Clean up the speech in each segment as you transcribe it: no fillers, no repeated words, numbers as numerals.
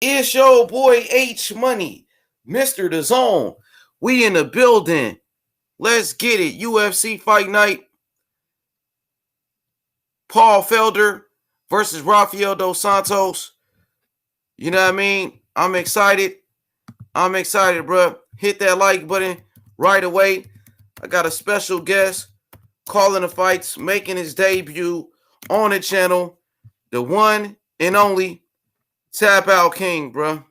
It's your boy H Money, Mr. The Zone. We in the building. Let's get it. UFC Fight Night. Paul Felder versus Rafael dos Santos. You know what I mean? I'm excited. Bro. Hit that like button right away. I got a special guest calling the fights, making his debut on the channel. The one and only Tap Out King, bro.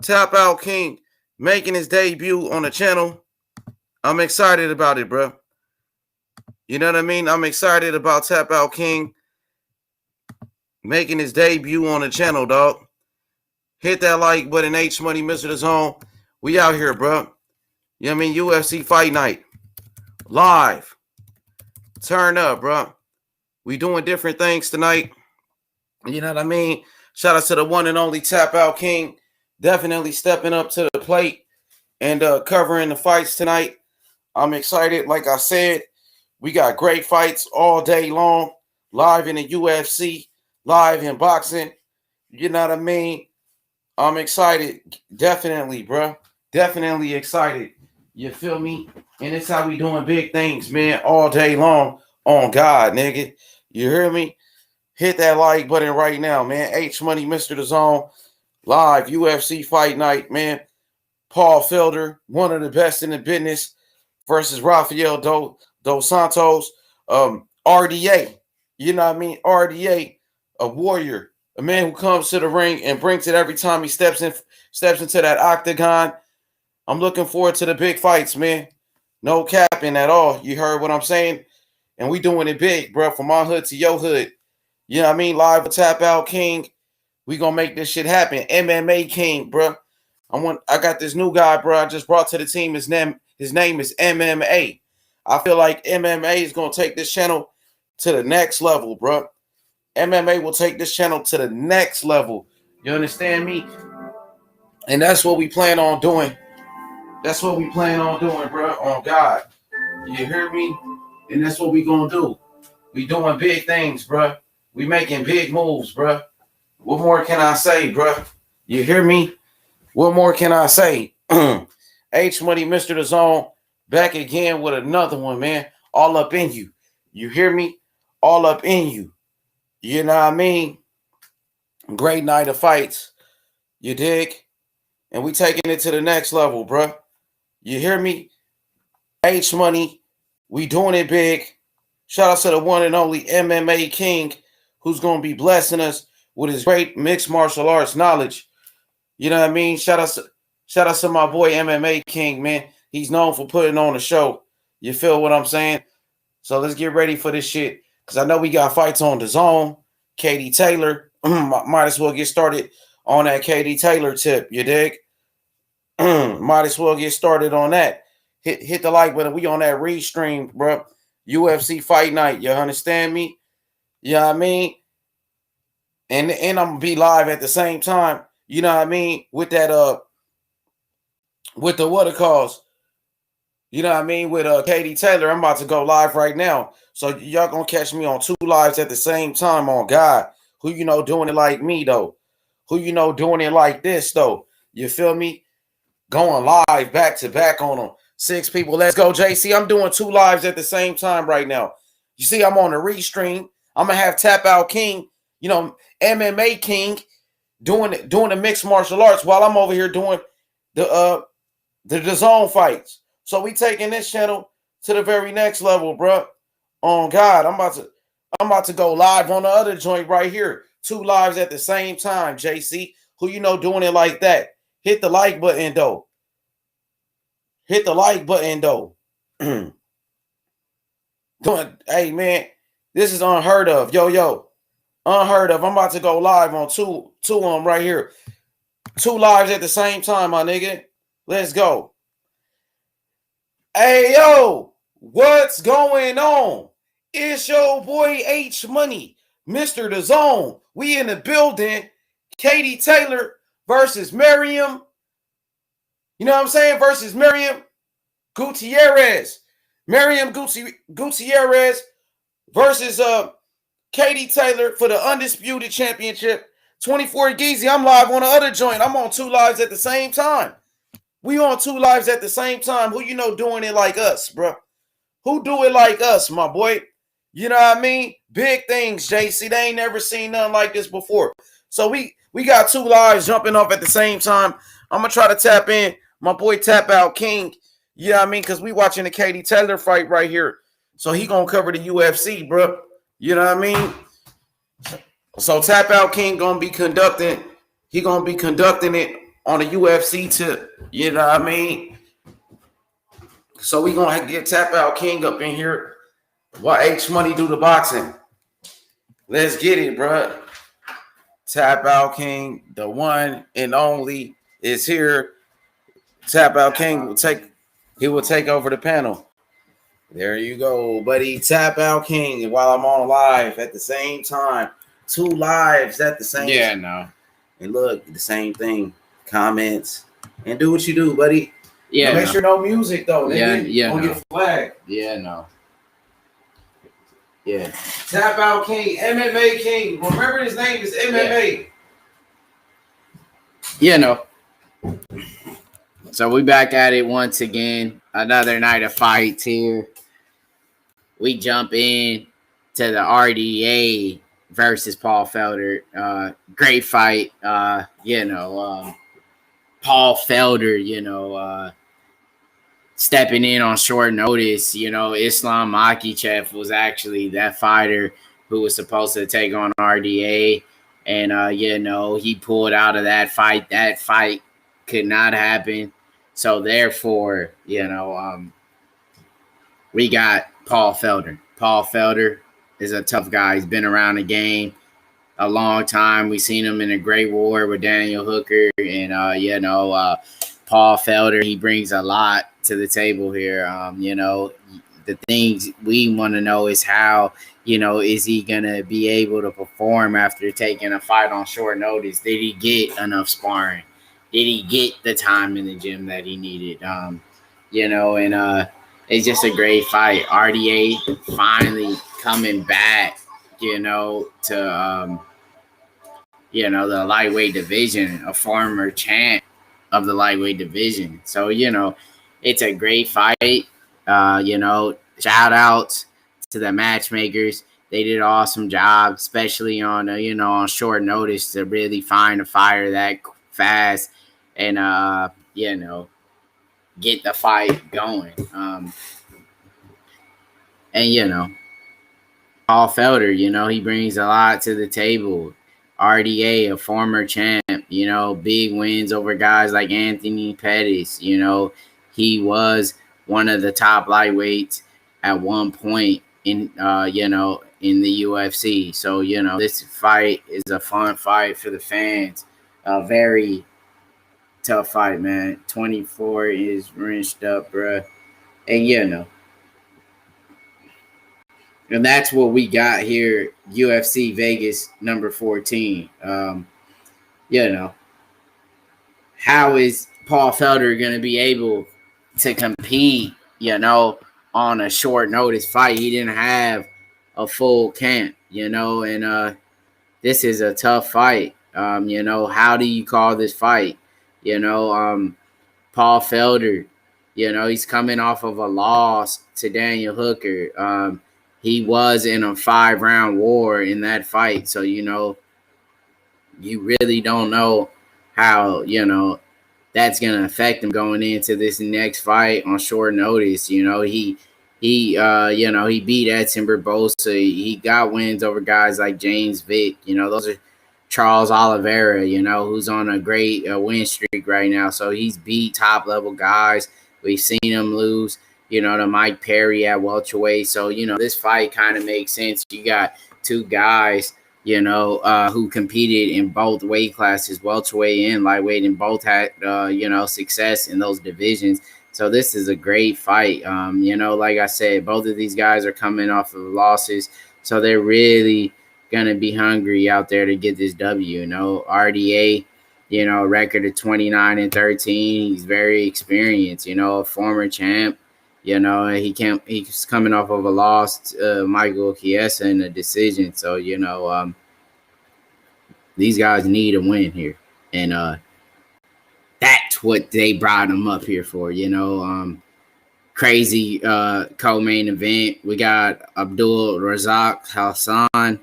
Tap Out King making his debut on the channel. I'm excited about it, bro. You know what I mean? I'm excited about Tap Out King making his debut on the channel, dog. Hit that like button, H Money, Mr. The Zone. We out here, bro. You know what I mean? UFC Fight Night. Live. Turn up, bro. We doing different things tonight. You know what I mean? Shout out to the one and only Tap Out King. Definitely stepping up to the plate and covering the fights tonight. I'm excited. Like I said, we got great fights all day long. Live in the UFC. Live in boxing. You know what I mean? I'm excited. Definitely, bro. Definitely excited. You feel me? And it's how we doing big things, man, all day long. On God, nigga. You hear me? Hit that like button right now, man. H Money, Mr. The Zone. Live UFC Fight Night, man. Paul Felder, one of the best in the business, versus Rafael dos Santos. RDA. You know what I mean? RDA, a warrior. A man who comes to the ring and brings it every time he steps into that octagon. I'm looking forward to the big fights, man. No capping at all. You heard what I'm saying? And we doing it big, bro. From my hood to your hood. You know what I mean? Live with Tap Out King. We gonna make this shit happen. MMA King, bro. I got this new guy, bro. I just brought to the team. His name is MMA. I feel like MMA is gonna take this channel to the next level, bro. MMA will take this channel to the next level. You understand me? And that's what we plan on doing. That's what we plan on doing, bro. On God. You hear me? And that's what we gonna do. We doing big things, bro. We making big moves, bro. What more can I say, bro? You hear me? What more can I say? H Money, Mr. The Zone, back again with another one, man. All up in you. You hear me? All up in you. You know what I mean? Great night of fights. You dig? And we taking it to the next level, bro. You hear me? H Money, we doing it big. Shout out to the one and only MMA King, who's going to be blessing us with his great mixed martial arts knowledge. You know what I mean? Shout out to my boy MMA King, man. He's known for putting on a show. You feel what I'm saying? So let's get ready for this shit. Because I know we got fights on the Zone. Katie Taylor. Might as well get started on that Katie Taylor tip. You dig? Might as well get started on that. Hit the like button. We on that restream, bro. UFC Fight Night. You understand me? You know what I mean? And I'm gonna be live at the same time. You know what I mean? With that with the what it calls. You know what I mean? With Katie Taylor, I'm about to go live right now. So y'all gonna catch me on 2 lives at the same time on God. Who you know doing it like me though? Who you know doing it like this though? You feel me? Going live back to back on them. 6 people. Let's go, JC. I'm doing 2 lives at the same time right now. You see, I'm on the restream. I'm gonna have Tap Out King, you know, MMA King, doing the mixed martial arts while I'm over here doing the zone fights. So we taking this channel to the very next level, bro. On God, I'm about to go live on the other joint right here. 2 lives at the same time, JC. Who you know doing it like that? Hit the like button though. Hit the like button though. Hey man, this is unheard of. Yo. Unheard of. I'm about to go live on two of them right here. 2 lives at the same time, my nigga. Let's go. Hey yo, what's going on? It's your boy H Money, Mr. The Zone. We in the building. Katie Taylor versus Miriam. You know what I'm saying? Versus Miriam Gutierrez. Miriam Gutierrez versus Katie Taylor for the Undisputed Championship 24 Geezy, I'm live on the other joint. I'm on 2 lives at the same time. We on 2 lives at the same time. Who you know doing it like us, bro? Who do it like us, my boy? You know what I mean? Big things, JC. They ain't never seen nothing like this before. So we got 2 lives jumping off at the same time. I'm going to try to tap in my boy Tap Out King. You know what I mean? Because we watching the Katie Taylor fight right here. So he going to cover the UFC, bro. You know what I mean? So Tap Out King going to be conducting. He going to be conducting it on the UFC tip. You know what I mean? So we going to get Tap Out King up in here while H Money do the boxing. Let's get it, bro. Tap Out King, the one and only, is here. Tap Out King will take over the panel. There you go, buddy. Tap Out King while I'm on live at the same time. 2 lives at the same time. Yeah, no. And look, the same thing. Comments. And do what you do, buddy. Yeah. Make sure no music though. Yeah. Don't get flagged. Yeah, no. Yeah. Tap Out King, MMA King. Remember his name is MMA. Yeah, no. So we back at it once again. Another night of fights here. We jump in to the RDA versus Paul Felder. Great fight. Paul Felder, stepping in on short notice. Islam Makhachev was actually that fighter who was supposed to take on RDA. And, he pulled out of that fight. That fight could not happen. So, therefore, we got Paul Felder. Paul Felder is a tough guy. He's been around the game a long time. We've seen him in a great war with Daniel Hooker. And, Paul Felder, he brings a lot to the table here. The things we want to know is how, is he going to be able to perform after taking a fight on short notice? Did he get enough sparring? Did he get the time in the gym that he needed? It's just a great fight. RDA finally coming back, to, the lightweight division, a former champ of the lightweight division. So, it's a great fight. Shout outs to the matchmakers. They did an awesome job, especially on, on short notice to really find a fighter that fast and, get the fight going. Paul Felder, he brings a lot to the table. RDA, a former champ, big wins over guys like Anthony Pettis. He was one of the top lightweights at one point in the UFC. So, this fight is a fun fight for the fans. A very tough fight, man. 24 is wrenched up, bruh. And, and that's what we got here, UFC Vegas number 14. How is Paul Felder going to be able to compete, on a short notice fight? He didn't have a full camp, and this is a tough fight. How do you call this fight? Paul Felder, he's coming off of a loss to Daniel Hooker. He was in a 5-round war in that fight. So, you really don't know how, that's going to affect him going into this next fight on short notice. He beat Edson Barbosa. He got wins over guys like James Vick. Those are Charles Oliveira, who's on a great win streak right now. So he's beat top-level guys. We've seen him lose, to Mike Perry at welterweight. So, this fight kind of makes sense. You got 2 guys, who competed in both weight classes, welterweight and lightweight, and both had, success in those divisions. So this is a great fight. Like I said, both of these guys are coming off of losses. So they're really going to be hungry out there to get this W. RDA, record of 29-13. He's very experienced, a former champ. He's coming off of a loss to Michael Chiesa in a decision. So, These guys need a win here, and that's what they brought him up here for. Crazy co-main event. We got Abdul Razak Hassan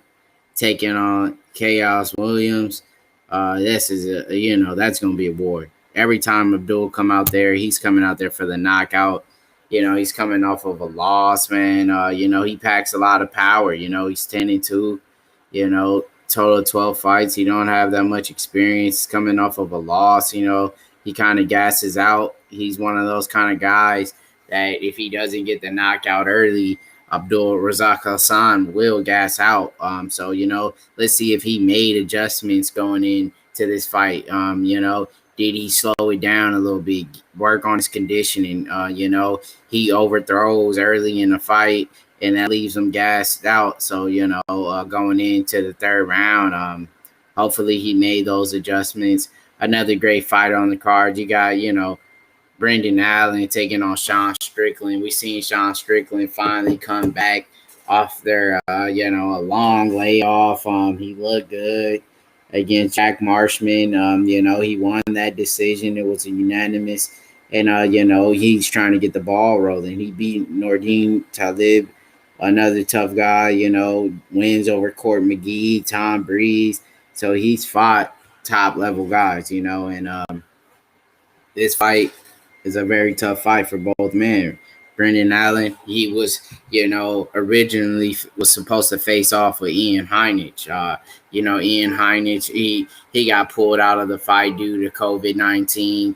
taking on Chaos Williams. This is that's gonna be a war. Every time Abdul come out there, he's coming out there for the knockout. He's coming off of a loss, man. He packs a lot of power. He's 10-2. Total 12 fights. He don't have that much experience coming off of a loss. He kind of gasses out. He's one of those kind of guys that if he doesn't get the knockout early, Abdul Razak Hassan will gas out. So let's see if he made adjustments going into this fight. Did he slow it down a little bit, work on his conditioning? He overthrows early in the fight, and that leaves him gassed out. So going into the third round, hopefully he made those adjustments. Another great fighter on the card. You got Brendan Allen taking on Sean Strickland. We seen Sean Strickland finally come back off their, a long layoff. He looked good against Jack Marshman. He won that decision. It was a unanimous. And, he's trying to get the ball rolling. He beat Nordine Talib, another tough guy, wins over Court McGee, Tom Breeze. So he's fought top-level guys, and this fight is a very tough fight for both men. Brendan Allen, he was, originally was supposed to face off with Ian Heinich. Ian Heinich, he got pulled out of the fight due to COVID-19.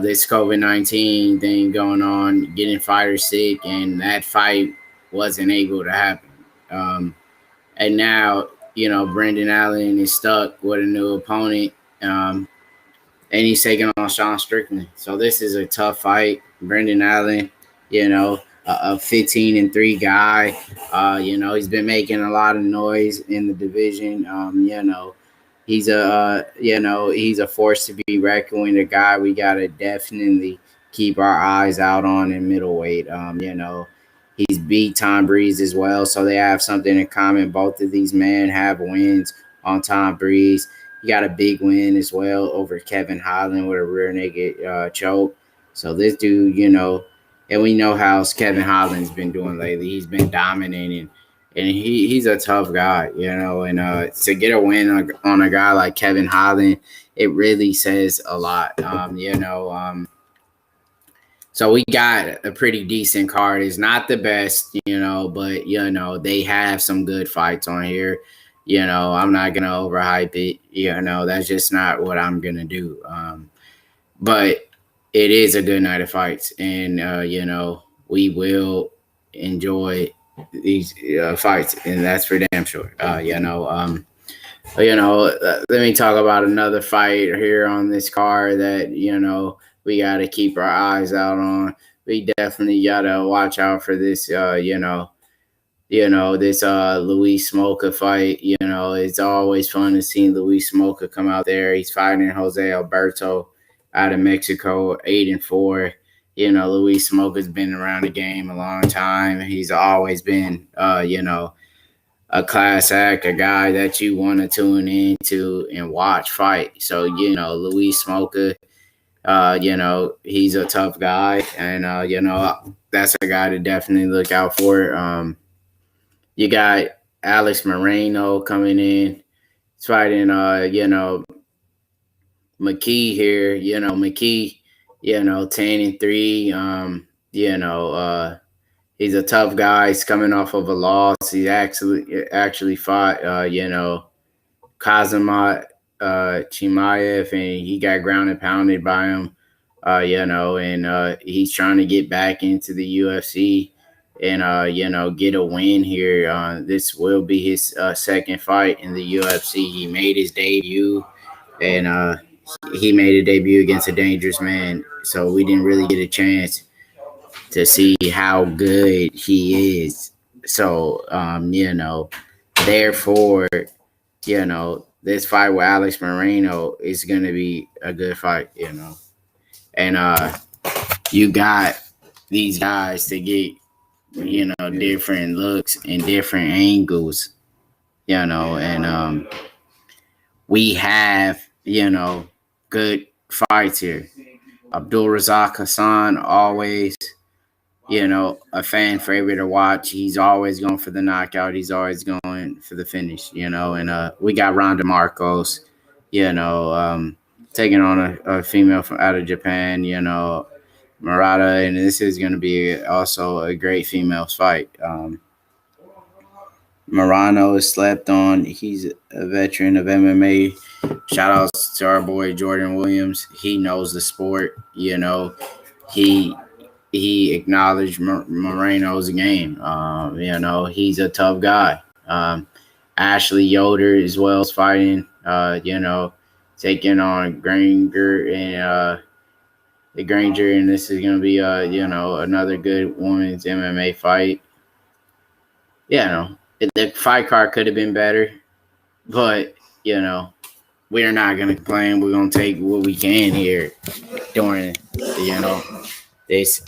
This COVID-19 thing going on, getting fighters sick, and that fight wasn't able to happen. And now, Brendan Allen is stuck with a new opponent. And he's taking on Sean Strickland. So this is a tough fight. Brendan Allen, a 15-3 guy. He's been making a lot of noise in the division. He's a force to be reckoned with, a guy we gotta definitely keep our eyes out on in middleweight. He's beat Tom Breeze as well, so they have something in common. Both of these men have wins on Tom Breeze. He got a big win as well over Kevin Holland with a rear naked choke. So this dude, and we know how Kevin Holland's been doing lately. He's been dominating, and he's a tough guy, and to get a win on a guy like Kevin Holland, it really says a lot, So we got a pretty decent card. It's not the best, but, they have some good fights on here. I'm not going to overhype it. That's just not what I'm going to do. But it is a good night of fights. And, we will enjoy these fights. And that's for damn sure. Let me talk about another fight here on this card that, we got to keep our eyes out on. We definitely got to watch out for this, this Luis Smolka fight. It's always fun to see Luis Smolka come out there. He's fighting Jose Alberto out of Mexico, 8-4. Luis Smolka's been around the game a long time. He's always been, a class act, a guy that you want to tune into and watch fight. So, Luis Smolka, he's a tough guy, and that's a guy to definitely look out for. You got Alex Moreno coming in. He's fighting McKee here. McKee, 10-3. He's a tough guy. He's coming off of a loss. He actually fought Kazamat Chimaev, and he got ground and pounded by him, and he's trying to get back into the UFC and, get a win here. This will be his second fight in the UFC. He made his debut, and he made a debut against a dangerous man, so we didn't really get a chance to see how good he is. So, therefore, this fight with Alex Moreno is going to be a good fight, And you got these guys to get different looks and different angles, and we have, good fights here. Abdul Razak Hassan, always, a fan favorite to watch. He's always going for the knockout. He's always going for the finish, and we got Ronda Marcos, taking on a female from out of Japan, Murata, and this is going to be also a great females fight. Morano is slept on. He's a veteran of MMA. Shout outs to our boy Jordan Williams. He knows the sport. He acknowledged Moreno's game. He's a tough guy. Ashley Yoder as well is fighting. Taking on Granger and this is going to be another good women's MMA fight. The fight card could have been better, but we're not gonna complain. We're gonna take what we can here during this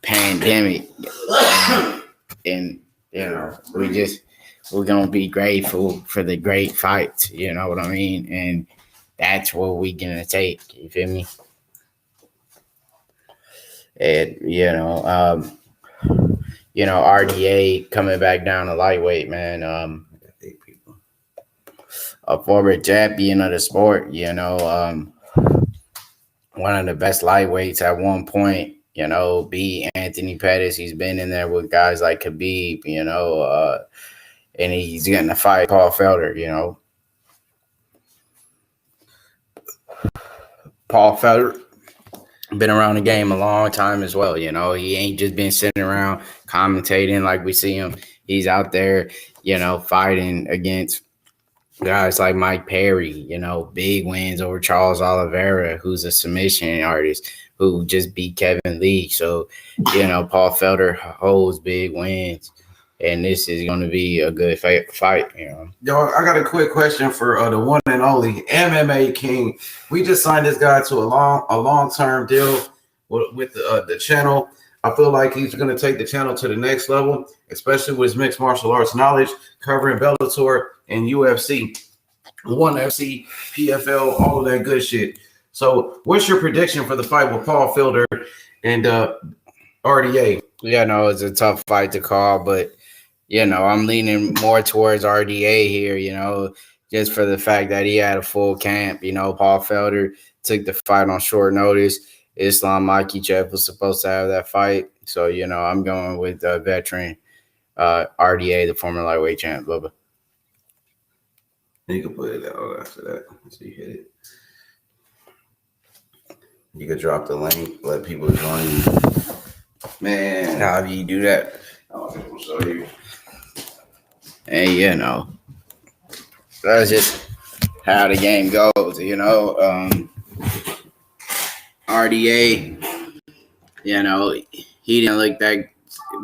pandemic, and we're gonna be grateful for the great fights. You know what I mean? And that's what we're gonna take. You feel me? And RDA coming back down to lightweight, man. A former champion of the sport, one of the best lightweights at one point, beat Anthony Pettis. He's been in there with guys like Khabib, and he's getting to fight Paul Felder, Paul Felder been around the game a long time as well. He ain't just been sitting around commentating like we see him. He's out there, fighting against guys like Mike Perry, big wins over Charles Oliveira, who's a submission artist who just beat Kevin Lee. So, Paul Felder holds big wins, and this is going to be a good fight. Yo, I got a quick question for the one and only MMA King. We just signed this guy to a long-term deal with the channel. I feel like he's going to take the channel to the next level, especially with his mixed martial arts knowledge, covering Bellator and UFC, ONE FC, PFL, all of that good shit. So what's your prediction for the fight with Paul Felder and RDA? It's a tough fight to call, but I'm leaning more towards RDA here, just for the fact that he had a full camp. Paul Felder took the fight on short notice. Islam Makhachev was supposed to have that fight. So, I'm going with veteran RDA, the former lightweight champ, Bubba. You can put it out after that. So you hit it. You could drop the link, let people join you. Man, how do you do that? I'll show you. And, that's just how the game goes, RDA, he didn't look that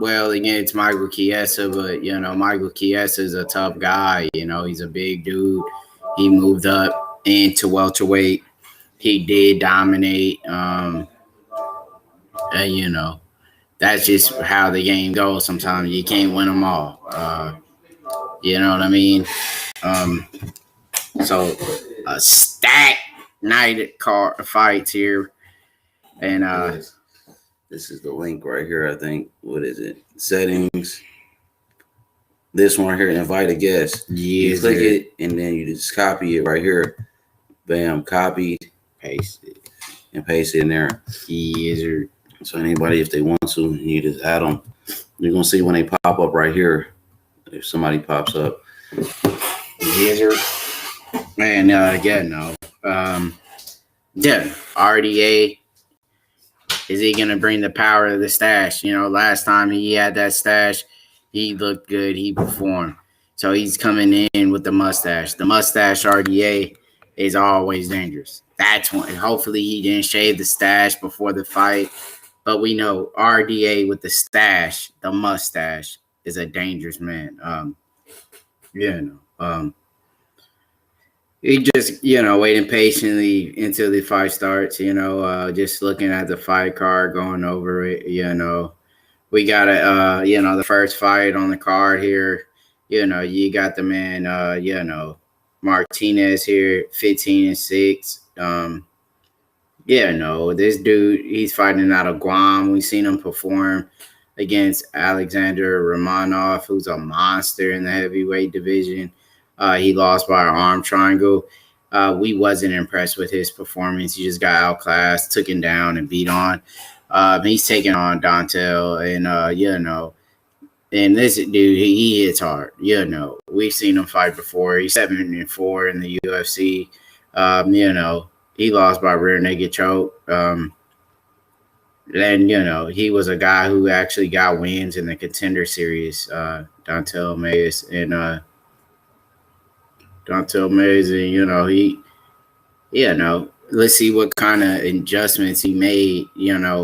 well against Michael Chiesa, but, Michael Chiesa is a tough guy. He's a big dude. He moved up into welterweight. He did dominate. And, that's just how the game goes sometimes. You can't win them all. You know what I mean? So a stacked night card fights here. And this is the link right here, I think. What is it? Settings. This one here, invite a guest. You click it, and then you just copy it right here. Bam, copied, paste it, and paste it in there. Yes, so anybody, if they want to, you just add them. You're going to see when they pop up right here, if somebody pops up. Yes, man, RDA. Is he going to bring the power of the stash? Last time he had that stash, he looked good. He performed. So he's coming in with the mustache. The mustache RDA is always dangerous. That's when hopefully he didn't shave the stash before the fight. But we know RDA with the stash, the mustache, is a dangerous man. He just, waiting patiently until the fight starts, just looking at the fight card, going over it, We got the first fight on the card here. You got the man, Martinez here, 15-6. This dude, he's fighting out of Guam. We've seen him perform against Alexander Romanov, who's a monster in the heavyweight division. He lost by an arm triangle. We wasn't impressed with his performance. He just got outclassed, took him down, and beat on. He's taking on Dantel, and this dude, he hits hard. We've seen him fight before. He's 7-4 in the UFC. He lost by rear naked choke. And, he was a guy who actually got wins in the Contender Series. Dantel Mays and let's see what kind of adjustments he made,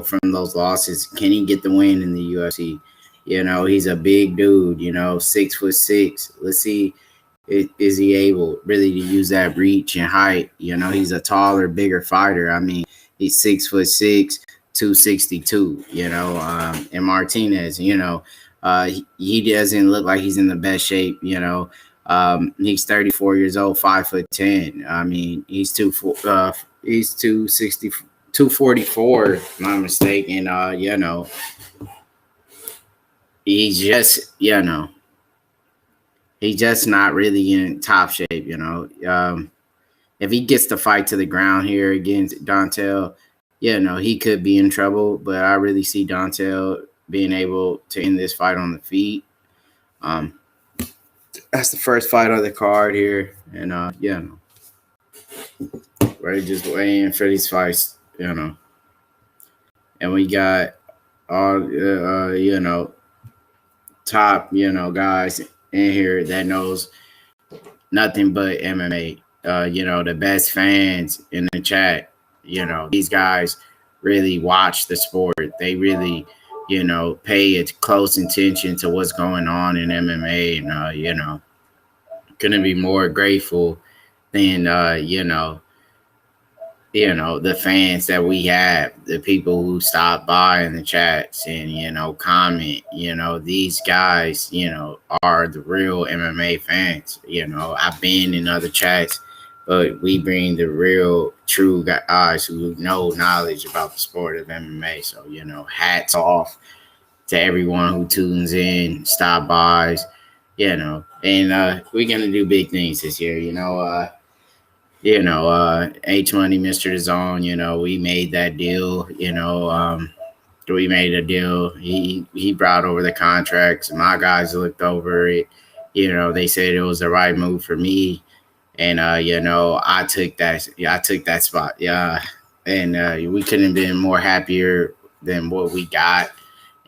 from those losses. Can he get the win in the UFC? He's a big dude, 6'6". Let's see, is he able really to use that reach and height? He's a taller, bigger fighter. I mean, he's 6'6", 262, and Martinez, he doesn't look like he's in the best shape, he's 34 years old, 5'10". I mean, he's 260, 244, if I'm not mistaken. He's just, he's just not really in top shape, If he gets the fight to the ground here against Dantel, he could be in trouble. But I really see Dantel being able to end this fight on the feet. That's the first fight on the card here. And, we're just waiting for these fights, And we got all, top, guys in here that knows nothing but MMA. The best fans in the chat, these guys really watch the sport. They really, pay close attention to what's going on in MMA. And, couldn't be more grateful than, the fans that we have, the people who stop by in the chats and, comment, these guys, are the real MMA fans. I've been in other chats, but we bring the real, true guys who know knowledge about the sport of MMA. So, hats off to everyone who tunes in, stop bys, and we're going to do big things this year, H Money, Mr. DAZN, we made that deal, we made a deal. He brought over the contracts. My guys looked over it. They said it was the right move for me. And, I took that spot. Yeah. And we couldn't have been more happier than what we got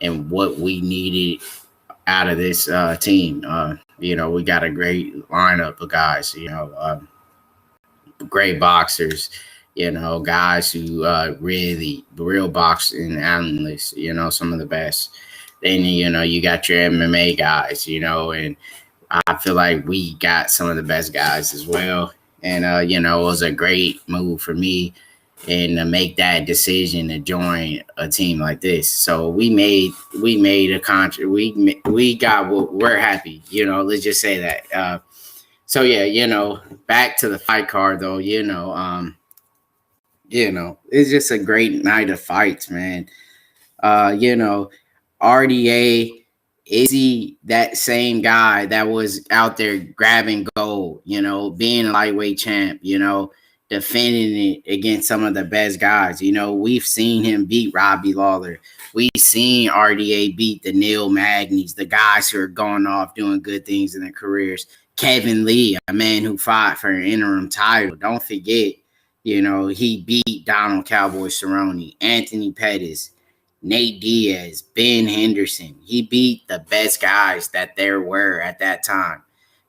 and what we needed out of this team. We got a great lineup of guys, great boxers, guys who really real boxing analysts, some of the best. Then, you got your MMA guys, and I feel like we got some of the best guys as well. And, it was a great move for me and to make that decision to join a team like this. So we made a contract. We got what we're happy, let's just say that. So yeah, back to the fight card though, it's just a great night of fights, man. RDA, is he that same guy that was out there grabbing gold, being a lightweight champ, defending it against some of the best guys? We've seen him beat Robbie Lawler. We've seen RDA beat the Neil Magny's, the guys who are going off doing good things in their careers. Kevin Lee, a man who fought for an interim title. Don't forget, he beat Donald Cowboy Cerrone, Anthony Pettis, Nate Diaz, Ben Henderson. He beat the best guys that there were at that time.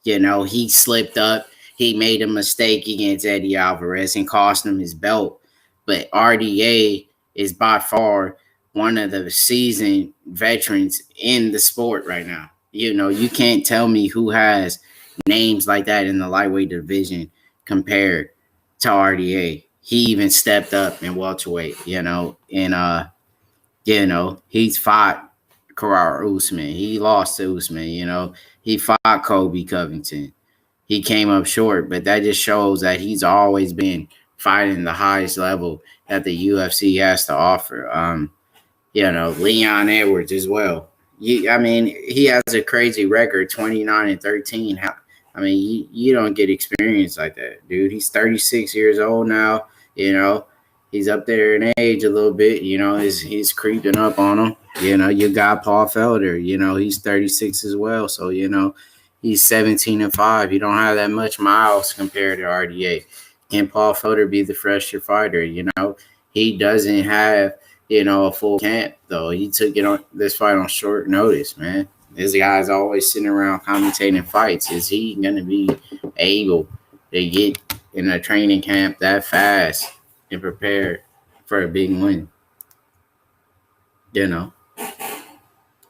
He slipped up. He made a mistake against Eddie Alvarez and cost him his belt. But RDA is by far one of the seasoned veterans in the sport right now. You can't tell me who has names like that in the lightweight division compared to RDA. He even stepped up in welterweight, and he's fought Kamaru Usman. He lost to Usman. He fought Kobe Covington. He came up short, but that just shows that he's always been fighting the highest level that the UFC has to offer. Leon Edwards as well. He has a crazy record, 29-13. You don't get experience like that, dude. He's 36 years old now. He's up there in age a little bit. He's creeping up on him. You got Paul Felder. He's 36 as well. So he's 17-5. He don't have that much miles compared to RDA. Can Paul Felder be the fresher fighter? He doesn't have a full camp though. He took this fight on short notice, man. This guy's always sitting around commentating fights. Is he gonna be able to get in a training camp that fast and prepare for a big win?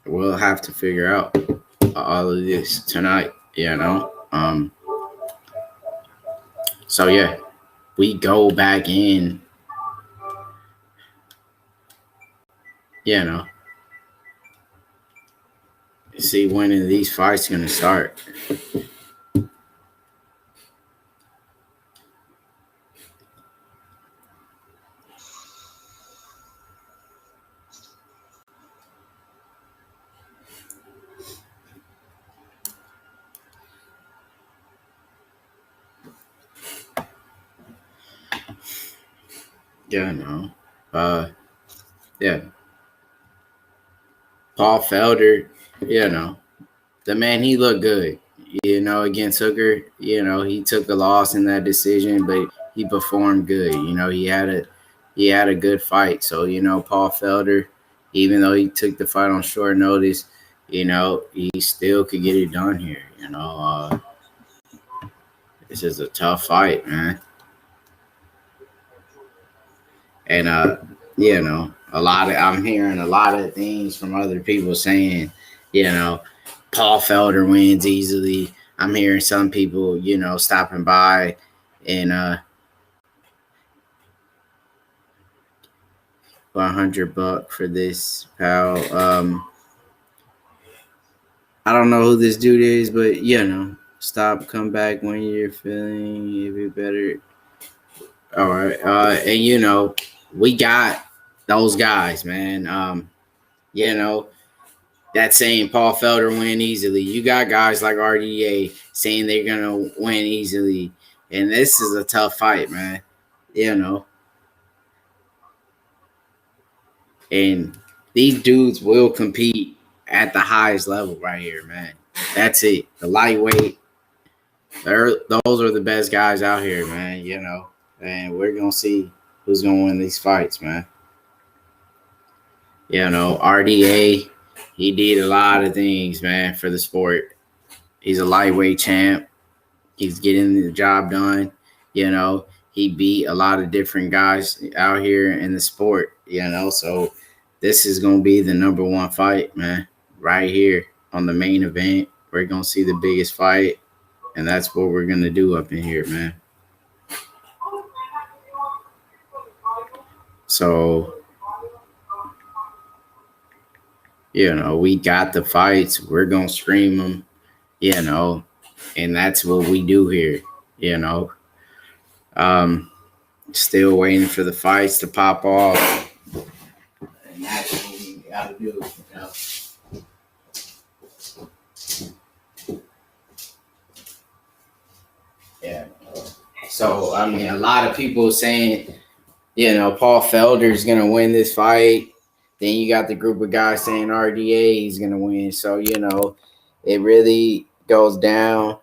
We'll have to figure out all of this tonight. So yeah, we go back in. See when are these fights gonna start. Paul Felder, the man, he looked good, against Hooker. He took a loss in that decision, but he performed good. He had a good fight. So, Paul Felder, even though he took the fight on short notice, he still could get it done here. This is a tough fight, man. And I'm hearing a lot of things from other people saying, Paul Felder wins easily. I'm hearing some people, stopping by and $100 for this, pal. I don't know who this dude is, but stop, come back when you're feeling a bit better. All right, and we got those guys, man. That saying Paul Felder win easily. You got guys like RDA saying they're gonna win easily, and this is a tough fight, man. And these dudes will compete at the highest level right here, man. That's it. The lightweight, those are the best guys out here, man. And we're gonna see who's gonna win these fights, man. RDA, he did a lot of things, man, for the sport. He's a lightweight champ. He's getting the job done. He beat a lot of different guys out here in the sport, So this is going to be the number one fight, man, right here on the main event. We're going to see the biggest fight, and that's what we're going to do up in here, man. So, we got the fights. We're going to stream them, and that's what we do here, Still waiting for the fights to pop off. And that's what we got to do, Yeah. So, a lot of people saying, Paul Felder is going to win this fight. Then you got the group of guys saying RDA he's going to win. So, it really goes down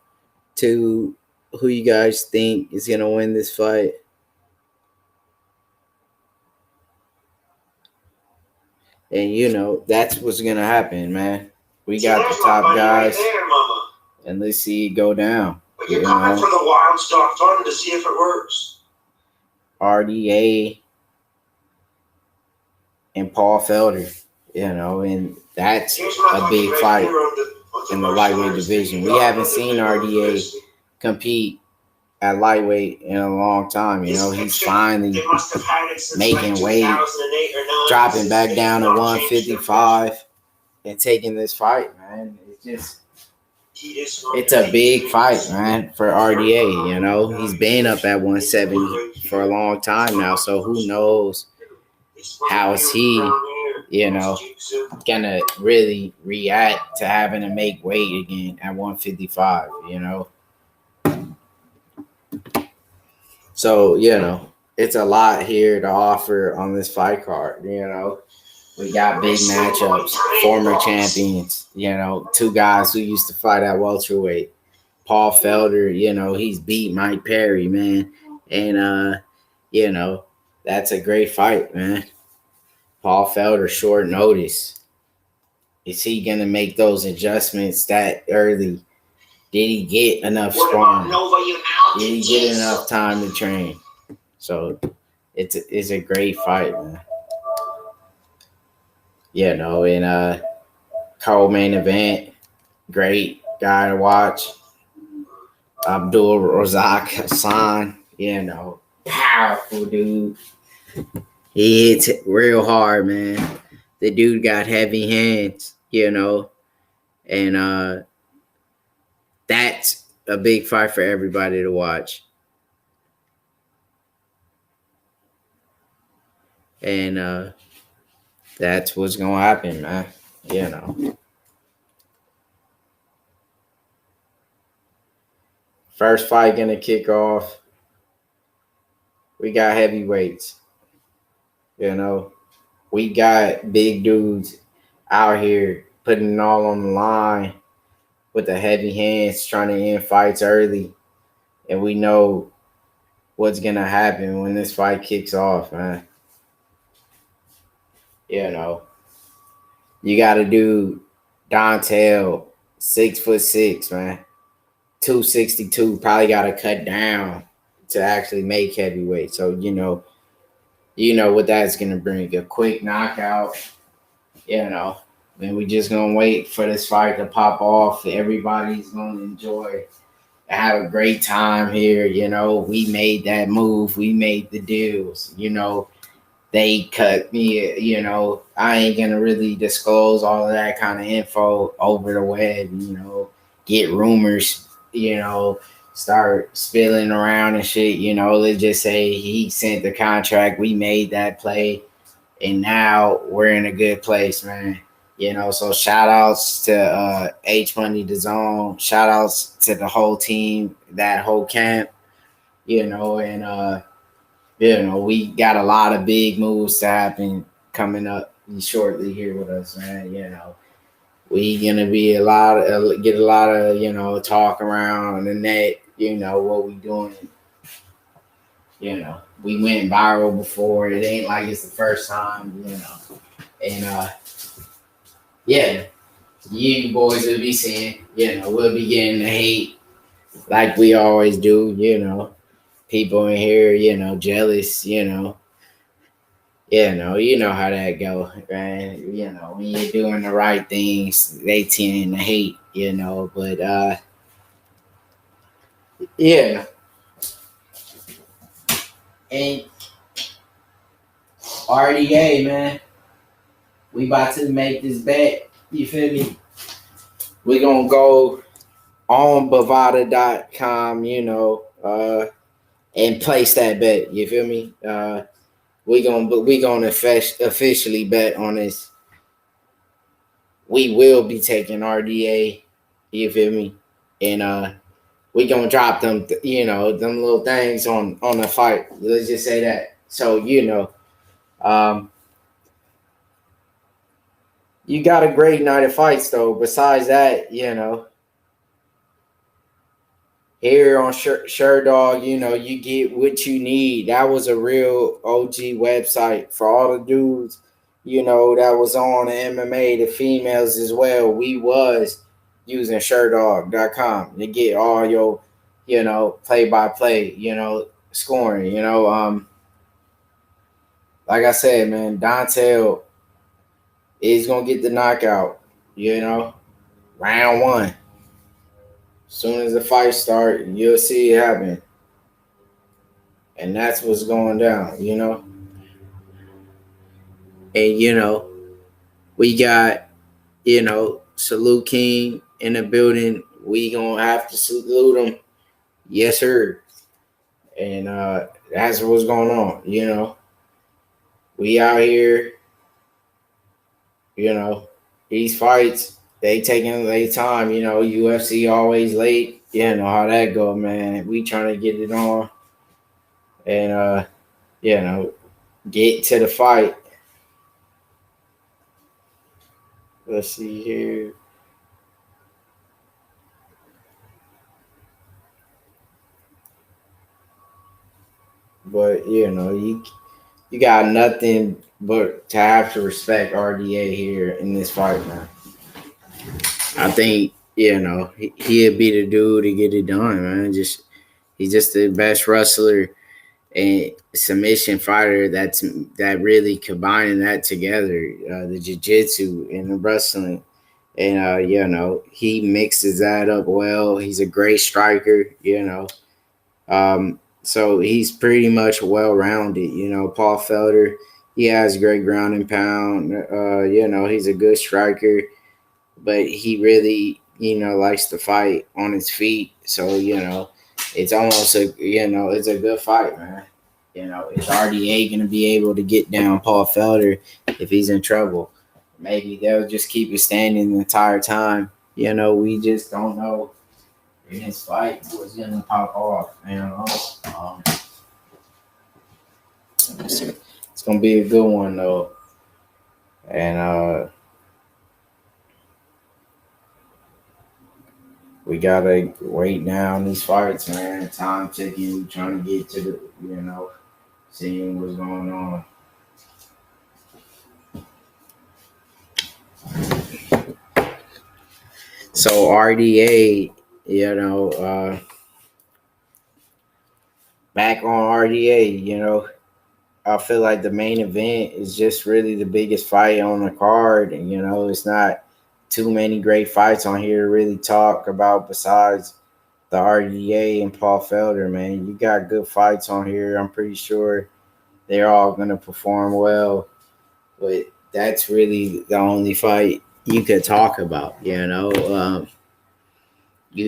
to who you guys think is going to win this fight. And, that's what's going to happen, man. We got the top guys, and let's see it go down. But you're coming from the Wild Stock Fund to see if it works. RDA and Paul Felder, and that's a big fight in the lightweight division. We haven't seen RDA compete at lightweight in a long time. He's finally making weight, dropping back down to 155. and taking this fight, man. It's a a big fight, man, for RDA. You know, he's been up at 170 for a long time now, so who knows how is he, you know, gonna really react to having to make weight again at 155, you know. So, you know, it's a lot here to offer on this fight card, you know. We got big matchups, former champions, you know, two guys who used to fight at welterweight. Paul Felder, you know, he's beat Mike Perry, man. And you know, that's a great fight, man. Paul Felder, short notice. Is he gonna make those adjustments that early? Did he get enough sparring? Did he get enough time to train? So it's a great fight, man. You know, and co-main event, great guy to watch. Abdul Razak Hassan, you know, powerful dude. He hits it real hard, man. The dude got heavy hands, you know, and that's a big fight for everybody to watch. And that's what's gonna happen, man. You know. First fight gonna kick off. We got heavyweights. You know, we got big dudes out here putting it all on the line with the heavy hands, trying to end fights early. And we know what's gonna happen when this fight kicks off, man. You know, you gotta do Dontel, 6'6", man. 262, probably gotta cut down to actually make heavyweight. So, you know what that's gonna bring. A quick knockout, you know. And we just gonna wait for this fight to pop off. Everybody's gonna enjoy, have a great time here. You know, we made that move. We made the deals. You know, they cut me. You know, I ain't gonna really disclose all of that kind of info over the web. You know, get rumors. You know, start spilling around and shit. You know, let's just say he sent the contract. We made that play, and now we're in a good place, man. You know, so shout outs to H Money DAZN, shout outs to the whole team, that whole camp, you know, and you know, we got a lot of big moves to happen coming up shortly here with us, man. You know, we gonna be get a lot of, you know, talk around the net, you know, what we doing. You know, we went viral before. It ain't like it's the first time, you know. And yeah, you boys will be seeing, you know, we'll be getting the hate like we always do, you know. People in here, you know, jealous, you know. You know how that go, right? You know, when you're doing the right things, they tend to hate, you know. But yeah. And RDA, man, we about to make this bet. You feel me? We're gonna go on Bovada.com, you know, and place that bet. You feel me? We gonna officially bet on this. We will be taking RDA. You feel me? And we gonna drop them, you know, them little things on the fight. Let's just say that. So, you know, you got a great night of fights though. Besides that, you know, here on Sherdog, you know, you get what you need. That was a real OG website for all the dudes, you know, that was on the MMA, the females as well. We was using Sherdog.com to get all your, you know, play-by-play, you know, scoring, you know. Like I said, man, Dontel is going to get the knockout, you know, round one. As soon as the fight starts, you'll see it happen. And that's what's going down, you know. And, you know, we got, Salute King in the building. We gonna have to salute him. Yes, sir. And that's what's going on. We out here. These fights they taking their time. UFC always late. You know how that go, man. We trying to get it on, and get to the fight. Let's see here. But you got nothing but to have to respect RDA here in this fight, man. I think he'd be the dude to get it done, man. He's just the best wrestler and submission fighter that really combining that together, the jiu-jitsu and the wrestling. And he mixes that up well. He's a great striker, so he's pretty much well-rounded. Paul Felder, he has great ground and pound. He's a good striker, but he really, likes to fight on his feet. So, it's almost it's a good fight, man. Is RDA going to be able to get down Paul Felder if he's in trouble? Maybe they'll just keep it standing the entire time. We just don't know in his fight was going to pop off. It's going to be a good one, though. And we got to wait down these fights, man. Time ticking. We're trying to get to the, seeing what's going on. So RDA, back on RDA, I feel like the main event is just really the biggest fight on the card. And, it's not too many great fights on here to really talk about besides the RDA and Paul Felder, man. You got good fights on here. I'm pretty sure they're all going to perform well. But that's really the only fight you could talk about, you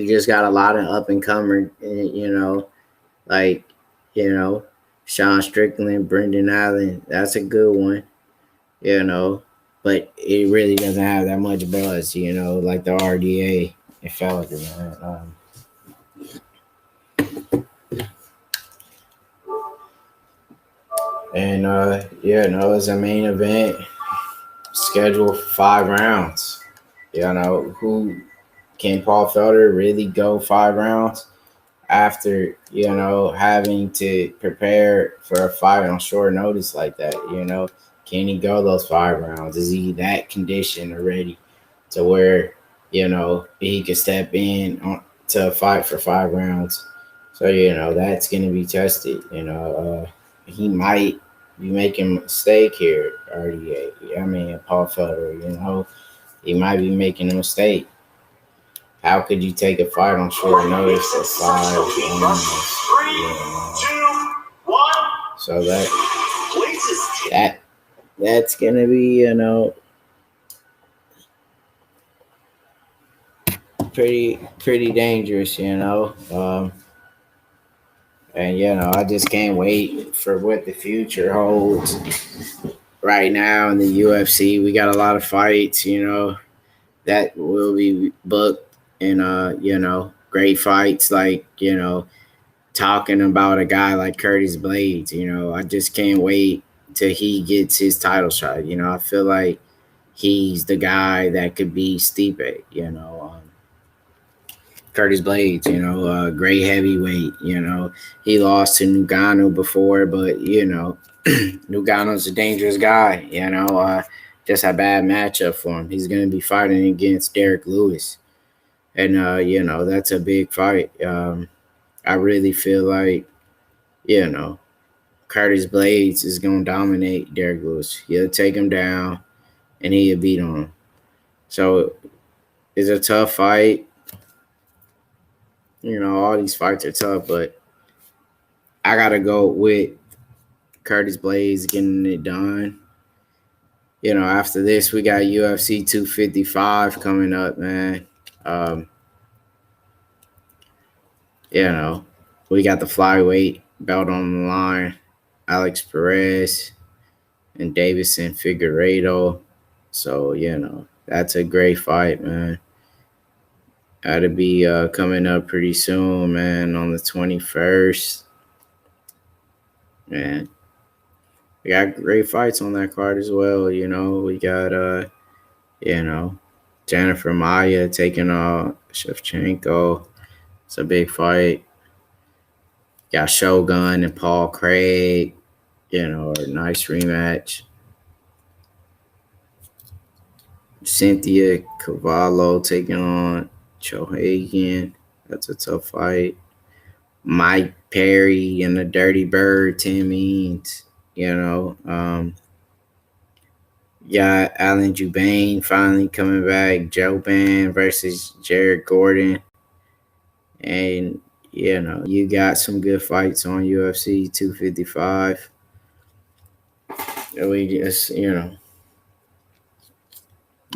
just got a lot of up-and-comer, Sean Strickland, Brendan Allen. That's a good one, but it really doesn't have that much buzz, like the RDA and Felder, man. It's a main event scheduled for 5 rounds. Who can Paul Felder really go 5 rounds after, having to prepare for a fight on short notice like that? Can he go those 5 rounds? Is he that conditioned already to where, he could step in to a fight for 5 rounds? So, that's going to be tested. He might be making a mistake here, RDA. Paul Felder, he might be making a mistake. How could you take a fight on short notice for 5 rounds? So that's gonna be, pretty dangerous, and I just can't wait for what the future holds. Right now in the UFC, we got a lot of fights, that will be booked, and great fights, like talking about a guy like Curtis Blades. I just can't wait till he gets his title shot. I feel like he's the guy that could be Stipe. Curtis Blades, great heavyweight. He lost to Ngannou before, but Ngannou's a dangerous guy. Just a bad matchup for him. He's going to be fighting against Derek Lewis, and that's a big fight. I really feel like Curtis Blades is going to dominate Derek Lewis. He'll take him down, and he'll beat on him. So it's a tough fight. All these fights are tough, but I got to go with Curtis Blades getting it done. After this, we got UFC 255 coming up, man. Um, we got the flyweight belt on the line. Alex Perez and Davison Figueiredo. So, that's a great fight, man. That'll be coming up pretty soon, man, on the 21st. Man, we got great fights on that card as well. We got, Jennifer Maya taking on Shevchenko. It's a big fight. Got Shogun and Paul Craig, a nice rematch. Cynthia Cavallo taking on Chohagan. That's a tough fight. Mike Perry and the Dirty Bird, Tim Means. Got Alan Jubain finally coming back. Joe Ban versus Jared Gordon. And, you got some good fights on UFC 255. We just,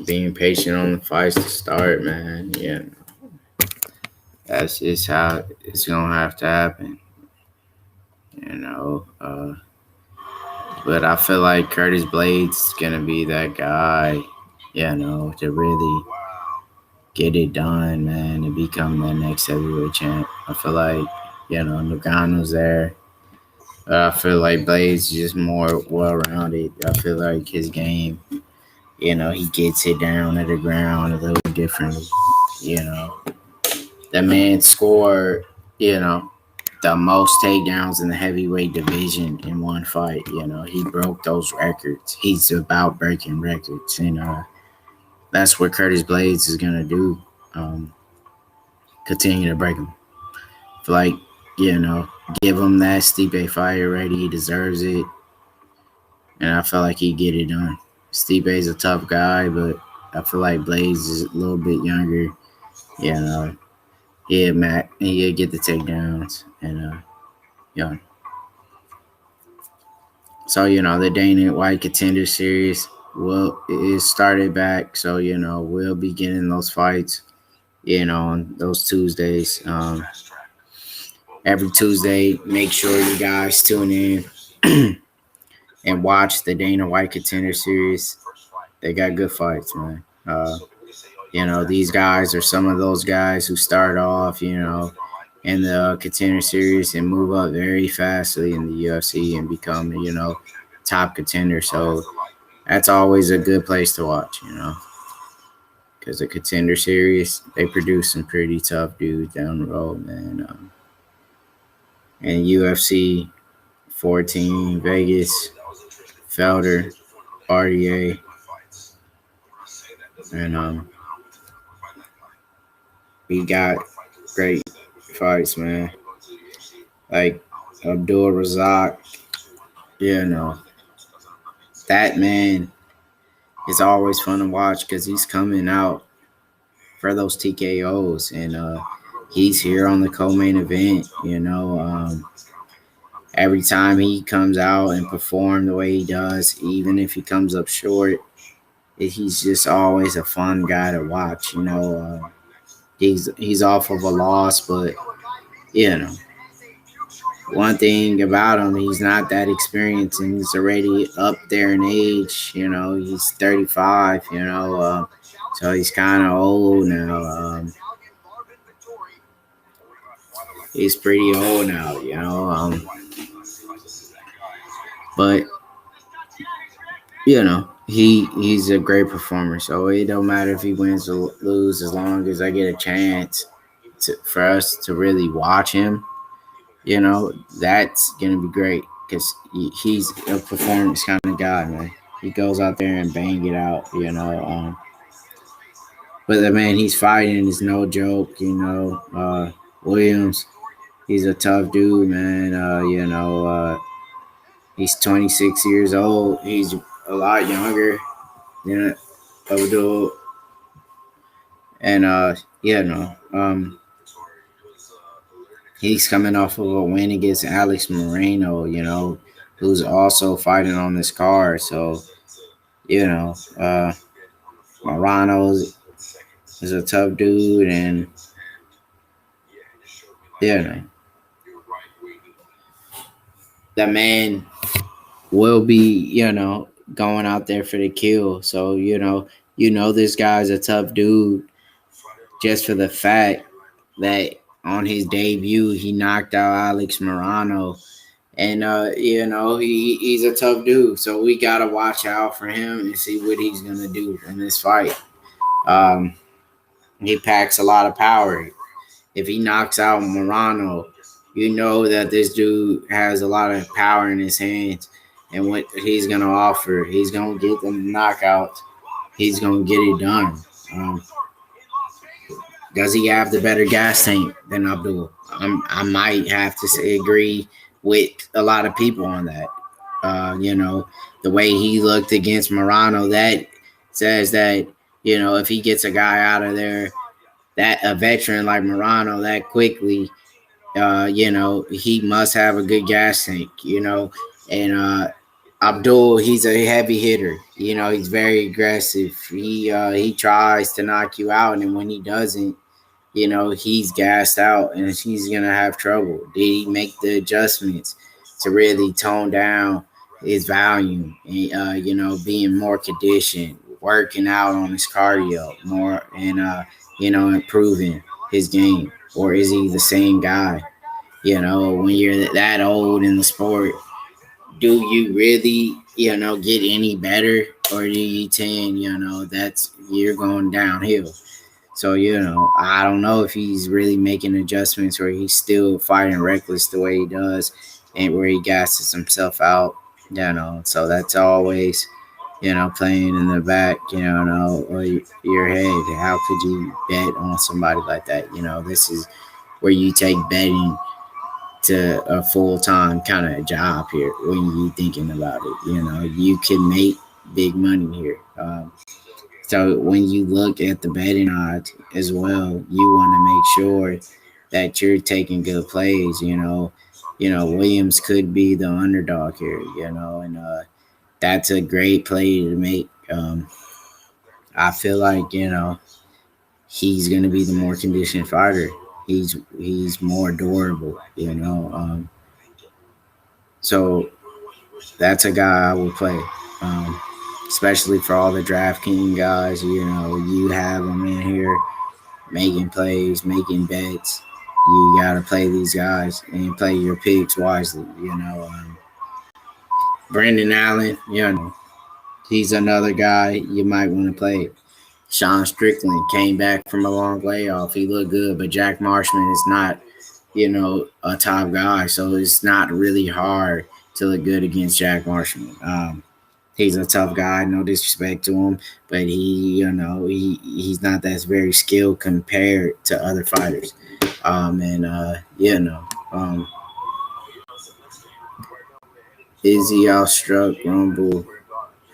being patient on the fights to start, man. That's just how it's going to have to happen. But I feel like Curtis Blades is going to be that guy, to really get it done, man, and become the next heavyweight champ. I feel like, Nagano's there. But I feel like Blades is just more well-rounded. I feel like his game, he gets it down to the ground a little differently. That man scored, the most takedowns in the heavyweight division in one fight. He broke those records. He's about breaking records. That's what Curtis Blades is going to do. Continue to break them. Like, give him that Stipe fight already. He deserves it. And I feel like he'd get it done. Stipe's a tough guy, but I feel like Blades is a little bit younger. Matt, he'll get the takedowns. And, So, the Dana White Contender Series it started back. So, we'll be getting those fights, on those Tuesdays. Every Tuesday, make sure you guys tune in and watch the Dana White Contender Series. They got good fights, man. These guys are some of those guys who start off, in the Contender Series and move up very fastly in the UFC and become, top contender. So that's always a good place to watch, because the Contender Series, they produce some pretty tough dudes down the road, man. And UFC 14, Vegas, Felder, RDA, and we got great fights, man. Like Abdul Razak, that man is always fun to watch because he's coming out for those TKOs, and he's here on the co-main event. Every time he comes out and perform the way he does, even if he comes up short, he's just always a fun guy to watch. He's off of a loss, but one thing about him, he's not that experienced, and he's already up there in age. He's 35. So he's kind of old now. He's pretty old now. But he's a great performer. So it don't matter if he wins or lose, as long as I get a chance for us to really watch him. That's gonna be great because he's a performance kind of guy, man. He goes out there and bang it out. But the man he's fighting is no joke. Williams, he's a tough dude, man. He's 26 years old. He's a lot younger than Abdul. And he's coming off of a win against Alex Moreno, who's also fighting on this card. So You know, Morano is a tough dude, and you know, the man will be, going out there for the kill. So, this guy's a tough dude just for the fact that on his debut he knocked out Alex Morano. And he's a tough dude. So we gotta watch out for him and see what he's gonna do in this fight. Um, he packs a lot of power. If he knocks out Morano, you know that this dude has a lot of power in his hands and what he's going to offer. He's going to get them knockouts. He's going to get it done. Does he have the better gas tank than Abdul? I might have to agree with a lot of people on that. The way he looked against Morano, that says that, if he gets a guy out of there, that a veteran like Morano that quickly, he must have a good gas tank, and Abdul, he's a heavy hitter. He's very aggressive. He tries to knock you out, and when he doesn't, he's gassed out and he's gonna have trouble. Did he make the adjustments to really tone down his volume and being more conditioned, working out on his cardio more, and improving his game? Or is he the same guy? When you're that old in the sport, do you really, get any better, or do you tend, that's you're going downhill? So, I don't know if he's really making adjustments or he's still fighting reckless the way he does and where he gasses himself out, So that's always, playing in the back, or your head. How could you bet on somebody like that? This is where you take betting to a full-time kind of job here when you thinking about it. You can make big money here. So when you look at the betting odds as well, you want to make sure that you're taking good plays. Williams could be the underdog here, and that's a great play to make. I feel like, he's going to be the more conditioned fighter. He's more durable, so that's a guy I would play, especially for all the DraftKings guys. You have them in here making plays, making bets. You got to play these guys and play your picks wisely. Brendan Allen, he's another guy you might want to play. Sean Strickland came back from a long layoff. He looked good, but Jack Marshman is not, a top guy. So it's not really hard to look good against Jack Marshman. He's a tough guy, no disrespect to him, but he's not that very skilled compared to other fighters. Izzy outstruck Rumble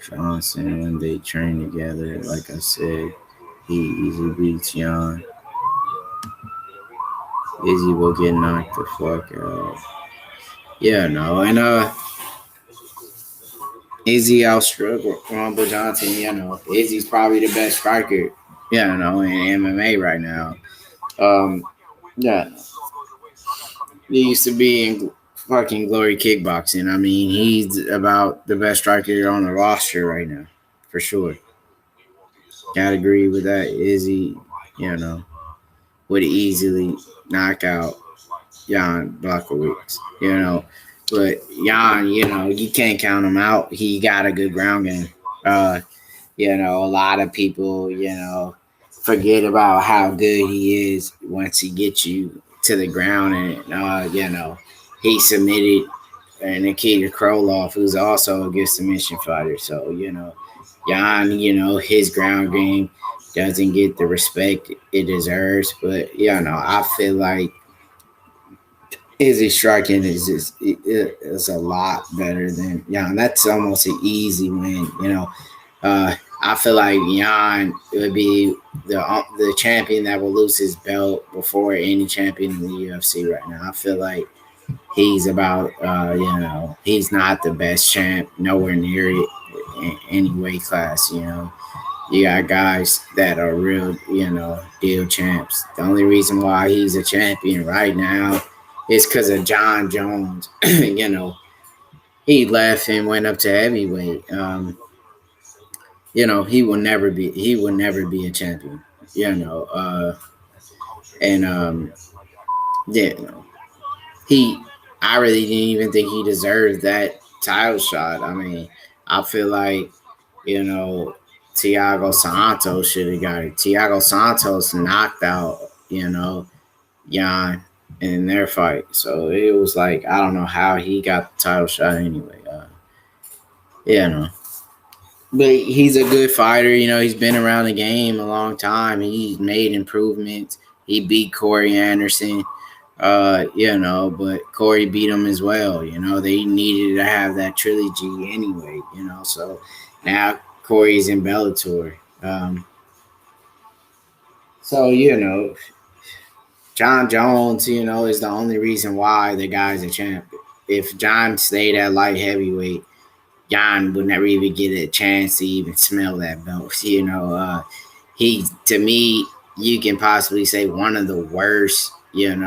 Johnson when they train together. Like I said, he easily beats Jan. Izzy will get knocked the fuck out. Izzy outstruck Rumble Johnson. Izzy's probably the best striker, in MMA right now. He used to be in fucking Glory Kickboxing. I mean, he's about the best striker on the roster right now, for sure. Gotta agree with that. Izzy, would easily knock out Jan Blachowicz, But Jan, you can't count him out. He got a good ground game. A lot of people, forget about how good he is once he gets you to the ground. And, he submitted Nikita Krylov, who's also a good submission fighter. So, Jan, his ground game doesn't get the respect it deserves. But, I feel like his striking is a lot better than Jan. That's almost an easy win, I feel like Jan would be the champion that will lose his belt before any champion in the UFC right now. I feel like he's about, he's not the best champ, nowhere near it. any weight class. You got guys that are real, deal champs. The only reason why he's a champion right now is because of John Jones. He left and went up to heavyweight. He will never be a champion. And yeah, he I really didn't even think he deserved that title shot. I mean, I feel like, Thiago Santos should have got it. Thiago Santos knocked out, Jan in their fight. So it was like, I don't know how he got the title shot anyway. But he's a good fighter. He's been around the game a long time. He's made improvements. He beat Corey Anderson, but Corey beat him as well. They needed to have that trilogy anyway, so now Corey's in Bellator. John Jones, is the only reason why the guy's a champ. If John stayed at light heavyweight, John would never even get a chance to even smell that belt. He, to me, you can possibly say one of the worst, one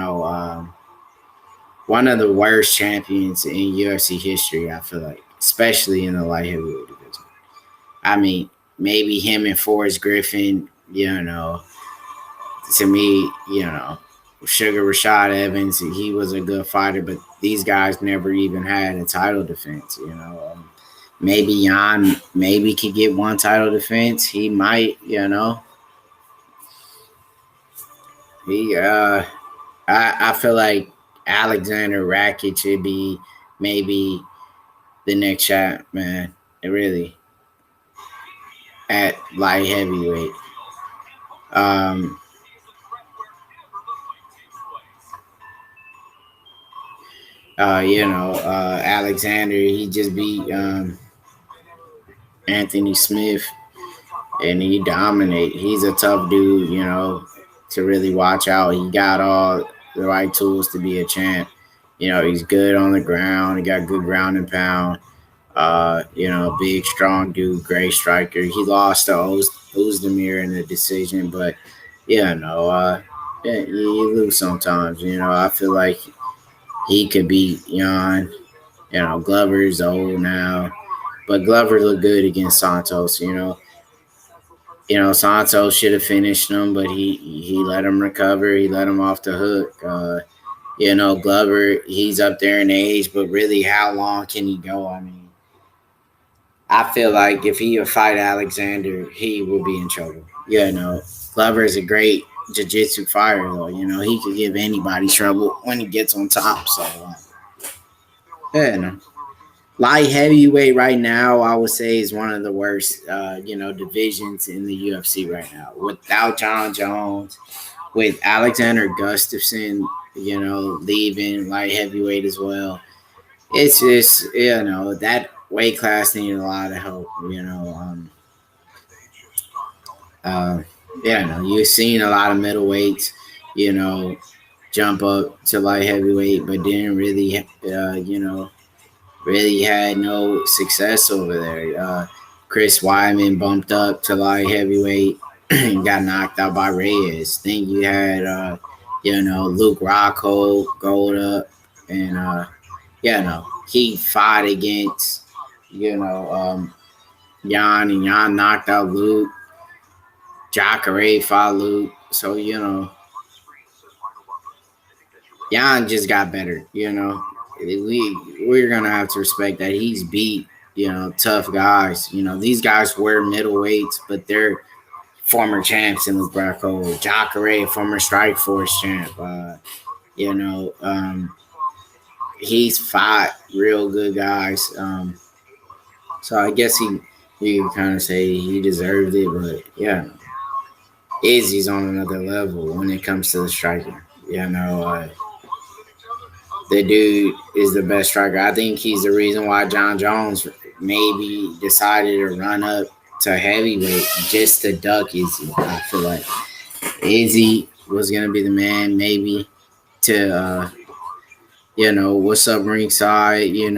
of the worst champions in UFC history, I feel like, especially in the light heavyweight division. I mean, maybe him and Forrest Griffin, to me, Sugar Rashad Evans, he was a good fighter, but these guys never even had a title defense, Maybe Jan could get one title defense. He might, He I feel like Alexander Rakic should be maybe the next shot, man. It really at light heavyweight. Alexander, he just beat Anthony Smith, and he dominate. He's a tough dude, to really watch out. He got all the right tools to be a champ. He's good on the ground. He got good ground and pound. Big, strong dude, great striker. He lost to Ozdemir in the decision, but you lose sometimes. I feel like he could beat Jan. Glover's old now, but Glover looked good against Santos. Santos should have finished him, but he let him recover. He let him off the hook. Glover, he's up there in age, but really, how long can he go? I mean, I feel like if he would fight Alexander, he will be in trouble. Glover is a great jiu-jitsu fighter, though. He could give anybody trouble when he gets on top. So, light heavyweight right now, I would say, is one of the worst, divisions in the UFC right now. Without John Jones, with Alexander Gustafsson, leaving light heavyweight as well. It's just, that weight class needed a lot of help, you've seen a lot of middleweights, jump up to light heavyweight, but didn't really, really had no success over there. Chris Weidman bumped up to light heavyweight and got knocked out by Reyes. Then you had, Luke Rockhold gold up, and, he fought against, Jan, and Jan knocked out Luke. Jacare fought Luke. So, Jan just got better, We're going to have to respect that he's beat, tough guys. These guys were middleweights, but they're former champs in Luke Rockhold. Jacare, former Strike Force champ. He's fought real good guys. So I guess you can kind of say he deserved it, but Izzy's on another level when it comes to the striking. The dude is the best striker. I think he's the reason why John Jones maybe decided to run up to heavyweight just to duck Izzy. I feel like Izzy was going to be the man maybe to, what's up ringside, we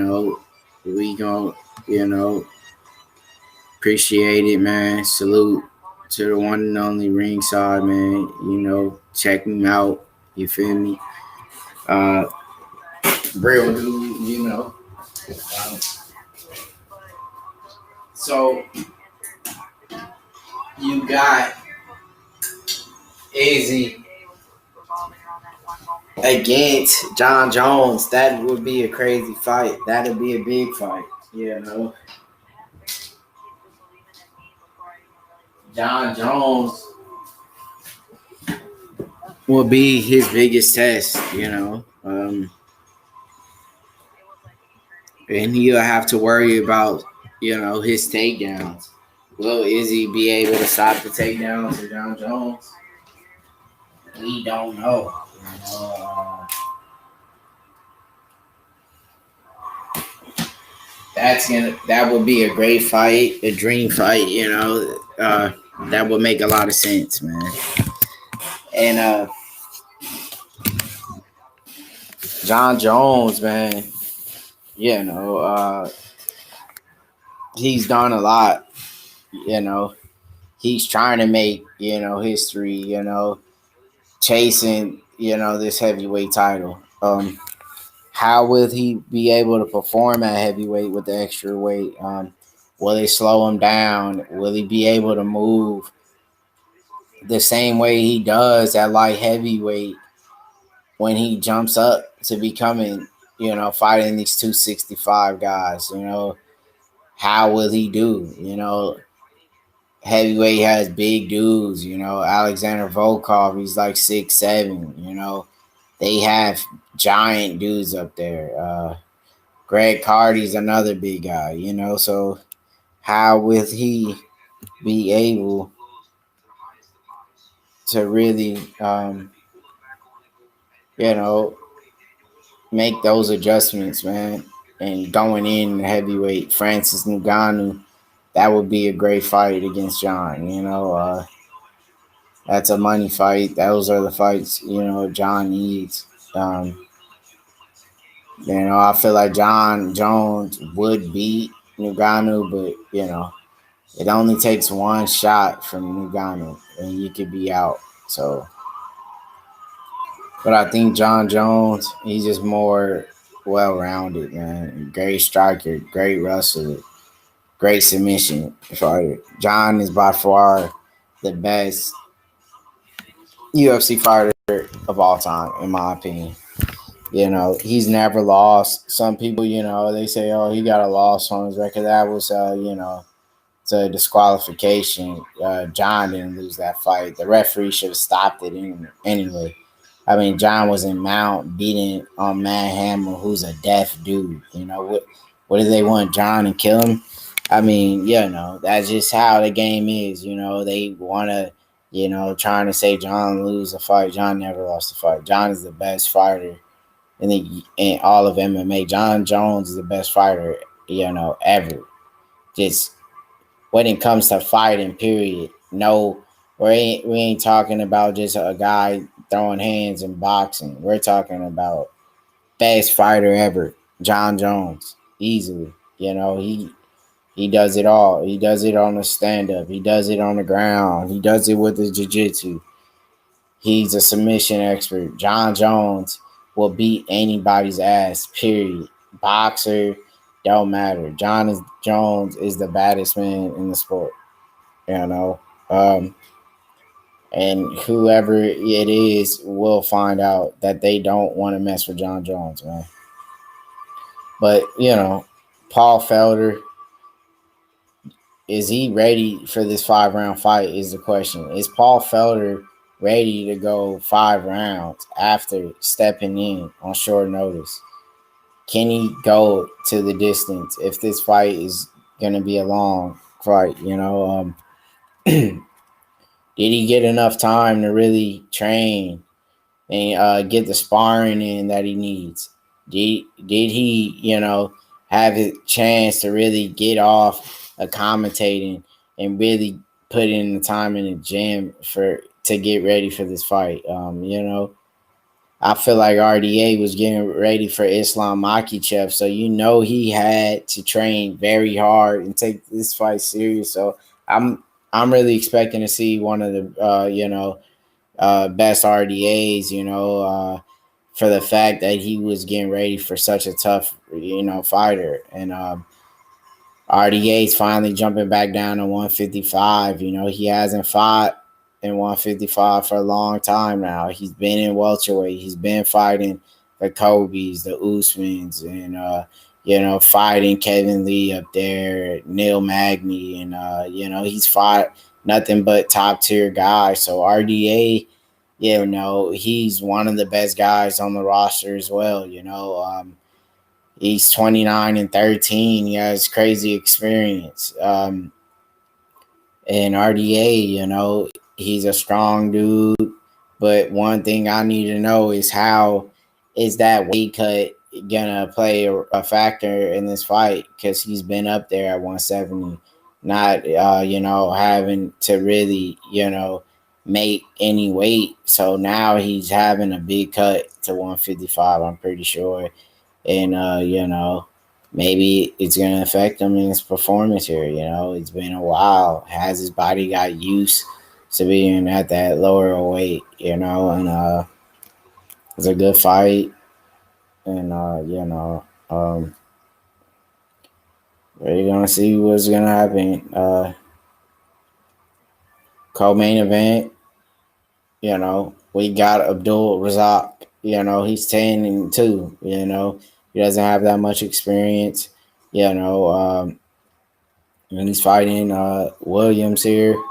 going, Appreciate it, man. Salute to the one and only ringside, man. You know, check him out. You feel me? Real dude, you know. Um, so you got Izzy against John Jones. That would be a crazy fight. That'd be a big fight, you know. John Jones will be his biggest test, you know. And he'll have to worry about, you know, his takedowns. Will Izzy be able to stop the takedowns of John Jones? We don't know. You know, that would be a great fight, a dream fight. You know, that would make a lot of sense, man. And John Jones, man, you know, he's done a lot. You know, he's trying to make, you know, history. You know, chasing, you know, this heavyweight title. How will he be able to perform at heavyweight with the extra weight? Will it slow him down? Will he be able to move the same way he does at light heavyweight when he jumps up to becoming, you know, fighting these 265 guys? You know, how will he do? You know, heavyweight has big dudes. You know, Alexander Volkov, he's like 6'7". You know, they have giant dudes up there. Greg Carty's another big guy, you know. So how will he be able to really, you know, make those adjustments, man? And going in heavyweight, Francis Ngannou, that would be a great fight against John. You know, that's a money fight. Those are the fights, you know, John needs. You know, I feel like John Jones would beat Ngannou, but you know, it only takes one shot from Ngannou and you could be out. So, but I think John Jones, he's just more well-rounded, man. Great striker, great wrestler, great submission fighter. John is by far the best UFC fighter of all time, in my opinion. You know, he's never lost. Some people, you know, they say, oh, he got a loss on his record. That was, you know, it's a disqualification. John didn't lose that fight. The referee should have stopped it anyway. I mean, John was in mount beating on Manhammer, who's a deaf dude. You know, what do they want, John, and kill him? I mean, you know, that's just how the game is. You know, they want to, you know, trying to say John lose a fight. John never lost a fight. John is the best fighter in all of MMA. John Jones is the best fighter, you know, ever. Just when it comes to fighting, period. No, we ain't talking about just a guy throwing hands and boxing. We're talking about best fighter ever, John Jones, easily. You know, he does it all. He does it on the stand up. He does it on the ground. He does it with the jiu-jitsu. He's a submission expert. John Jones will beat anybody's ass, period. Boxer, don't matter. Jones is the baddest man in the sport, you know. And whoever it is will find out that they don't want to mess with John Jones, man. But, you know, Paul Felder, is he ready for this 5-round fight is the question. Is Paul Felder ready to go 5 rounds after stepping in on short notice? Can he go to the distance if this fight is going to be a long fight? You know, did he get enough time to really train and get the sparring in that he needs? Did he, you know, have a chance to really get off commentating and really put in the time in the gym to get ready for this fight? You know, I feel like RDA was getting ready for Islam Makhachev, so he had to train very hard and take this fight serious. So I'm really expecting to see one of the best RDAs. For the fact that he was getting ready for such a tough fighter, and RDA's finally jumping back down to 155. He hasn't fought in 155 for a long time now. He's been in welterweight. He's been fighting the Kobe's, the Usmans, and fighting Kevin Lee up there, Neil Magny, and he's fought nothing but top tier guys. So RDA, he's one of the best guys on the roster as well. He's 29-13. He has crazy experience. And RDA, he's a strong dude. But one thing I need to know is how is that weight cut gonna play a factor in this fight? Because he's been up there at 170, not having to really make any weight. So now he's having a big cut to 155. I'm pretty sure, and maybe it's going to affect him in his performance here. It's been a while. Has his body got used to being at that lower weight, and it's a good fight. And, we're going to see what's going to happen. Co-main event, we got Abdul Razak. He's 10-2. He doesn't have that much experience. And he's fighting Williams here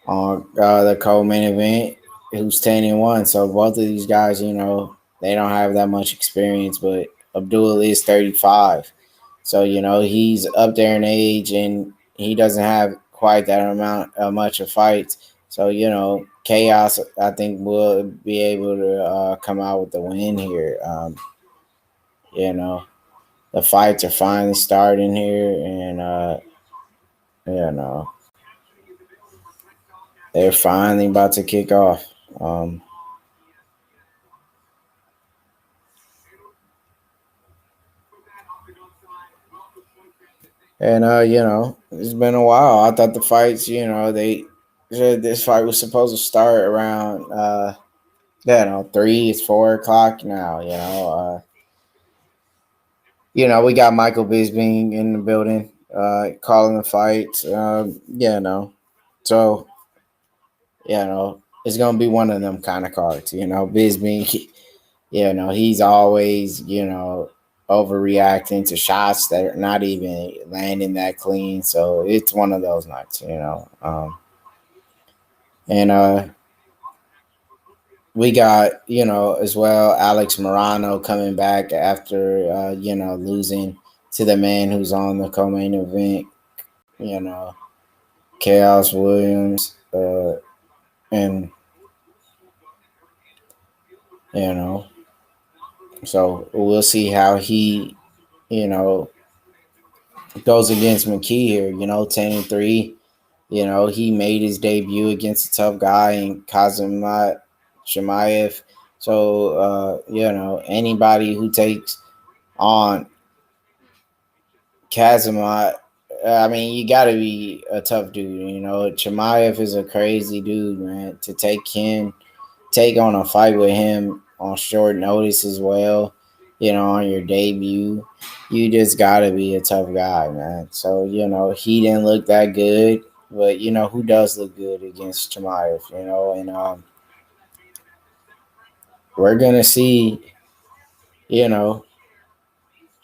on the co-main event, who's 10-1. So both of these guys, they don't have that much experience, but Abdul is 35. So, he's up there in age and he doesn't have quite that amount much of fights. So, Chaos, I think, will be able to come out with the win here. The fights are finally starting here, and they're finally about to kick off. It's been a while. I thought the fights, they said this fight was supposed to start around 3, it's 4 o'clock now. We got Michael Bisping in the building, calling the fights. So, it's gonna be one of them kind of cards. Bisping, he's always, overreacting to shots that are not even landing that clean. So it's one of those nights, and we got, as well, Alex Morano coming back after, losing to the man who's on the co-main event, Chaos Williams, and, so we'll see how he, goes against McKee here, 10-3. He made his debut against a tough guy in Kazimat Shemaev. So, anybody who takes on Kazimat, you got to be a tough dude. Shemaev is a crazy dude, man. To take on a fight with him on short notice as well, on your debut, you just got to be a tough guy, man. So, he didn't look that good, but, who does look good against Shemaev, and we're going to see,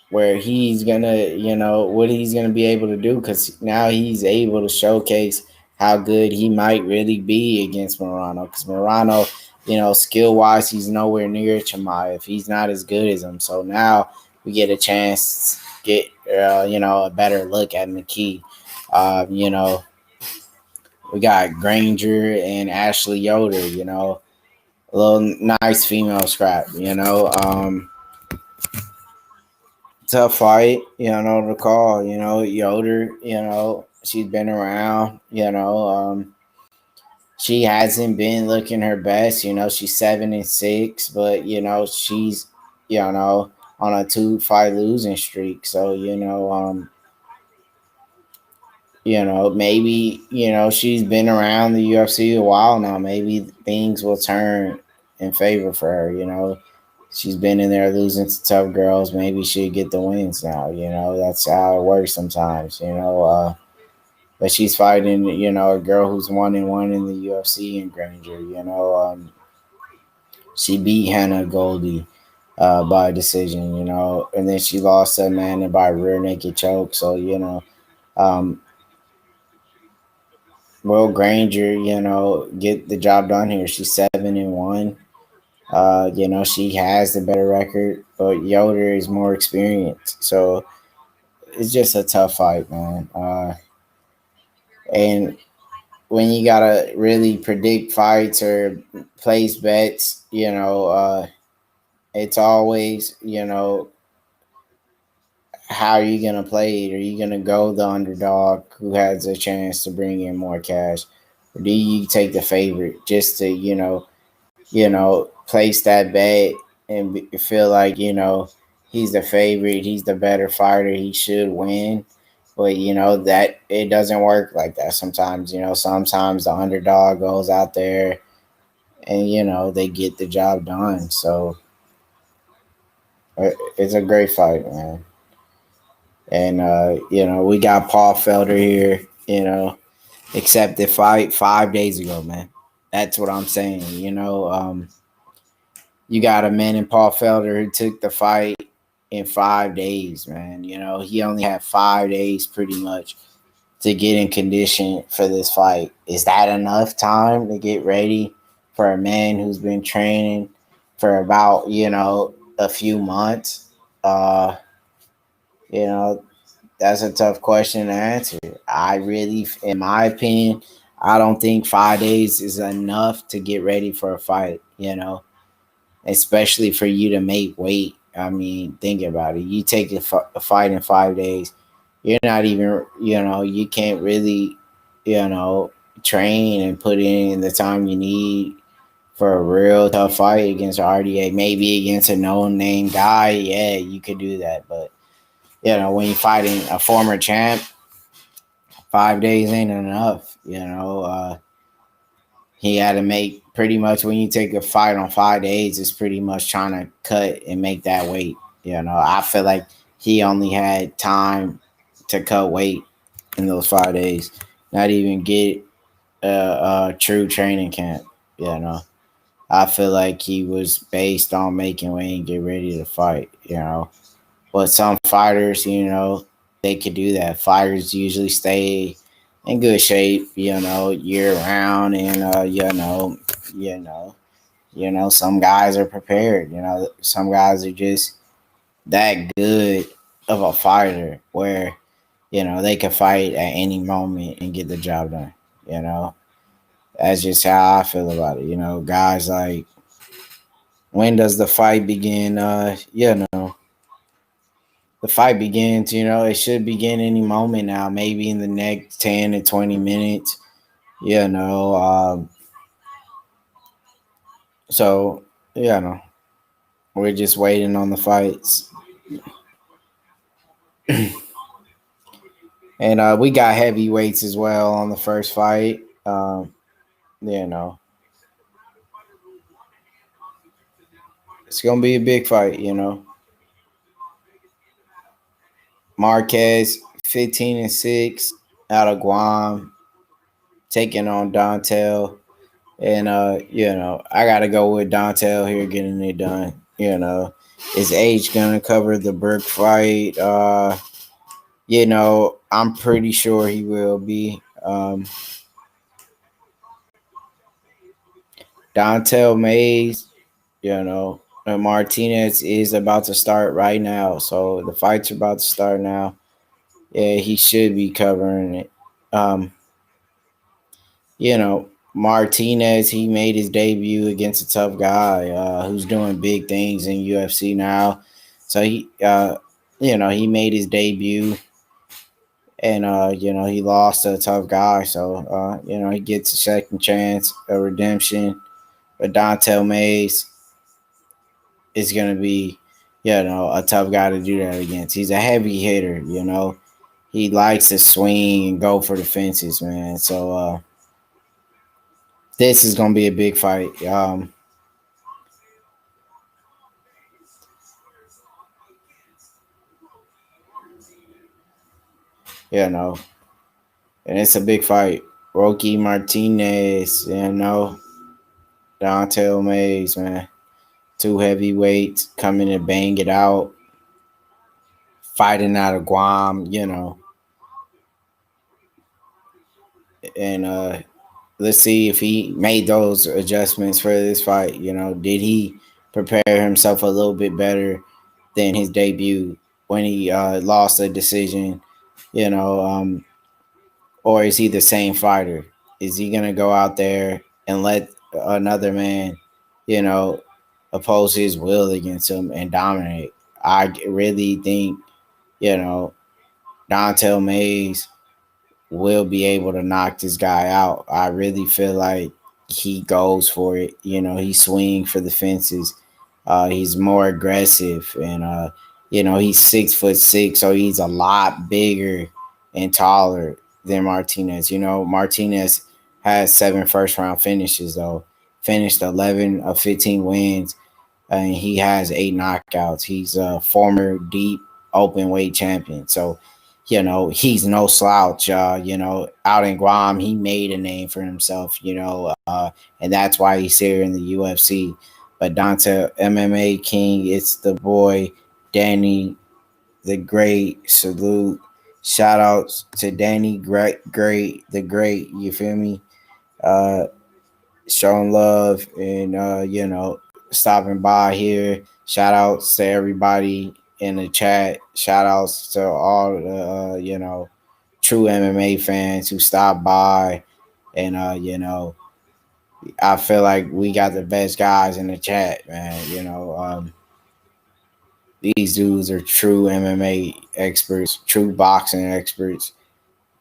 where he's gonna, what he's gonna be able to do, because now he's able to showcase how good he might really be against Morano. Because Morano, skill wise, he's nowhere near Chimaev. He's not as good as him. So now we get a chance to get, a better look at McKee. We got Granger and Ashley Yoder. A little nice female scrap. Tough fight, to call, Yoder, she's been around, she hasn't been looking her best. She's 7-6, but she's on a 2-fight losing streak. So maybe she's been around the UFC a while now. Maybe things will turn in favor for her. She's been in there losing to tough girls. Maybe she'll get the wins now. That's how it works sometimes. But she's fighting, a girl who's 1-1 in the UFC in Granger. She beat Hannah Goldie by decision, and then she lost to Amanda by rear naked choke. So, um, Will Granger, get the job done here. She's 7-1. She has the better record, but Yoder is more experienced. So it's just a tough fight, man. And when you gotta really predict fights or place bets, it's always, how are you gonna play it? Are you gonna go the underdog who has a chance to bring in more cash, or do you take the favorite just to place that bet and feel like he's the favorite, he's the better fighter, he should win? But that it doesn't work like that sometimes. Sometimes the underdog goes out there and they get the job done. So it's a great fight, man. And we got Paul Felder here, accepted fight 5 days ago, man. That's what I'm saying. You got a man in Paul Felder who took the fight in 5 days, man. He only had 5 days pretty much to get in condition for this fight. Is that enough time to get ready for a man who's been training for about, a few months? That's a tough question to answer. I really, in my opinion, I don't think 5 days is enough to get ready for a fight, especially for you to make weight. I mean, think about it. You take a fight in 5 days, you're not even, you can't really, train and put in the time you need for a real tough fight against RDA. Maybe against a no-name guy, yeah, you could do that. But, when you're fighting a former champ, 5 days ain't enough, he had to make pretty much when you take a fight on 5 days, it's pretty much trying to cut and make that weight. I feel like he only had time to cut weight in those 5 days, not even get a true training camp. I feel like he was based on making weight and get ready to fight. But some fighters, they could do that. Fighters usually stay in good shape, year round, and some guys are prepared. Some guys are just that good of a fighter where they can fight at any moment and get the job done. That's just how I feel about it. Guys like, when does the fight begin? The fight begins, it should begin any moment now, maybe in the next 10 to 20 minutes, so, we're just waiting on the fights. And we got heavyweights as well on the first fight. It's going to be a big fight, Marquez, 15-6 out of Guam, taking on Dontel. And, I got to go with Dontel here getting it done. Is H going to cover the Burke fight? I'm pretty sure he will be. Dontel Mays, and Martinez is about to start right now. So the fights are about to start now. Yeah, he should be covering it. Martinez, he made his debut against a tough guy who's doing big things in UFC now. So he made his debut, And he lost to a tough guy, so he gets a second chance, a redemption. But Dontel Mays is gonna be, a tough guy to do that against. He's a heavy hitter. He likes to swing and go for the fences, man. So this is gonna be a big fight. And it's a big fight. Rocky Martinez, Dontel Mays, man. Two heavyweights coming to bang it out, fighting out of Guam, and let's see if he made those adjustments for this fight. Did he prepare himself a little bit better than his debut when he lost a decision? Or is he the same fighter? Is he gonna go out there and let another man, you know, oppose his will against him and dominate? I really think, you know, Dontel Mays will be able to knock this guy out. I really feel like he goes for it. He swings for the fences. He's more aggressive, and he's 6'6", so he's a lot bigger and taller than Martinez. Martinez has 7 first-round finishes though. Finished 11 of 15 wins, and he has 8 knockouts. He's a former deep open weight champion, so he's no slouch. Out in Guam, he made a name for himself. And that's why he's here in the UFC. But Dante MMA King, it's the boy Danny the Great. Salute, shout outs to Danny the Great. You feel me? Showing love and stopping by here. Shout outs to everybody in the chat. Shout outs to all the true MMA fans who stopped by, and I feel like we got the best guys in the chat, man. These dudes are true MMA experts, true boxing experts,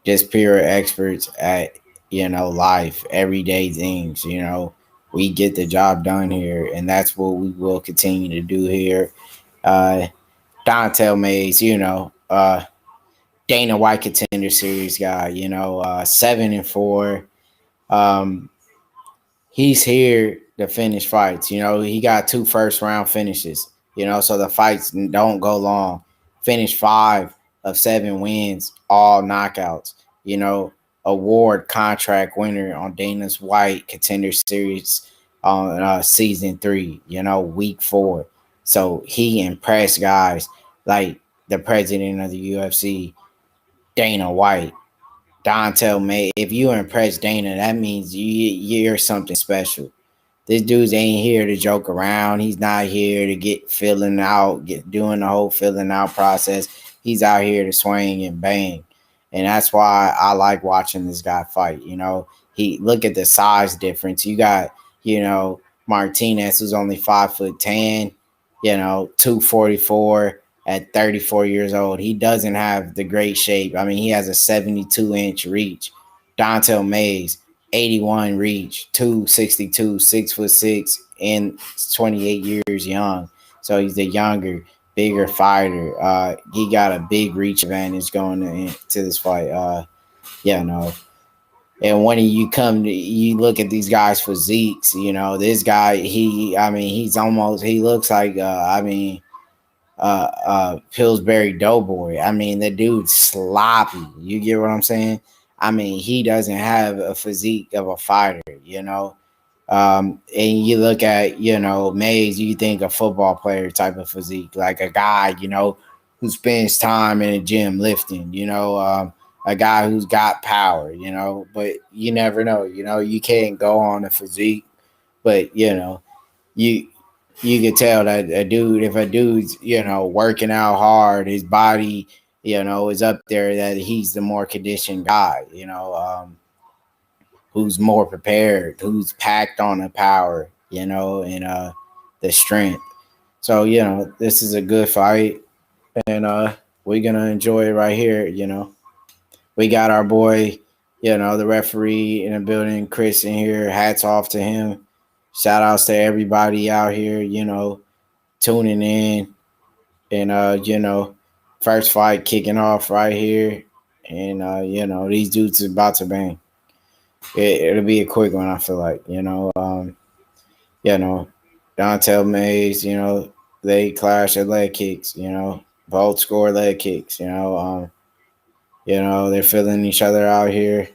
just pure experts at life, everyday things. We get the job done here, and that's what we will continue to do here. Dontel Mays, Dana White Contender Series guy, 7-4. He's here to finish fights. He got 2 first-round finishes, so the fights don't go long. Finished 5 of 7 wins, all knockouts. Award contract winner on Dana's White Contender Series on season 3, week 4. So he impressed guys like the president of the UFC, Dana White. Dontel May, if you impress Dana, that means you're something special. This dude ain't here to joke around. He's not here to get filling out, doing the whole filling out process. He's out here to swing and bang. And that's why I like watching this guy fight. He look at the size difference. You got, Martinez, who's only 5'10", 244 at 34 years old. He doesn't have the great shape. I mean, he has a 72-inch reach. Dontel Mays, 81 reach, 262, 6'6", and 28 years young. So he's a younger, bigger fighter. He got a big reach advantage going into this fight. And when you look at these guys' physiques, this guy, he looks like, Pillsbury Doughboy. I mean, the dude's sloppy. You get what I'm saying? I mean, he doesn't have a physique of a fighter, and you look at, Mays, you think a football player type of physique, like a guy, who spends time in the gym lifting, a guy who's got power, but you never know, you can't go on a physique, but, you could tell that if a dude's, working out hard, his body, is up there, that he's the more conditioned guy, who's more prepared, who's packed on the power, and the strength. So, this is a good fight, and we're going to enjoy it right here, we got our boy, the referee in the building, Chris in here. Hats off to him. Shout outs to everybody out here, tuning in. And, first fight kicking off right here. And, these dudes is about to bang. It'll be a quick one, I feel like, Dontel Mays, they clash at leg kicks, both score leg kicks, they're filling each other out here.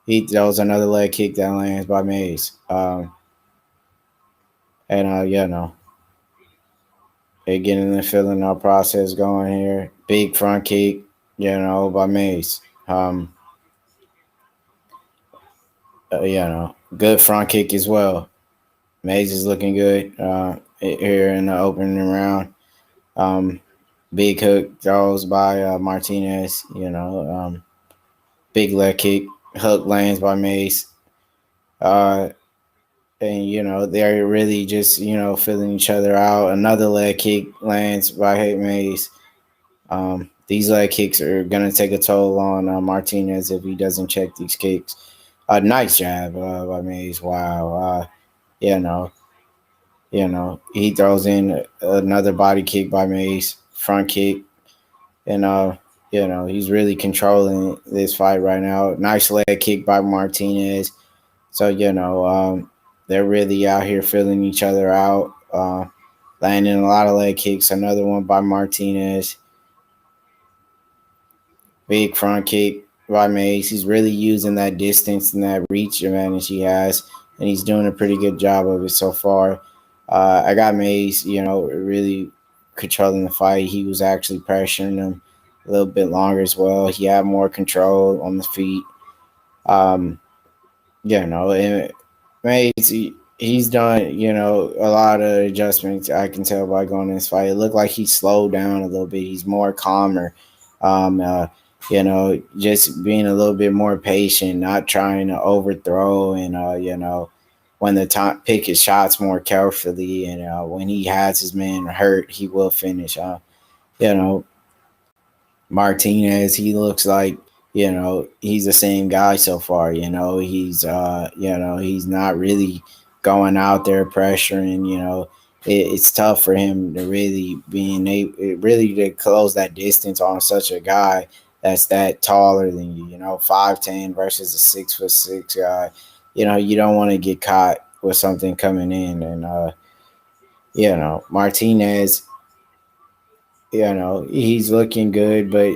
He throws another leg kick that lands by Mays. They're getting the filling out process going here. Big front kick, by Mays. Good front kick as well. Mays is looking good here in the opening round. Big hook throws by Martinez. Big leg kick. Hook lands by Mays. And, they're really just, filling each other out. Another leg kick lands by Mays. These leg kicks are going to take a toll on Martinez if he doesn't check these kicks. Nice jab by Mays. Wow. He throws in another body kick by Mays. Front kick. And, he's really controlling this fight right now. Nice leg kick by Martinez. So, they're really out here filling each other out. Landing a lot of leg kicks. Another one by Martinez. Big front kick by Mays. He's really using that distance and that reach advantage he has. And he's doing a pretty good job of it so far. I got Mays, really controlling the fight. He was actually pressuring him a little bit longer as well. He had more control on the feet. And Mays, he's done, a lot of adjustments, I can tell by going in this fight. It looked like he slowed down a little bit. He's more calmer. Just being a little bit more patient, not trying to overthrow and, when the time pick his shots more carefully, and when he has his man hurt, he will finish. Martinez, he looks like, he's the same guy so far. He's he's not really going out there pressuring. It's tough for him to really to close that distance on such a guy that's that taller than you. 5'10" versus a 6'6" guy. You don't want to get caught with something coming in. And, Martinez, he's looking good, but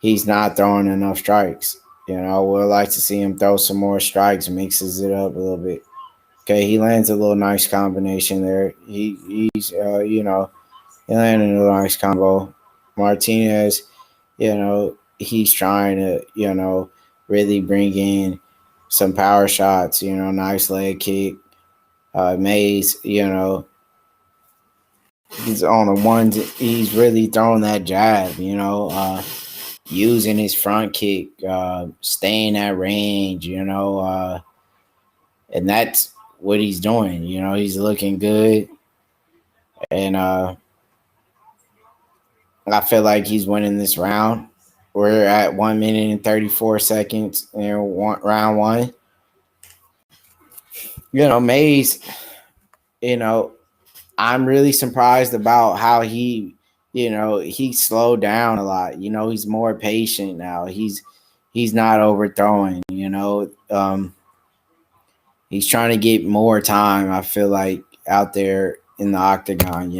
he's not throwing enough strikes. We'd like to see him throw some more strikes, mixes it up a little bit. Okay, he lands a little nice combination there. He's he landed a nice combo. Martinez, he's trying to, really bring in some power shots, nice leg kick. Mays, he's on the ones. He's really throwing that jab, using his front kick, staying at range, and that's what he's doing. He's looking good. And I feel like he's winning this round. We're at 1 minute and 34 seconds in round one. Mays, I'm really surprised about how he slowed down a lot. He's more patient now. He's not overthrowing, he's trying to get more time, I feel like, out there in the octagon,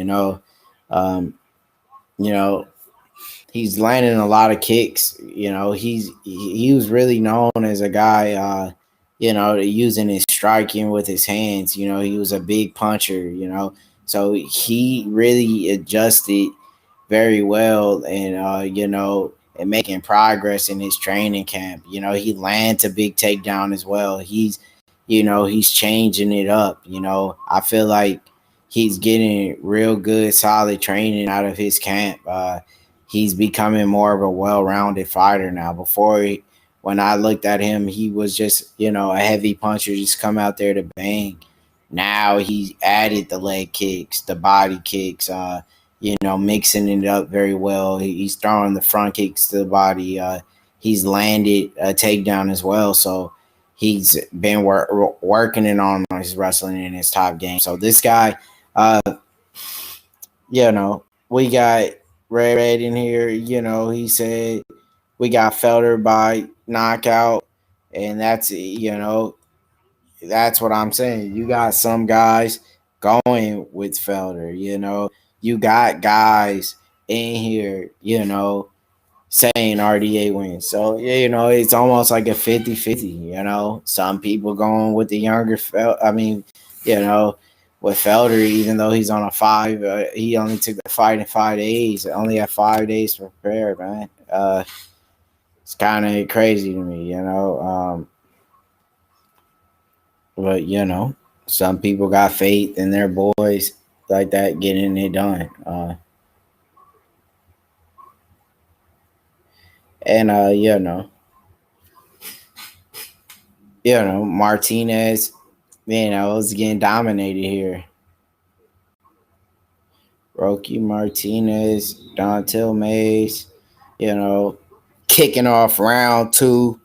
he's landing a lot of kicks. He was really known as a guy, using his striking with his hands. He was a big puncher, so he really adjusted very well and, and making progress in his training camp. He lands a big takedown as well. He's changing it up. I feel like he's getting real good, solid training out of his camp. He's becoming more of a well-rounded fighter now. Before, when I looked at him, he was just, a heavy puncher, just come out there to bang. Now he's added the leg kicks, the body kicks, mixing it up very well. He's throwing the front kicks to the body. he's landed a takedown as well. So he's been working it on his wrestling in his top game. So this guy, we got Red in here. He said we got Felder by knockout, and that's that's what I'm saying. You got some guys going with Felder. You got guys in here. Saying RDA wins. So, it's almost like a 50-50, Some people going with the younger with Felder, even though he's on a 5, he only took the fight in 5 days. Only had 5 days to prepare, man. It's kind of crazy to me, But, some people got faith in their boys like that getting it done. And Martinez, was getting dominated here. Rocky Martinez, Dontel Mays, kicking off round 2,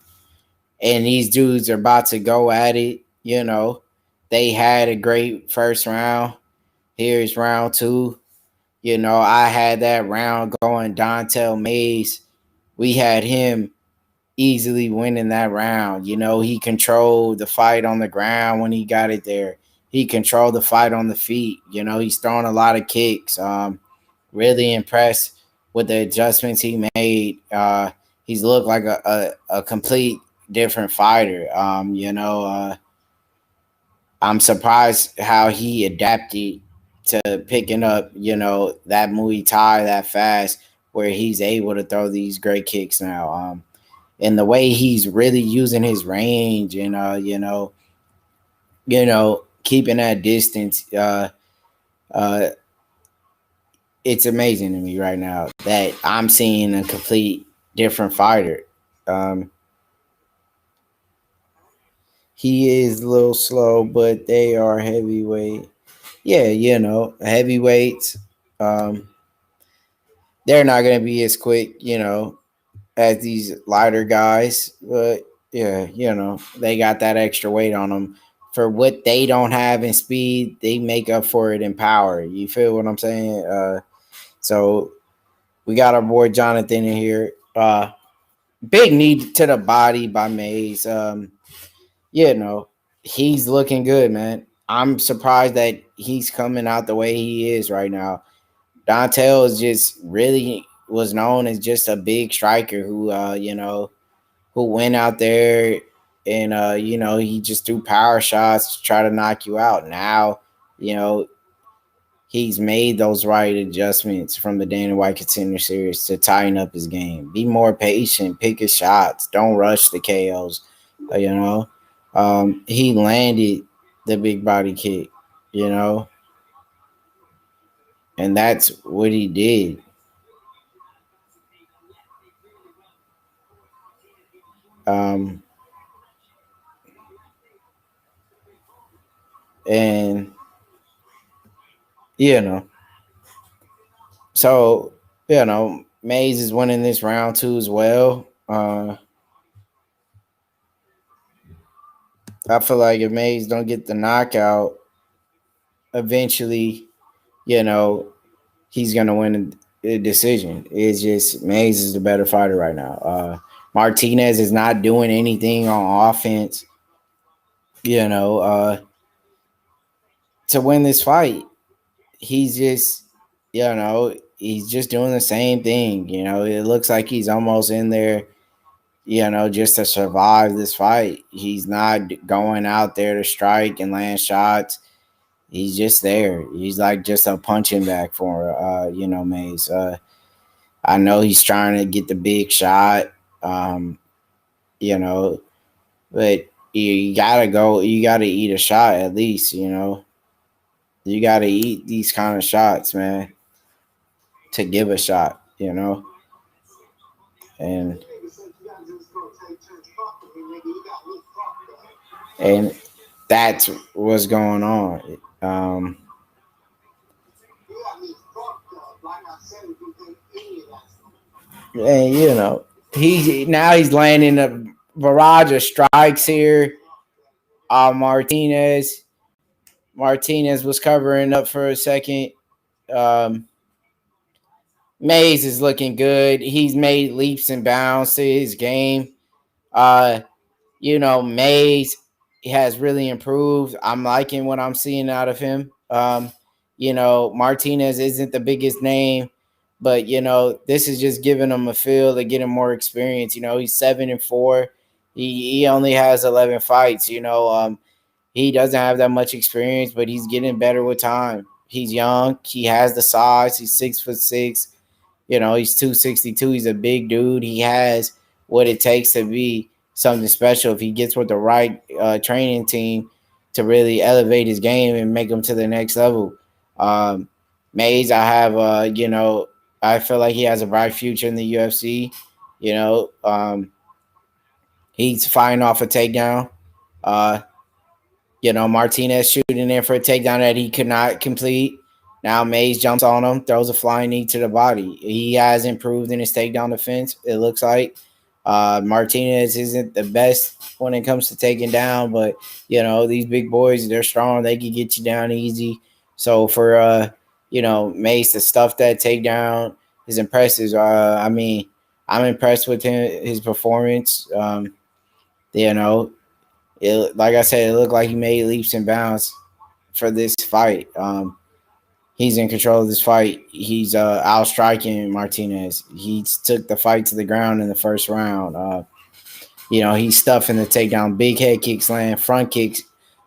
and these dudes are about to go at it. They had a great first round. Here's round 2. I had that round going Dontel Mays. We had him easily winning that round. He controlled the fight on the ground when he got it there. He controlled the fight on the feet. He's throwing a lot of kicks. Really impressed with the adjustments he made. He's looked like a complete different fighter. I'm surprised how he adapted to picking up, that Muay Thai that fast, where he's able to throw these great kicks now. And the way he's really using his range and keeping that distance, it's amazing to me right now that I'm seeing a complete different fighter. He is a little slow, but they are heavyweight. Yeah, heavyweights. They're not going to be as quick, as these lighter guys. But, yeah, they got that extra weight on them. For what they don't have in speed, they make up for it in power. You feel what I'm saying? So we got our boy Jonathan in here. Big knee to the body by Mays. He's looking good, man. I'm surprised that he's coming out the way he is right now. Dontel is just really was known as just a big striker who who went out there and he just threw power shots to try to knock you out. Now, he's made those right adjustments from the Dana White Contender Series to tighten up his game. Be more patient, pick his shots, don't rush the KOs. He landed the big body kick, and that's what he did. And so Mays is winning this round 2 as well. I feel like if Mays don't get the knockout, eventually, he's gonna win a decision. It's just Mays is the better fighter right now. Martinez is not doing anything on offense, to win this fight. He's just, he's just doing the same thing. It looks like he's almost in there, just to survive this fight. He's not going out there to strike and land shots. He's just there. He's like just a punching bag for, Mays. I know he's trying to get the big shot, but you gotta eat a shot at least, You gotta eat these kind of shots, man, to give a shot, And that's what's going on. And He's landing a barrage of strikes here. Martinez was covering up for a second. Um, Mays is looking good. He's made leaps and bounds to his game. Uh, Mays has really improved. I'm liking what I'm seeing out of him. Martinez isn't the biggest name, but this is just giving him a feel to get him more experience. He's 7-4. He only has 11 fights. He doesn't have that much experience, but he's getting better with time. He's young. He has the size. He's 6'6". He's 262. He's a big dude. He has what it takes to be something special if he gets with the right training team to really elevate his game and make him to the next level. Mays, I feel like he has a bright future in the UFC. He's fighting off a takedown. Martinez shooting in for a takedown that he could not complete. Now Mays jumps on him, throws a flying knee to the body. He has improved in his takedown defense, it looks like. Martinez isn't the best when it comes to taking down, but, these big boys, they're strong. They can get you down easy. So for, Mays to stuff that takedown is impressive. I'm impressed with his performance. Like I said, it looked like he made leaps and bounds for this fight. He's in control of this fight. He's outstriking Martinez. He took the fight to the ground in the first round. He's stuffing the takedown. Big head kicks land, front kicks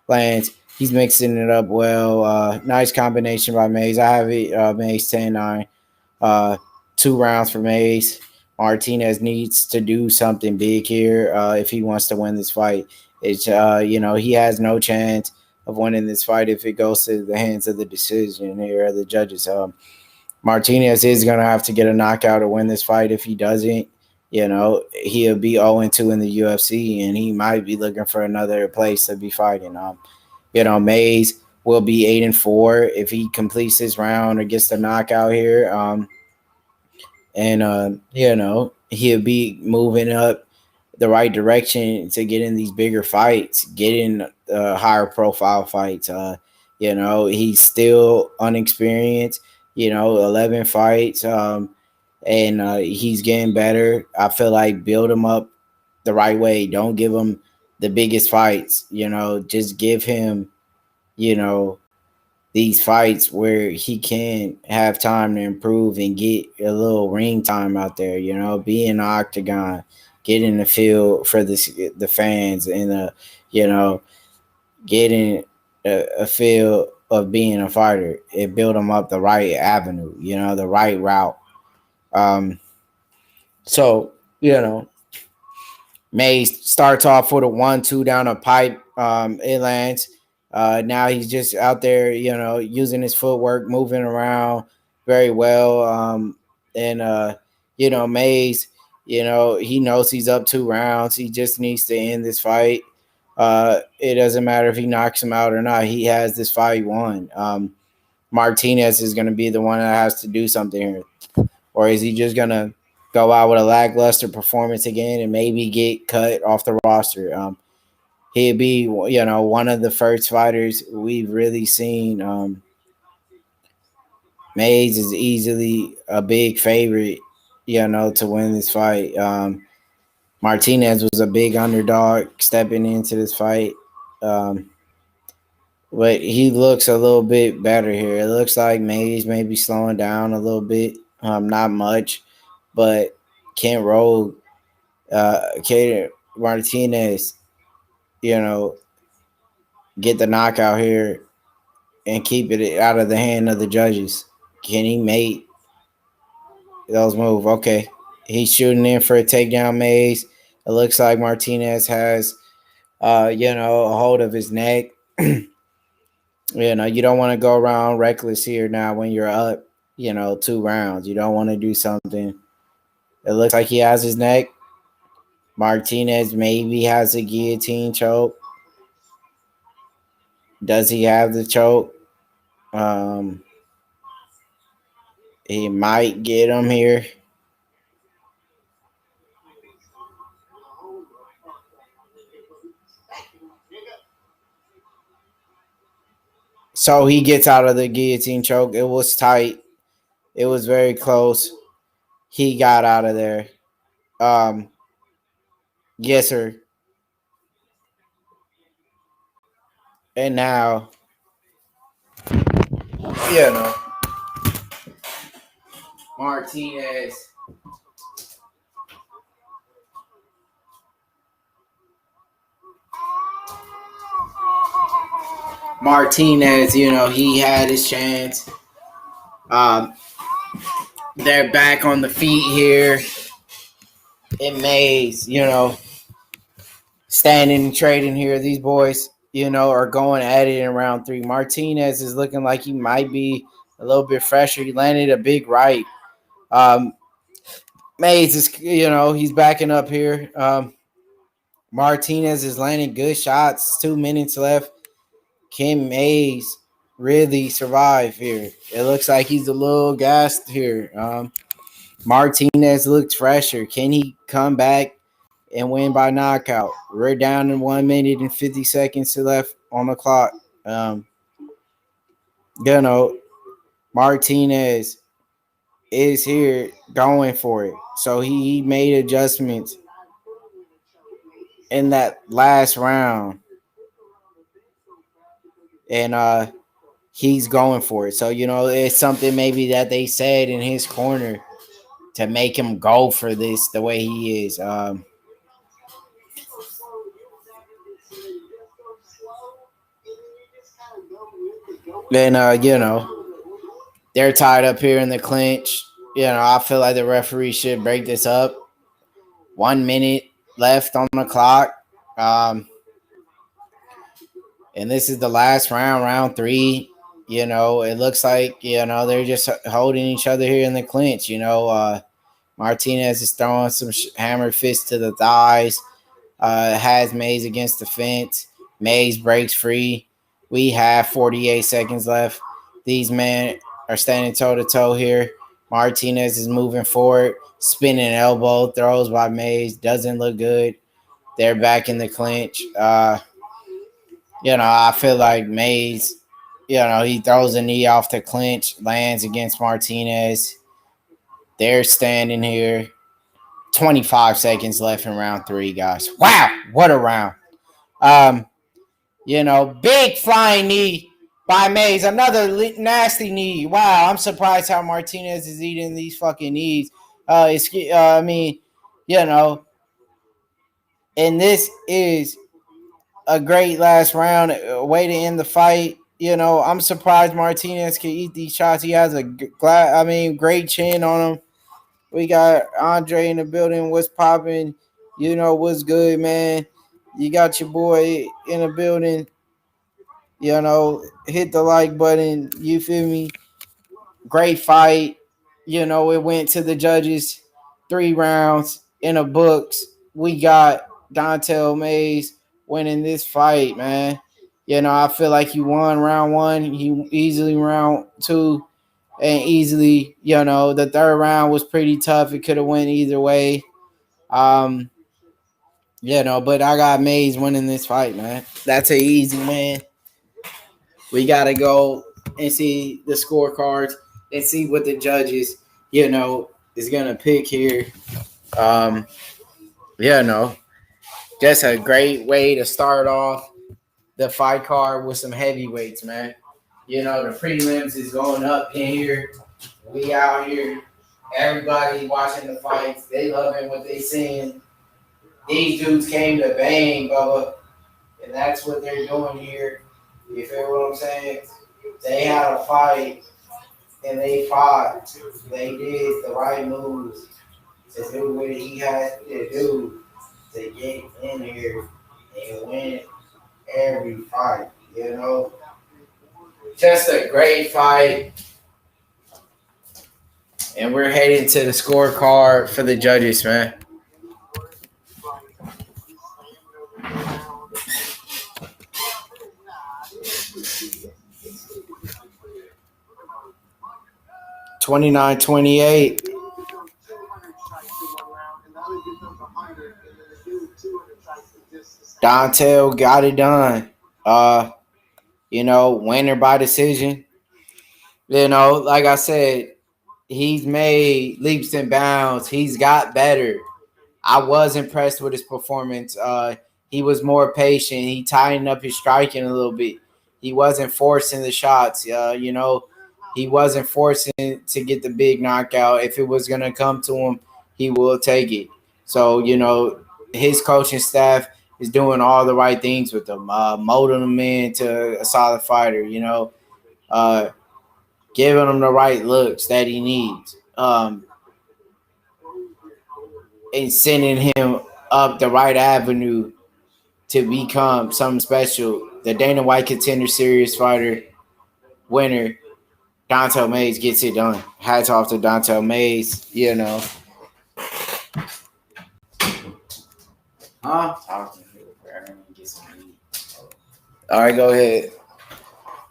lands. He's mixing it up well. Nice combination by Mays. I have it Mays 10-9. 2 rounds for Mays. Martinez needs to do something big here if he wants to win this fight. It's he has no chance of winning this fight if it goes to the hands of the decision here of the judges. Martinez is going to have to get a knockout to win this fight. If he doesn't, he'll be 0-2 in the UFC, and he might be looking for another place to be fighting. Mays will be 8-4 if he completes this round or gets the knockout here. He'll be moving up the right direction to get in these bigger fights, get in higher profile fights. He's still unexperienced, 11 fights, and he's getting better. I feel like build him up the right way. Don't give him the biggest fights, just give him, these fights where he can have time to improve and get a little ring time out there, be in the octagon, get in the field for the fans, and get in a feel of being a fighter. It build him up the right avenue, the right route. Mays starts off with a 1-2 down a pipe. It lands. Now he's just out there, using his footwork, moving around very well. Mays, he knows he's up 2 rounds. He just needs to end this fight. It doesn't matter if he knocks him out or not. He has this fight won. Martinez is going to be the one that has to do something here. Or is he just going to go out with a lackluster performance again and maybe get cut off the roster? He'd be, one of the first fighters we've really seen. Mays is easily a big favorite, to win this fight. Martinez was a big underdog stepping into this fight. But he looks a little bit better here. It looks like Mays may be slowing down a little bit. Not much, but Kent Rowe, Kader Martinez, get the knockout here and keep it out of the hand of the judges. Can he make those moves? Okay. He's shooting in for a takedown, Mays. It looks like Martinez has, a hold of his neck. You don't want to go around reckless here now when you're up, 2 rounds. You don't want to do something. It looks like he has his neck. Martinez maybe has a guillotine choke. Does he have the choke? He might get him here. So he gets out of the guillotine choke. It was tight. It was very close. He got out of there. Yes, sir. And now, you know, Martinez, you know, he had his chance. They're back on the feet here. And Mays, you know, standing and trading here. These boys, you know, are going at it in round 3. Martinez is looking like he might be a little bit fresher. He landed a big right. Mays is, you know, he's backing up here. Martinez is landing good shots. 2 minutes left. Can Mays really survive here? It looks like he's a little gassed here. Martinez looks fresher. Can he come back and win by knockout? We're down in 1 minute and 50 seconds left on the clock. You know, Martinez is here going for it. So he made adjustments in that last round. And he's going for it. So, you know, it's something maybe that they said in his corner to make him go for this the way he is. Then, you know, they're tied up here in the clinch. You know, I feel like the referee should break this up. 1 minute left on the clock. And this is the last round, round 3. You know, it looks like, you know, they're just holding each other here in the clinch. You know, Martinez is throwing some hammer fists to the thighs. Has Mays against the fence. Mays breaks free. We have 48 seconds left. These men are standing toe-to-toe here. Martinez is moving forward. Spinning elbow. Throws by Mays. Doesn't look good. They're back in the clinch. You know, I feel like Mays, you know, he throws a knee off the clinch. Lands against Martinez. They're standing here. 25 seconds left in round 3, guys. Wow, what a round. You know, big flying knee by Mays. Another nasty knee. Wow, I'm surprised how Martinez is eating these fucking knees. I mean, you know, and this is a great last round. Way to end the fight. You know, I'm surprised Martinez can eat these shots. He has a great chin on him. We got Andre in the building. What's popping? You know, what's good, man? You got your boy in the building. You know, hit the like button. You feel me? Great fight. You know, it went to the judges. 3 rounds in the books. We got Dontel Mays winning this fight, man. You know, I feel like he won round 1. He easily round 2. And easily, you know, the 3rd round was pretty tough. It could have went either way. You know, but I got Mays winning this fight, man. That's an easy win. We got to go and see the scorecards and see what the judges, you know, is going to pick here. You know, just a great way to start off the fight card with some heavyweights, man. You know, the prelims is going up in here. We out here. Everybody watching the fights. They loving what they seeing. These dudes came to bang, Bubba. And that's what they're doing here. You feel what I'm saying? They had a fight and they fought. They did the right moves to do what he has to do to get in here and win every fight, you know? Just a great fight. And we're heading to the scorecard for the judges, man. $29-28. Dontel got it done. winner by decision. Like I said, he's made leaps and bounds. He's got better. I was impressed with his performance. He was more patient. He tightened up his striking a little bit. He wasn't forcing the shots. He wasn't forcing to get the big knockout. If it was going to come to him, he will take it. So, his coaching staff is doing all the right things with him, molding him into a solid fighter, giving him the right looks that he needs, and sending him up the right avenue to become something special. The Dana White Contender Series fighter winner, Dontel Mays, gets it done. Hats off to Dontel Mays, All right, go ahead.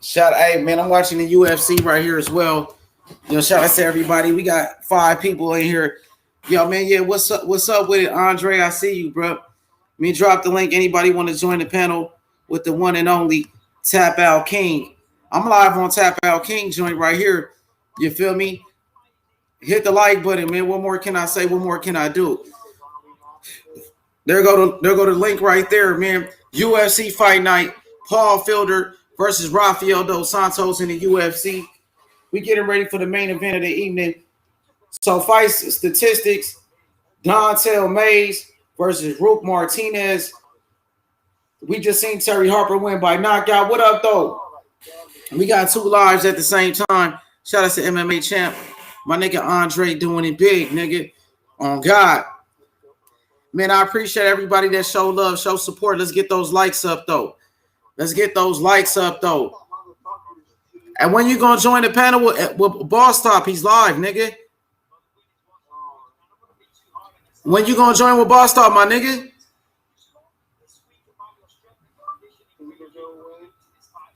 Hey man, I'm watching the UFC right here as well. Shout out to everybody. We got 5 people in here. Yo, man, yeah, what's up with it, Andre? I see you, bro. Me drop the link. Anybody want to join the panel with the one and only Tap Out King? I'm live on Tap Out King joint right here. You feel me? Hit the like button, man. What more can I say? What more can I do? There go the link right there, man. UFC Fight Night. Paul Felder versus Rafael dos Santos in the UFC. We getting ready for the main event of the evening. So fight statistics: Dontel Mays versus Rook Martinez. We just seen Terry Harper win by knockout. What up, though? We got 2 lives at the same time. Shout out to MMA champ. My nigga Andre doing it big, nigga. On God. Man, I appreciate everybody that show love, show support. Let's get those likes up, though. And when you going to join the panel with Boss Top, he's live, nigga. When you going to join with Boss Top, my nigga?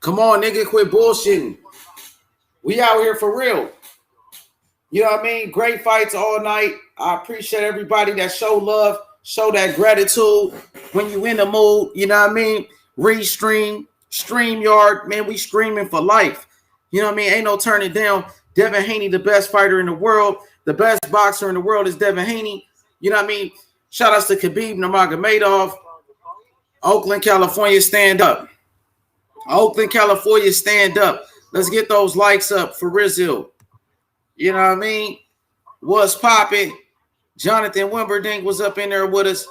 Come on, nigga, quit bullshitting. We out here for real. You know what I mean? Great fights all night. I appreciate everybody that show love, show that gratitude when you in the mood. You know what I mean? Restream, StreamYard, man, we streaming for life. You know what I mean? Ain't no turning down. Devin Haney, the best fighter in the world. The best boxer in the world is Devin Haney. You know what I mean? Shout outs to Khabib Nurmagomedov. Oakland, California, stand up. Oakland, California, stand up. Let's get those likes up for Rizzo. You know what I mean? What's popping? Jonathan Wimberding was up in there with us.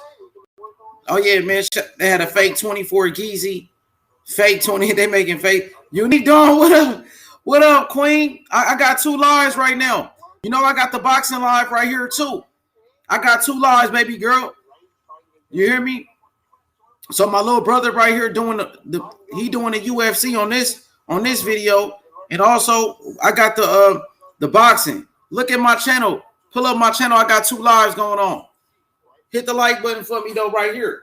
Oh, yeah, man. They had a fake 24 Geezy. Fake 20. They making fake. Unique Dawn, what up? What up, Queen? I got 2 lives right now. I got the boxing live right here, too. I got 2 lives, baby girl. You hear me? So my little brother right here doing the UFC on this video. And also, I got the boxing. Look at my channel. Pull up my channel. I got 2 lives going on. Hit the like button for me, though, right here.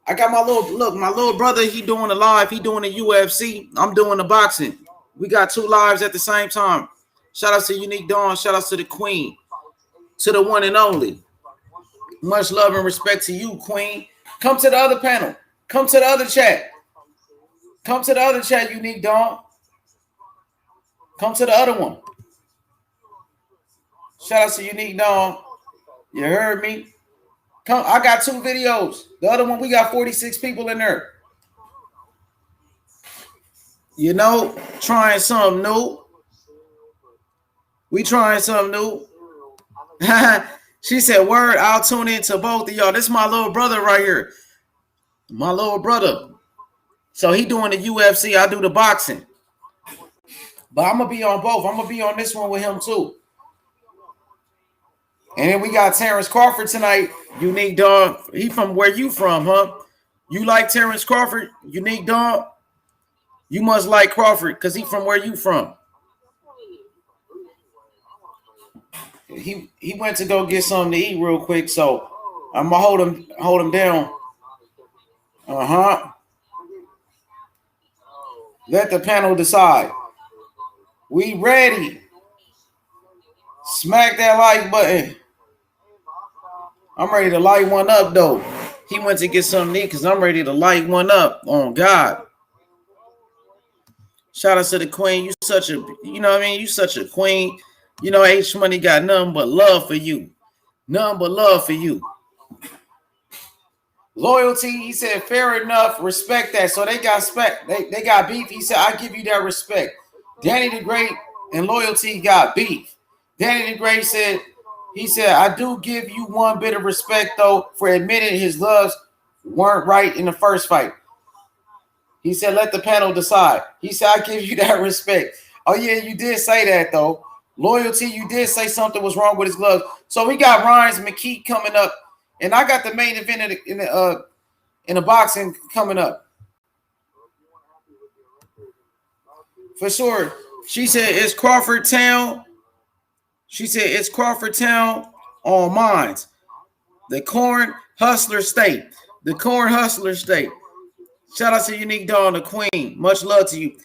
I got my little brother, he doing the live. He doing the UFC. I'm doing the boxing. We got 2 lives at the same time. Shout out to Unique Dawn. Shout out to the Queen. To the one and only. Much love and respect to you, Queen. Come to the other panel. Come to the other chat. Come to the other chat, Unique Dawn. Come to the other one. Shout out to Unique Dawn. You heard me? Come, I got 2 videos. The other one, we got 46 people in there. Trying something new. We trying something new. She said, word, I'll tune in to both of y'all. This is my little brother right here. My little brother. So he doing the UFC. I do the boxing. But I'm going to be on both. I'm going to be on this one with him too. And then we got Terrence Crawford tonight. Unique Dog. He from where you from, huh? You like Terrence Crawford? Unique Dog? You must like Crawford because he from where you from. He went to go get something to eat real quick, so I'm gonna hold him down. Let the panel decide. We ready. Smack that like button. I'm ready to light one up, though. He went to get something to eat because I'm ready to light one up. On God. Shout out to the queen. You such a, you know what I mean? You such a queen. You know, H Money got nothing but love for you. Nothing but love for you. Loyalty, he said, fair enough, respect that. So they got respect. They got beef. He said, I give you that respect. Danny the Great and Loyalty got beef. Danny the Great said, he said, I do give you one bit of respect, though, for admitting his loves weren't right in the first fight. He said, let the panel decide. He said, I give you that respect. Oh, yeah, you did say that, though. Loyalty, you did say something was wrong with his gloves. So we got Ryan's McKee coming up. And I got the main event in the boxing coming up. For sure. She said, it's Crawford Town. She said, it's Crawford Town on mines. The Corn Hustler State. The Corn Hustler State. Shout out to Unique Dawn, the queen. Much love to you.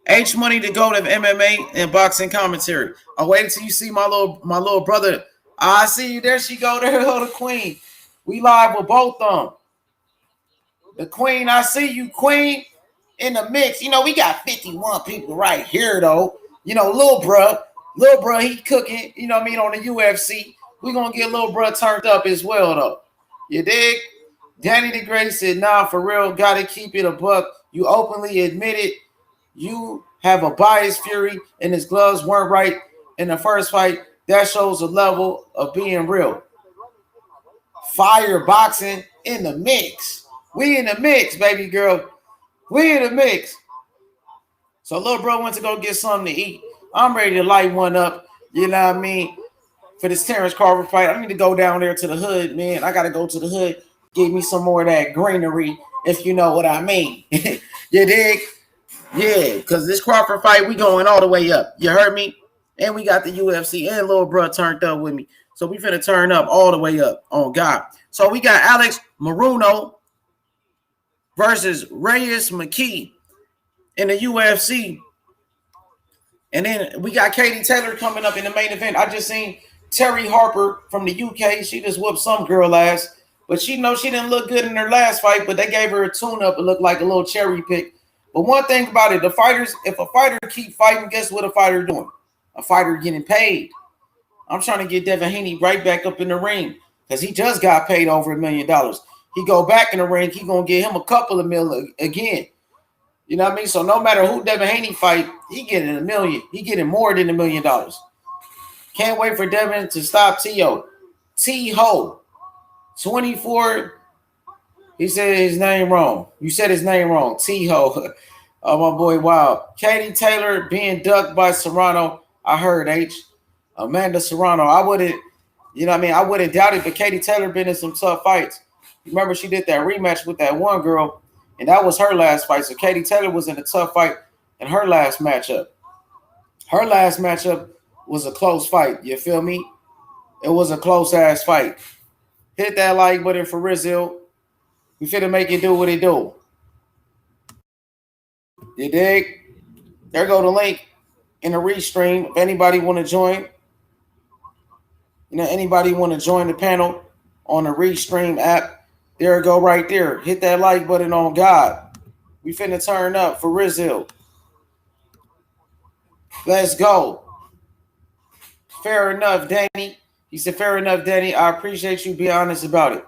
H Money, the GOAT of MMA and boxing commentary. I'll wait until you see my little brother. I see you. There she go. There go the queen. We live with both of them. The queen, I see you, queen, in the mix. You know, we got 51 people right here, though. You know, Lil Bruh, he cooking, you know what I mean, on the UFC. We going to get Lil Bruh turned up as well, though. You dig? Danny the Great said, nah, for real, got to keep it a buck. You openly admitted you have a biased Fury and his gloves weren't right in the first fight. That shows a level of being real. Fire boxing in the mix. We in the mix, baby girl. We in the mix. So little bro went to go get something to eat. I'm ready to light one up. You know what I mean? For this Terrence Crawford fight, I need to go down there to the hood, man. I got to go to the hood. Give me some more of that greenery, if you know what I mean. You dig? Yeah, because this Crawford fight, we going all the way up. You heard me? And we got the UFC and little bro turned up with me. So we finna turn up all the way up on God. So we got Alex Maruno versus Reyes McKee in the UFC. And then we got Katie Taylor coming up in the main event. I just seen Terry Harper from the UK. She just whooped some girl ass. But she knows she didn't look good in her last fight, but they gave her a tune-up. It looked like a little cherry pick. But one thing about it, the fighters, if a fighter keep fighting, guess what a fighter doing? A fighter getting paid. I'm trying to get Devin Haney right back up in the ring because he just got paid over $1 million. He go back in the ring, he going to get him a couple of million again. You know what I mean? So no matter who Devin Haney fight, he getting $1 million. He getting more than $1 million. Can't wait for Devin to stop T.O. T-Ho. 24. He said his name wrong. You said his name wrong. T-Ho. Oh, my boy, wow. Katie Taylor being ducked by Serrano. I heard, H. Amanda Serrano. I wouldn't, you know what I mean? I wouldn't doubt it, but Katie Taylor been in some tough fights. Remember, she did that rematch with that one girl, and that was her last fight. So Katie Taylor was in a tough fight in her last matchup. Her last matchup was a close fight. You feel me? It was a close-ass fight. Hit that like button for Rizzo. We finna make it do what it do. You dig? There go the link in the restream. If anybody want to join, anybody want to join the panel on the restream app, there it go right there. Hit that like button on God. We finna turn up for Rizzo. Let's go. Fair enough, Danny. He said, fair enough, Danny. I appreciate you being honest about it.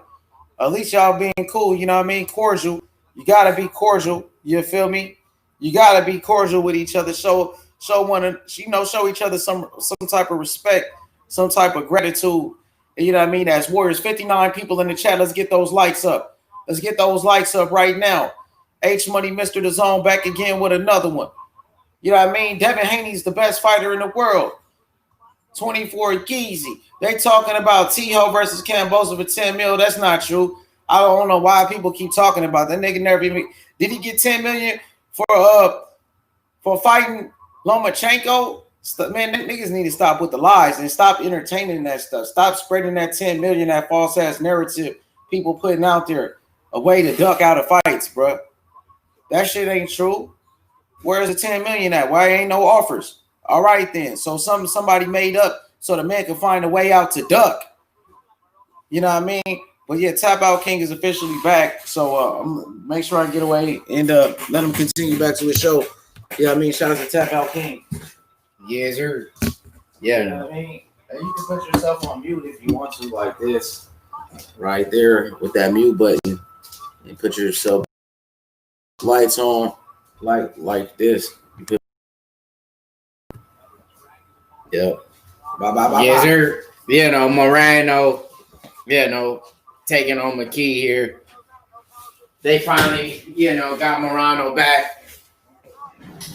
At least y'all being cool, you know what I mean? Cordial. You got to be cordial. You feel me? You got to be cordial with each other. Show each other some type of respect, some type of gratitude. You know what I mean? As warriors, 59 people in the chat. Let's get those likes up. Let's get those likes up right now. H Money, Mr. The Zone, back again with another one. You know what I mean? Devin Haney's the best fighter in the world. 24 Geezy. They talking about T-Ho versus Cambosa for 10 mil. That's not true. I don't know why people keep talking about that. Nigga never even did he get 10 million for fighting Lomachenko? Man, niggas need to stop with the lies and stop entertaining that stuff. Stop spreading that 10 million, that false ass narrative people putting out there. A way to duck out of fights, bro. That shit ain't true. Where's the 10 million at? Why ain't no offers? All right then. So somebody made up so the man can find a way out to duck. You know what I mean? But yeah, Tap Out King is officially back. So I'm make sure I get away and let him continue back to his show. Yeah, I mean, shout out to Tap Out King. Yes, sir. You Yeah. know what I mean? And you can put yourself on mute if you want to, like this, right there with that mute button, and put yourself lights on, like this. You put, yep. Bye, bye, bye, Yes, bye. sir. You know, Morano, taking on McKee here. They finally, got Morano back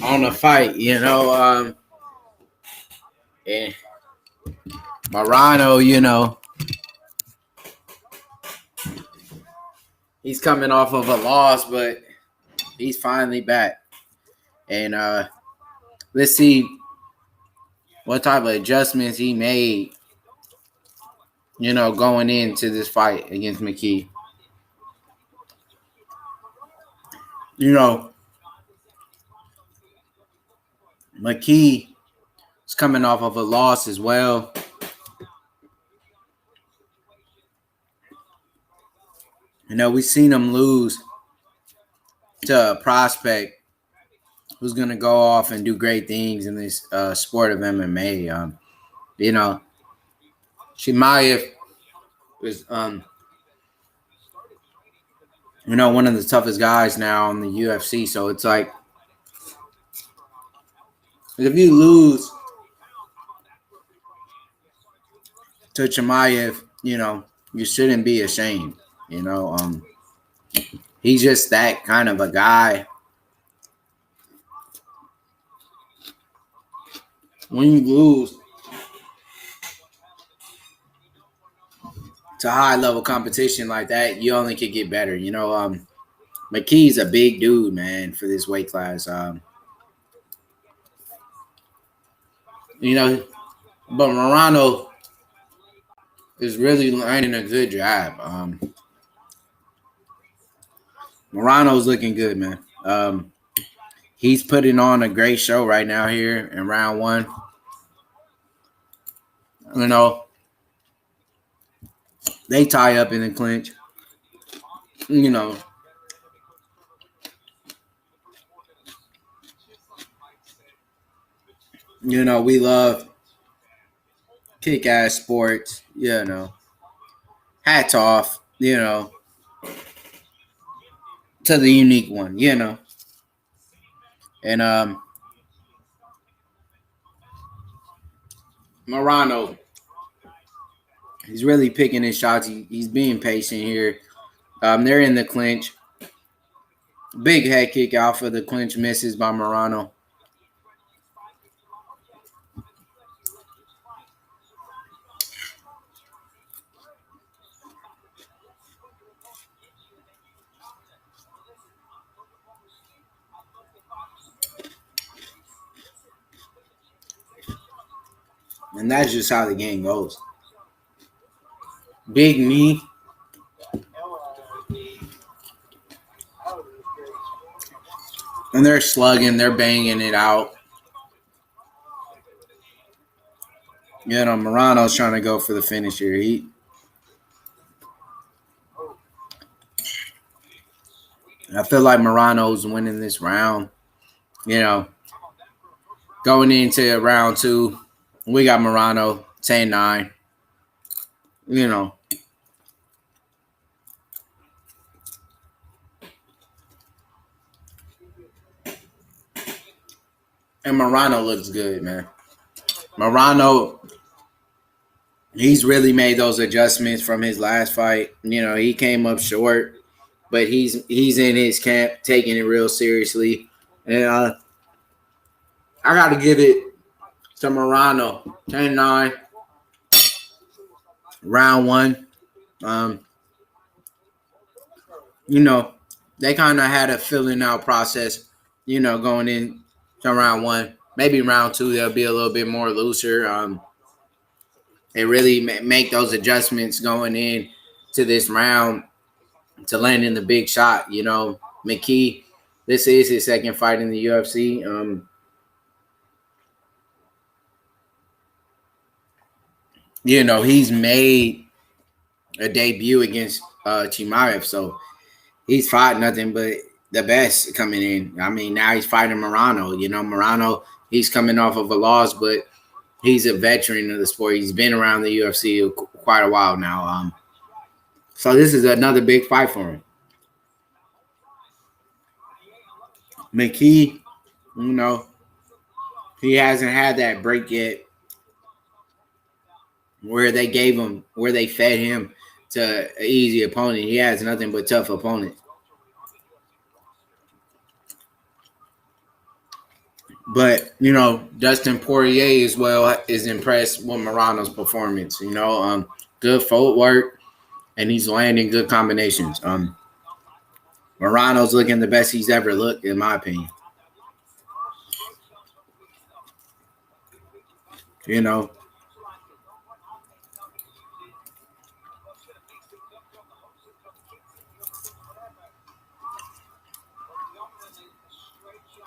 on the fight, and Morano, he's coming off of a loss, but he's finally back. And let's see what type of adjustments he made, going into this fight against McKee. McKee is coming off of a loss as well. We've seen him lose to a prospect who's going to go off and do great things in this sport of MMA. Chimaev is, one of the toughest guys now in the UFC. So it's like, if you lose to Chimaev, you shouldn't be ashamed. He's just that kind of a guy. When you lose to high level competition like that, you only could get better. McKee's a big dude, man, for this weight class. But Morano is really learning a good job. Morano's looking good, man. He's putting on a great show right now here in round one. They tie up in the clinch. We love kick-ass sports, hats off, to the unique one, and Morano, he's really picking his shots. He's being patient here. They're in the clinch. Big head kick out for the clinch, misses by Morano. And that's just how the game goes. Big knee. And they're slugging, they're banging it out. Morano's trying to go for the finish here. I feel like Morano's winning this round. Going into round two, we got Morano 10-9. And Morano looks good, man. Morano, he's really made those adjustments from his last fight. He came up short, but he's in his camp taking it real seriously. And I got to give it to Morano. 10-9. Round one. They kind of had a filling out process, going in to round one. Maybe round two, they'll be a little bit more looser. They really make those adjustments going in to this round to land in the big shot. McKee, this is his second fight in the UFC. He's made a debut against Chimaev, so he's fought nothing but the best coming in. I mean, now he's fighting Morano. You know, Morano, he's coming off of a loss, but he's a veteran of the sport. He's been around the UFC quite a while now. So this is another big fight for him. McKee, you know, he hasn't had that break yet where they fed him to an easy opponent. He has nothing but tough opponents. But, you know, Dustin Poirier as well is impressed with Morano's performance. You know, good footwork, and he's landing good combinations. Morano's looking the best he's ever looked, in my opinion. You know,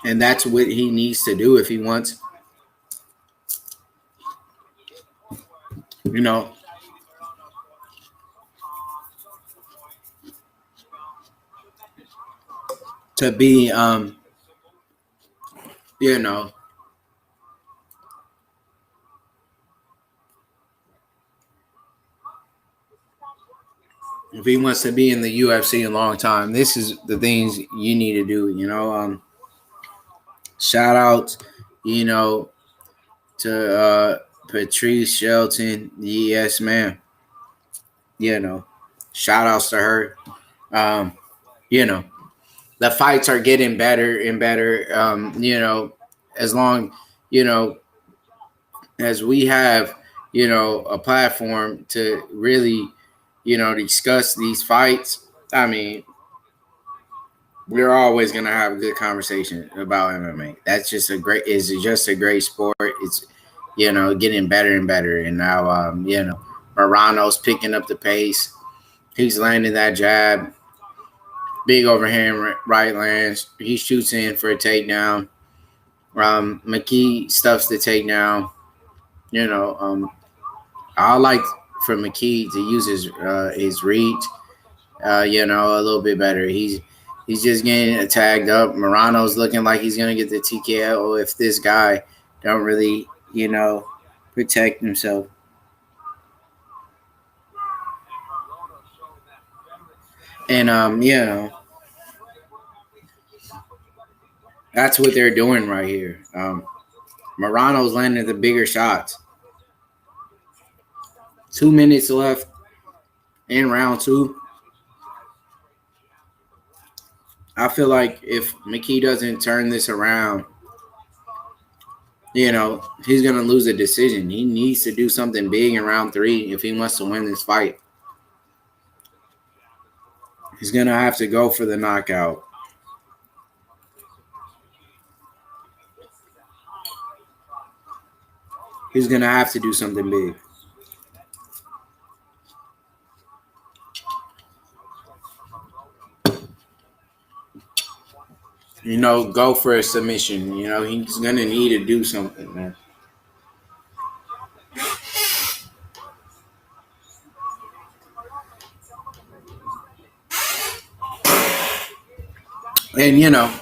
and that's what he needs to do if he wants, you know, to be, you know, if he wants to be in the UFC a long time, this is the things you need to do, you know. Shout out, you know, to Patrice Shelton, yes, ma'am. You know, shout outs to her. You know, the fights are getting better and better. You know, as long, you know, as we have, you know, a platform to really, you know, discuss these fights. I mean, we're always gonna have a good conversation about MMA. That's just just a great sport. It's, you know, getting better and better. And now, you know, Morano's picking up the pace. He's landing that jab, big overhand right lands. He shoots in for a takedown. McKee stuffs the takedown. You know, I like for McKee to use his reach. You know, a little bit better. He's just getting tagged up. Morano's looking like he's gonna get the TKO if this guy don't really, you know, protect himself. And you know, that's what they're doing right here. Morano's landing the bigger shots. 2 minutes left in round 2. I feel like if McKee doesn't turn this around, you know, he's going to lose a decision. He needs to do something big in round 3 if he wants to win this fight. He's going to have to go for the knockout. He's going to have to do something big. You know, go for a submission. You know, he's going to need to do something, man. And, you know,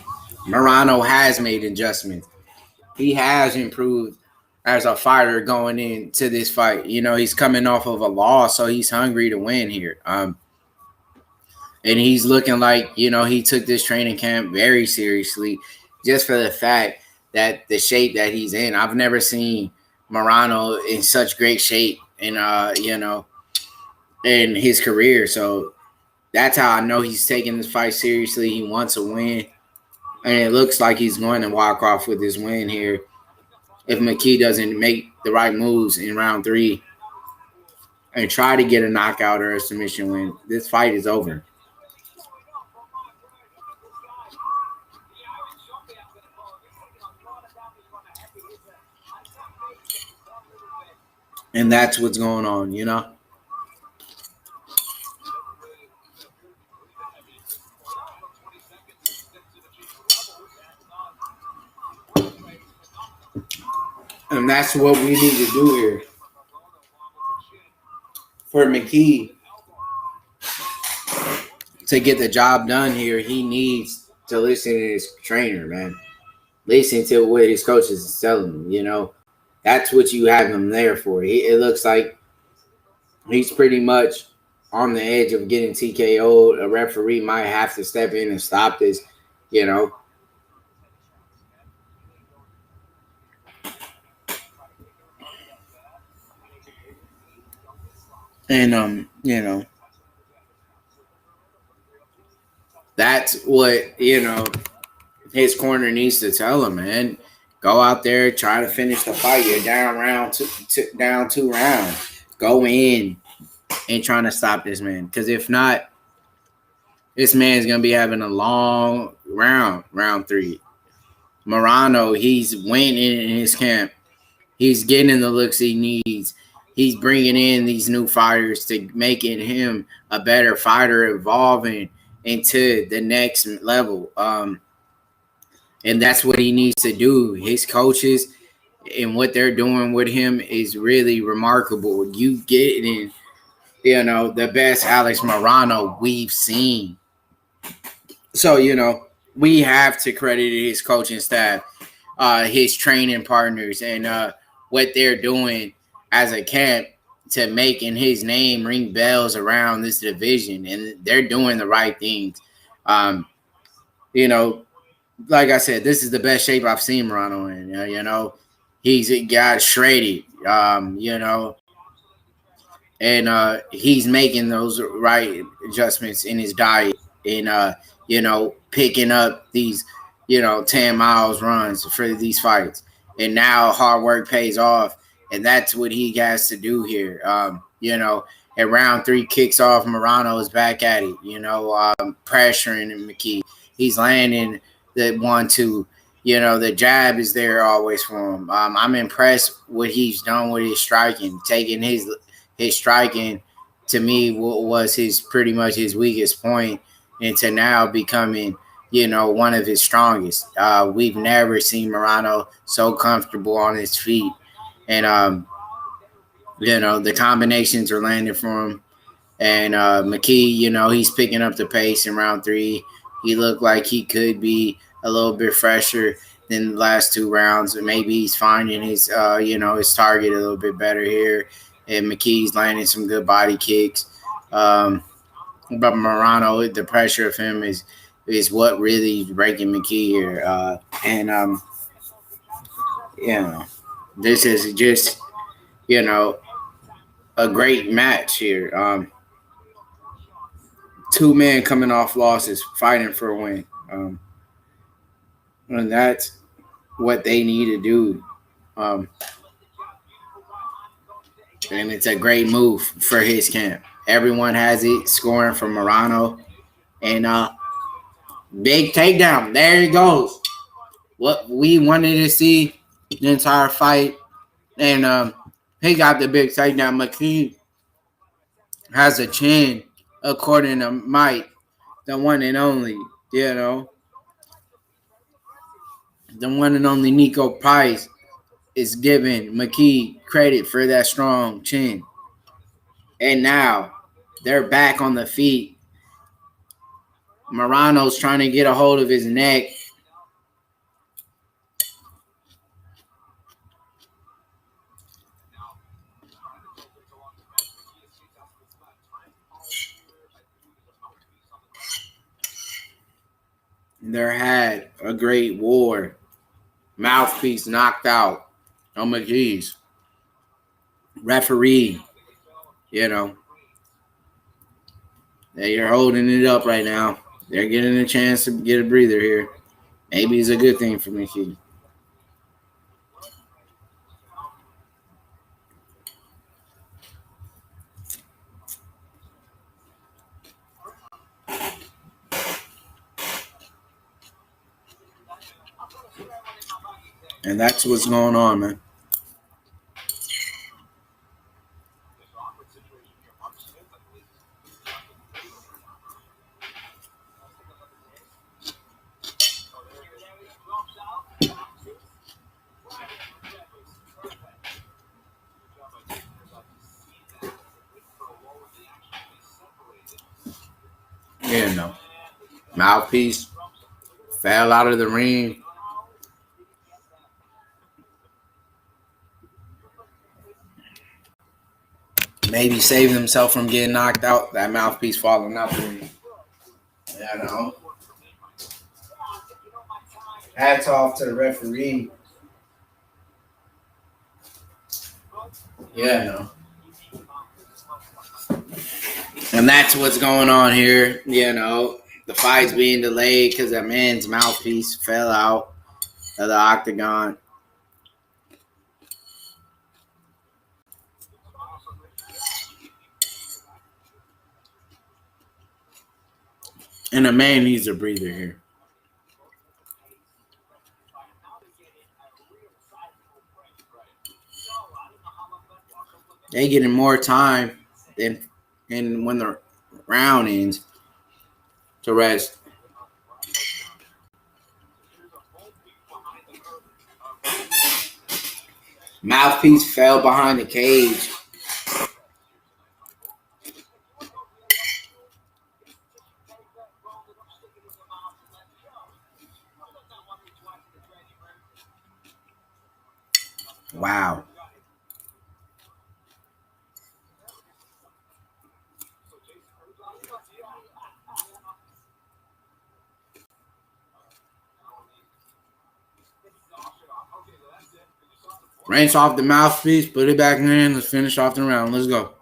Morano has made adjustments. He has improved as a fighter going into this fight. You know, he's coming off of a loss, so he's hungry to win here. And he's looking like, you know, he took this training camp very seriously just for the fact that the shape that he's in. I've never seen Morano in such great shape in, you know, in his career. So that's how I know he's taking this fight seriously. He wants to win. And it looks like he's going to walk off with this win here if McKee doesn't make the right moves in round 3 and try to get a knockout or a submission win. This fight is over. And that's what's going on, you know? And that's what we need to do here. For McKee to get the job done here, he needs to listen to his trainer, man. Listen to what his coaches is telling him. You know, that's what you have him there for. It looks like he's pretty much on the edge of getting TKO'd. A referee might have to step in and stop this. You know. And you know, that's what, you know, his corner needs to tell him, man. Go out there, try to finish the fight. You're down down 2 rounds. Go in and trying to stop this man. Because if not, this man's gonna be having a long round 3. Morano, he's winning in his camp. He's getting the looks he needs. He's bringing in these new fighters to making him a better fighter, evolving into the next level. And that's what he needs to do. His coaches and what they're doing with him is really remarkable. You getting, you know, the best Alex Morano we've seen. So, you know, we have to credit his coaching staff, his training partners, and what they're doing as a camp to making his name ring bells around this division. And they're doing the right things. You know, like I said, this is the best shape I've seen Morano in. You know, he's got shredded, you know, and he's making those right adjustments in his diet and, you know, picking up these, you know, 10 miles runs for these fights. And now hard work pays off. And that's what he has to do here. You know, and round 3 kicks off. Morano is back at it, you know, pressuring McKee. He's landing the 1-2, you know, the jab is there always for him. I'm impressed what he's done with his striking, taking his striking to me was his pretty much his weakest point, into now becoming, you know, one of his strongest. We've never seen Morano so comfortable on his feet, and you know, the combinations are landing for him. And McKee, you know, he's picking up the pace in round 3. He looked like he could be a little bit fresher than the last 2 rounds. And maybe he's finding his, you know, his target a little bit better here. And McKee's landing some good body kicks. But Morano, the pressure of him is what really is breaking McKee here. And you know, this is just, you know, a great match here. 2 men coming off losses, fighting for a win. And that's what they need to do. And it's a great move for his camp. Everyone has it scoring for Morano. And big takedown. There he goes. What we wanted to see the entire fight. And he got the big takedown. McKee has a chin, according to Mike, the one and only, you know. The one and only Nico Price is giving McKee credit for that strong chin. And now they're back on the feet. Morano's trying to get a hold of his neck. There had a great war. Mouthpiece knocked out on McKee's. Referee, you know, they're holding it up right now. They're getting a chance to get a breather here. Maybe it's a good thing for McKee. And that's what's going on, man. You know, mouthpiece Fell out of the ring. Maybe saving himself from getting knocked out. That mouthpiece falling out the ring. You know. Hats off to the referee. Yeah, no. And that's what's going on here. You know, the fight's being delayed because that man's mouthpiece fell out of the octagon. And the man needs a breather here. They getting more time than when the round ends to rest. Mouthpiece fell behind the cage. Wow. Rinse off the mouthpiece, put it back in, let's finish off the round. Let's go.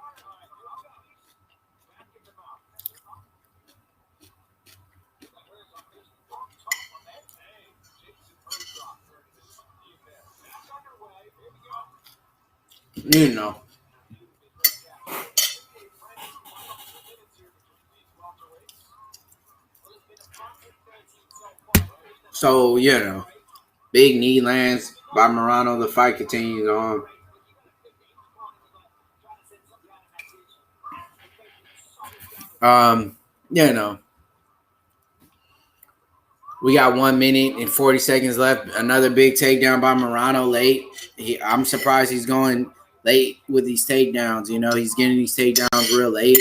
You know. So, you know, big knee lands by Morano. The fight continues on. You know, we got 1 minute and 40 seconds left. Another big takedown by Morano late. I'm surprised he's going late with these takedowns. You know, he's getting these takedowns real late,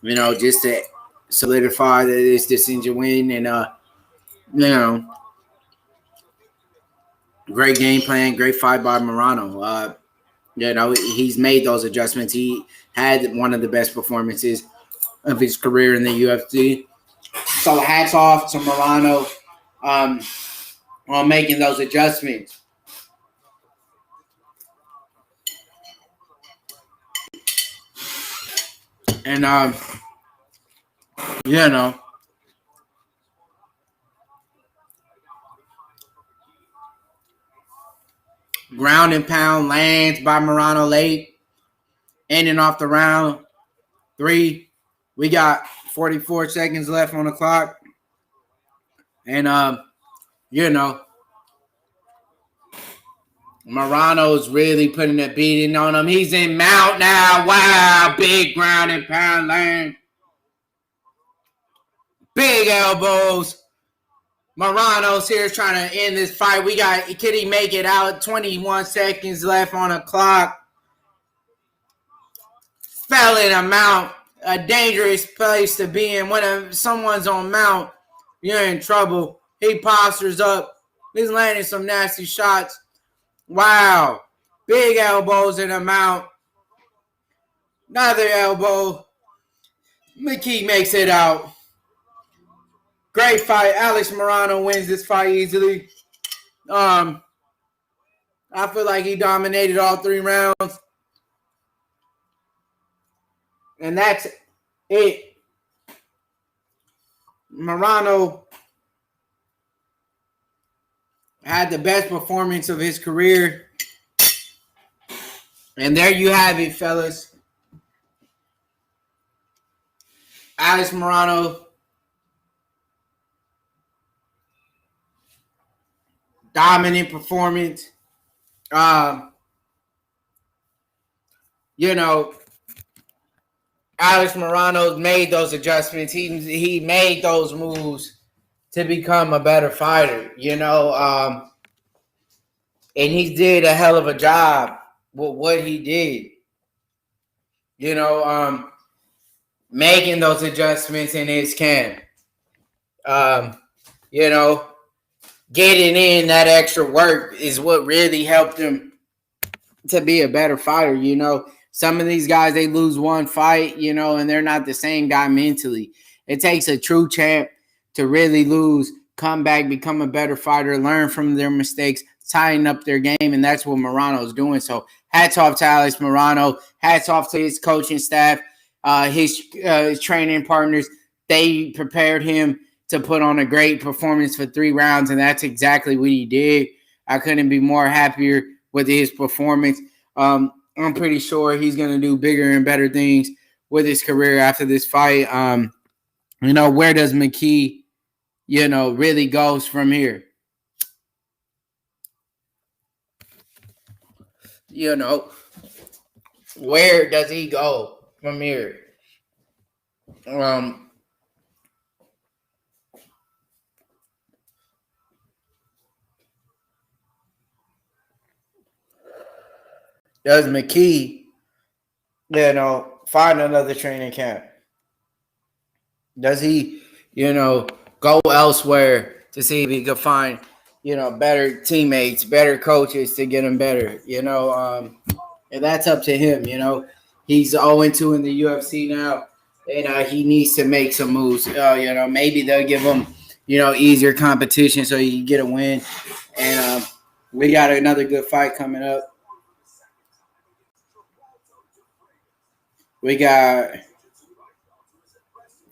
you know, just to solidify that it's decision win. And, you know, great game plan, great fight by Morano. You know, he's made those adjustments. He had one of the best performances of his career in the UFC. So hats off to Morano on making those adjustments. And, you know, ground and pound lands by Morano late, ending off the round 3. We got 44 seconds left on the clock. And, you know, Morano's really putting a beating on him. He's in mount now. Wow, big ground and pound land. Big elbows. Morano's here trying to end this fight. Can he make it out? 21 seconds left on the clock. Fell in a mount. A dangerous place to be in. When someone's on mount, you're in trouble. He postures up. He's landing some nasty shots. Wow. Big elbows in the mount. Another elbow. McKee makes it out. Great fight. Alex Morano wins this fight easily. I feel like he dominated all 3 rounds. And that's it. Morano had the best performance of his career. And there you have it, fellas. Alex Morano dominant performance. You know, Alex Morano's made those adjustments. He made those moves to become a better fighter, you know. And he did a hell of a job with what he did. You know, making those adjustments in his camp. You know, getting in that extra work is what really helped him to be a better fighter. You know, some of these guys, they lose one fight, you know, and they're not the same guy mentally. It takes a true champ to really lose, come back, become a better fighter, learn from their mistakes, tighten up their game, and that's what Morano's doing. So hats off to Alex Morano. Hats off to his coaching staff, his training partners. They prepared him to put on a great performance for 3 rounds, and that's exactly what he did. I couldn't be more happier with his performance. I'm pretty sure he's going to do bigger and better things with his career after this fight. You know, where does McKee, you know, really goes from here? You know, where does he go from here? Does McKee, you know, find another training camp? Does he, you know, go elsewhere to see if he could find, you know, better teammates, better coaches to get him better? You know, and that's up to him. You know, he's 0-2 in the UFC now, and he needs to make some moves. You know, maybe they'll give him, you know, easier competition so he can get a win. And we got another good fight coming up. We got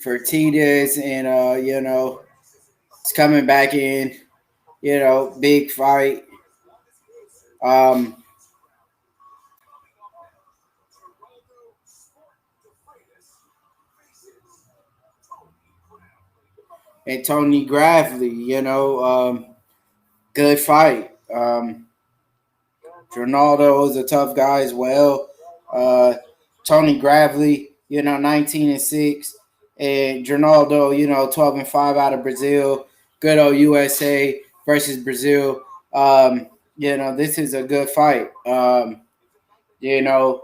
Fertitas, and you know, it's coming back in. You know, big fight. And Tony Gravely, you know, good fight. Ronaldo is a tough guy as well. Tony Gravely, you know, 19-6, and Ronaldo, you know, 12-5 out of Brazil. Good old USA versus Brazil. You know, this is a good fight. You know,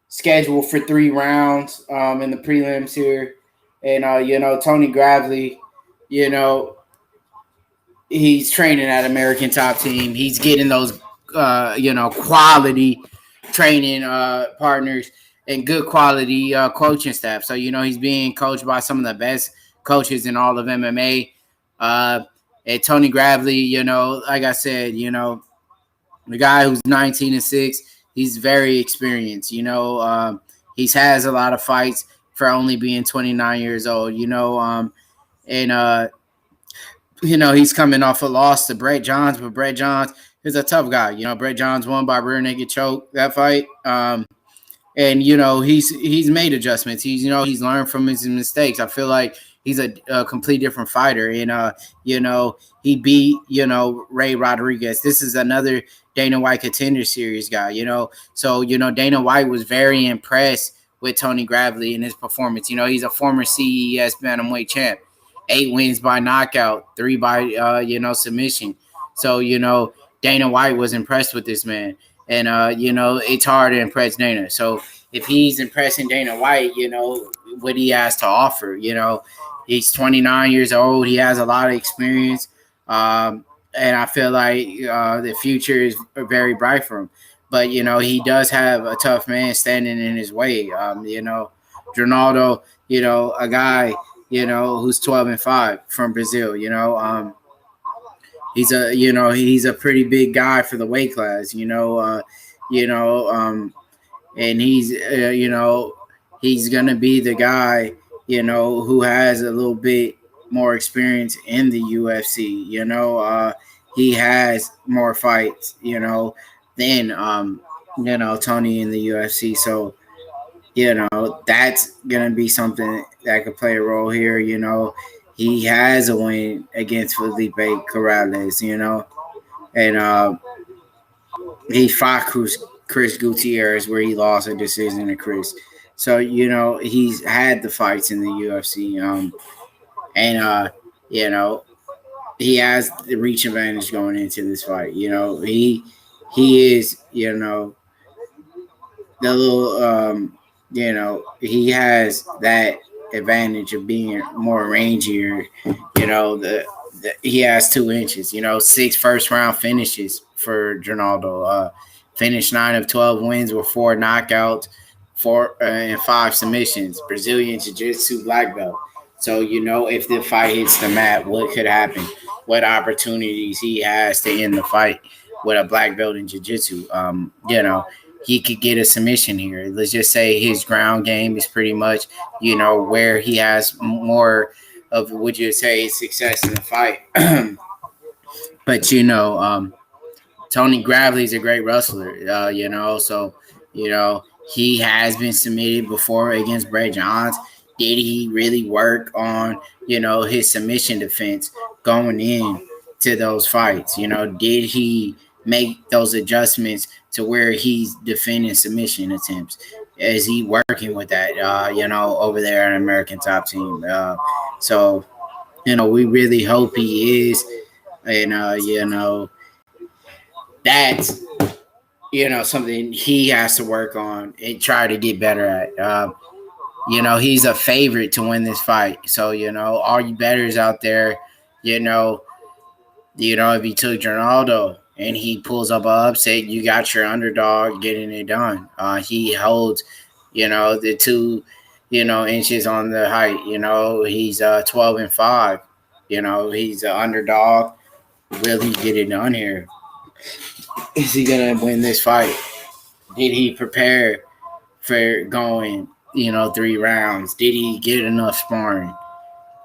scheduled for 3 rounds in the prelims here. And, you know, Tony Gravely, you know, he's training at American Top Team. He's getting those, you know, quality training partners and good quality coaching staff. So, you know, he's being coached by some of the best coaches in all of MMA. And Tony Gravely, you know, like I said, you know, the guy who's 19-6, he's very experienced. You know, he has a lot of fights for only being 29 years old, you know, and you know, he's coming off a loss to Brett Johns, but Brett Johns is a tough guy. You know, Brett Johns won by rear naked choke that fight. And, you know, he's made adjustments. He's, you know, he's learned from his mistakes. I feel like he's a complete different fighter. And, you know, he beat, you know, Ray Rodriguez. This is another Dana White Contender Series guy, you know. So, you know, Dana White was very impressed with Tony Gravely and his performance. You know, he's a former CES bantamweight champ. 8 wins by knockout, 3 by, you know, submission. So, you know, Dana White was impressed with this man. And, you know, it's hard to impress Dana. So if he's impressing Dana White, you know, what he has to offer, you know, he's 29 years old. He has a lot of experience. And I feel like the future is very bright for him. But, you know, he does have a tough man standing in his way. You know, Ronaldo, you know, a guy, you know, who's 12-5 from Brazil, you know, he's a pretty big guy for the weight class, you know, and he's, you know, he's going to be the guy, you know, who has a little bit more experience in the UFC, you know, he has more fights, you know, than, you know, Tony in the UFC. So, you know, that's going to be something that could play a role here. You know, he has a win against Felipe Corrales, you know, and he fought Chris Gutierrez where he lost a decision to Chris. So, you know, he's had the fights in the UFC. And you know, he has the reach advantage going into this fight. You know, he is, you know, the little, you know, he has that advantage of being more rangier. You know, he has 2 inches. 6 first-round finishes for Ronaldo. Finished 9 of 12 wins with 4 knockouts, 4 and 5 submissions. Brazilian Jiu-Jitsu black belt. So if the fight hits the mat, what could happen? What opportunities he has to end the fight with a black belt in Jiu-Jitsu? He could get a submission here. Let's just say his ground game is pretty much, where he has more of, would you say, success in the fight. But, Tony Gravely's a great wrestler, so, he has been submitted before against Brett Johns. Did he really work on, his submission defense going in to those fights? Did he make those adjustments to where he's defending submission attempts? Is he working with that, over there at American Top Team? So, we really hope he is. And, that's, something he has to work on and try to get better at. He's a favorite to win this fight. So, all you bettors out there, if he took Ronaldo and he pulls up an upset, you got your underdog getting it done. He holds, the 2, inches on the height. He's 12-5. He's an underdog. Will he get it done here? Is he going to win this fight? Did he prepare for going, 3 rounds? Did he get enough sparring?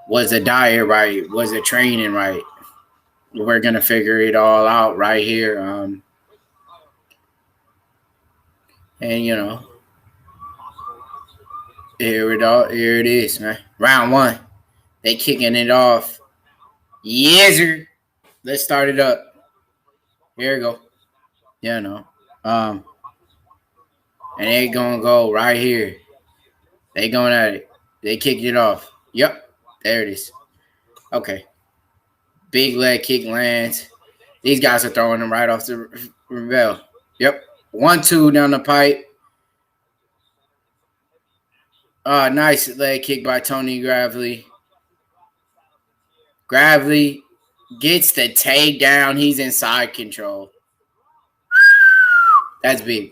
Was the diet right? Was the training right? We're going to figure it all out right here. And, here it is, man. Round 1. They kicking it off. Yes, sir. Let's start it up. Here we go. And they gonna go right here. They going at it. They kicked it off. Yep. There it is. Okay. Big leg kick lands. These guys are throwing them right off the bell. Yep. 1-2 down the pipe. Nice leg kick by Tony Gravely. Gravely gets the takedown. He's in side control. That's big.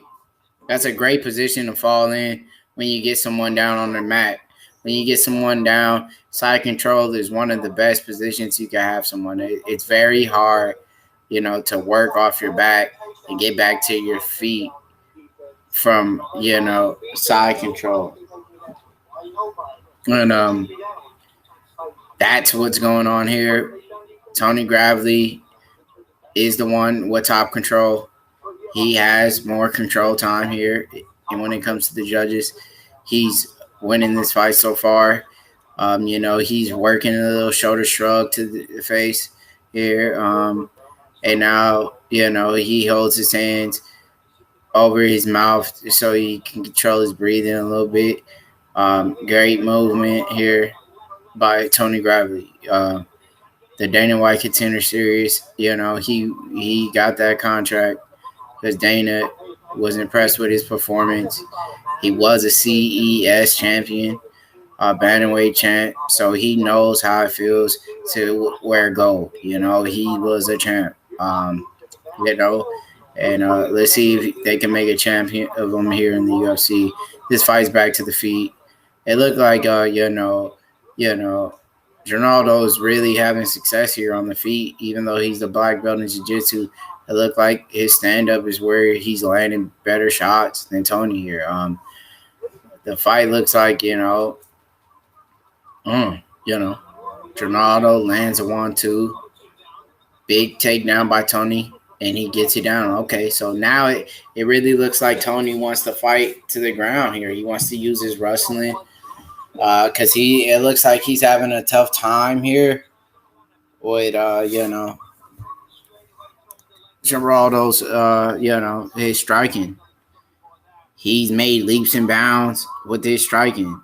That's a great position to fall in when you get someone down on the mat. When you get someone down, side control is one of the best positions you can have someone. It's very hard, to work off your back and get back to your feet from, side control. And that's what's going on here. Tony Gravely is the one with top control. He has more control time here. And when it comes to the judges, he's winning this fight so far. He's working a little shoulder shrug to the face here. And now, he holds his hands over his mouth so he can control his breathing a little bit. Great movement here by Tony Gravely. The Dana White Contender Series, he got that contract because Dana was impressed with his performance. He was a CES champion, bantamweight champ, so he knows how it feels to wear gold. He was a champ. And let's see if they can make a champion of him here in the UFC. This fight's back to the feet. It looked like, Ronaldo is really having success here on the feet, even though he's the black belt in jiu-jitsu. It looked like his stand-up is where he's landing better shots than Tony here. The fight looks like, Ronaldo lands a 1-2. Big takedown by Tony, and he gets it down. Okay, so now it really looks like Tony wants to fight to the ground here. He wants to use his wrestling because it looks like he's having a tough time here with, Geraldo's, his striking. He's made leaps and bounds with his striking.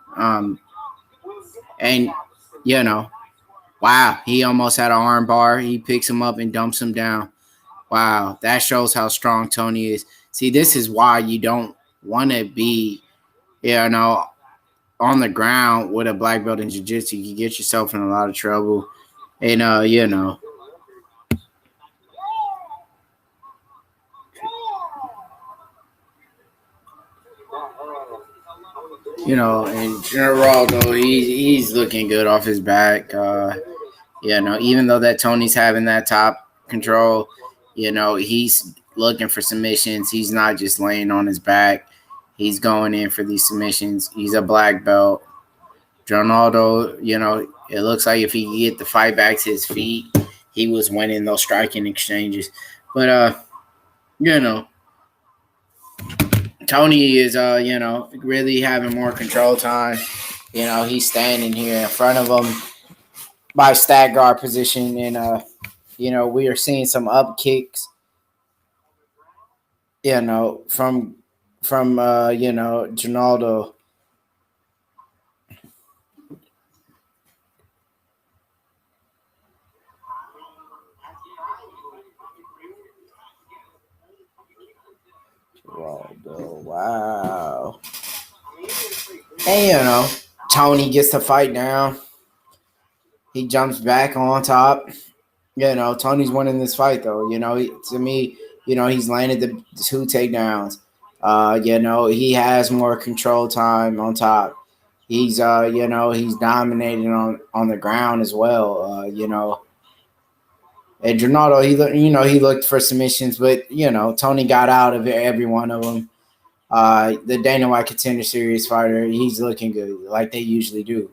Wow, he almost had an arm bar. He picks him up and dumps him down. Wow, that shows how strong Tony is. See, this is why you don't want to be, on the ground with a black belt in jiu-jitsu. You get yourself in a lot of trouble. And in general though, he's looking good off his back. Even though that Tony's having that top control, he's looking for submissions. He's not just laying on his back. He's going in for these submissions. He's a black belt. Ronaldo, it looks like if he could get the fight back to his feet, he was winning those striking exchanges. But Tony is really having more control time. He's standing here in front of him by stag guard position, and we are seeing some up kicks. From Ronaldo. Wow. And Tony gets the fight down. He jumps back on top. Tony's winning this fight though. To me, he's landed the 2 takedowns. He has more control time on top. He's he's dominating on the ground as well. And Ronaldo, he looked for submissions, but Tony got out of every one of them. The Dana White Contender Series fighter, he's looking good like they usually do.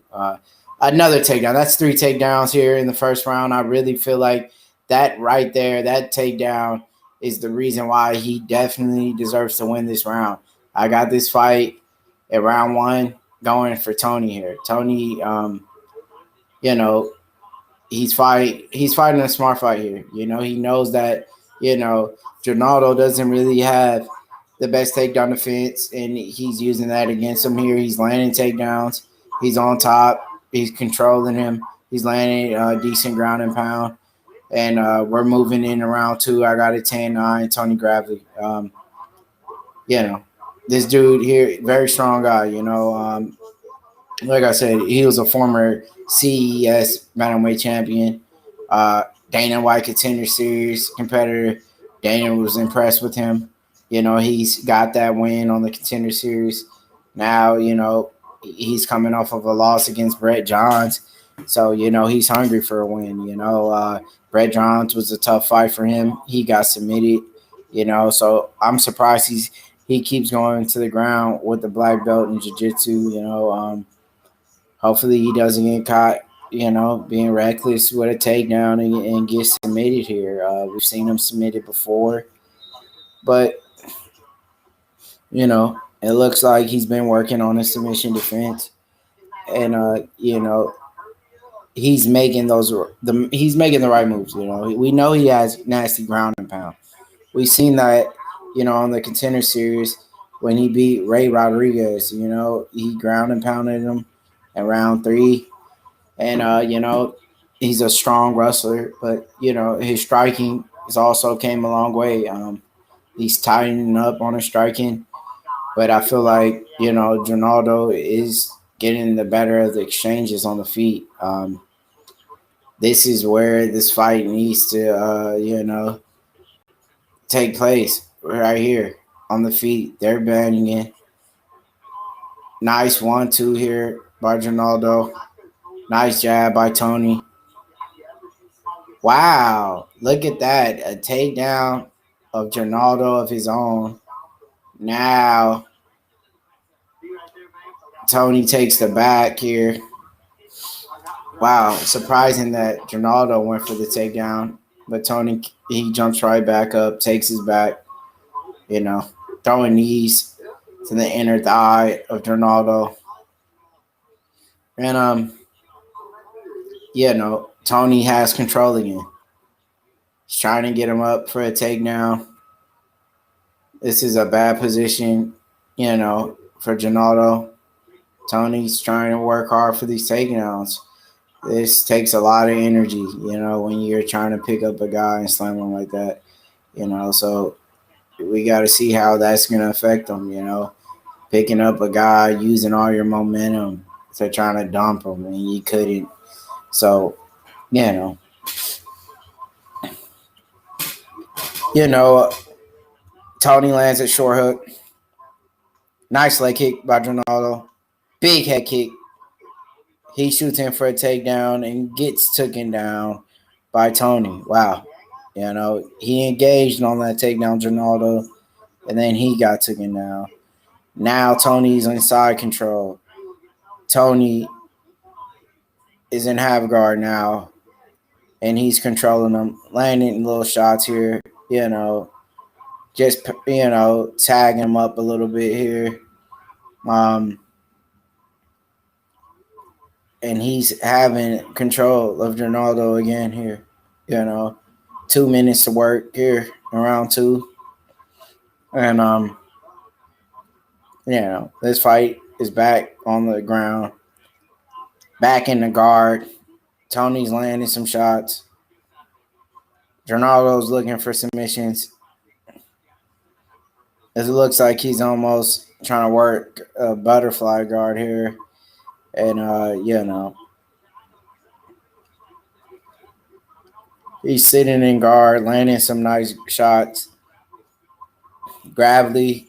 Another takedown. That's 3 takedowns here in the first round. I really feel like that right there, that takedown is the reason why he definitely deserves to win this round. I got this fight at round 1 going for Tony here. Tony, he's fighting a smart fight here. He knows that, Ronaldo doesn't really have the best takedown defense, and he's using that against him here. He's landing takedowns. He's on top. He's controlling him. He's landing decent ground and pound. And we're moving in round 2. I got a 10-9, Tony Gravely. This dude here, very strong guy. Like I said, he was a former CES bantamweight champion, Dana White Contender Series competitor. Dana was impressed with him. He's got that win on the Contender Series. Now, he's coming off of a loss against Brett Johns. So, he's hungry for a win. Brett Johns was a tough fight for him. He got submitted, so I'm surprised he keeps going to the ground with the black belt in jiu-jitsu. Hopefully he doesn't get caught, being reckless with a takedown and get submitted here. We've seen him submitted before. But, it looks like he's been working on his submission defense. And, he's making the right moves. We know he has nasty ground and pound. We've seen that, on the Contender Series when he beat Ray Rodriguez. He ground and pounded him in round 3, and he's a strong wrestler. But his striking has also came a long way. He's tightening up on his striking, but I feel like Ronaldo is getting the better of the exchanges on the feet. This is where this fight needs to, take place right here on the feet. They're banning it. Nice 1-2 here by Ronaldo. Nice jab by Tony. Wow, look at that. A takedown of Ronaldo of his own. Now, Tony takes the back here. Wow, surprising that Ronaldo went for the takedown. But Tony, he jumps right back up, takes his back, throwing knees to the inner thigh of Ronaldo. And, Tony has control again. He's trying to get him up for a takedown. This is a bad position, for Ronaldo. Tony's trying to work hard for these takedowns. This takes a lot of energy, when you're trying to pick up a guy and slam him like that, So we got to see how that's going to affect him, Picking up a guy, using all your momentum to trying to dump him, and you couldn't. So, you know, Tony lands a short hook. Nice leg kick by Ronaldo. Big head kick. He shoots in for a takedown and gets taken down by Tony. Wow. You know, he engaged on that takedown, Ronaldo, and then he got taken down. Now Tony's inside control. Tony is in half guard now, and he's controlling them, landing little shots here, just, tagging him up a little bit here. And he's having control of Ronaldo again here. 2 minutes to work here in round 2. And, this fight is back on the ground, back in the guard. Tony's landing some shots. Ronaldo's looking for submissions. It looks like he's almost trying to work a butterfly guard here. And, he's sitting in guard, landing some nice shots. Gravely,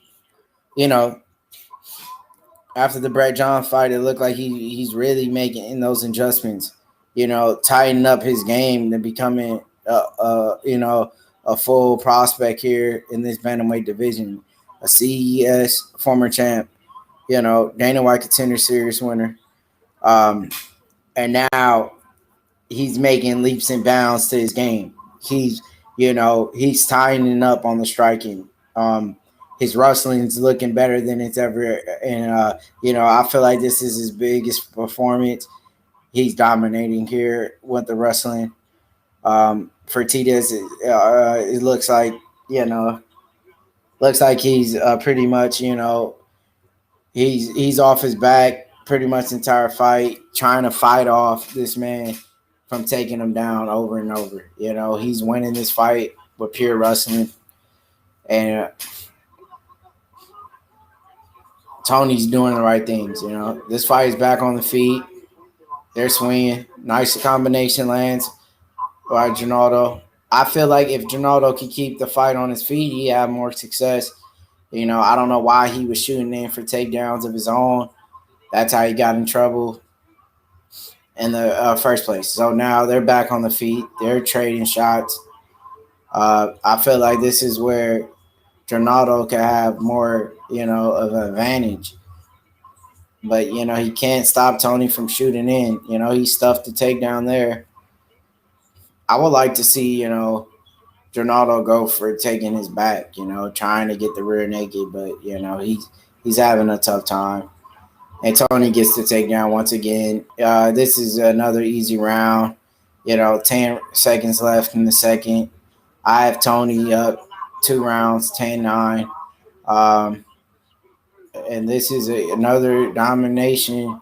after the Brett John fight, it looked like he's really making those adjustments, tightening up his game to becoming, a full prospect here in this bantamweight division. A CES former champ, Dana White Contender Series winner. And now he's making leaps and bounds to his game. He's tightening up on the striking. His wrestling's looking better than it's ever. And, I feel like this is his biggest performance. He's dominating here with the wrestling. Fertitas, it looks like, he's pretty much, he's off his back pretty much the entire fight, trying to fight off this man from taking him down over and over. He's winning this fight with pure wrestling. And Tony's doing the right things, This fight is back on the feet. They're swinging. Nice combination lands by Ronaldo. I feel like if Ronaldo could keep the fight on his feet, he'd have more success. I don't know why he was shooting in for takedowns of his own. That's how he got in trouble in the first place. So now they're back on the feet. They're trading shots. I feel like this is where Ronaldo can have more, of an advantage. But, he can't stop Tony from shooting in. He stuffed the takedown there. I would like to see, Ronaldo go for taking his back, trying to get the rear naked. But, he's having a tough time. And Tony gets the takedown once again. This is another easy round. 10 seconds left in the second. I have Tony up 2 rounds, 10-9. And this is another domination,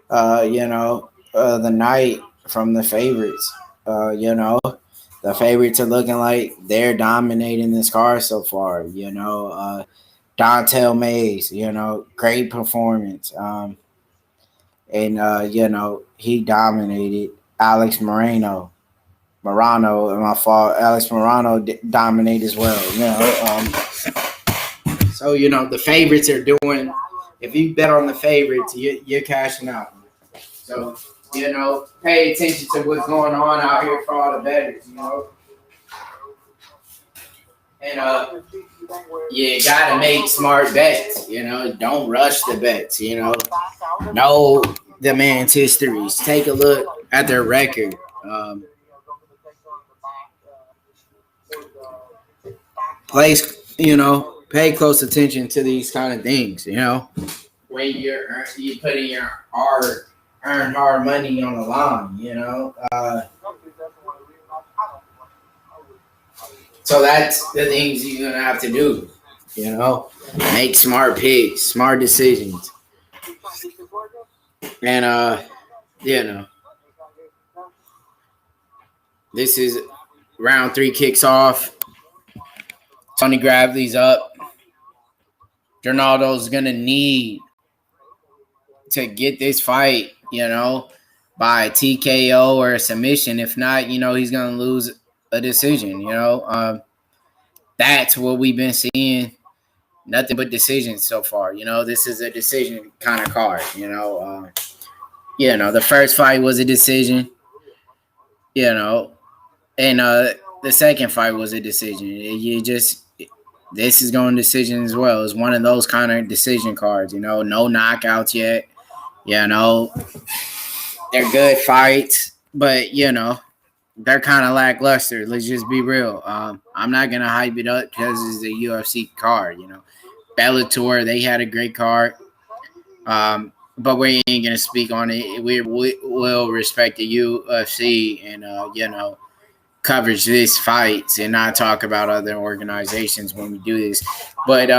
the night from the favorites. The favorites are looking like they're dominating this card so far. Dontel Mays, great performance. He dominated Alex Morano, my fault. Alex Morano dominated as well. So, the favorites are doing, if you bet on the favorites, you're cashing out. So, pay attention to what's going on out here for all the bettors, And you got to make smart bets, Don't rush the bets, Know the man's histories. Take a look at their record. Pay close attention to these kind of things, when you're putting your hard money on the line, So that's the things you're going to have to do, make smart picks, smart decisions. And, this is round 3 kicks off. Tony Gravely's up. Ronaldo's going to need to get this fight, by a TKO or a submission. If not, he's going to lose a decision. That's what we've been seeing. Nothing but decisions so far. This is a decision kind of card. The first fight was a decision. And the second fight was a decision. This is going decision as well. It's one of those kind of decision cards. No knockouts yet. They're good fights, but they're kind of lackluster. Let's just be real. I'm not gonna hype it up because it's a UFC card. Bellator, they had a great card, but we ain't gonna speak on it. We will respect the UFC and coverage this fights and not talk about other organizations when we do this. But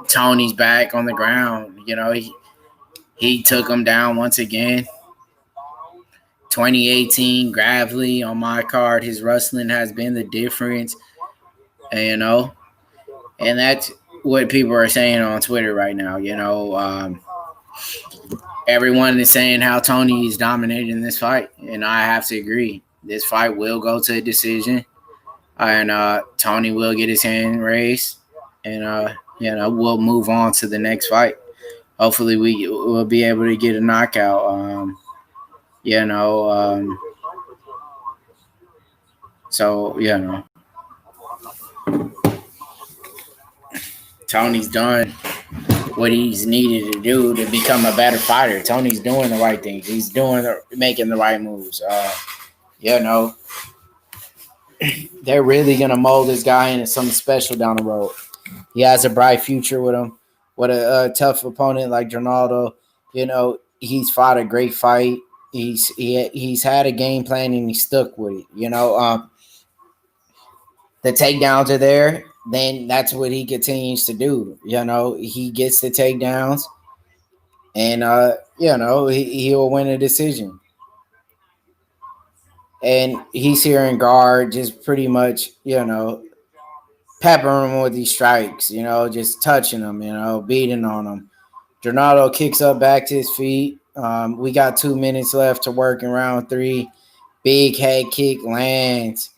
Tony's back on the ground. He took him down once again. 2018 Gravely on my card. His wrestling has been the difference, and that's what people are saying on Twitter right now. Everyone is saying how Tony is dominating this fight, and I have to agree. This fight will go to a decision, and Tony will get his hand raised, and we'll move on to the next fight. Hopefully, we will be able to get a knockout. So Tony's done what he's needed to do to become a better fighter. Tony's doing the right things. He's making the right moves. They're really gonna mold this guy into something special down the road. He has a bright future with him. With a tough opponent like Ronaldo, he's fought a great fight. He's had a game plan and he stuck with it. The takedowns are there. Then that's what he continues to do. He gets the takedowns, and he'll win a decision. And he's here in guard, just pretty much, peppering him with these strikes, just touching him, beating on him. Ronaldo kicks up back to his feet. We got 2 minutes left to work in round 3. Big head kick lands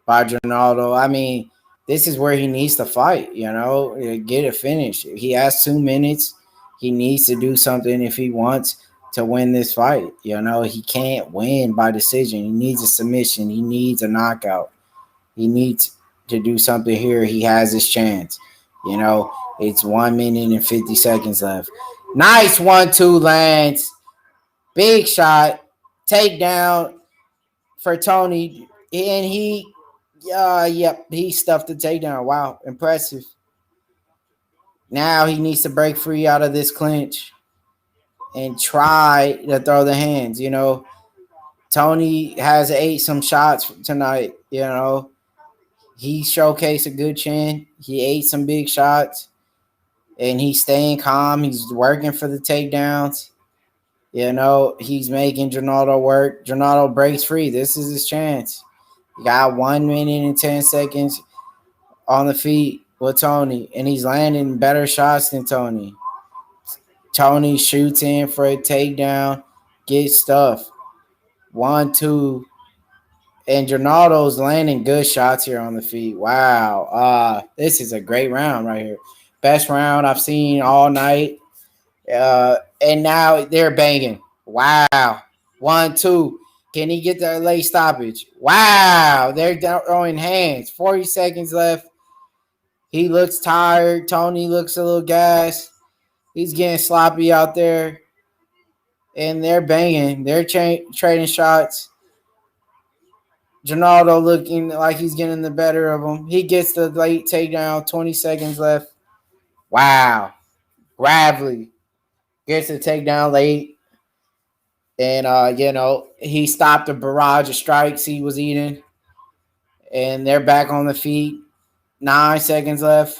by Ronaldo. I mean, this is where he needs to fight, get a finish. He has 2 minutes. He needs to do something if he wants to win this fight. He can't win by decision. He needs a submission. He needs a knockout. He needs to do something here. He has his chance. It's 1 minute and 50 seconds left. Nice 1-2 lands. Big shot. Takedown for Tony. And he stuffed the takedown. Wow, impressive. Now he needs to break free out of this clinch and try to throw the hands. Tony has ate some shots tonight. He showcased a good chin. He ate some big shots, and he's staying calm. He's working for the takedowns. He's making Ronaldo work. Ronaldo breaks free. This is his chance. He got 1 minute and 10 seconds on the feet with Tony, and he's landing better shots than Tony. Tony shoots in for a takedown, gets stuffed. 1-2. And Ronaldo's landing good shots here on the feet. Wow. This is a great round right here. Best round I've seen all night. And now they're banging. Wow. 1-2. Can he get the late stoppage? Wow. They're throwing hands. 40 seconds left. He looks tired. Tony looks a little gassed. He's getting sloppy out there. And they're banging. They're trading shots. Ronaldo looking like he's getting the better of him. He gets the late takedown. 20 seconds left. Wow. Gravely gets the takedown late. And, he stopped a barrage of strikes he was eating. And they're back on the feet. 9 seconds left.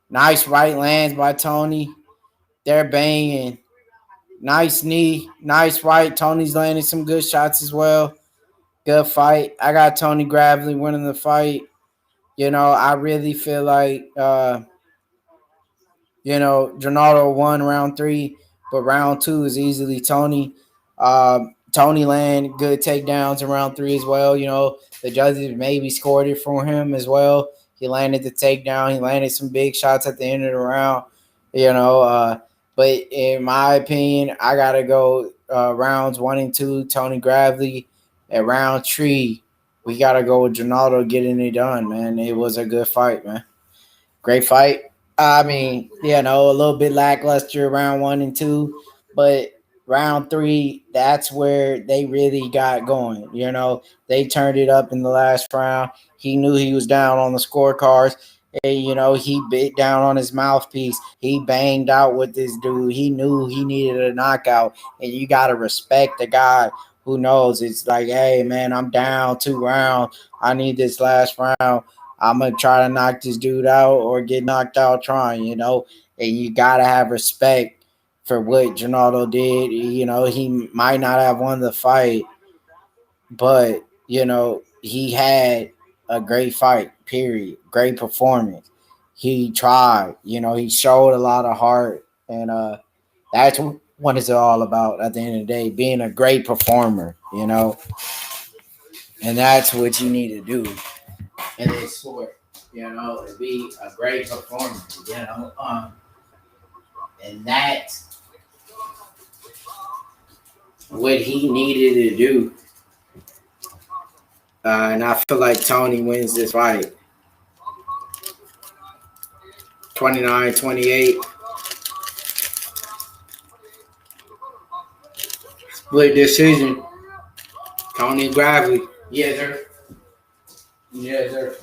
Nice right lands by Tony. They're banging. Nice knee. Nice right. Tony's landing some good shots as well. Good fight. I got Tony Gravely winning the fight. I really feel like, Ronaldo won round 3, but round 2 is easily Tony. Tony landed good takedowns in round 3 as well. You know, the judges maybe scored it for him as well. He landed the takedown. He landed some big shots at the end of the round. You know, but in my opinion, I gotta go rounds 1 and 2. Tony Gravely. At round 3, we gotta go with Ronaldo getting it done, man. It was a good fight, man. Great fight. I mean, you know, a little bit lackluster round 1 and 2, but round 3, that's where they really got going. You know, they turned it up in the last round. He knew he was down on the scorecards. And, you know, he bit down on his mouthpiece. He banged out with this dude. He knew he needed a knockout. And you got to respect the guy who knows. It's like, hey, man, I'm down 2 rounds. I need this last round. I'm going to try to knock this dude out or get knocked out trying, you know. And you got to have respect for what Ronaldo did. You know, he might not have won the fight, but, you know, he had a great fight, period. Great performance. He tried, you know, he showed a lot of heart. And that's what it's all about at the end of the day, being a great performer, you know. And that's what you need to do in this sport, you know, to be a great performer, you know. And that's what he needed to do. And I feel like Tony wins this fight. 29-28. Split decision. Tony Gravely. Yes, sir. Yes, sir.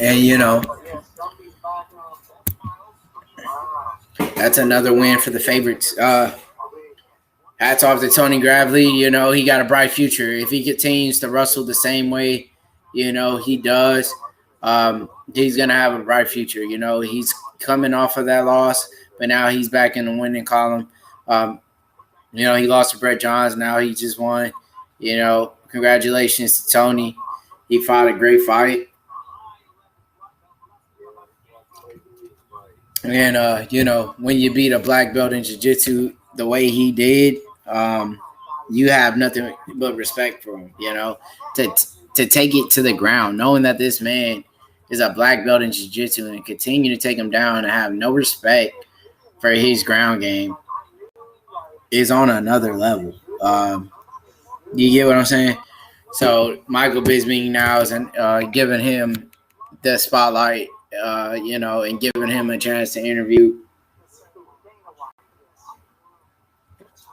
And, you know, that's another win for the favorites. Hats off to Tony Gravely. You know, he got a bright future. If he continues to wrestle the same way, you know, he does, he's going to have a bright future. You know, he's coming off of that loss, but now he's back in the winning column. You know, he lost to Brett Johns. Now he just won. You know, congratulations to Tony. He fought a great fight. And, you know, when you beat a black belt in jiu-jitsu the way he did, you have nothing but respect for him, you know, to take it to the ground, knowing that this man is a black belt in jiu-jitsu and continue to take him down and have no respect for his ground game is on another level. You get what I'm saying? So Michael Bisping now is giving him the spotlight, you know, and giving him a chance to interview.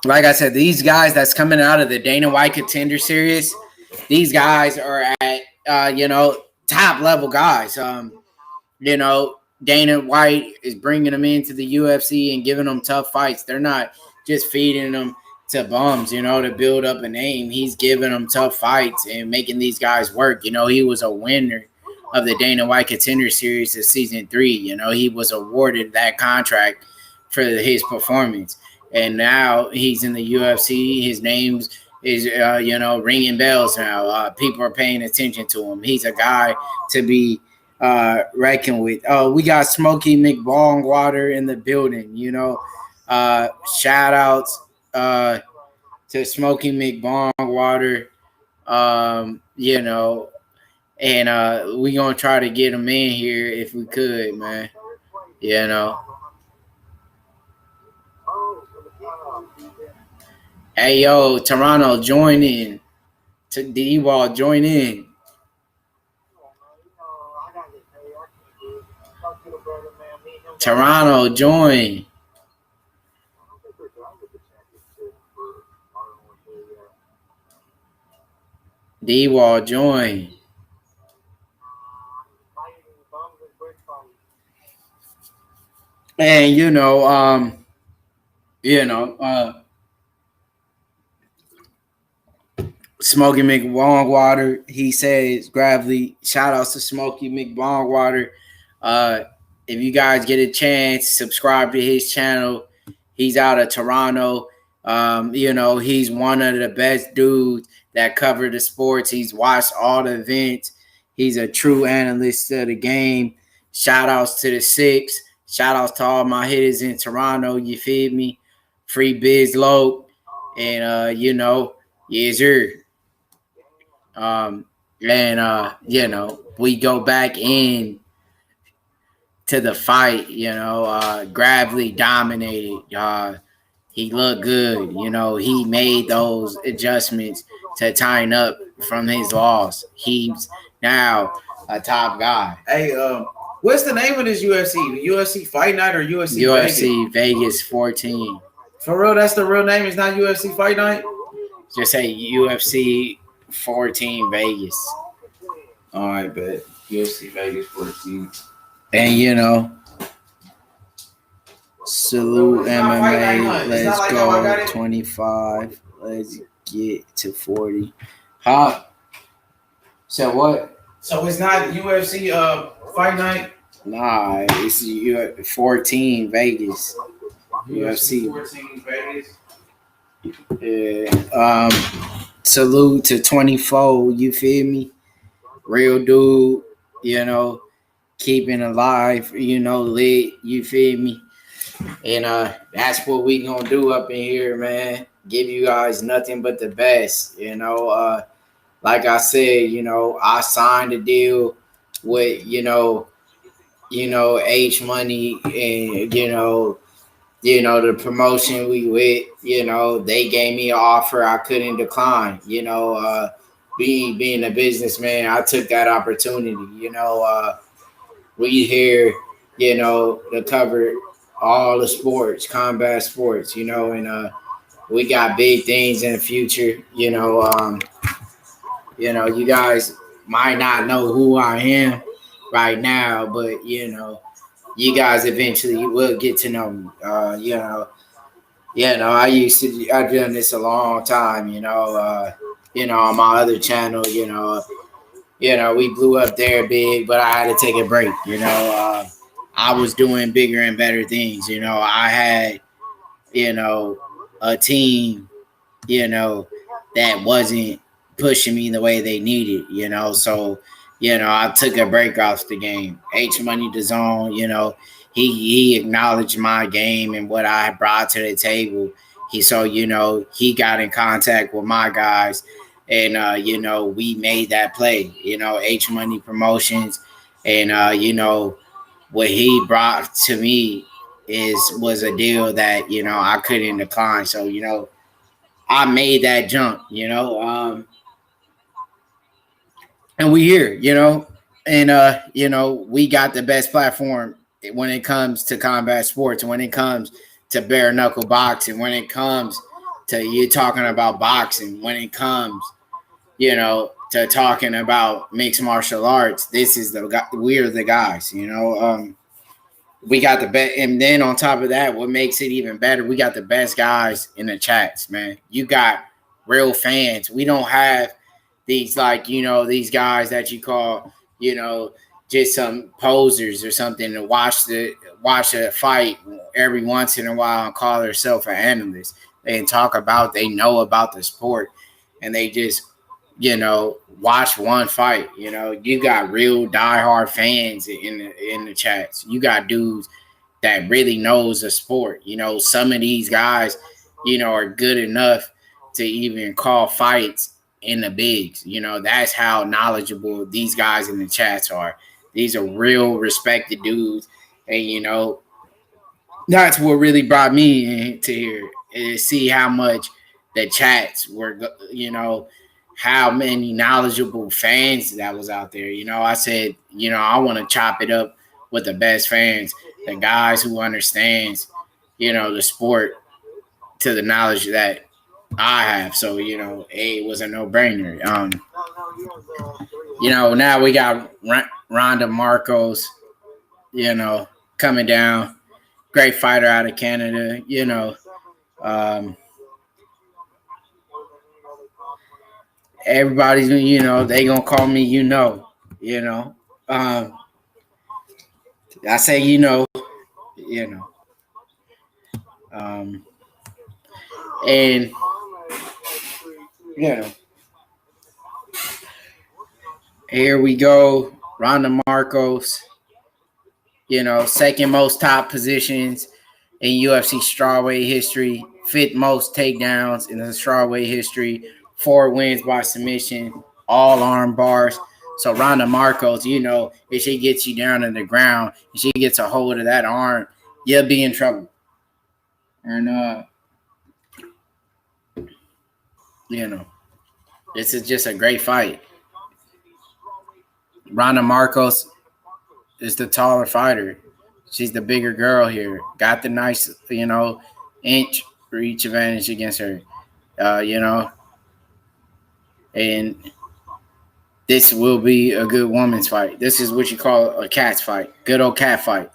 Like I said, these guys that's coming out of the Dana White Contender Series, these guys are at, you know, top level guys. You know, Dana White is bringing them into the UFC and giving them tough fights. They're not just feeding them to bums, you know, to build up a name. He's giving them tough fights and making these guys work. You know, he was a winner of the Dana White Contender Series of season 3. You know, he was awarded that contract for his performance. And now he's in the UFC. His name is, you know, ringing bells now. People are paying attention to him. He's a guy to be reckoned with. Oh, we got Smokey McBongwater in the building, you know. Shout outs to Smokey McBongwater, you know. And we're going to try to get him in here if we could, man. You know. Hey, yo, Toronto, join in. D-Wall, join in. Toronto, join. D-Wall, join. And, you know, Smokey McBongwater, he says gravely. Shout outs to Smokey McBongwater. If you guys get a chance, subscribe to his channel. He's out of Toronto. He's one of the best dudes that cover the sports. He's watched all the events. He's a true analyst of the game. Shout outs to the Six. Shout outs to all my hitters in Toronto. You feel me? Free Biz Low. And, yes, sir. We go back in to the fight, Gravely dominated. He looked good. He made those adjustments to tighten up from his loss. He's now a top guy. Hey, what's the name of this UFC? UFC Fight Night or UFC Vegas 14. For real, that's the real name? It's not UFC Fight Night? Just say UFC 14 Vegas. All right, bet. UFC Vegas 14. And, salute MMA. Let's go 25. Let's get to 40. Huh? So what? So it's not UFC Fight Night? Nah, it's 14 Vegas. UFC 14 Vegas. Yeah. Salute to 24. You feel me? Real dude. Keeping alive. Lit. You feel me? And that's what we gonna do up in here, man. Give you guys nothing but the best. Like I said, I signed a deal with H Money and the promotion we with. They gave me an offer I couldn't decline. Being a businessman, I took that opportunity. We here, to cover all the sports, combat sports, and we got big things in the future. You guys might not know who I am right now, but you guys eventually will get to know me. I've done this a long time, on my other channel, we blew up there big, but I had to take a break, I was doing bigger and better things, I had, a team, that wasn't pushing me the way they needed, so, I took a break off the game. H Money DAZN, he acknowledged my game and what I brought to the table. He got in contact with my guys and, we made that play, H Money Promotions and, what he brought to me was a deal that, I couldn't decline. So, I made that jump, and we here, and, we got the best platform when it comes to combat sports, when it comes to bare knuckle boxing, when it comes to you talking about boxing, when it comes, to talking about mixed martial arts. We're the guys, we got the best. And then on top of that, what makes it even better, we got the best guys in the chats, man. You got real fans. We don't have these these guys that you call, just some posers or something to watch a fight every once in a while and call themselves an analyst. They know about the sport and they just, watch one fight. You got real diehard fans in the chats. You got dudes that really knows the sport. Some of these guys, are good enough to even call fights in the bigs. That's how knowledgeable these guys in the chats are. These are real respected dudes. And, that's what really brought me into here is see how much the chats were, how many knowledgeable fans that was out there. I said, I want to chop it up with the best fans, the guys who understands, the sport to the knowledge that I have. So, it was a no-brainer. Now we got Ronda Marcos, coming down. Great fighter out of Canada, everybody's, they gonna call me, I say, and here we go, Ronda Marcos, second most top positions in UFC strawweight history, fifth most takedowns in the strawweight history, 4 wins by submission, all arm bars. So Ronda Marcos, if she gets you down in the ground, if she gets a hold of that arm, you'll be in trouble. And this is just a great fight. Ronda Marcos is the taller fighter. She's the bigger girl here. Got the nice, inch reach advantage against her. And this will be a good woman's fight. This is what you call a cat's fight. Good old cat fight,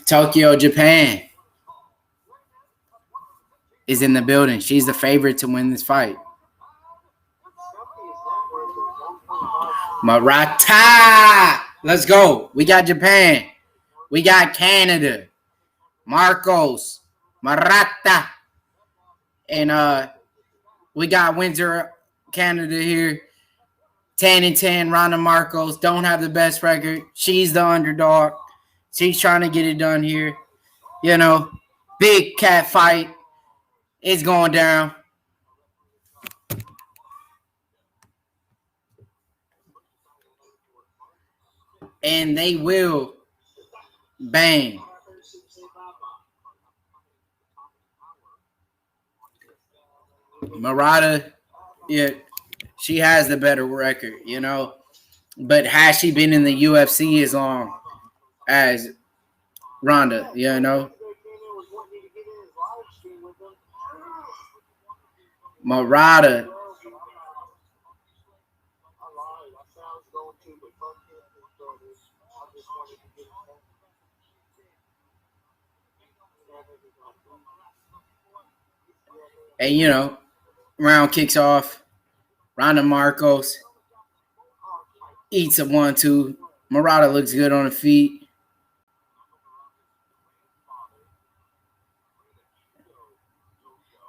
Tokyo, Japan is in the building. She's the favorite to win this fight. Murata! Let's go. We got Japan. We got Canada. Marcos. Murata. And we got Windsor, Canada here. 10-10. Ronda Marcos don't have the best record. She's the underdog. She's trying to get it done here. Big cat fight is going down. And they will bang. Murata, she has the better record, But has she been in the UFC as long as Ronda, Murata. And, round kicks off. Ronda Marcos eats a 1-2. Murata looks good on the feet.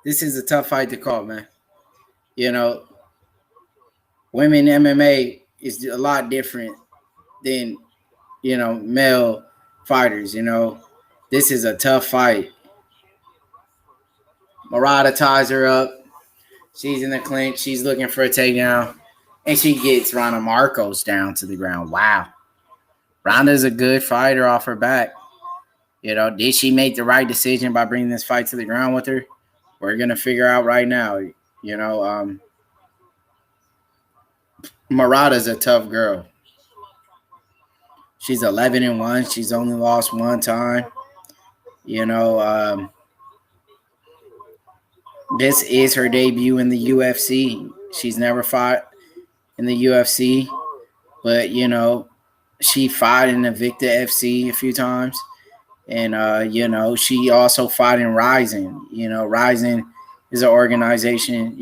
This is a tough fight to call, man. Women MMA is a lot different than, male fighters, This is a tough fight. Murata ties her up. She's in the clinch. She's looking for a takedown. And she gets Ronda Marcos down to the ground. Wow. Ronda's a good fighter off her back. Did she make the right decision by bringing this fight to the ground with her? We're going to figure out right now. Murata's a tough girl. She's 11-1. She's only lost one time. This is her debut in the UFC. She's never fought in the UFC, but she fought in Invicta FC a few times, and she also fought in Rising. Rising is an organization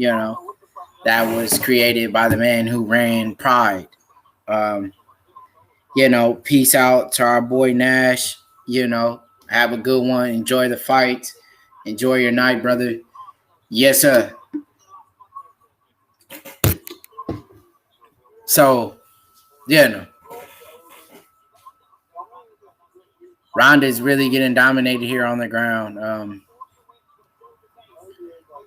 that was created by the man who ran Pride. Peace out to our boy Nash. Have a good one. Enjoy the fight. Enjoy your night, brother. Yes, sir. So, Ronda's really getting dominated here on the ground.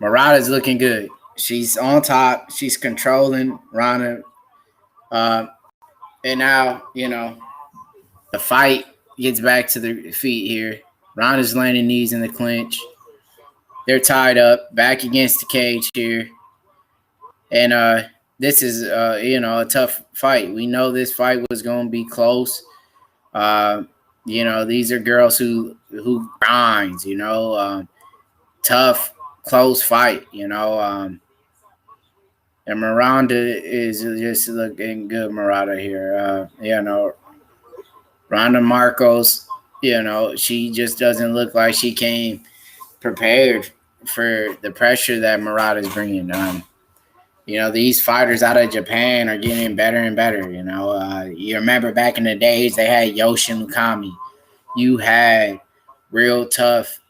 Murata's looking good. She's on top. She's controlling Ronda. And now, the fight gets back to the feet here. Ronda's landing knees in the clinch. They're tied up, back against the cage here. And this is, a tough fight. We know this fight was going to be close. These are girls who grinds, tough, close fight, and Miranda is just looking good, Murata here. Ronda Marcos, She just doesn't look like she came prepared for the pressure that Murata is bringing. These fighters out of Japan are getting better and better. You remember back in the days they had Yoshin Mukami. You had real tough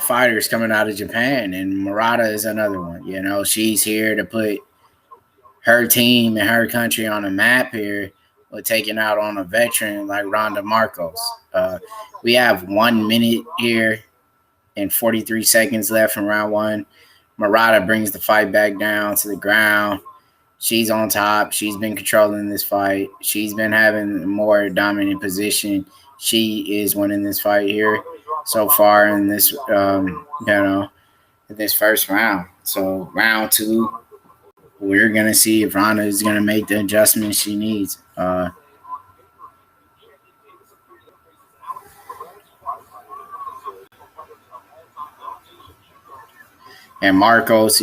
fighters coming out of Japan, and Murata is another one. She's here to put her team and her country on a map here with taking out on a veteran like Ronda Marcos. We have 1 minute here and 43 seconds left from round one. Murata brings the fight back down to the ground. She's on top. She's been controlling this fight. She's been having a more dominant position. She is winning this fight here so far in this, this first round. So round two, we're going to see if Ronda is going to make the adjustments she needs. And Marcos,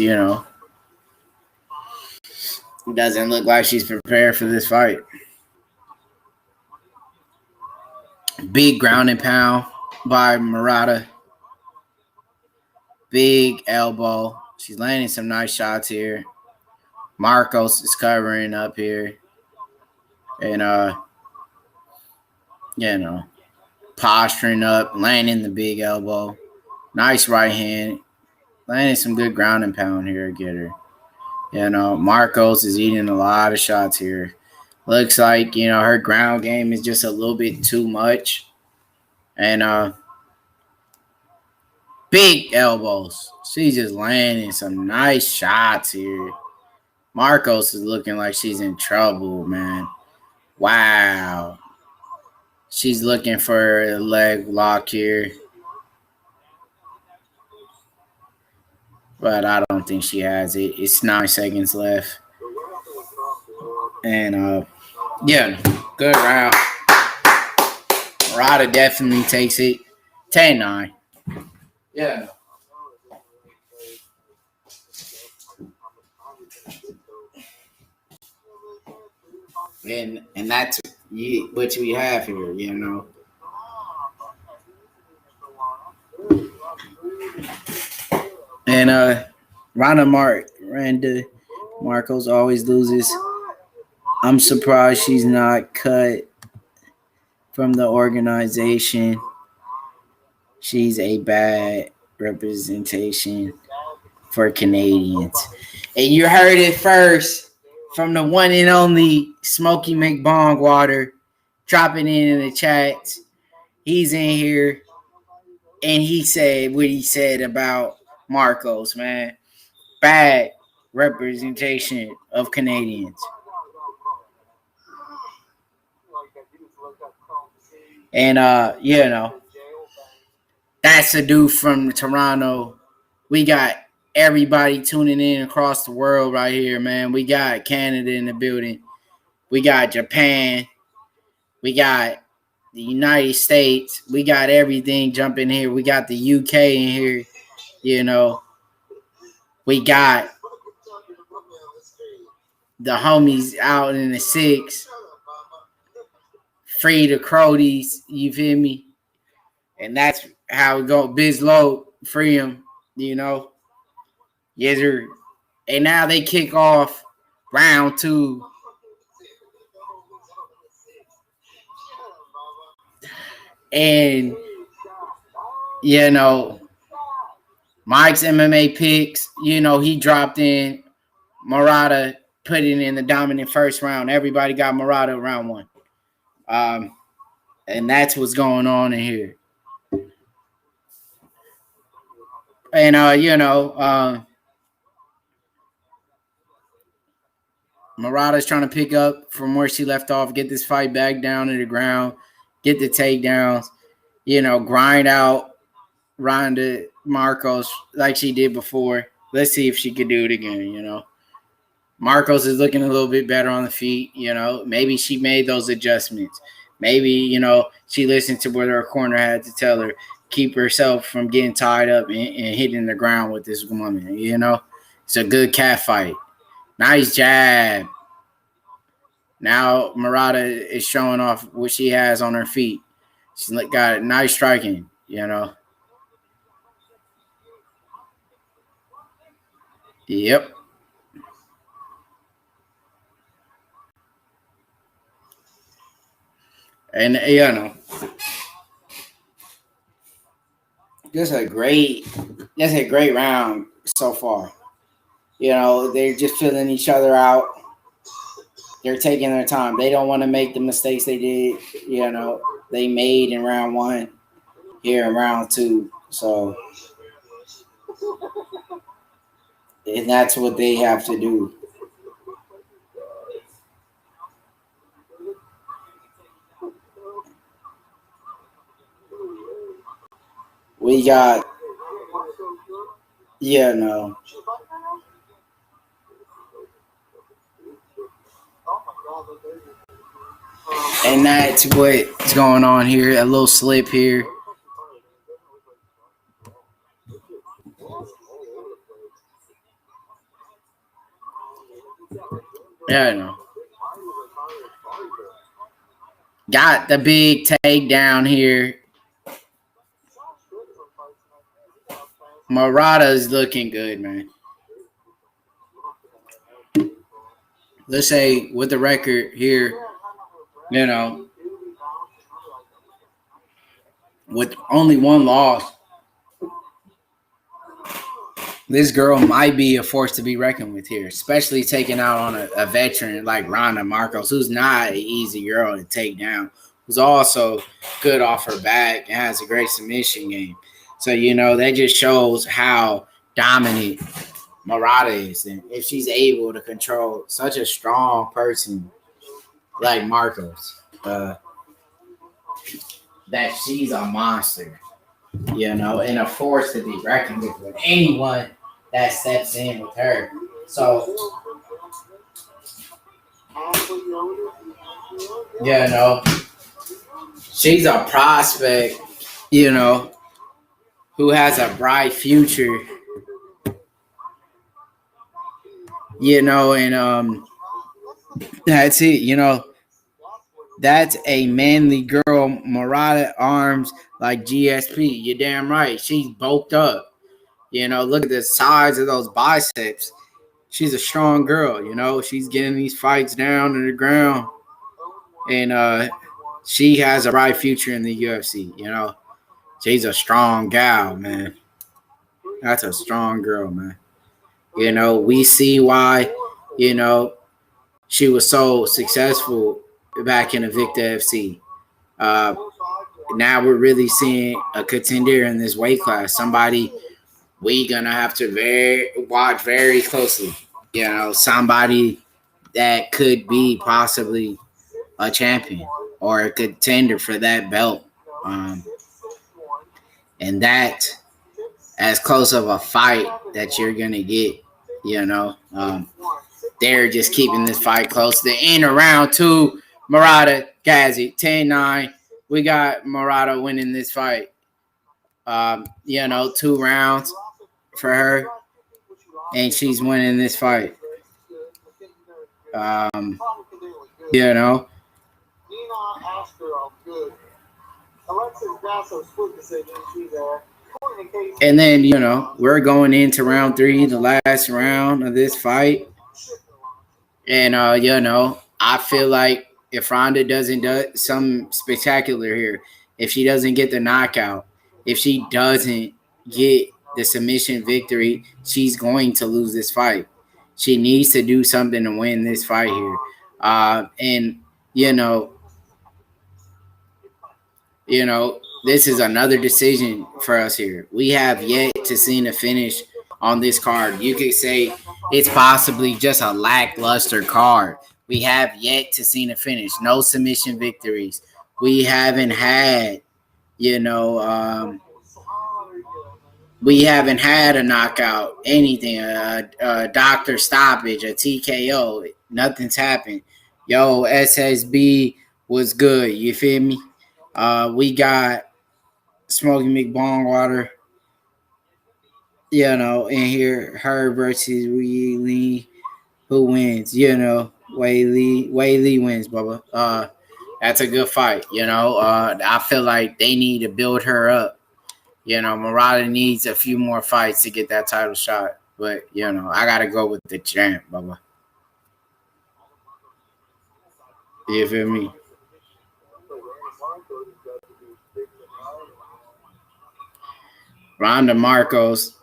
doesn't look like she's prepared for this fight. Big ground and pound by Murata. Big elbow. She's landing some nice shots here. Marcos is covering up here. And, posturing up, landing the big elbow. Nice right hand. Landing some good ground and pound here, get her. Marcos is eating a lot of shots here. Looks like, her ground game is just a little bit too much. And big elbows. She's just landing some nice shots here. Marcos is looking like she's in trouble, man. Wow. She's looking for a leg lock here. But I don't think she has it. It's 9 seconds left. And, good round. Murata definitely takes it. 10-9. Yeah. And that's what we have here, And Ronda Marcos always loses. I'm surprised she's not cut from the organization. She's a bad representation for Canadians. And you heard it first from the one and only Smokey McBongwater. Dropping in the chats. He's in here. And he said what he said about Marcos, man. Bad representation of Canadians. And, that's a dude from Toronto. We got everybody tuning in across the world right here, man. We got Canada in the building. We got Japan. We got the United States. We got everything jumping here. We got the UK in here, We got the homies out in the 6. Free the Crodies, you feel me? And that's how we go. Biz Low, free him, Yes, sir. And now they kick off round 2. And, Mike's MMA picks, he dropped in. Murata put it in the dominant first round. Everybody got Murata round 1. And that's what's going on in here. And, Murata's trying to pick up from where she left off, get this fight back down to the ground, get the takedowns, grind out Ronda Marcos like she did before. Let's see if she could do it again, Marcos is looking a little bit better on the feet, Maybe she made those adjustments. Maybe, she listened to what her corner had to tell her. Keep herself from getting tied up and hitting the ground with this woman, It's a good cat fight. Nice jab. Now Murata is showing off what she has on her feet. She's got nice striking, Yep. And that's a great round so far. They're just filling each other out. They're taking their time. They don't want to make the mistakes they did, they made in round 1 here in round 2. So, and that's what they have to do. We got, and that's what's going on here. A little slip here. Got the big takedown here. Murata's looking good, man. Let's say with the record here, with only 1 loss, this girl might be a force to be reckoned with here, especially taking out on a veteran like Ronda Marcos, who's not an easy girl to take down, who's also good off her back and has a great submission game. So, that just shows how dominant Murata is. And if she's able to control such a strong person like Marcos, that she's a monster, and a force to be reckoned with anyone that steps in with her. So, she's a prospect, who has a bright future, and that's it, that's a manly girl. Murata arms like GSP. You're damn right. She's bulked up. Look at the size of those biceps. She's a strong girl. She's getting these fights down to the ground. And she has a bright future in the UFC. She's a strong gal, man. That's a strong girl, man. We see why, she was so successful back in the Victor FC. Now we're really seeing a contender in this weight class. Somebody we're gonna have to watch very closely. Somebody that could be possibly a champion or a contender for that belt. And that as close of a fight that you're gonna get. They're just keeping this fight close. The end of round 2. Murata, Ghazi, 10-9. We got Murata winning this fight. 2 rounds for her. And she's winning this fight. And then, we're going into round 3, the last round of this fight. And, I feel like if Ronda doesn't do something spectacular here, if she doesn't get the knockout, if she doesn't get the submission victory, she's going to lose this fight. She needs to do something to win this fight here. And, this is another decision for us here. We have yet to see a finish on this card. You could say it's possibly just a lackluster card. We have yet to see a finish. No submission victories. We haven't had, we haven't had a knockout, anything, a doctor stoppage, a TKO. Nothing's happened. SSB was good. You feel me? We got Smoky McBongwater, in here, her versus Wei Lee, who wins, Wei Lee wins, Bubba. That's a good fight. I feel like they need to build her up. Murata needs a few more fights to get that title shot. But, I got to go with the champ, Bubba. You feel me? Ronda Marcos,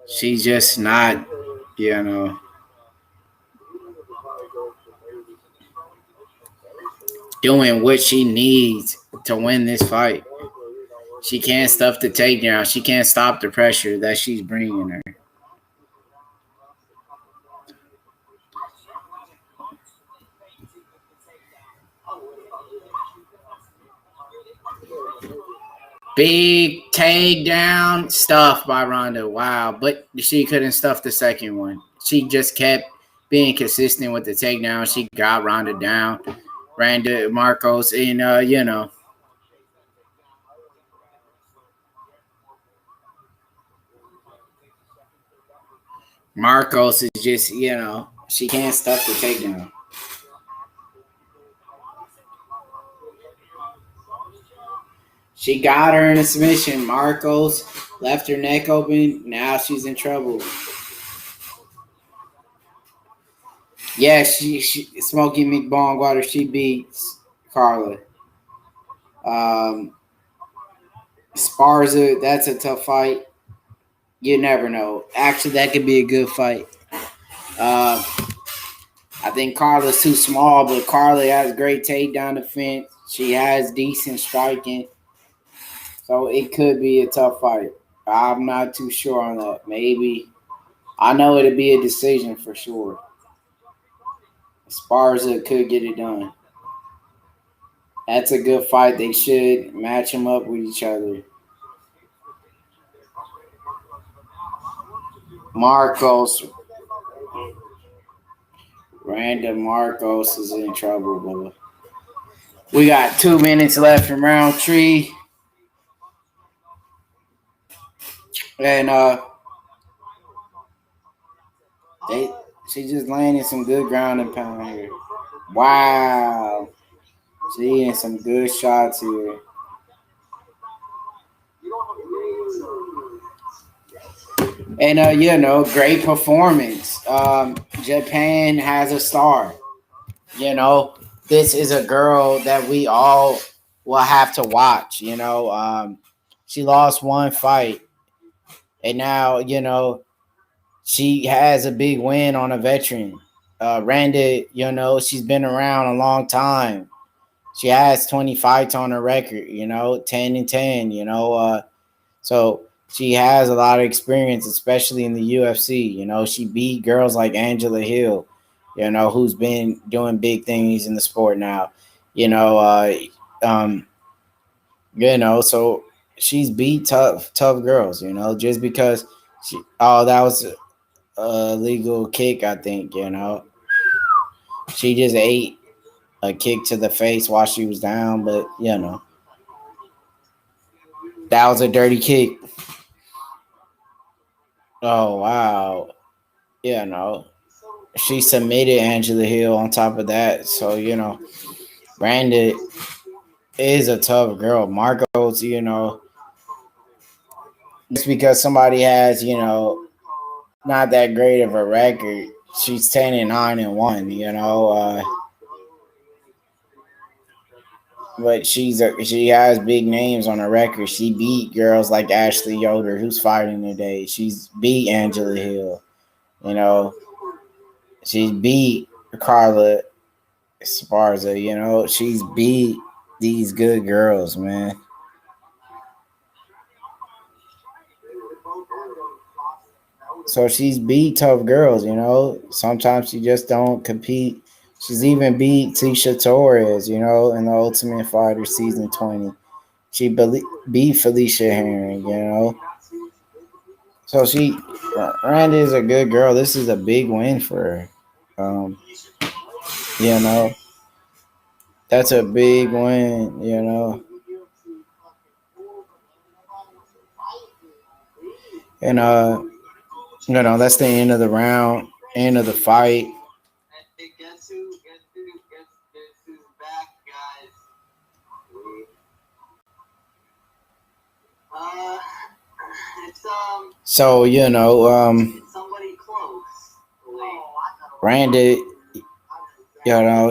she's just not, doing what she needs to win this fight. She can't stuff the takedown. She can't stop the pressure that she's bringing her. Big takedown stuff by Ronda. Wow. But she couldn't stuff the second one. She just kept being consistent with the takedown. She got Ronda down. Ronda Marcos, and, Marcos is just, she can't stuff the takedown. She got her in a submission. Marcos left her neck open. Now she's in trouble. Yeah, she Smokey McBongwater, she beats Carla. Sparza, that's a tough fight. You never know. Actually, that could be a good fight. I think Carla's too small, but Carla has great takedown defense. She has decent striking. So it could be a tough fight. I'm not too sure on that. Maybe. I know it'll be a decision for sure. Sparza could get it done. That's a good fight. They should match them up with each other. Marcos. Random Marcos is in trouble, brother. We got 2 minutes left in round 3. And she just landed some good ground and pound here. Wow. She in some good shots here. And, great performance. Japan has a star. This is a girl that we all will have to watch. She lost one fight. And now, she has a big win on a veteran. Randa, she's been around a long time. She has 20 fights on her record, 10-10, so she has a lot of experience, especially in the UFC. She beat girls like Angela Hill, who's been doing big things in the sport now. So she's beat tough girls, just because that was a legal kick, I think, She just ate a kick to the face while she was down, but, that was a dirty kick. Oh, wow. She submitted Angela Hill on top of that. So, Brandon is a tough girl. Marcos, just because somebody has, not that great of a record, she's 10-9-1, but she has big names on her record. She beat girls like Ashley Yoder, who's fighting today. She's beat Angela Hill. She beat Carla Esparza. She's beat these good girls, man. So she's beat tough girls, Sometimes she just don't compete. She's even beat Tisha Torres, in the Ultimate Fighter Season 20. She beat Felicia Herring, So Randa is a good girl. This is a big win for her. That's a big win, And, that's the end of the round, end of the fight. So, Randy,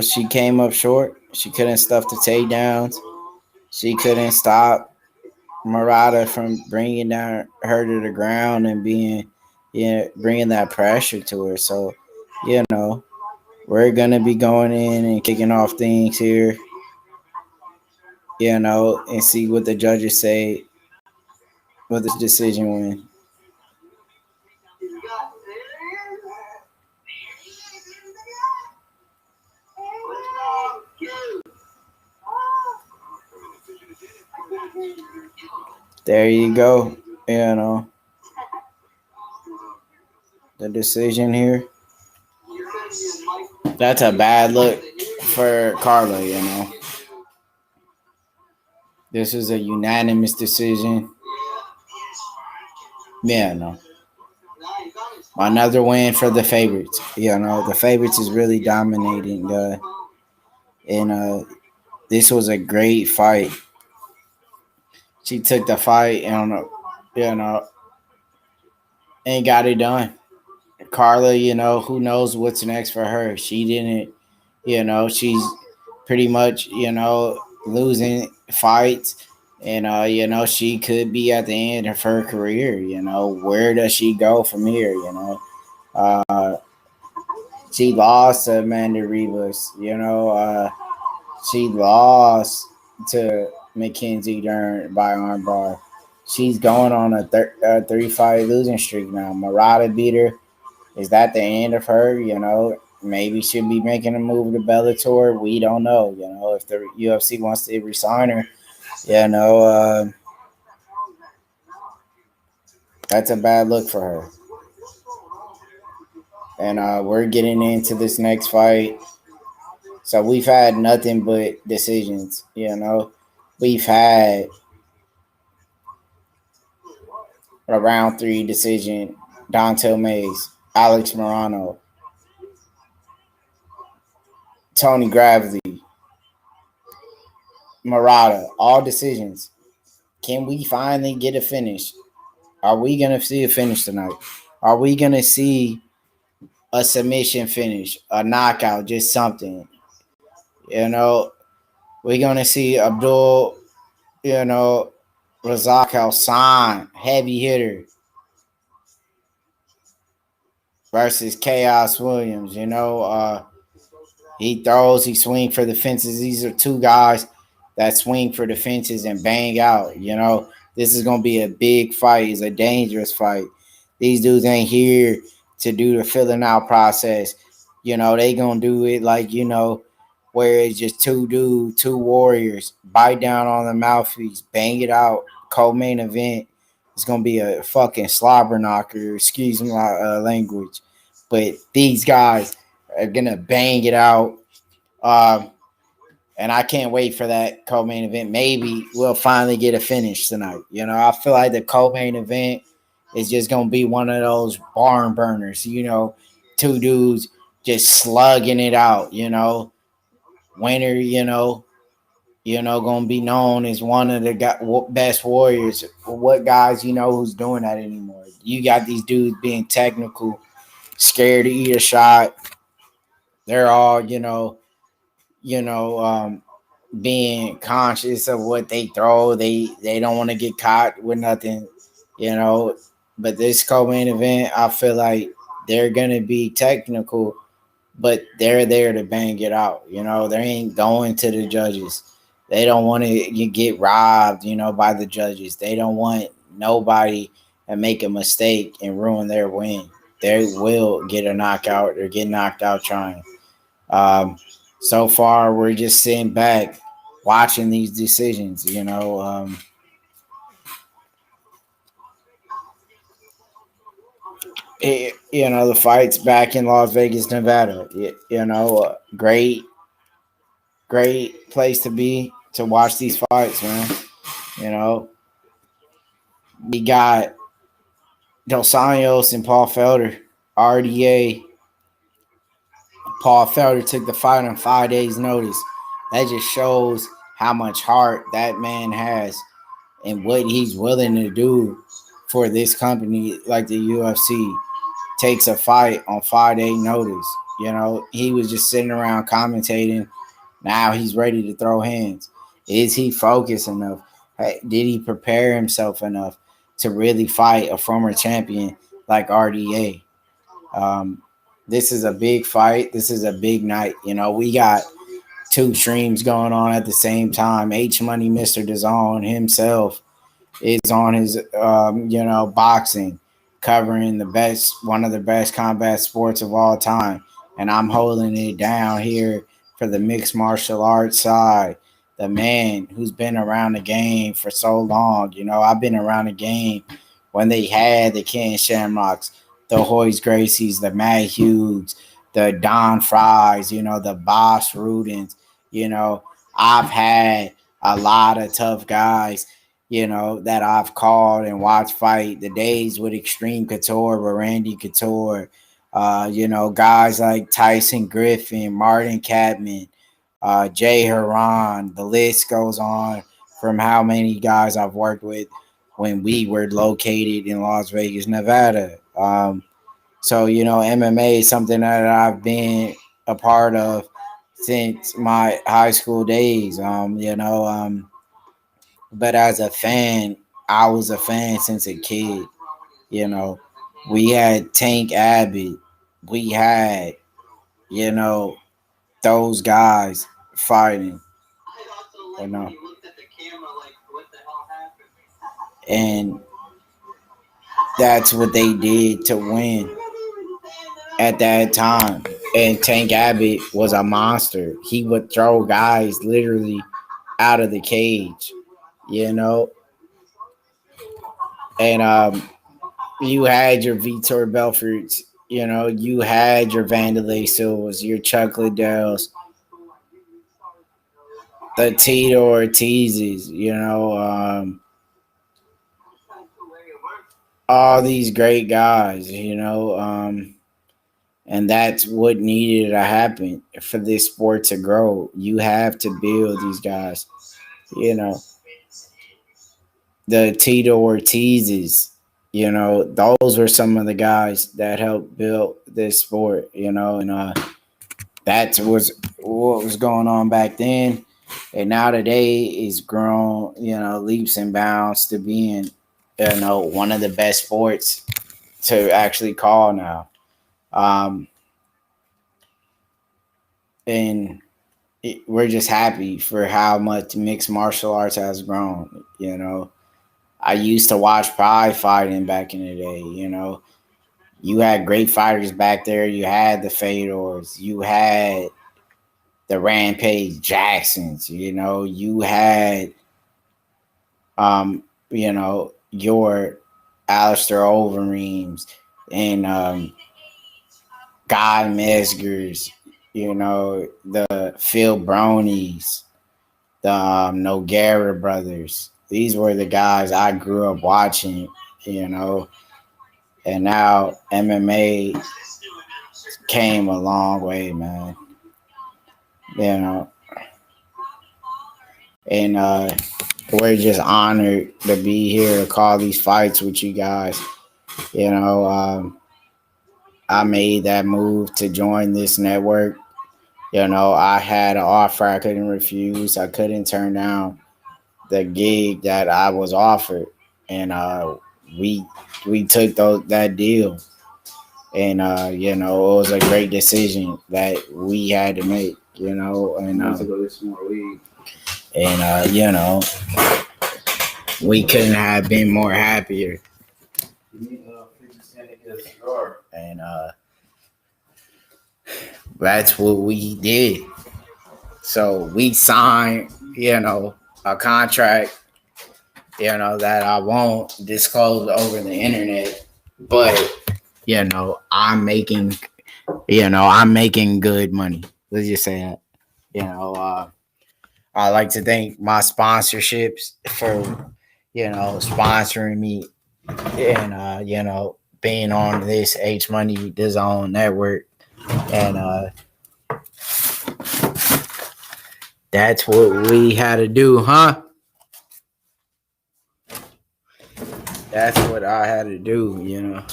she came up short. She couldn't stuff the takedowns. She couldn't stop Murata from bringing down her to the ground and bringing that pressure to her. So, we're gonna be going in and kicking off things here, and see what the judges say with this decision win. There you go. The decision here. That's a bad look for Carla, This is a unanimous decision. Yeah, no. Another win for the favorites. The favorites is really dominating. And this was a great fight. She took the fight and, and got it done. Carla, who knows what's next for her? She didn't, she's pretty much, losing fights. And, she could be at the end of her career. Where does she go from here? She lost to Amanda Rivas. She lost to Mackenzie Dern by armbar. She's going on a 3-fight losing streak now. Murata beat her. Is that the end of her? Maybe she'll be making a move to Bellator. We don't know. If the UFC wants to resign her, that's a bad look for her. And we're getting into this next fight. So we've had nothing but decisions, We've had a round 3 decision, Dontel Mays, Alex Morano, Tony Gravely, Murata, all decisions. Can we finally get a finish? Are we going to see a finish tonight? Are we going to see a submission finish, a knockout, just something? We're going to see Abdul, Razak Hassan, heavy hitter, versus Chaos Williams. He throws, he swings for the fences. These are two guys that swing for the fences and bang out. This is going to be a big fight. It's a dangerous fight. These dudes ain't here to do the filling out process. They going to do it like, where it's just two dudes, two warriors, bite down on the mouthpiece, bang it out. Co-main event. It's going to be a fucking slobber knocker. Excuse my language. But these guys are going to bang it out. And I can't wait for that co-main event. Maybe we'll finally get a finish tonight. I feel like the co-main event is just going to be one of those barn burners. Two dudes just slugging it out, Winner, going to be known as one of the best warriors. What guys, who's doing that anymore? You got these dudes being technical, scared to eat a shot. They're all, being conscious of what they throw. They don't want to get caught with nothing, But this co-main event, I feel like they're going to be technical, but they're there to bang it out. They ain't going to the judges. They don't want to get robbed, by the judges. They don't want nobody to make a mistake and ruin their win. They will get a knockout or get knocked out trying. So far, we're just sitting back watching these decisions, the fight's back in Las Vegas, Nevada. Great place to be to watch these fights, man. We got Dos Anjos and Paul Felder, RDA. Paul Felder took the fight on 5 days' notice. That just shows how much heart that man has and what he's willing to do for this company like the UFC takes a fight on 5-day notice. You know, he was just sitting around commentating. Now he's ready to throw hands. Is he focused enough? Hey, did he prepare himself enough to really fight a former champion like RDA? This is a big fight. This is a big night. You know, we got two streams going on at the same time. H Money, Mr. DAZN himself is on his, boxing, covering one of the best combat sports of all time. And I'm holding it down here for the mixed martial arts side. The man who's been around the game for so long. You know, I've been around the game when they had the Ken Shamrocks, the Hoyce Gracies, the Matt Hughes, the Don Fries, you know, the Boss Rudins. You know, I've had a lot of tough guys, you know, that I've called and watched fight. The days with Extreme Couture, with Randy Couture, guys like Tyson Griffin, Martin Catman, Jay Haran. The list goes on from how many guys I've worked with when we were located in Las Vegas, Nevada. So, you know, MMA is something that I've been a part of since my high school days. But as a fan, I was a fan since a kid. You know, we had Tank Abbott. We had, you know, those guys fighting, you know. And that's what they did to win at that time. And Tank Abbott was a monster. He would throw guys literally out of the cage, you know. And you had your Vitor Belforts, you know, you had your Vanderlei Silvas, your Chuck Liddells, the Tito Ortizes, you know, all these great guys, you know, and that's what needed to happen for this sport to grow. You have to build these guys, you know. The Tito Ortizes, you know, those were some of the guys that helped build this sport, you know, and that was what was going on back then. And now today is grown, you know, leaps and bounds to being, you know, one of the best sports to actually call now. And we're just happy for how much mixed martial arts has grown, you know. I used to watch Pride fighting back in the day, you know. You had great fighters back there. You had the Fedors. You had the Rampage Jacksons, you know. You had, your Alistair Overeems and Guy Mesgers, you know, the Phil Bronies, the Nogueira brothers. These were the guys I grew up watching, you know. And now MMA came a long way, man. You know. And we're just honored to be here to call these fights with you guys. You know, I made that move to join this network. You know, I had an offer I couldn't refuse. I couldn't turn down the gig that I was offered. And we took that deal. And, you know, it was a great decision that we had to make, you know. And, you know, we couldn't have been more happier. And that's what we did. So we signed, you know, a contract, you know, that I won't disclose over the internet, but, you know, I'm making good money. Let's just say that. You know, I like to thank my sponsorships for, you know, sponsoring me and, you know, being on this H Money DAZN network. And that's what we had to do, huh? that's what I had to do, you know.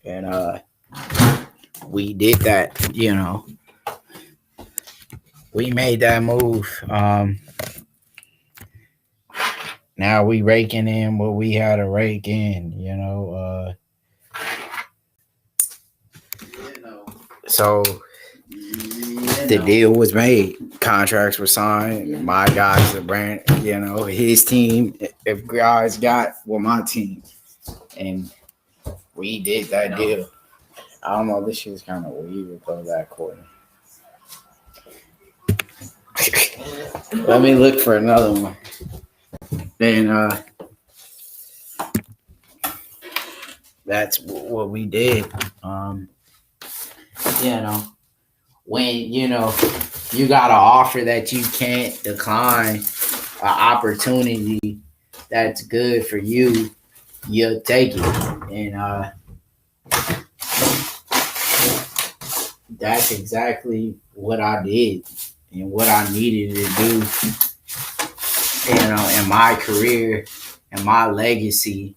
And we did that, you know. We made that move. Now we raking in what we had to rake in, you know. So the deal was made. Contracts were signed. My guys, the brand, you know, his team, if guys got my team. And we did that deal. I don't know, this shit's kind of weird for that quarter. Let me look for another one. Then that's what we did. You know, when you got an offer that you can't decline, an opportunity that's good for you, you'll take it. And that's exactly what I did and what I needed to do, you know, in my career and my legacy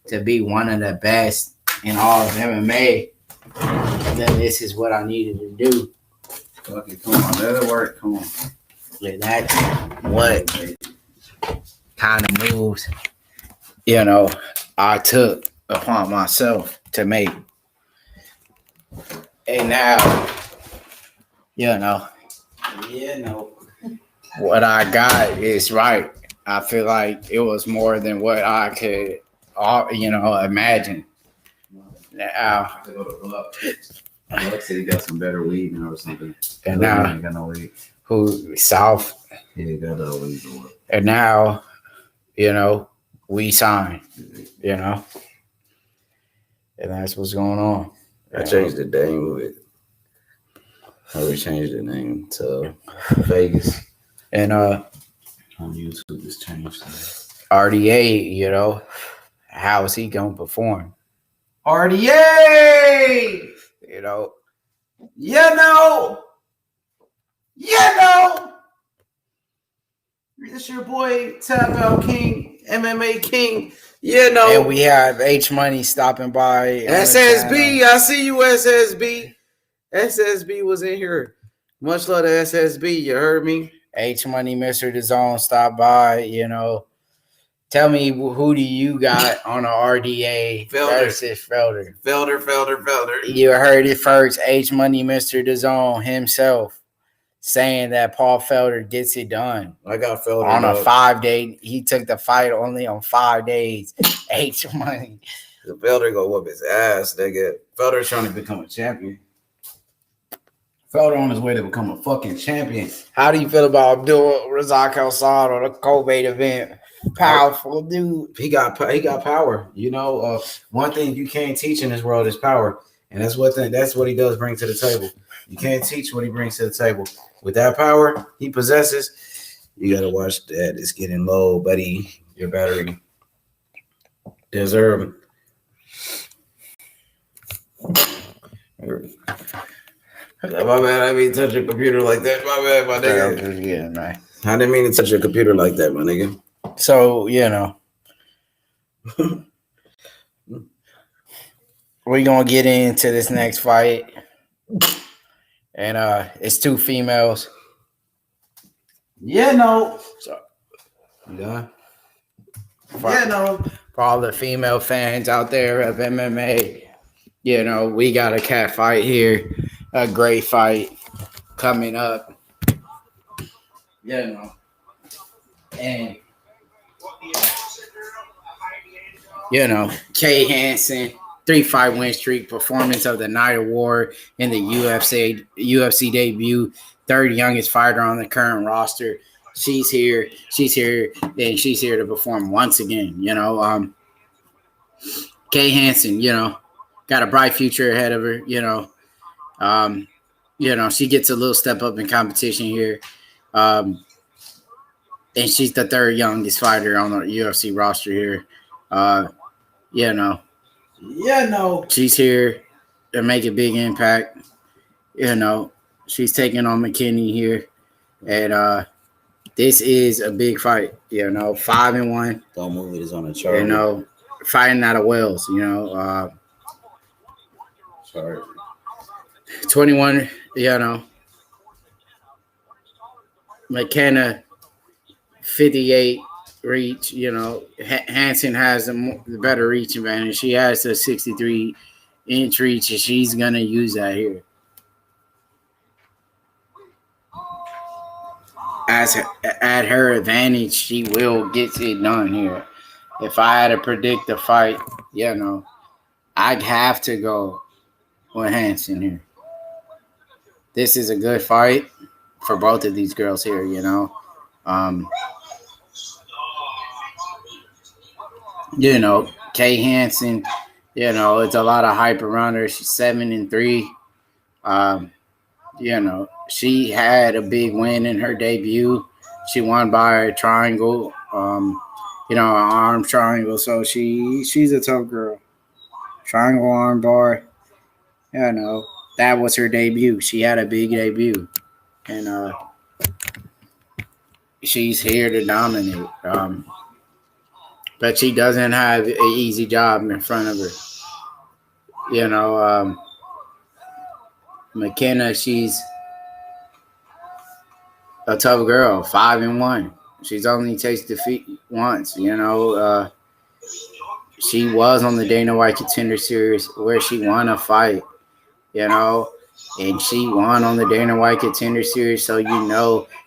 to be one of the best in all of MMA. Then this is what I needed to do. Okay, come on, let it work. Come on. And that's what kind of moves, you know, I took upon myself to make. And now, you know, what I got is right. I feel like it was more than what I could, you know, imagine. Now, Alex said he got some better weed or something. And now, ain't got no weed. Who South? Yeah, he got no weed. And now, you know, we signed. You know, and that's what's going on. I changed the name of it. I would change the name to Vegas. And on YouTube, it's changed. RDA, you know, how is he gonna perform? RDA! You know, It's your boy, Tap Out King, MMA King. You know. and we have H Money stopping by. SSB, I see you, SSB. SSB was in here. Much love to SSB, you heard me? H Money, Mr. DAZN, stop by. You know, tell me who do you got on a RDA Felder. versus Felder? Felder. You heard it first. H Money, Mr. DAZN himself saying that Paul Felder gets it done. I got Felder On a 5-day. He took the fight only on 5 days. H Money. The Felder gonna whoop his ass, nigga. Felder's trying to become a champion. Felder on his way to become a fucking champion. How do you feel about Abdul Razak Al-Saad on a co-main event? Powerful dude. He got power. You know, one thing you can't teach in this world is power, and that's what he does bring to the table. You can't teach what he brings to the table. With that power he possesses, you gotta watch that. It's getting low, buddy. Your battery. Deserve. My bad, I didn't touch your computer like that. My bad, my nigga. Yeah, man. I didn't mean to touch your computer like that, my nigga. So, you know, we're going to get into this next fight. And it's two females. So, Yeah. For all the female fans out there of MMA, you know, we got a cat fight here. A great fight coming up. You know. And, you know, Kay Hansen, 3-fight win streak, performance of the night award in the UFC debut, third youngest fighter on the current roster. She's here, and she's here to perform once again. You know, Kay Hansen, you know, got a bright future ahead of her. You know, she gets a little step up in competition here, and she's the third youngest fighter on the UFC roster here. You know, she's here to make a big impact. You know, she's taking on McKinney here, and this is a big fight. 5-1. Don't move it is on a chart. Fighting out of Wales. Chart. 21. McKenna 58 reach. Hansen has the better reach advantage. She has a 63-inch reach, and she's gonna use that here. At her advantage, she will get it done here. If I had to predict the fight, I'd have to go with Hansen here. This is a good fight for both of these girls here, Kay Hansen, it's a lot of hype around her. She's 7-3. She had a big win in her debut. She won by a triangle, an arm triangle. So she's a tough girl. Triangle arm bar. That was her debut. She had a big debut. And she's here to dominate. But she doesn't have an easy job in front of her. McKenna, she's a tough girl, 5-1. She's only tasted defeat once, She was on the Dana White Contender Series where she won a fight, and she won on the Dana White Contender Series, so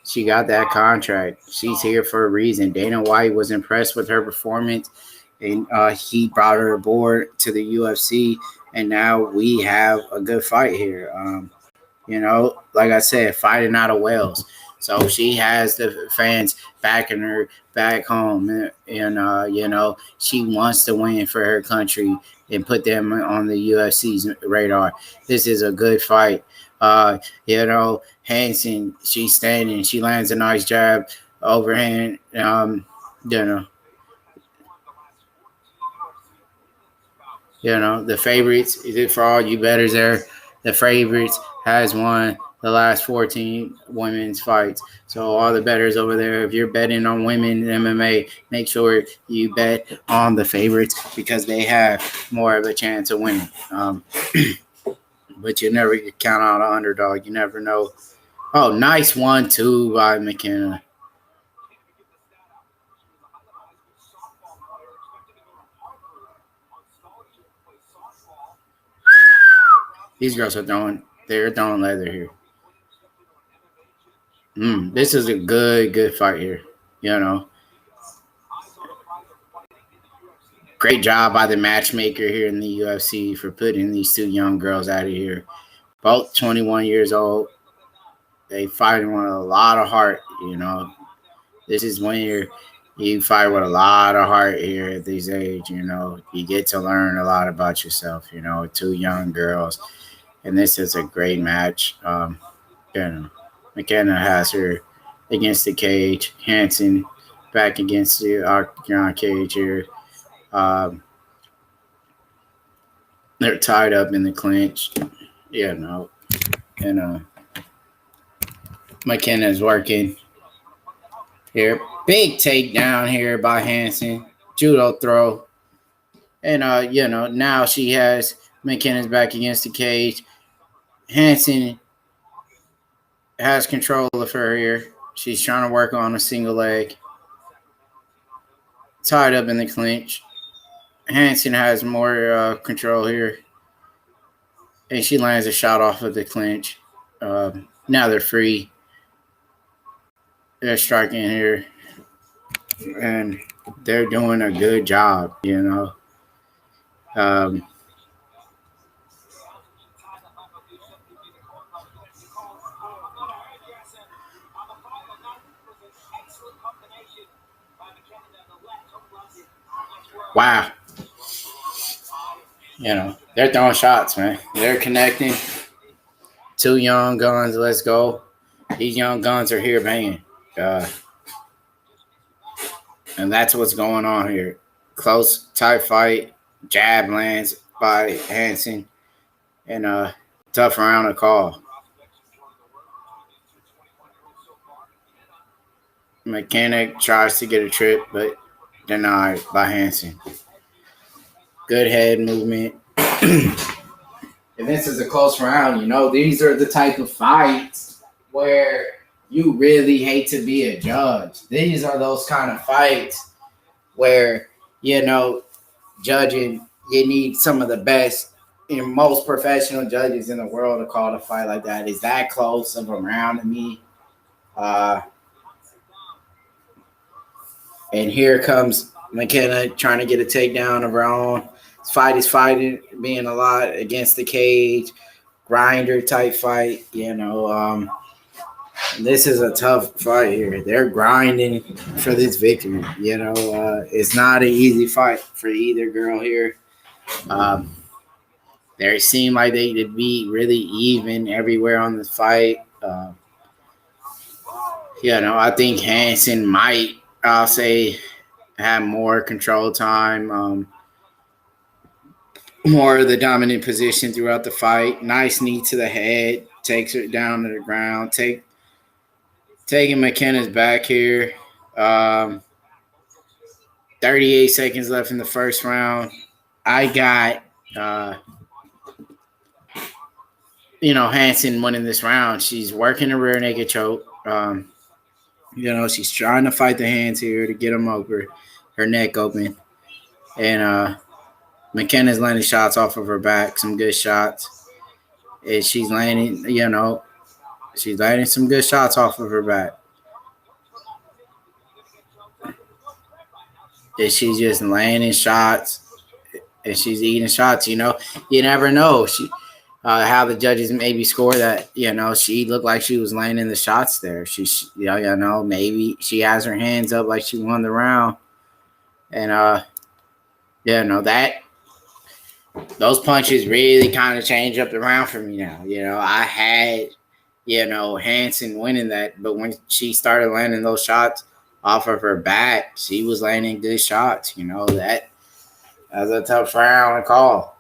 she got that contract. She's here for a reason. Dana White was impressed with her performance, and he brought her aboard to the UFC, and now we have a good fight here. Like I said, fighting out of Wales. So she has the fans backing her back home, and she wants to win for her country and put them on the UFC's radar. This is a good fight. Hansen, she's standing. She lands a nice jab, overhand. The favorites, for all you bettors there, the favorites has won the last 14 women's fights. So all the bettors over there, if you're betting on women MMA, make sure you bet on the favorites because they have more of a chance of winning. But you never count out an underdog. You never know. Oh, nice 1-2 by McKenna. These girls are throwing leather here. This is a good fight here. Great job by the matchmaker here in the UFC for putting these two young girls out of here. Both 21 years old. They fighting with a lot of heart, This is when you fight with a lot of heart here at this age, You get to learn a lot about yourself, Two young girls. And this is a great match. McKenna has her against the cage. Hansen back against the octagon cage here. They're tied up in the clinch. And McKenna's working here. Big takedown here by Hansen. Judo throw. And, now she has McKenna's back against the cage. Hansen has control of her here. She's trying to work on a single leg. Tied up in the clinch. Hansen has more control here. And she lands a shot off of the clinch. Now they're free. They're striking here. And they're doing a good job, Wow. They're throwing shots, man. They're connecting. Two young guns, let's go. These young guns are here banging. And that's what's going on here. Close, tight fight. Jab lands by Hansen. And a tough round of call. McKenna tries to get a trip, but denied by Hansen. Good head movement. And this is a close round, these are the type of fights where you really hate to be a judge. These are those kind of fights where, judging, you need some of the best and most professional judges in the world to call a fight like that. Is that close of a round to me? And here comes McKenna trying to get a takedown of her own. This fight is fighting, being a lot against the cage, grinder type fight. This is a tough fight here. They're grinding for this victory. It's not an easy fight for either girl here. They seem like they could be really even everywhere on this fight. I think Hansen might, I'll say, have more control time, more of the dominant position throughout the fight. Nice knee to the head, takes her down to the ground. Taking McKenna's back here. 38 seconds left in the first round. I got, Hansen winning this round. She's working a rear naked choke. She's trying to fight the hands here to get them over, her neck open. And McKenna's landing shots off of her back, some good shots. And she's landing, some good shots off of her back. And she's just landing shots. And she's eating shots, You never know how the judges maybe score that. She looked like she was landing the shots there. Maybe she has her hands up like she won the round. And, those punches really kind of change up the round for me now. I had, Hansen winning that. But when she started landing those shots off of her back, she was landing good shots. That's a tough round to call,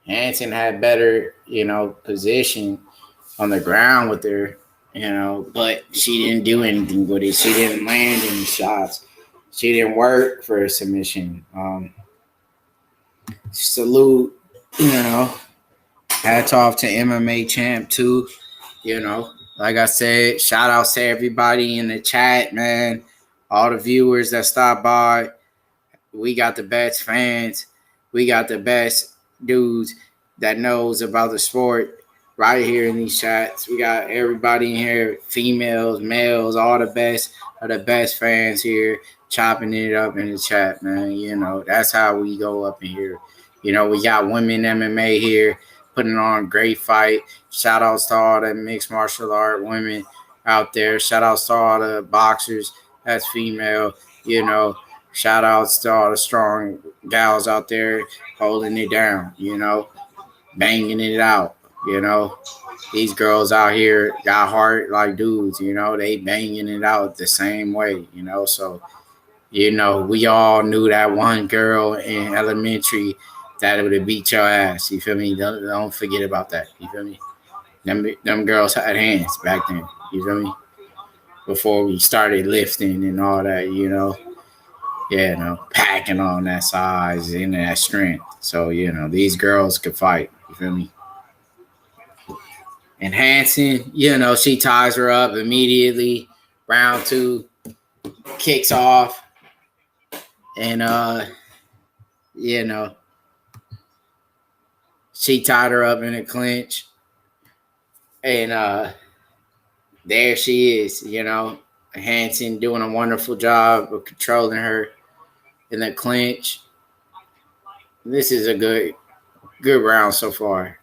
Hansen had better, position on the ground with her, but she didn't do anything with it. She didn't land any shots. She didn't work for a submission. Salute, hats off to MMA champ too, Like I said, shout out to everybody in the chat, man. All the viewers that stopped by. We got the best fans. We got the best dudes that knows about the sport right here in these chats. We got everybody in here, females, males, all the best of the best fans here chopping it up in the chat, man. That's how we go up in here. We got women MMA here putting on a great fight. Shout outs to all the mixed martial art women out there. Shout outs to all the boxers that's female, Shout outs to all the strong gals out there holding it down, banging it out, These girls out here got heart like dudes, they banging it out the same way, So, we all knew that one girl in elementary that would have beat your ass. You feel me? Don't forget about that. You feel me? Them girls had hands back then. You feel me? Before we started lifting and all that, packing on that size and that strength. So, these girls could fight. You feel me? And Hansen, she ties her up immediately. Round 2 kicks off. And, she tied her up in a clinch. And there she is, Hansen doing a wonderful job of controlling her in the clinch. This is a good round so far.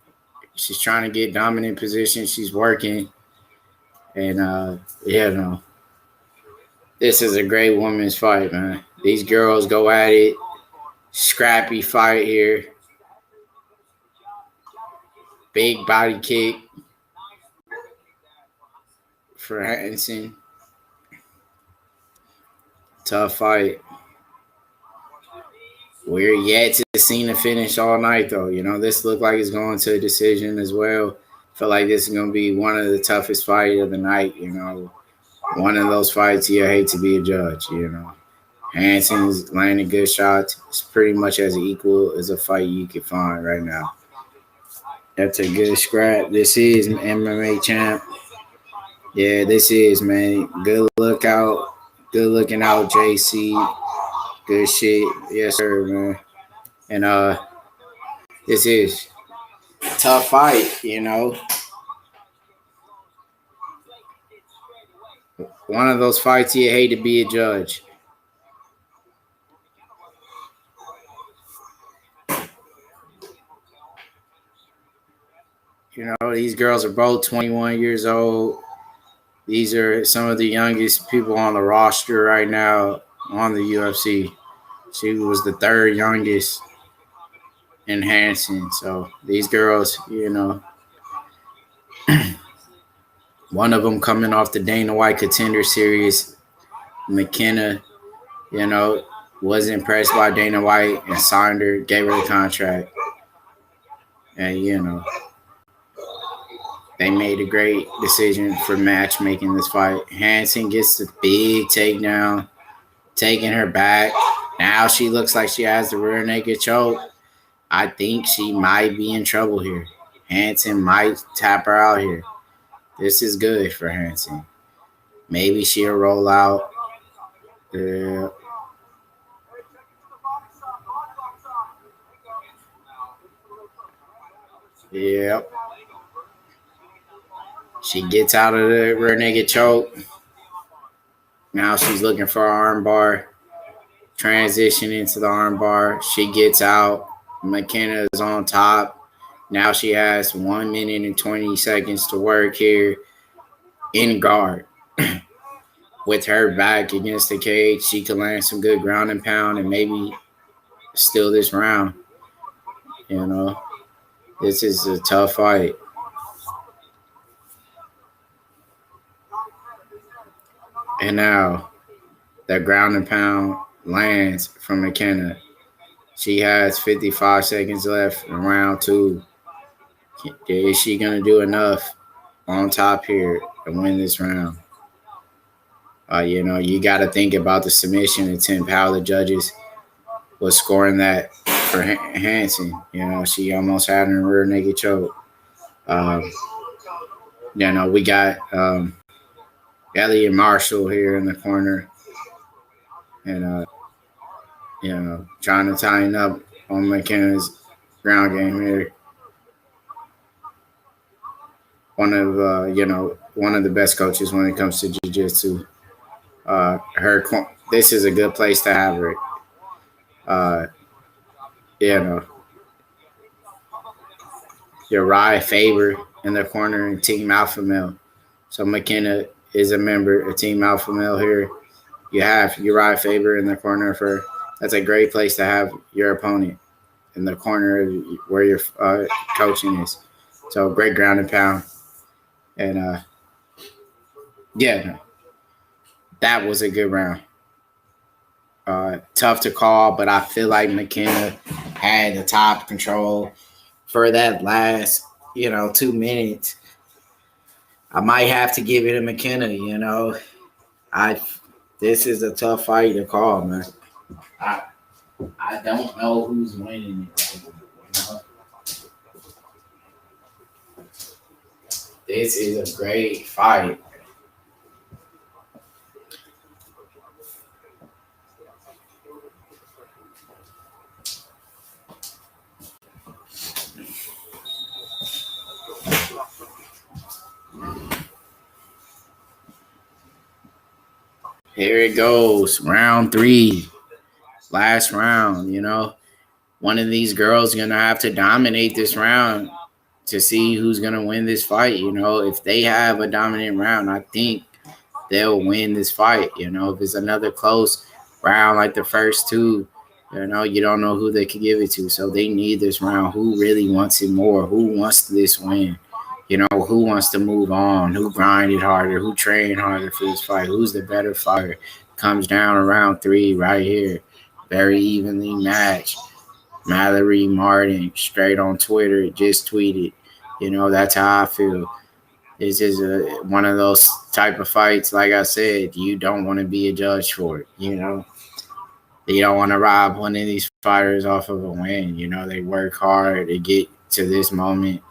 She's trying to get dominant position. She's working. And, this is a great women's fight, man. These girls go at it. Scrappy fight here. Big body kick for Hansen. Tough fight. We're yet to see the finish all night, though. This looked like it's going to a decision as well. feel like this is going to be one of the toughest fights of the night, you know. One of those fights you hate to be a judge, you know. Hanson's landing good shots. It's pretty much as equal as a fight you can find right now. That's a good scrap. This is MMA champ. Yeah, this is, man. Good lookout. Good looking out, JC. Good shit. Yes, sir, man. And this is a tough fight, you know. One of those fights you hate to be a judge. You know, these girls are both 21 years old. These are some of the youngest people on the roster right now on the UFC. She was the third youngest in Hanson. So these girls, you know, one of them coming off the Dana White Contender Series, McKenna, you know, was impressed by Dana White and signed her, gave her the contract. And, you know, they made a great decision for matchmaking this fight. Hanson gets the big takedown, taking her back. Now she looks like she has the rear naked choke. I think she might be in trouble here. Hanson might tap her out here. This is good for Hanson. Maybe she'll roll out. Yep. She gets out of the rear naked choke. Now she's looking for an armbar. Transition into the armbar. She gets out. McKenna is on top. Now she has 1 minute and 20 seconds to work here in guard. With her back against the cage, she can land some good ground and pound and maybe steal this round. You know, this is a tough fight. And now that ground and pound lands from McKenna. She has 55 seconds left in round 2. Is she going to do enough on top here to win this round? You know, you got to think about the submission attempt, how the judges was scoring that for Hanson. You know, she almost had her rear naked choke. You know, we got Elliot Marshall here in the corner. And, you know, trying to tighten up on McKenna's ground game here. One of, you know, one of the best coaches when it comes to jiu-jitsu. This is a good place to have her. You know, Uriah Faber in the corner and Team Alpha Male. So McKenna is a member of Team Alpha Male here. You have Uriah Faber in the corner of her. That's a great place to have your opponent in the corner of where your coaching is. So great ground and pound. And, yeah, that was a good round. Tough to call, but I feel like McKenna had the top control for that last, you know, 2 minutes. I might have to give it to McKenna, you know. This is a tough fight to call, man. I don't know who's winning it right now, you know? This is a great fight. Here it goes, round 3, last round, you know. One of these girls going to have to dominate this round to see who's going to win this fight, you know. If they have a dominant round, I think they'll win this fight, you know. If it's another close round like the first 2, you know, you don't know who they could give it to. So they need this round. Who really wants it more? Who wants this win? You know, who wants to move on? Who grinded harder? Who trained harder for this fight? Who's the better fighter? Comes down around 3 right here. Very evenly matched. Mallory Martin, straight on Twitter, just tweeted, You know, that's how I feel. This is one of those type of fights, like I said, you don't want to be a judge for it, you know. You don't want to rob one of these fighters off of a win. You know, they work hard to get to this moment.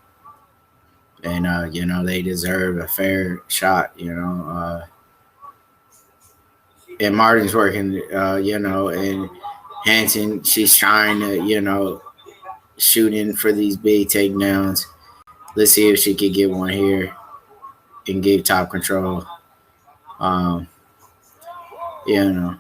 And, you know, they deserve a fair shot, you know. And Martin's working, you know, and Hanson, she's trying to, you know, shoot in for these big takedowns. Let's see if she could get one here and give top control. You know,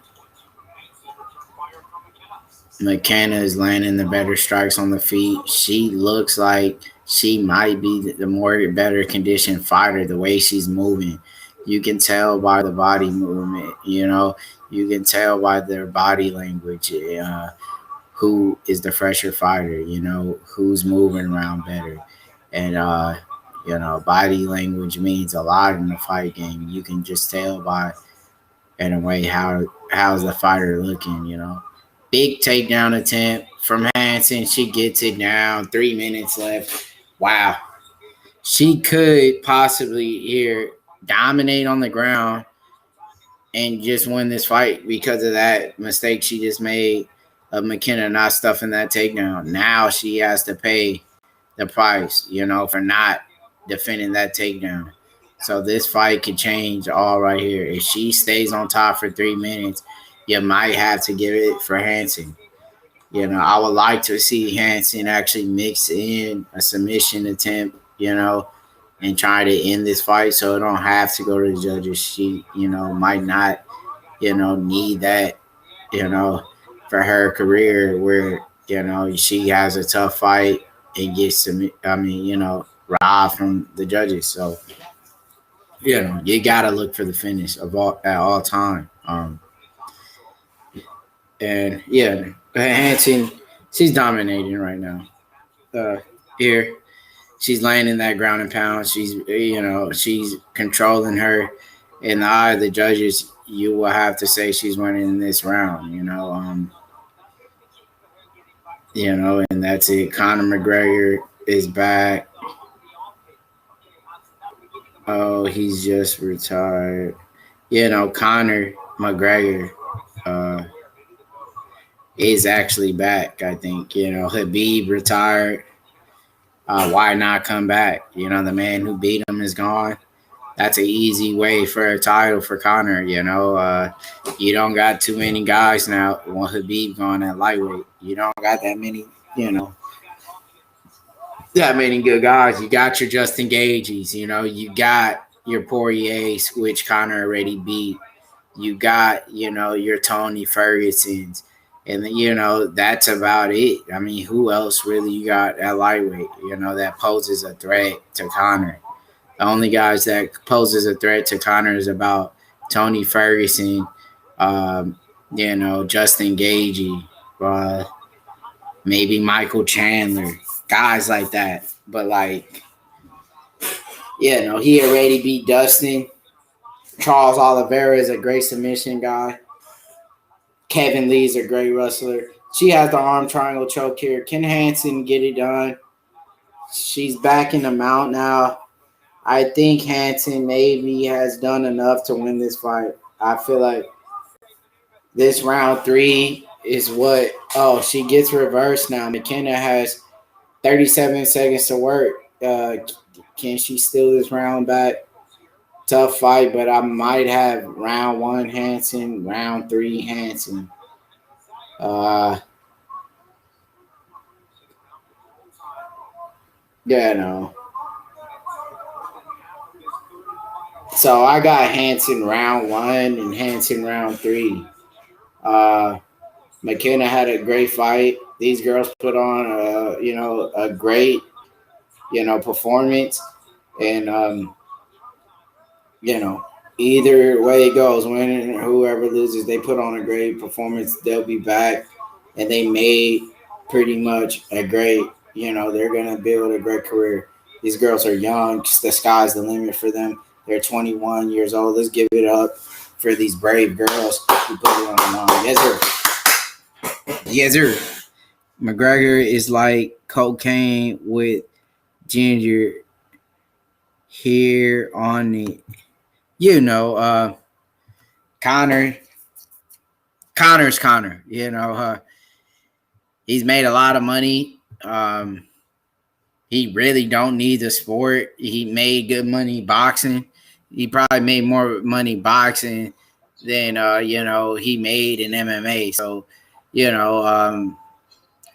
McKenna is landing the better strikes on the feet. She looks like she might be the more better conditioned fighter, the way she's moving. You can tell by the body movement, you know. You can tell by their body language who is the fresher fighter, you know, who's moving around better. And, you know, body language means a lot in the fight game. You can just tell by, in a way, how's the fighter looking, you know. Big takedown attempt from Hanson. She gets it down. 3 minutes left. Wow. She could possibly here dominate on the ground and just win this fight because of that mistake she just made of McKenna not stuffing that takedown. Now she has to pay the price, you know, for not defending that takedown. So this fight could change all right here. If she stays on top for 3 minutes, you might have to give it for Hanson. You know, I would like to see Hanson actually mix in a submission attempt, you know, and try to end this fight so it don't have to go to the judges. She, you know, might not, you know, need that, you know, for her career where, you know, she has a tough fight and gets to, I mean, you know, robbed from the judges. So, you know, you got to look for the finish at all time. And, yeah, Hanson, she's dominating right now. Here, she's landing that ground and pound. She's, you know, she's controlling her. In the eye of the judges, you will have to say she's winning this round, you know. You know, and that's it. Conor McGregor is back. Oh, he's just retired. You know, Conor McGregor is actually back, I think. You know, Khabib retired. Why not come back? You know, the man who beat him is gone. That's an easy way for a title for Conor, you know. You don't got too many guys now. When Khabib gone at lightweight, you don't got that many, you know, that many good guys. You got your Justin Gaethjes, you know. You got your Poiriers, which Conor already beat. You got, you know, your Tony Fergusons. And, you know, that's about it. I mean, who else really you got at lightweight, you know, that poses a threat to Conor? The only guys that poses a threat to Conor is about Tony Ferguson, you know, Justin Gaethje, maybe Michael Chandler, guys like that. But, like, you know, he already beat Dustin. Charles Oliveira is a great submission guy. Kevin Lee's a great wrestler. She has the arm triangle choke here. Can Hanson get it done? She's backing him out now. I think Hanson maybe has done enough to win this fight. I feel like this round 3 is what – oh, she gets reversed now. McKenna has 37 seconds to work. Can she steal this round back? Tough fight, but I might have round 1 Hanson, round 3 Hanson. Yeah, no. So I got Hanson round 1 and Hanson round 3. McKenna had a great fight. These girls put on, you know, a great, you know, performance. And, you know, either way it goes, winning or whoever loses, they put on a great performance. They'll be back. And they made pretty much a great, you know, they're going to build a great career. These girls are young. The sky's the limit for them. They're 21 years old. Let's give it up for these brave girls who put it on the line. Yes, sir. Yes, sir. McGregor is like cocaine with Jr. here on the, Connor's Connor. He's made a lot of money. He really don't need the sport. He made good money boxing. He probably made more money boxing than he made in MMA. So,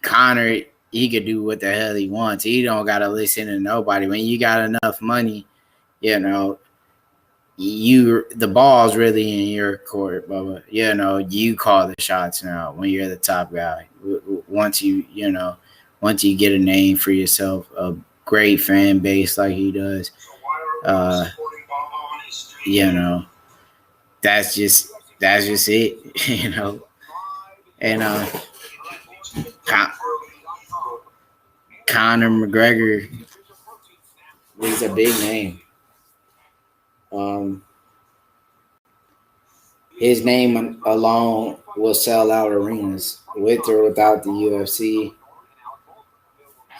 Connor, he could do what the hell he wants. He don't gotta listen to nobody. When you got enough money, the ball's really in your court, Bubba. You call the shots now when you're the top guy. Once you get a name for yourself, a great fan base like he does, that's just it, And Conor McGregor is a big name. His name alone will sell out arenas, with or without the UFC.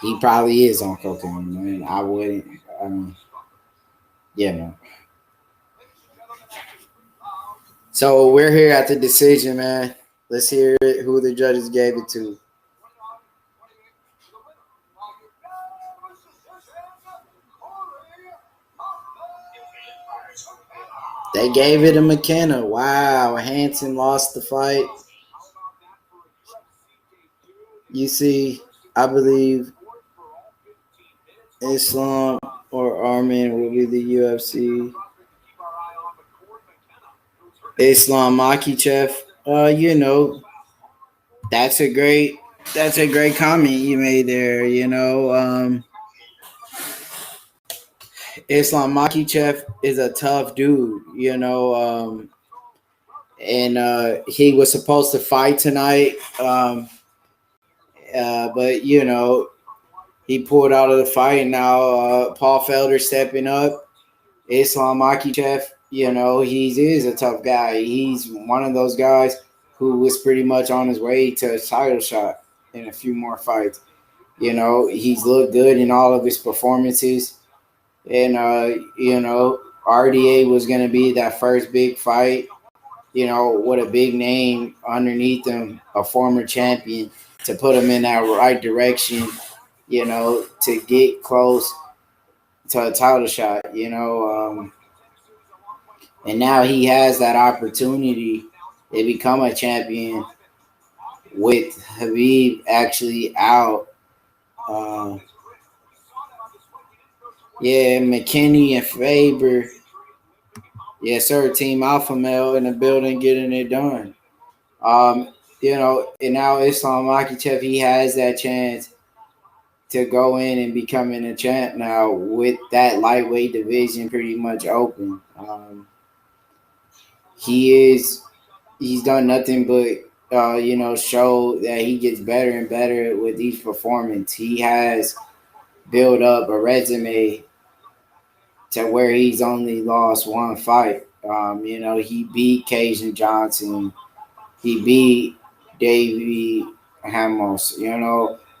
He probably is on cocaine, man. I wouldn't. Man. So we're here at the decision, man. Let's hear it, who the judges gave it to. They gave it to McKenna. Wow, Hansen lost the fight. You see, I believe Islam or Armin will be the UFC. Islam Makhachev, that's a great comment you made there. Islam Makhachev is a tough dude, and he was supposed to fight tonight, but he pulled out of the fight, and now Paul Felder stepping up. Islam Makhachev, he is a tough guy. He's one of those guys who was pretty much on his way to a title shot in a few more fights. He's looked good in all of his performances. And, RDA was going to be that first big fight, with a big name underneath him, a former champion, to put him in that right direction, to get close to a title shot, and now he has that opportunity to become a champion with Khabib actually out. McKinney and Faber. Yes, sir. Team Alpha Male in the building getting it done. And now Islam Makhachev, he has that chance to go in and becoming a champ now with that lightweight division pretty much open. He's done nothing but show that he gets better and better with each performance. He has built up a resume to where he's only lost one fight. He beat Cajun Johnson. He beat Davey Ramos.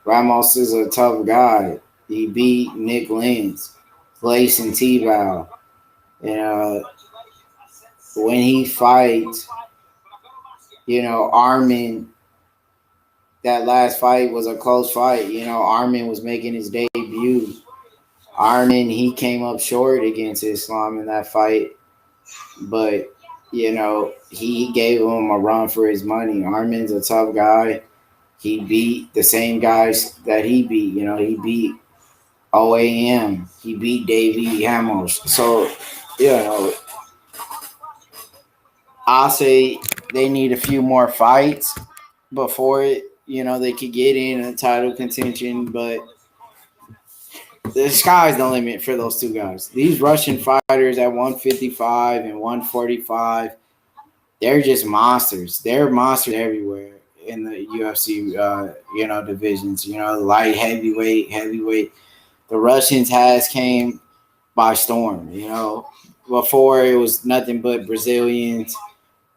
Ramos is a tough guy. He beat Nick Lenz, Gleison Tebow. When he fights, Armin, that last fight was a close fight. Armin was making his debut. Armin, he came up short against Islam in that fight. But, he gave him a run for his money. Armin's a tough guy. He beat the same guys that he beat. He beat OAM. He beat Davey Ramos. So, I'll say they need a few more fights before they could get in a title contention, but the sky's the limit for those two guys. These Russian fighters at 155 and 145, they're just monsters. They're monsters everywhere in the UFC, divisions. Light, heavyweight. The Russians has came by storm. Before it was nothing but Brazilians,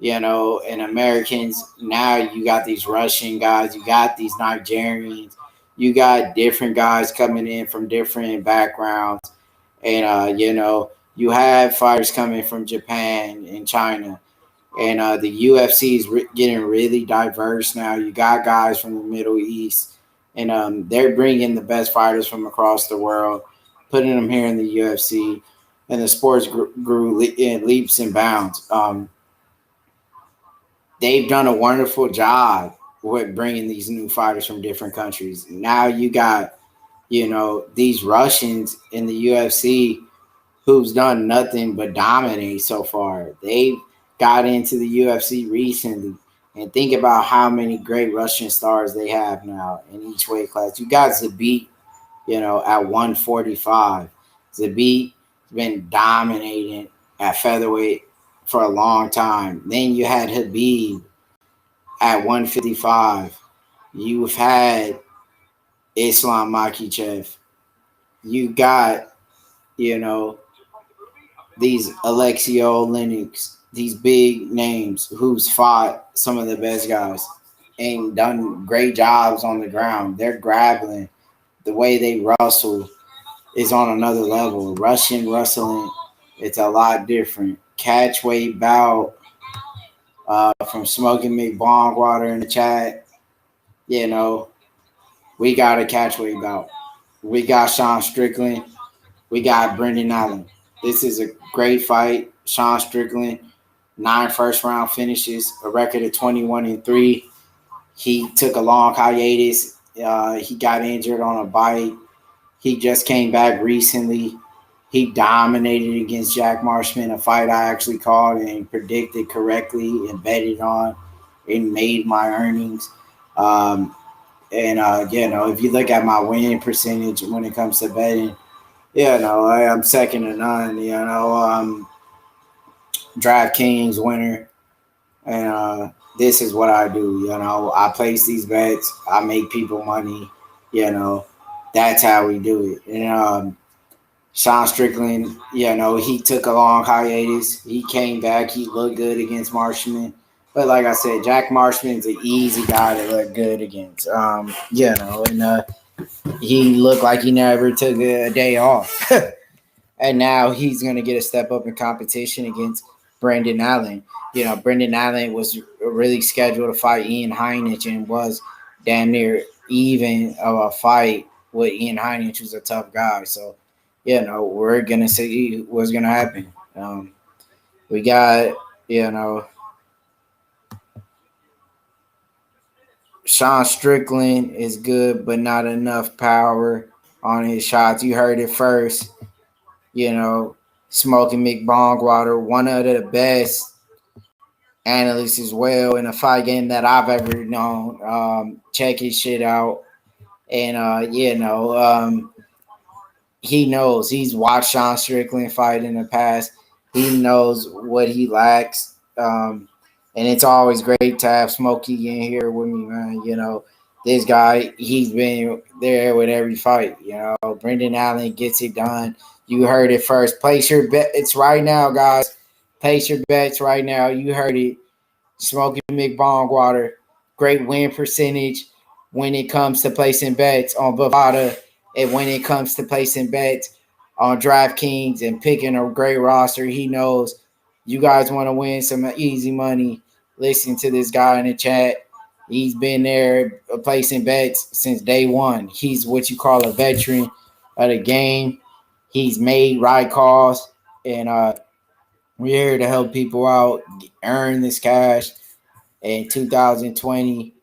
and Americans. Now you got these Russian guys. You got these Nigerians. you got different guys coming in from different backgrounds, and you have fighters coming from Japan and China, and the UFC is getting really diverse now. You got guys from the Middle East, and they're bringing the best fighters from across the world, putting them here in the UFC, and the sports grew in leaps and bounds. They've done a wonderful job with bringing these new fighters from different countries. Now you got, these Russians in the UFC who's done nothing but dominate so far. They've got into the UFC recently, and think about how many great Russian stars they have now in each weight class. You got Zabit, at 145. Zabit's been dominating at featherweight for a long time. Then you had Habib at 155. You've had Islam Makhachev. You got, these Alexio Lennox, these big names who's fought some of the best guys and done great jobs on the ground. They're grappling. The way they wrestle is on another level. Russian wrestling, it's a lot different. Catchweight bout from Smoking McBongwater in the chat. We got a catchweight bout. We got Sean Strickland. We got Brendan Allen. This is a great fight. Sean Strickland, 9 first-round finishes, a record of 21-3. He took a long hiatus. He got injured on a bike. He just came back recently. He dominated against Jack Marshman, a fight I actually called and predicted correctly and betted on and made my earnings. If you look at my winning percentage when it comes to betting, I'm second to none. DraftKings winner, and this is what I do. I place these bets. I make people money. That's how we do it. And Sean Strickland, he took a long hiatus. He came back. He looked good against Marshman. But like I said, Jack Marshman's an easy guy to look good against. He looked like he never took a day off. And now he's going to get a step up in competition against Brendan Allen. Brendan Allen was really scheduled to fight Ian Heinisch and was damn near even of a fight with Ian Heinisch, who's a tough guy. So, we're going to see what's going to happen. We got, Sean Strickland is good, but not enough power on his shots. You heard it first. Smoking McBongwater, one of the best analysts as well in a fight game that I've ever known. Check his shit out. And, he knows. He's watched Sean Strickland fight in the past. He knows what he lacks. And it's always great to have Smokey in here with me, man. This guy, he's been there with every fight. Brendan Allen gets it done. You heard it first. Place your bets right now, guys. Place your bets right now. You heard it. Smoking McBongwater, great win percentage when it comes to placing bets on Bovada, and when it comes to placing bets on DraftKings and picking a great roster. He knows you guys want to win some easy money. Listen to this guy in the chat. He's been there placing bets since day one. He's what you call a veteran of the game. He's made right calls, and we're here to help people out, earn this cash in 2020,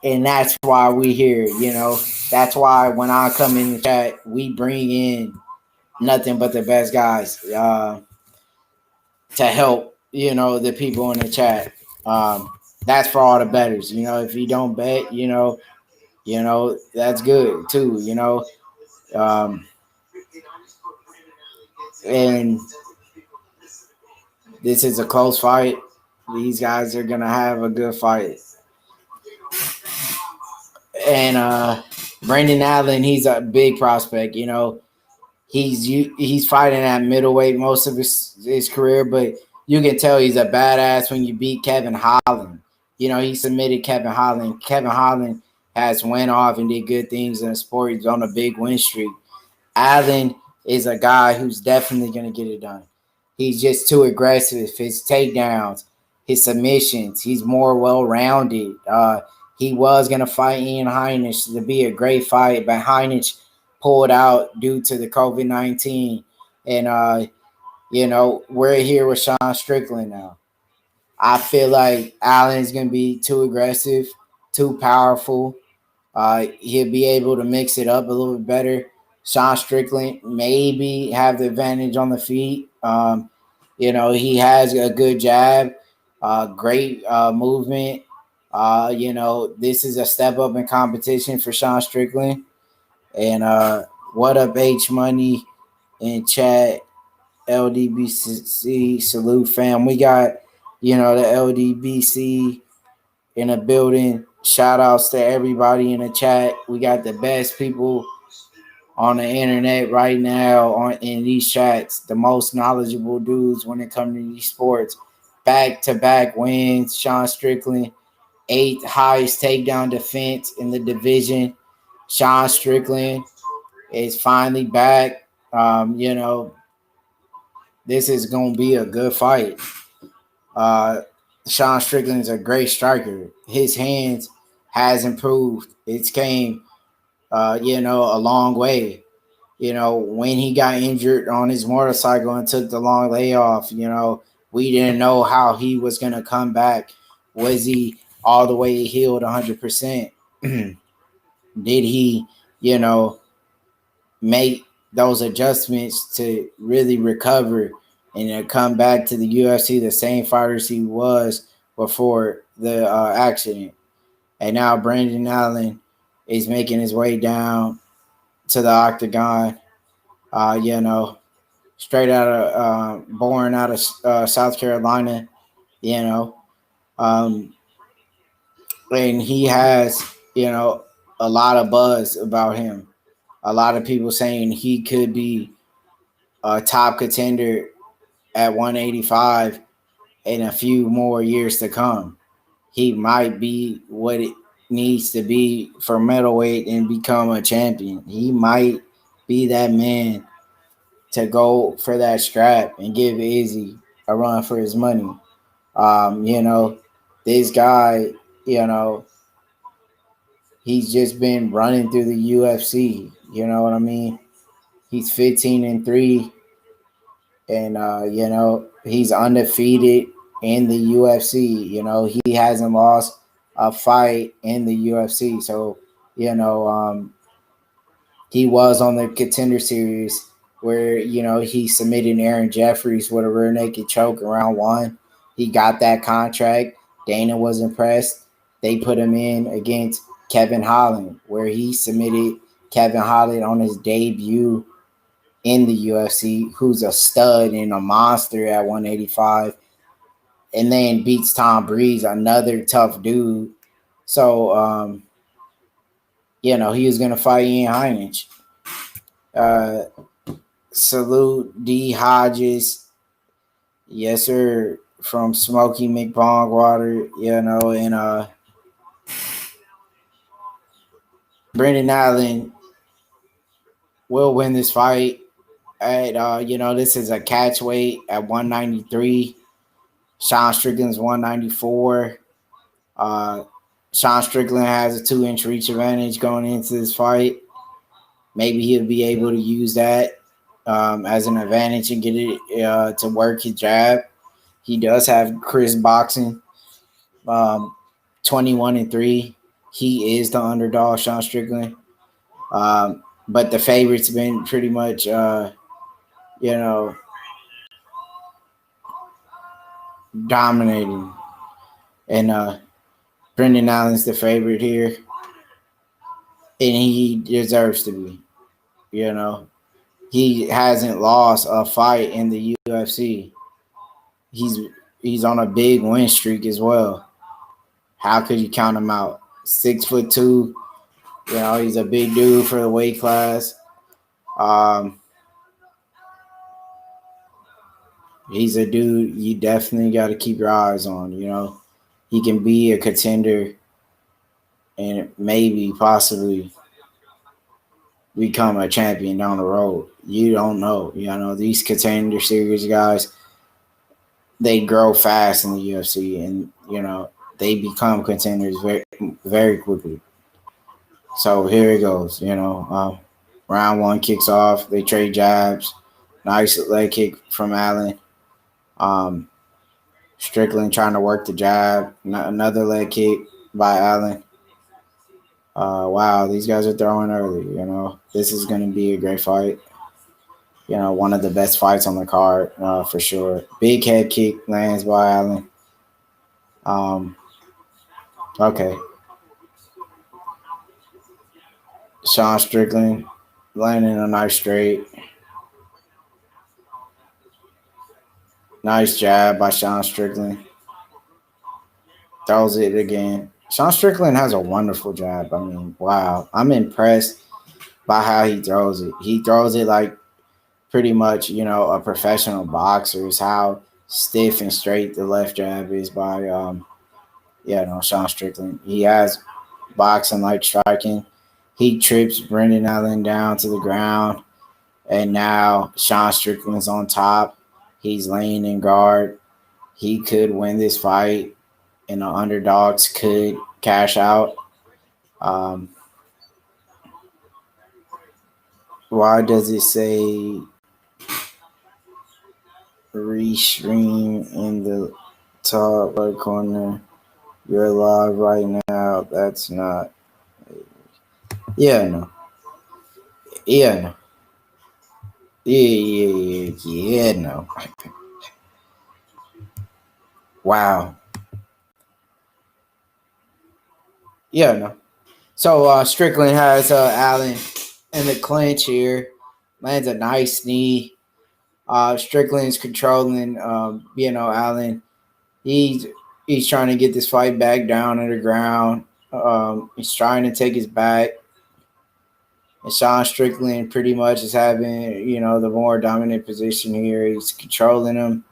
and that's why we're here. That's why when I come in the chat, we bring in nothing but the best guys to help, the people in the chat. That's for all the bettors. If you don't bet, that's good too, and this is a close fight. These guys are going to have a good fight. And Brendan Allen, he's a big prospect, He's fighting at middleweight most of his career, but you can tell he's a badass when you beat Kevin Holland. he submitted Kevin Holland. Kevin Holland has went off and did good things in the sport. He's on a big win streak. Allen is a guy who's definitely going to get it done. He's just too aggressive. His takedowns, his submissions, he's more well-rounded. He was going to fight Ian Heinisch to be a great fight, but Heinisch pulled out due to the COVID-19. And, we're here with Sean Strickland now. I feel like Allen's going to be too aggressive, too powerful. He'll be able to mix it up a little bit better. Sean Strickland maybe have the advantage on the feet. He has a good jab, great movement. This is a step up in competition for Sean Strickland. And what up, H Money in chat, LDBC salute fam. We got, the LDBC in the building. Shout outs to everybody in the chat. We got the best people on the internet right now in these chats, the most knowledgeable dudes when it comes to these sports. Back-to-back wins. Sean Strickland, 8th highest takedown defense in the division. Sean Strickland is finally back. This is going to be a good fight. Sean Strickland is a great striker. His hands has improved. It's came, a long way. When he got injured on his motorcycle and took the long layoff, we didn't know how he was going to come back. Was he all the way healed 100%? Did he, make those adjustments to really recover and come back to the UFC the same fighters he was before the accident? And now Brandon Allen is making his way down to the octagon, straight out of born out of South Carolina, and he has, a lot of buzz about him. A lot of people saying he could be a top contender at 185 in a few more years to come. He might be what it needs to be for middleweight and become a champion. He might be that man to go for that strap and give Izzy a run for his money. This guy, he's just been running through the UFC. You know what I mean? He's 15-3, and he's undefeated in the UFC. He hasn't lost a fight in the UFC. So, he was on the Contender Series where, he submitted Aaron Jeffries with a rear naked choke in round 1. He got that contract. Dana was impressed. They put him in against Kevin Holland, where he submitted Kevin Holland on his debut in the UFC, who's a stud and a monster at 185, and then beats Tom Breeze, another tough dude. So, he was going to fight Ian Heinisch. Salute D. Hodges. Yes, sir. From Smoky McBongwater, and Brendan Allen will win this fight at, this is a catch weight at 193. Sean Strickland's 194. Sean Strickland has a 2-inch reach advantage going into this fight. Maybe he'll be able to use that as an advantage and get it to work his jab. He does have Chris boxing, 21-3. He is the underdog, Sean Strickland. But the favorite's been pretty much, dominating. And Brendan Allen's the favorite here. And he deserves to be. He hasn't lost a fight in the UFC. He's on a big win streak as well. How could you count him out? 6'2". He's a big dude for the weight class. He's a dude you definitely got to keep your eyes on. he can be a contender and maybe possibly become a champion down the road. You don't know. You know, these contender series guys, they grow fast in the UFC, and you know they become contenders very, very quickly. So here it goes. You know, round one kicks off. They trade jabs. Nice leg kick from Allen. Um, Strickland trying to work the jab. Another leg kick by Allen. Wow, these guys are throwing early. You know, this is going to be a great fight. You know, one of the best fights on the card for sure. Big head kick lands by Allen. Okay. Sean Strickland landing a nice straight. Nice jab by Sean Strickland. Throws it again. Sean Strickland has a wonderful jab. I mean, wow. I'm impressed by how he throws it. He throws it like pretty much, you know, a professional boxer is how stiff and straight the left jab is by, Sean Strickland. He has boxing like striking. He trips Brendan Allen down to the ground, and now Sean Strickland's on top. He's laying in guard. He could win this fight, and the underdogs could cash out. Why does it say restream in the top right corner? You're live right now. That's not. Yeah, no. Yeah, no. Yeah, no. Wow. Yeah, no. So Strickland has Allen in the clinch here. Lands a nice knee. Strickland's controlling, Allen. He's trying to get this fight back down to the ground. He's trying to take his back. And Sean Strickland pretty much is having, you know, the more dominant position here. He's controlling him.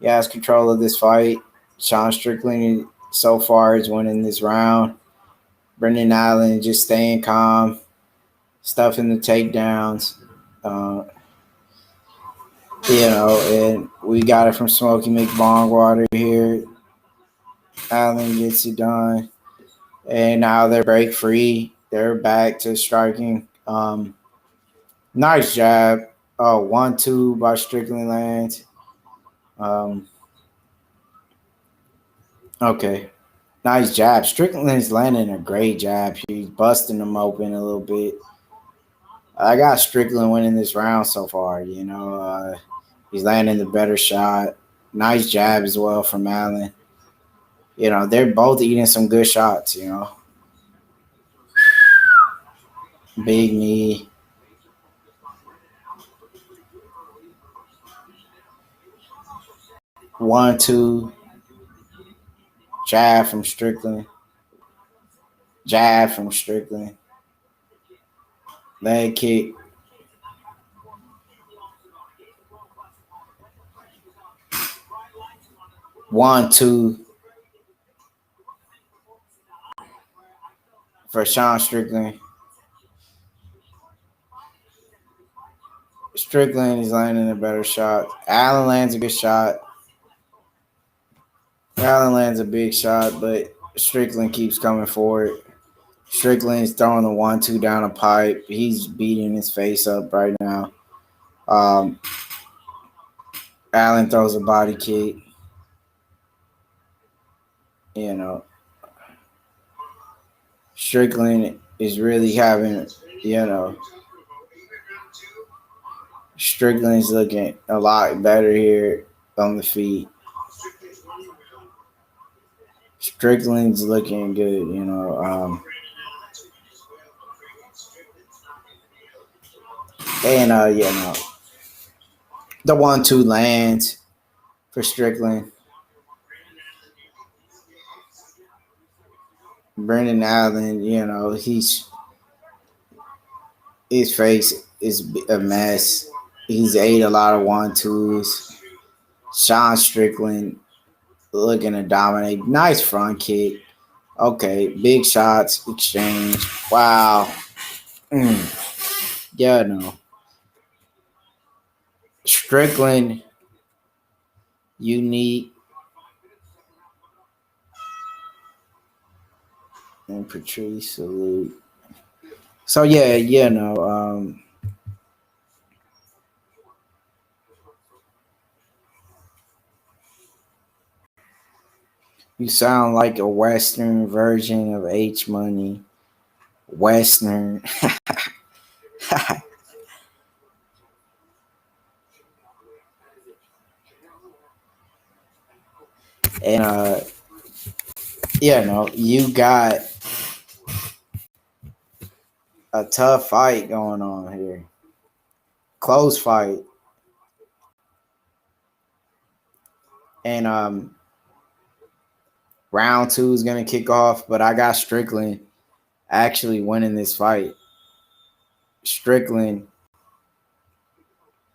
He has control of this fight. Sean Strickland so far is winning this round. Brendan Allen just staying calm, stuffing the takedowns. And we got it from Smokey McBongwater here. Allen gets it done. And now they're break free. They're back to striking. Nice jab. 1-2 by Strickland lands. Okay. Nice jab. Strickland's landing a great jab. He's busting them open a little bit. I got Strickland winning this round so far. You know, he's landing the better shot. Nice jab as well from Allen. You know, they're both eating some good shots, you know. Big knee. One, two. Jab from Strickland. Jab from Strickland. Leg kick. One, two. For Sean Strickland. Strickland is landing a better shot. Allen lands a good shot. Allen lands a big shot, but Strickland keeps coming forward. Strickland is throwing the 1-2 down a pipe. He's beating his face up right now. Allen throws a body kick. You know, Strickland is really having, you know, Strickland's looking a lot better here on the feet. Strickland's looking good, you know. The 1-2 lands for Strickland. Brendan Allen, you know, his face is a mess. He's ate a lot of 1-2s. Sean Strickland looking to dominate. Nice front kick. Okay, big shots, exchange. Wow. Yeah, no. Strickland, unique. And Patrice, salute. So, yeah, no. You sound like a Western version of H Money. Western. And no, you got a tough fight going on here. Close fight. And round 2 is gonna kick off, but I got Strickland actually winning this fight. Strickland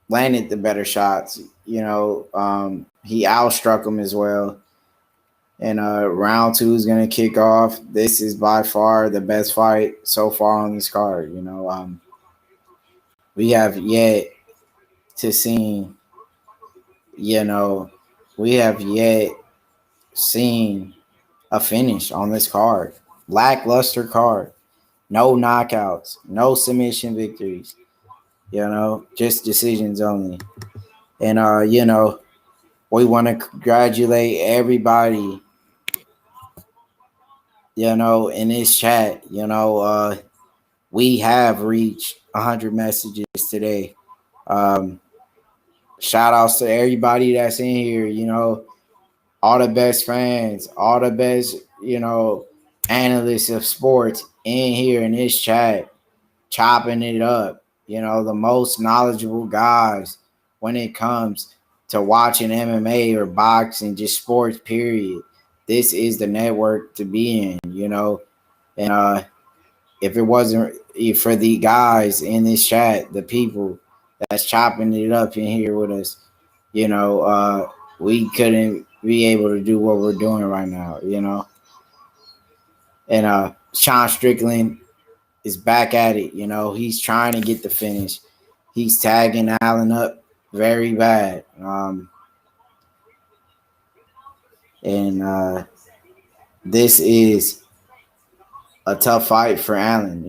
landed the better shots. He outstruck him as well. And round 2 is gonna kick off. This is by far the best fight so far on this card. We have yet to see. We have yet seen a finish on this card. Lackluster card. No knockouts. No submission victories. Just decisions only. And we want to congratulate everybody. In this chat. We have reached 100 messages today. Shout outs to everybody that's in here. All the best fans, all the best, analysts of sports in here in this chat, chopping it up. The most knowledgeable guys when it comes to watching MMA or boxing, just sports, period. This is the network to be in, And if it wasn't for the guys in this chat, the people that's chopping it up in here with us, we couldn't be able to do what we're doing right now, And Sean Strickland is back at it, He's trying to get the finish. He's tagging Allen up very bad. And this is a tough fight for Allen,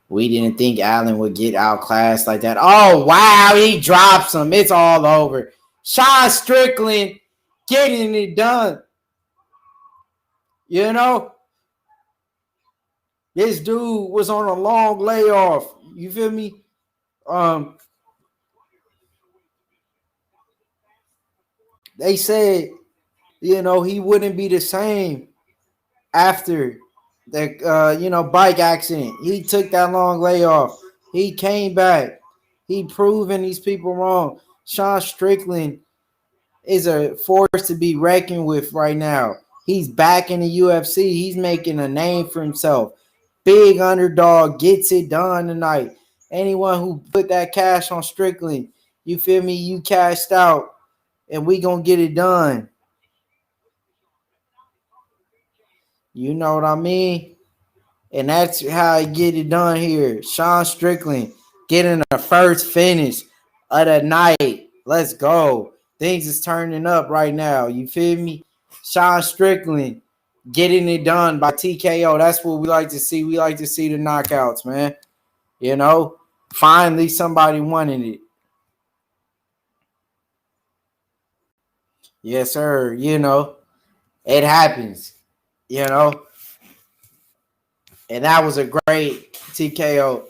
We didn't think Allen would get outclassed like that. Oh, wow, he drops him. It's all over. Sean Strickland getting it done. This dude was on a long layoff. You feel me? They said, he wouldn't be the same after the, bike accident. He took that long layoff. He came back. He proving these people wrong. Sean Strickland is a force to be reckoned with right now. He's back in the UFC. He's making a name for himself. Big underdog, gets it done tonight. Anyone who put that cash on Strickland, you feel me? You cashed out, and we gonna get it done. You know what I mean? And that's how I get it done here. Sean Strickland getting the first finish of the night. Let's go. Things is turning up right now. You feel me? Sean Strickland getting it done by TKO. That's what we like to see. We like to see the knockouts, man. Finally somebody wanted it. Yes, sir. It happens. And that was a great TKO.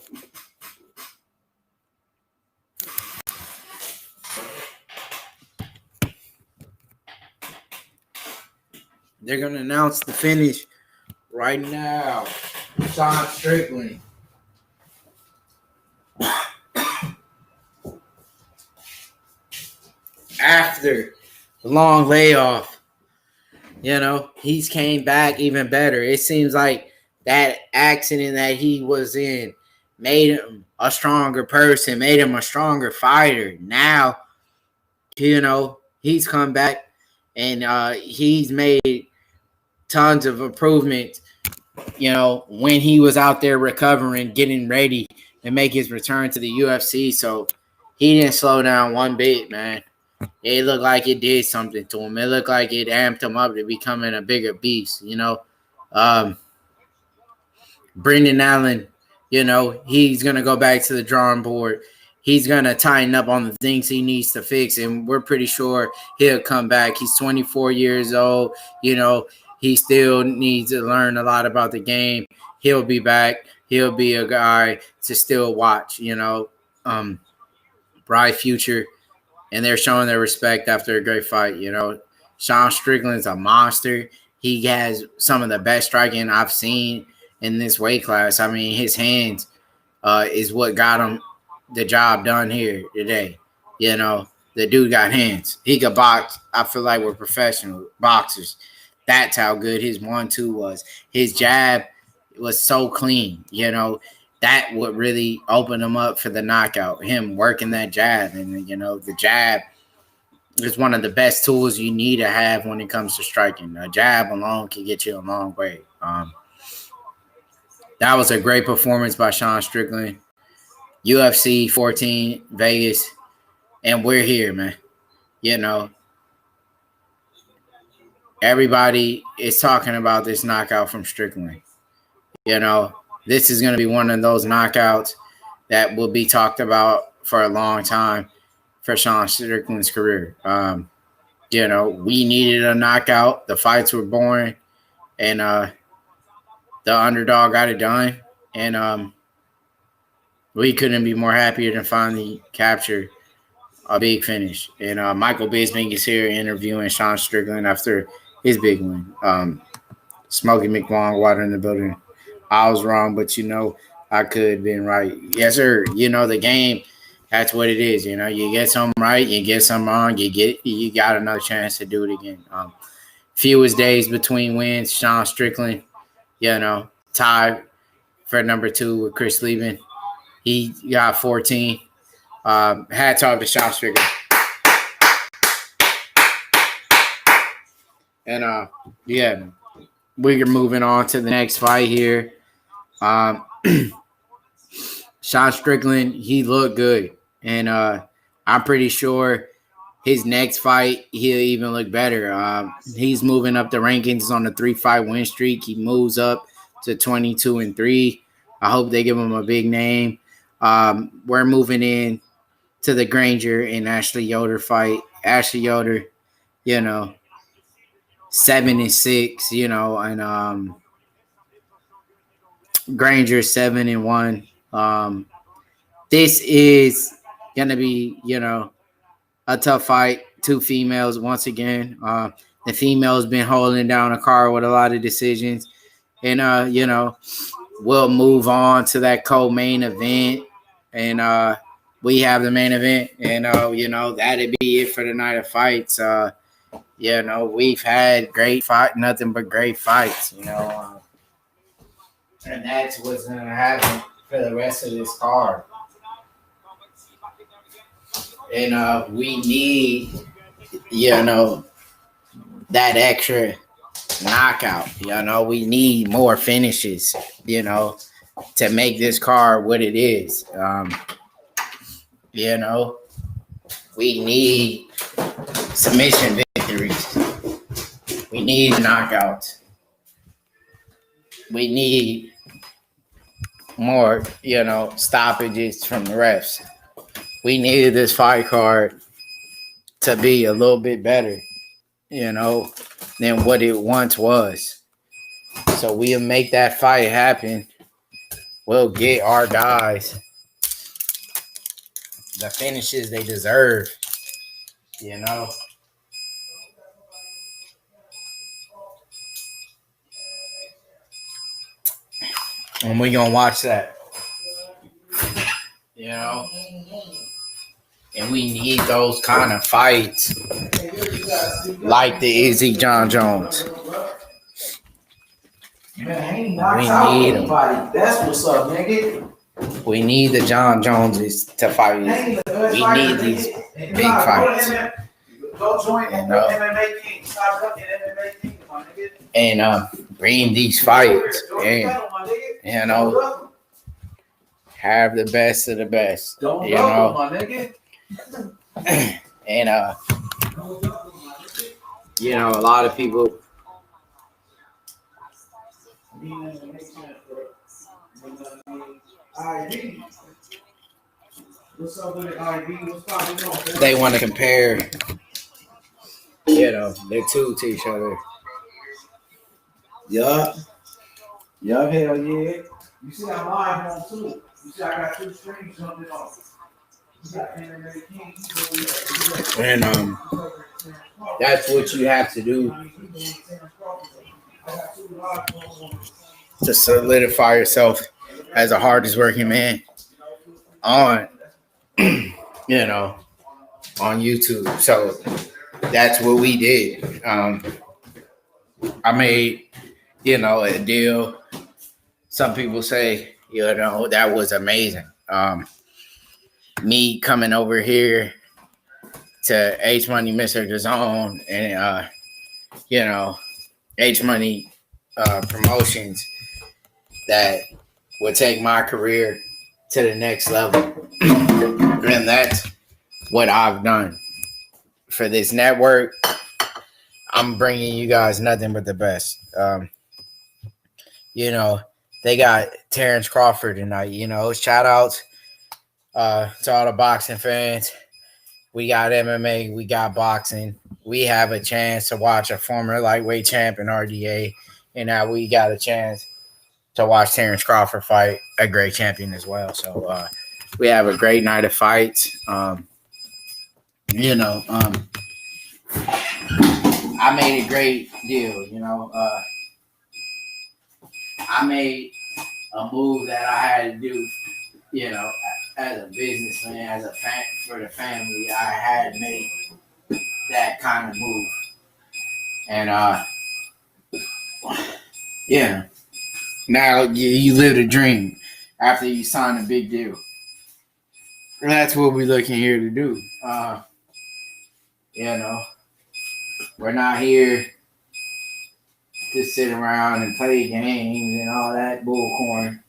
They're going to announce the finish right now. Sean Strickland. After the long layoff, he's came back even better. It seems like that accident that he was in made him a stronger person, made him a stronger fighter. Now, he's come back and he's made tons of improvements. When he was out there recovering, getting ready to make his return to the UFC, so he didn't slow down one bit, man. It looked like it did something to him. It looked like it amped him up to becoming a bigger beast. Brendan Allen, he's going to go back to the drawing board. He's going to tighten up on the things he needs to fix, and we're pretty sure he'll come back. He's 24 years old. He still needs to learn a lot about the game. He'll be back. He'll be a guy to still watch, bright future, and they're showing their respect after a great fight. Sean Strickland's a monster. He has some of the best striking I've seen in this weight class. I mean, his hands is what got him the job done here today. The dude got hands. He could box. I feel like we're professional boxers. That's how good his 1-2 was. His jab was so clean. That would really open him up for the knockout. Him working that jab, and the jab is one of the best tools you need to have when it comes to striking. A jab alone can get you a long way. That was a great performance by Sean Strickland. UFC 14, Vegas, and we're here, man. Everybody is talking about this knockout from Strickland. This is going to be one of those knockouts that will be talked about for a long time for Sean Strickland's career. We needed a knockout. The fights were boring, and the underdog got it done. And we couldn't be more happier than finally capture a big finish. And Michael Bisping is here interviewing Sean Strickland after his big win. Smokey McLong, water in the building. I was wrong, but I could have been right. Yes, sir. The game, that's what it is. You get something right, you get something wrong, you got another chance to do it again. Fewest days between wins, Sean Strickland, tied for number 2 with Chris Lieben. He got 14. Hats off to Sean Strickland. And we're moving on to the next fight here. Sean Strickland, he looked good. And I'm pretty sure his next fight, he'll even look better. He's moving up the rankings on a 3-fight win streak. He moves up to 22-3. I hope they give him a big name. We're moving in to the Granger and Ashley Yoder fight. Ashley Yoder, 7-6, and Granger 7-1. This is gonna be, a tough fight. 2 females once again. The female's been holding down a card with a lot of decisions, and we'll move on to that co-main event, and we have the main event, and that'd be it for the night of fights. We've had great fight, nothing but great fights, and that's what's gonna happen for the rest of this card. And we need, that extra knockout. We need more finishes, to make this card what it is. We need submission victories. We need knockouts. We need more, stoppages from the refs. We needed this fight card to be a little bit better, than what it once was. So we'll make that fight happen. We'll get our guys the finishes they deserve, And we're going to watch that, And we need those kind of fights like the Izzy John Jones. We need them. That's what's up, nigga. We need the John Joneses to fight. We need these big fights. Go join And, MMA King. Stop looking at MMA King, my nigga. And bring these fights and, you know, have the best of the best. Don't you go, know, my nigga. And you know, a lot of people. They want to compare, you know, their two to each other. Yup. Yup, hell yeah. You see I'm live on too. You see I got 2 streams jumping off. And that's what you have to do to solidify yourself as the hardest working man on, you know, on YouTube. So that's what we did. I made, you know, a deal. Some people say, you know, that was amazing. Me coming over here to H Money Mr. DAZN and you know, H Money promotions that would take my career to the next level. And that's what I've done for this network. I'm bringing you guys nothing but the best. You know, they got Terrence Crawford tonight. You know, shout outs to all the boxing fans. We got MMA, we got boxing. We have a chance to watch a former lightweight champ in RDA, and now we got a chance to watch Terrence Crawford fight a great champion as well. So we have a great night of fights. You know, I made a great deal. You know, I made a move that I had to do. You know, as a businessman, as a for the family, I had made that kind of move. And yeah, now you live a dream after you sign a big deal. And that's what we're looking here to do. You know, we're not here to sit around and play games and all that bullcorn.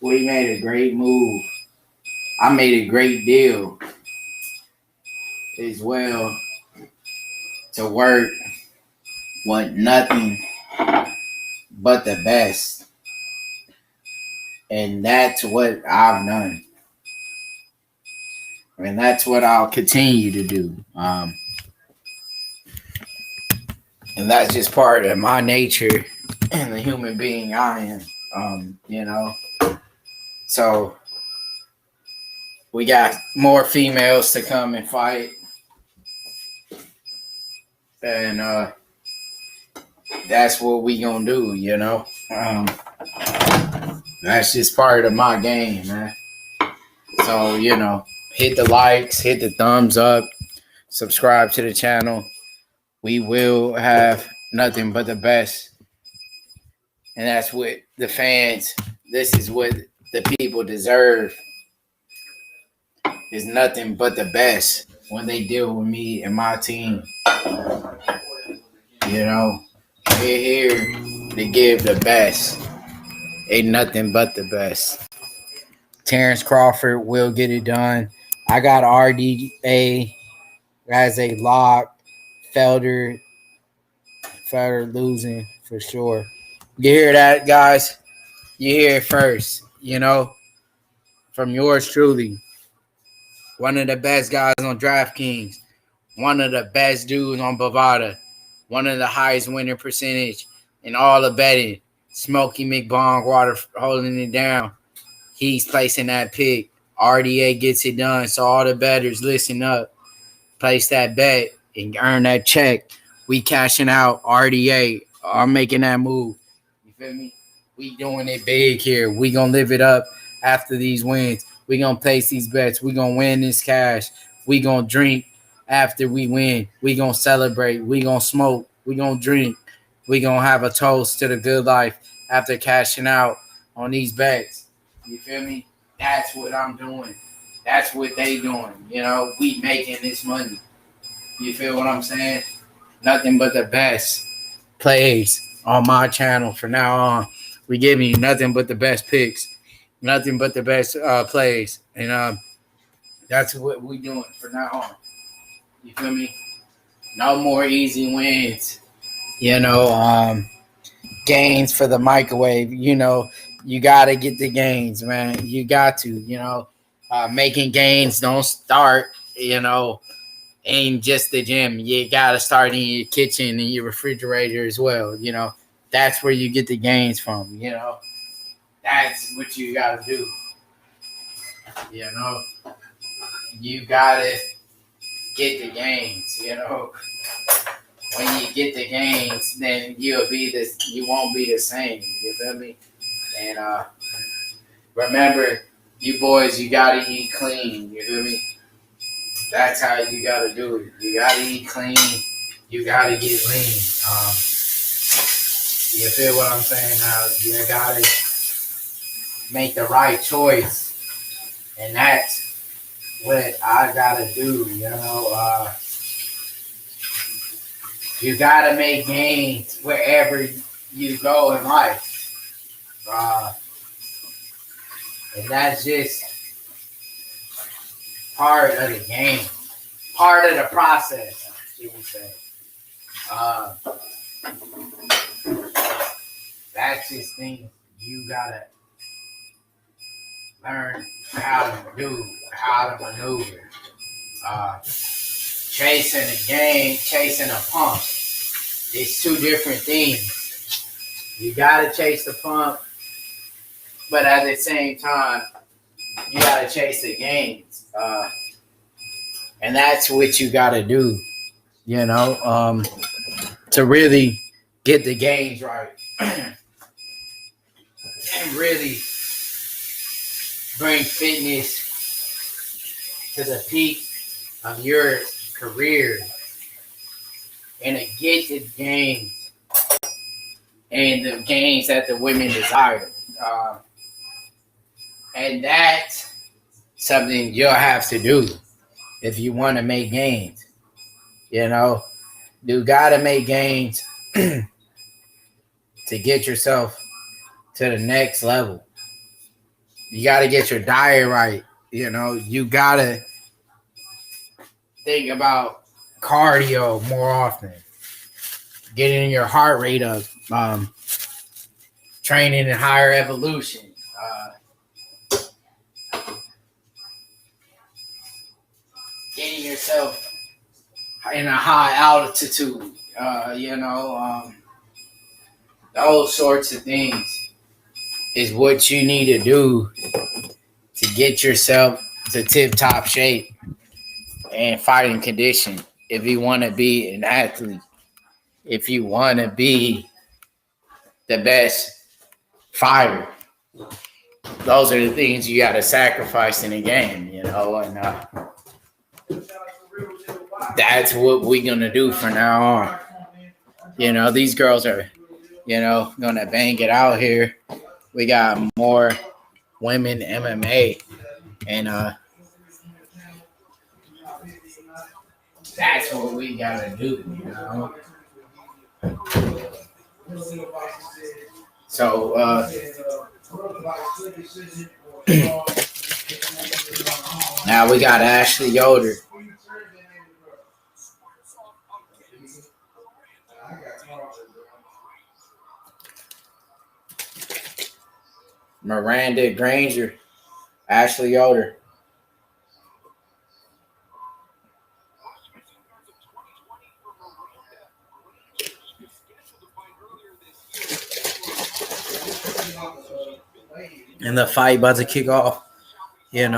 We made a great move. I made a great deal as well to work with nothing but the best. And that's what I've done. And that's what I'll continue to do. And that's just part of my nature and the human being I am. You know. So we got more females to come and fight. And that's what we gonna do, you know. That's just part of my game, man. So, you know, hit the likes, hit the thumbs up, subscribe to the channel. We will have nothing but the best. And that's what the fans, this is what the people deserve. Is nothing but the best when they deal with me and my team. You know, we're here to give the best. Ain't nothing but the best. Terrence Crawford will get it done. I got RDA as a lock. Felder losing for sure. You hear that, guys? You hear it first, you know, from yours truly. One of the best guys on DraftKings. One of the best dudes on Bovada. One of the highest winning percentage in all the betting. Smokey McBong Water holding it down. He's placing that pick. RDA gets it done. So all the bettors, listen up. Place that bet and earn that check. We cashing out. RDA are making that move. You feel me? We doing it big here. We gonna live it up after these wins. We gonna place these bets. We gonna win this cash. We gonna drink after we win. We gonna celebrate. We gonna smoke. We gonna drink. We gonna have a toast to the good life after cashing out on these bets. You feel me? That's what I'm doing. That's what they doing. You know, we making this money. You feel what I'm saying? Nothing but the best plays on my channel from now on. We give you nothing but the best picks, nothing but the best plays, and that's what we doing from now on. You feel me? No more easy wins. Gains for the microwave. You got to get the gains, man. You got to. Making gains don't start. In just the gym. You got to start in your kitchen and your refrigerator as well. That's where you get the gains from. That's what you got to do. You got to get the gains. When you get the gains, then you won't be the same. You feel me? And remember, you boys, you gotta eat clean. You feel me? That's how you gotta do it. You gotta eat clean. You gotta get lean. You feel what I'm saying? Now you gotta make the right choice, and that's what I gotta do. You gotta make gains wherever you go in life. And that's just part of the game, part of the process, you would say. That's just things you gotta learn how to do, how to maneuver. Chasing a game, chasing a pump. It's two different things. You gotta chase the pump, but at the same time, you gotta chase the gains. And that's what you gotta do, to really get the gains right. And really bring fitness to the peak of your career and to get the gains and the gains that the women desire. And that's something you'll have to do if you want to make gains. You gotta make gains to get yourself to the next level. You gotta get your diet right. You gotta think about cardio more often, getting your heart rate up, training in higher evolution, getting yourself in a high altitude, those sorts of things is what you need to do to get yourself to tip-top shape and fighting condition if you want to be an athlete, if you want to be the best fighter. Those are the things you got to sacrifice in a game, and that's what we're going to do from now on. These girls are, going to bang it out here. We got more women MMA, and that's what we got to do, So, now we got Ashley Yoder. Miranda Granger, Ashley Yoder. And the fight about to kick off, And,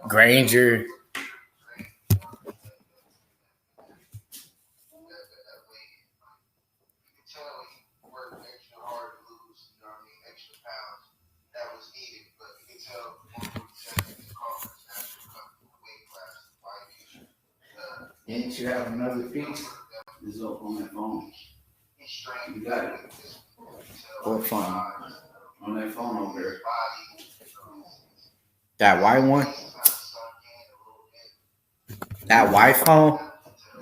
Granger. Didn't you have another piece? This is up on my phone. You got it. What phone? On that phone over there. That white one? That white phone?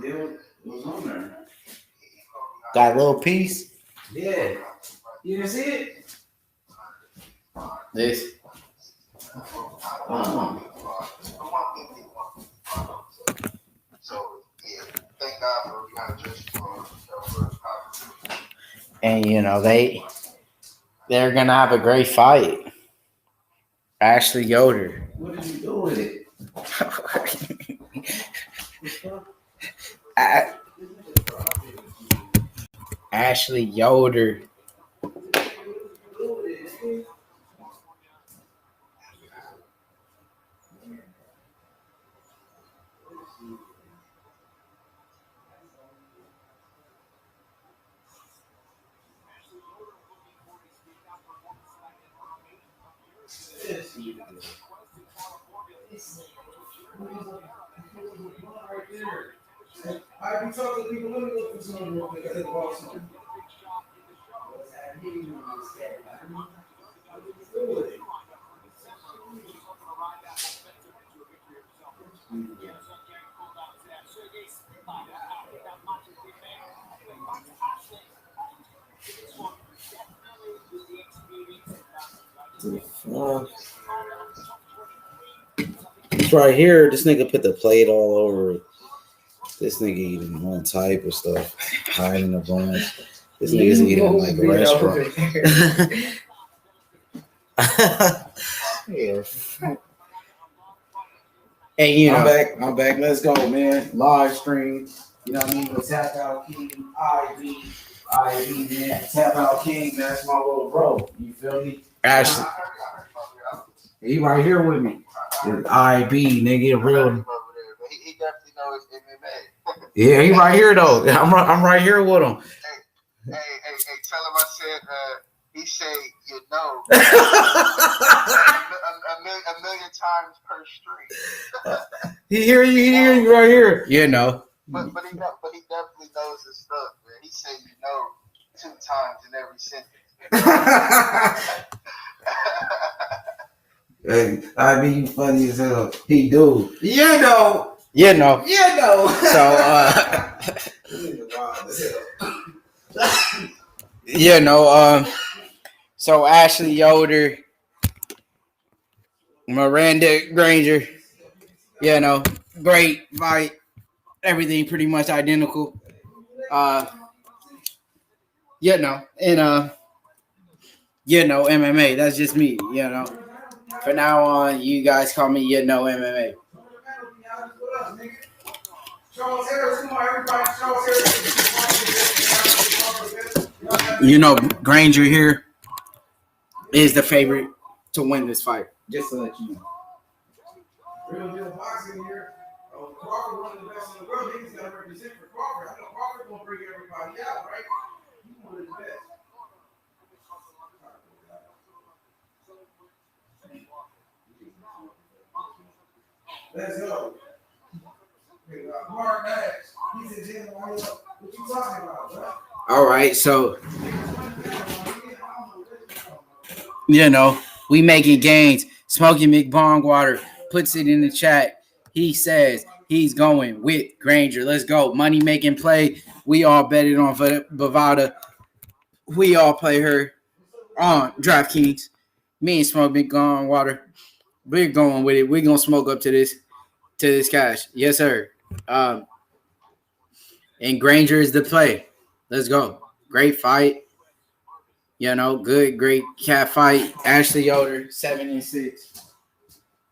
Yeah, it was on there. That little piece? Yeah. You didn't see it? This. And you know, they're gonna have a great fight. Ashley Yoder. What did you do with it? Ashley Yoder. I be talking to people. Let me look for someone real quick. I think about something. It's right here. This nigga put the plate all over it. This nigga eating all type of stuff, hiding a bunch. This nigga's eating like a restaurant. Yeah. Hey, you know, I'm back. Let's go, man. Live stream. You know what I mean? With Tap Out King, IV, man. Tap Out King, that's my little bro. You feel me? Ashley. He right here with me. IB, nigga, real. He definitely knows MMA. Yeah, he right here though. I'm right here with him. Hey, tell him I said, he said, you know, a million times per stream. He hear you right here. You know. But he definitely knows his stuff, man. He said, you know, 2 times in every sentence. Hey, I mean, funny as hell. He do. You know. So, so Ashley Yoder, Miranda Granger, you know, great fight. Everything pretty much identical. You know, and you know, MMA. That's just me, you know. From now on, you guys call me you know MMA. You know, Granger here is the favorite to win this fight. Just to let you know. Real deal boxing here. Crawford, one of the best in the world. He's got to represent for Crawford. I know Crawford gonna bring everybody out, right? He's one of the best. Let's go. Mark Max. He's in jail. What you talking about, bro? All right, so you know, we making gains. Smoky McBongwater puts it in the chat. He says he's going with Granger. Let's go. Money making play. We all betted on Bovada. We all play her on DraftKings. Me and Smoke McBongwater. We're going with it. We're gonna smoke up to this cash. Yes, sir. And Granger is the play. Let's go. Great fight. You know, great cat fight. Ashley Yoder, 7-6.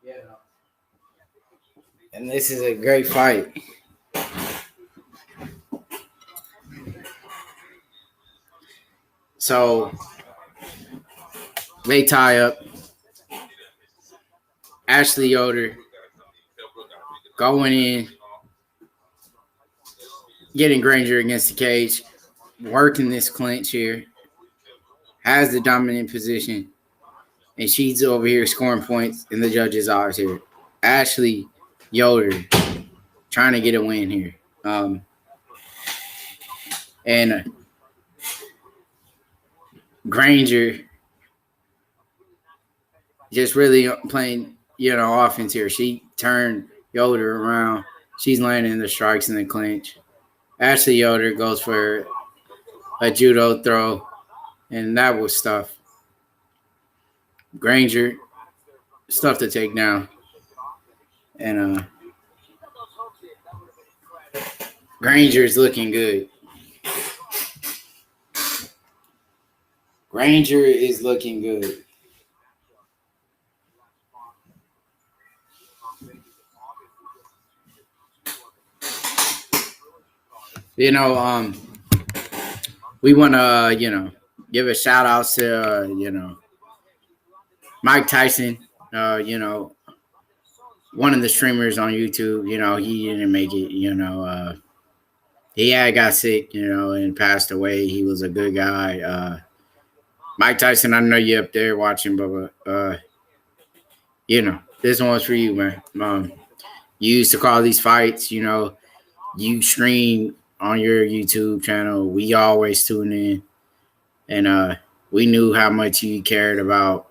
You know. And this is a great fight. So they tie up. Ashley Yoder going in, getting Granger against the cage, working this clinch here, has the dominant position, and she's over here scoring points in the judges' eyes here. Ashley Yoder trying to get a win here. And Granger just really playing, offense here. She turned Yoder around. She's landing the strikes in the clinch. Ashley Yoder goes for a judo throw, and that was stuff. Granger, stuff to take down. And Granger's looking good. Granger is looking good. We want to, give a shout out to, Mike Tyson, one of the streamers on YouTube. He didn't make it. He had got sick, and passed away. He was a good guy. Mike Tyson, I know you up there watching, but this one's for you, man. You used to call these fights, you stream on your YouTube channel. We always tune in, and we knew how much you cared about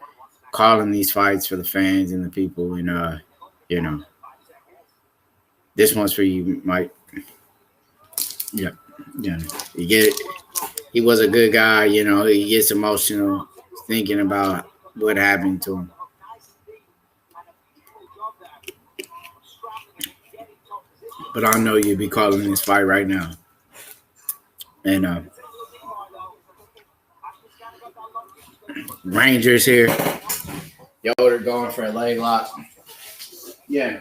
calling these fights for the fans and the people, and this one's for you, Mike. Yeah, you get it. He was a good guy, he gets emotional thinking about what happened to him. But I know you'd be calling this fight right now. And Rangers here. Yoder going for a leg lock. Yeah.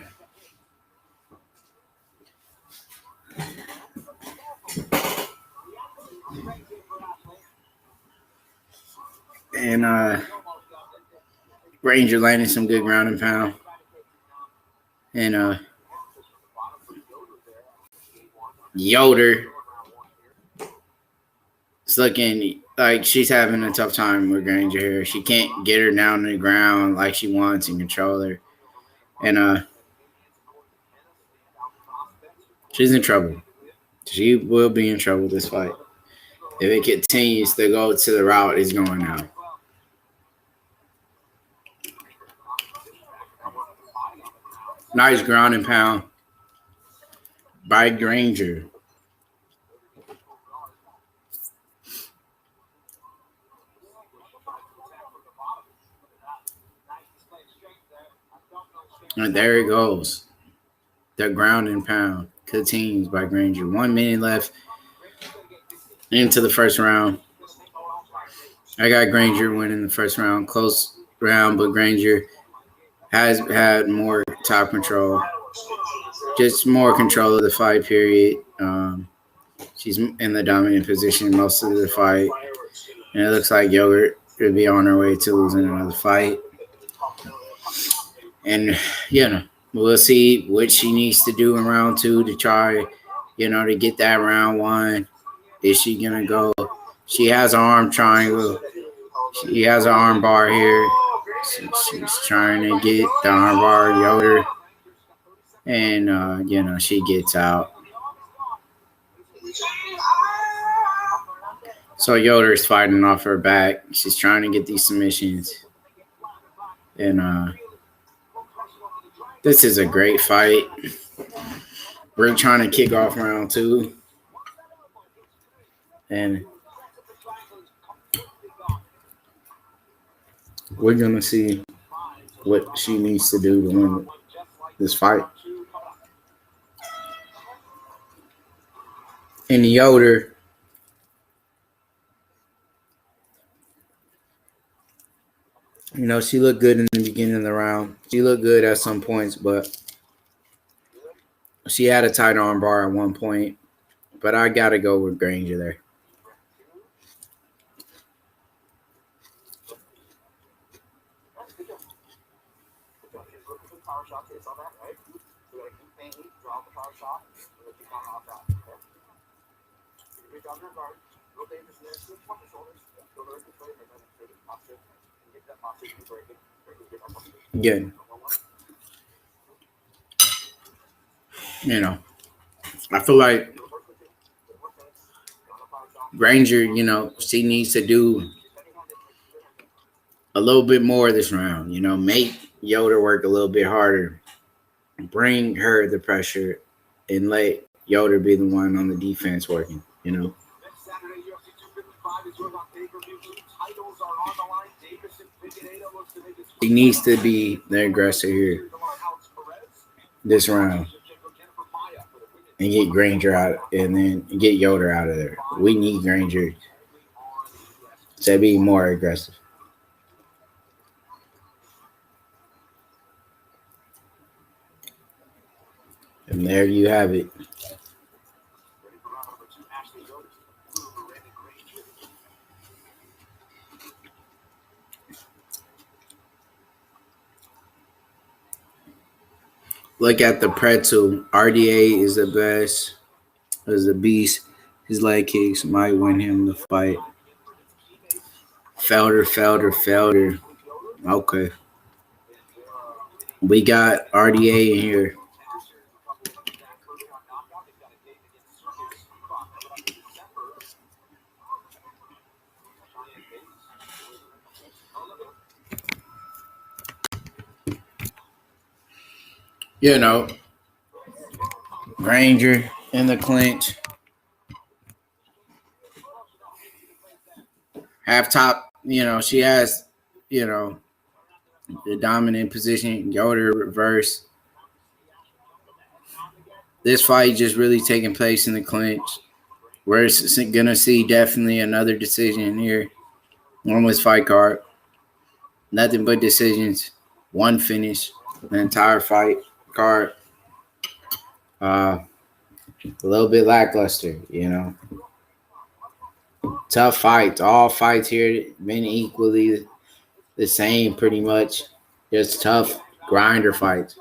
And Ranger landing some good ground and pound. And Yoder is looking like she's having a tough time with Granger here. She can't get her down to the ground like she wants and control her. And she's in trouble. She will be in trouble this fight. If it continues to go to the route it's going now. Nice ground and pound by Granger. And there it goes. The ground and pound continues by Granger. 1 minute left into the first round. I got Granger winning the first round. Close round, but Granger has had more top control. Just more control of the fight, period. She's in the dominant position most of the fight. And it looks like Yoder could be on her way to losing another fight. And, we'll see what she needs to do in round 2 to try, to get that round 1. Is she going to go? She has an arm triangle. She has an arm bar here. She's trying to get the arm bar Yoder. And, she gets out. So Yoder's fighting off her back. She's trying to get these submissions. And this is a great fight. We're trying to kick off round 2. And we're going to see what she needs to do to win this fight. And Yoder, she looked good in the beginning of the round. She looked good at some points, but she had a tight arm bar at one point. But I got to go with Granger there. Again, I feel like Granger, she needs to do a little bit more this round. You know, make Yoder work a little bit harder. Bring her the pressure and let Yoder be the one on the defense working, you know. He needs to be the aggressor here this round and get Granger out and then get Yoder out of there. We need Granger to be more aggressive. And there you have it. Look at the pretzel. RDA is the best. Is the beast. His leg kicks might win him the fight. Felder. Okay. We got RDA in here. You know, Granger in the clinch. Half top, you know, she has, you know, the dominant position. Yoder reverse. This fight just really taking place in the clinch. We're going to see definitely another decision here on this fight card. Nothing but decisions. One finish. The entire fight card. A little bit lackluster, you know. Tough fights. All fights here been equally the same pretty much. Just tough grinder fights.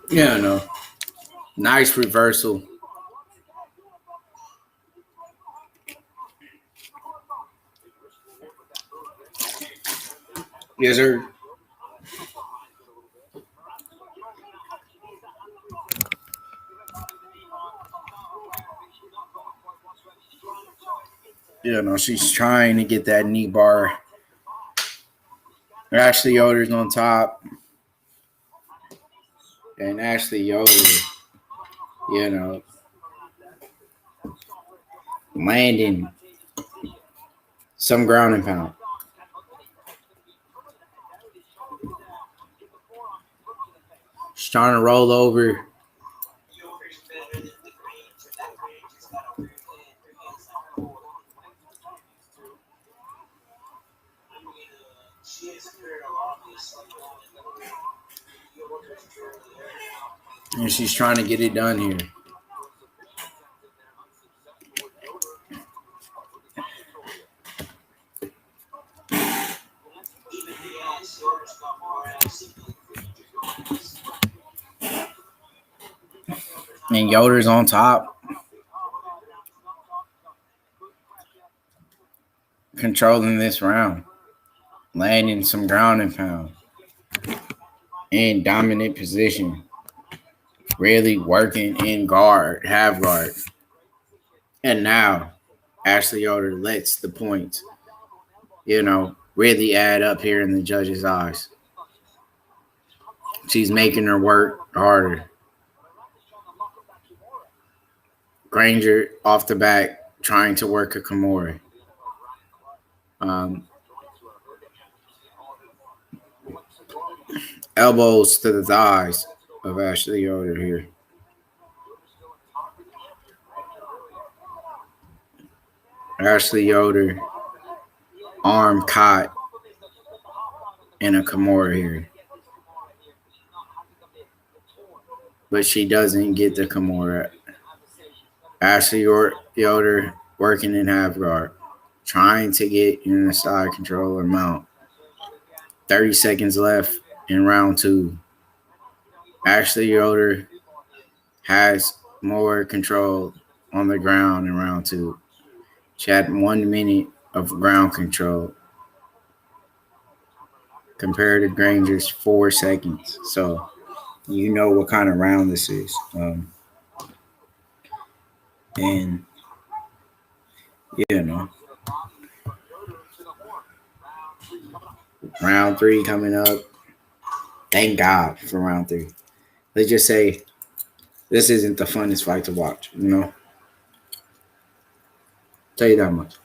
Yeah, no. Nice reversal. Yes, sir. Yeah, no, she's trying to get that knee bar. Ashley Yoder's on top. And Ashley Yoder, you know, landing some ground and pound. She's trying to roll over. And she's trying to get it done here. And Yoder's on top. Controlling this round. Landing some ground and pound. In dominant position. Really working in guard, half guard. And now, Ashley Yoder lets the points, you know, really add up here in the judges' eyes. She's making her work harder. Granger off the back, trying to work a Kimura. Elbows to the thighs of Ashley Yoder here. Ashley Yoder, arm caught in a Kimura here. But she doesn't get the Kimura. Ashley Yoder working in half guard, trying to get in a side control or mount. 30 seconds left in round 2. Ashley Yoder has more control on the ground in round 2. She had 1 minute of ground control compared to Granger's 4 seconds. So you know what kind of round this is. And, round 3 coming up. Thank God for round 3. Let's just say this isn't the funnest fight to watch, Tell you that much.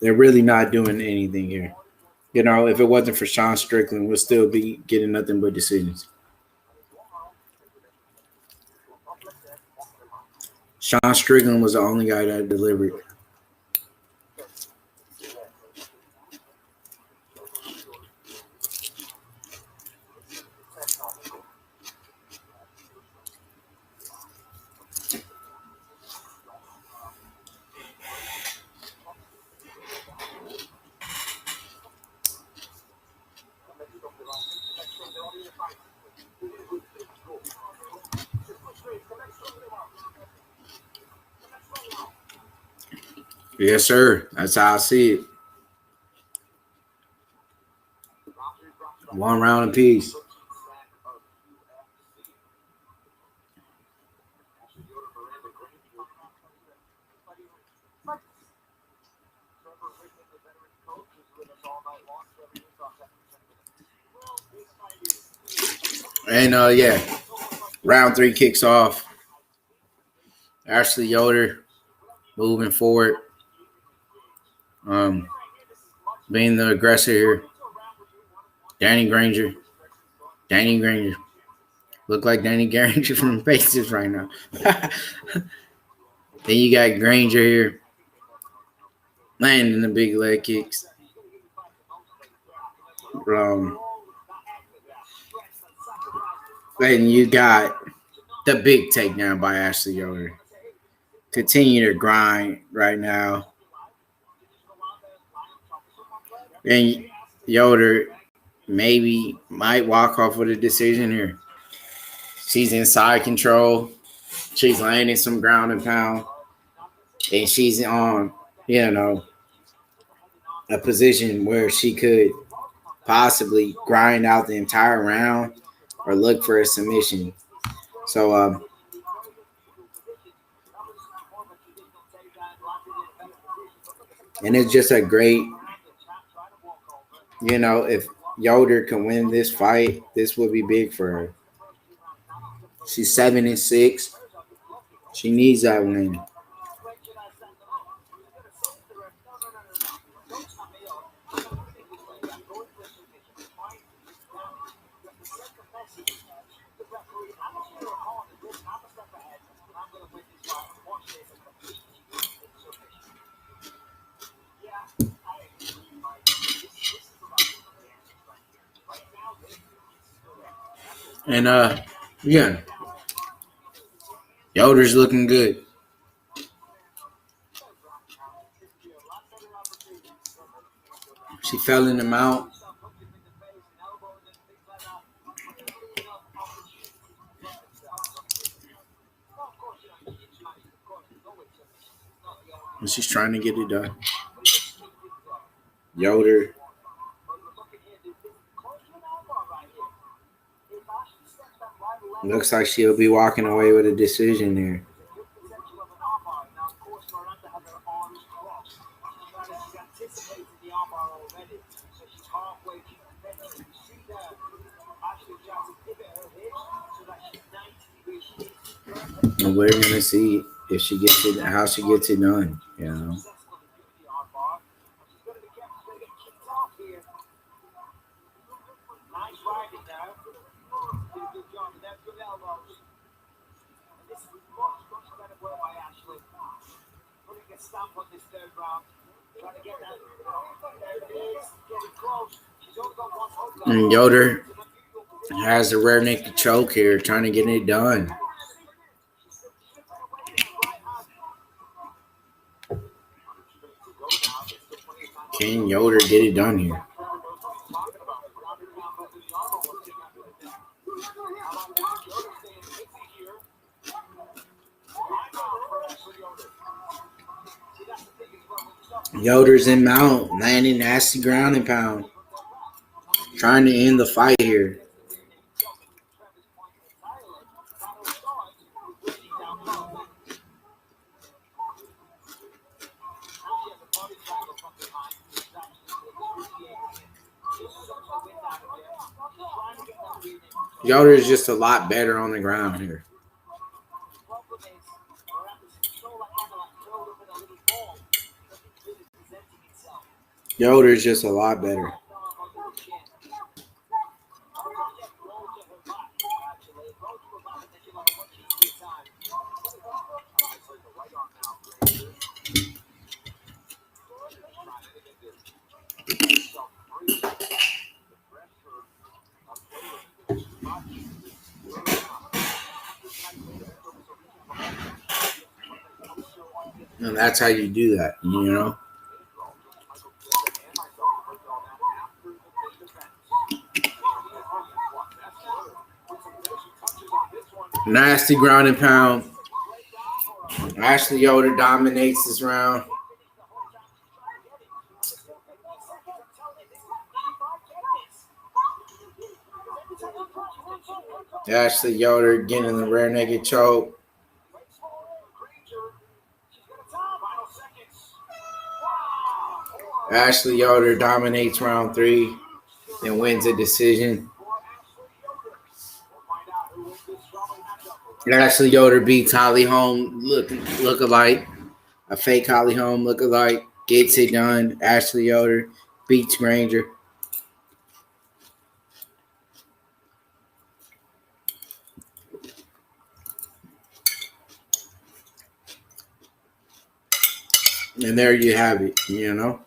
They're really not doing anything here. If it wasn't for Sean Strickland, we'll still be getting nothing but decisions. Sean Strickland was the only guy that delivered. Yes, sir. That's how I see it. 1 round apiece. And round 3 kicks off. Ashley Yoder moving forward, being the aggressor here. Danny Granger look like Danny Granger from the Pacers right now. Then you got Granger here landing the big leg kicks. And you got the big takedown by Ashley Yoder. Continue to grind right now. And Yoder might walk off with a decision here. She's in side control. She's landing some ground and pound. And she's on, a position where she could possibly grind out the entire round or look for a submission. So, and it's just a great, if Yoder can win this fight, this would be big for her. She's 7-6. She needs that win. And Yoder's looking good. She fell in the mount. And she's trying to get it done. Yoder. Looks like she'll be walking away with a decision here. And we're gonna see if she gets it, how she gets it done. And Yoder Has a rear naked choke here, trying to get it done. Can Yoder get it done here? Yoder's in mount, landing nasty ground and pound. Trying to end the fight here. Yoder is just a lot better on the ground here. Yoder is just a lot better. And that's how you do that, you know? Nasty ground and pound. Ashley Yoder dominates this round. Ashley Yoder getting the rear naked choke. Ashley Yoder dominates round 3 and wins a decision. Ashley Yoder beats Holly Holm look-alike. A fake Holly Holm look-alike. Gets it done. Ashley Yoder beats Granger. And there you have it, you know.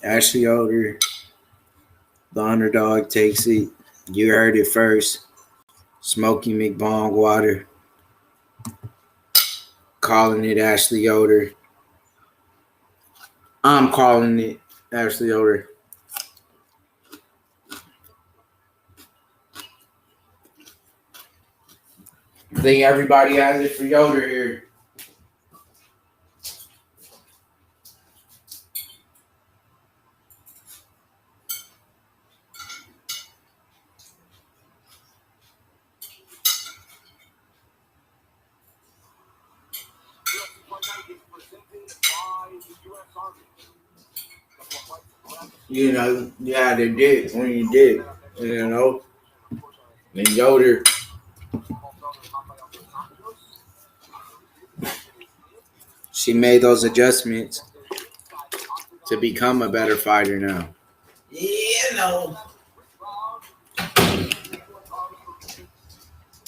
Ashley Yoder, the underdog, takes it. You heard it first. Smokey McBongwater calling it Ashley Yoder. I'm calling it Ashley Yoder. I think everybody has it for Yoder here. You know, you had to dig when you did, you know. And Yoder, she made those adjustments to become a better fighter now. Yeah, no.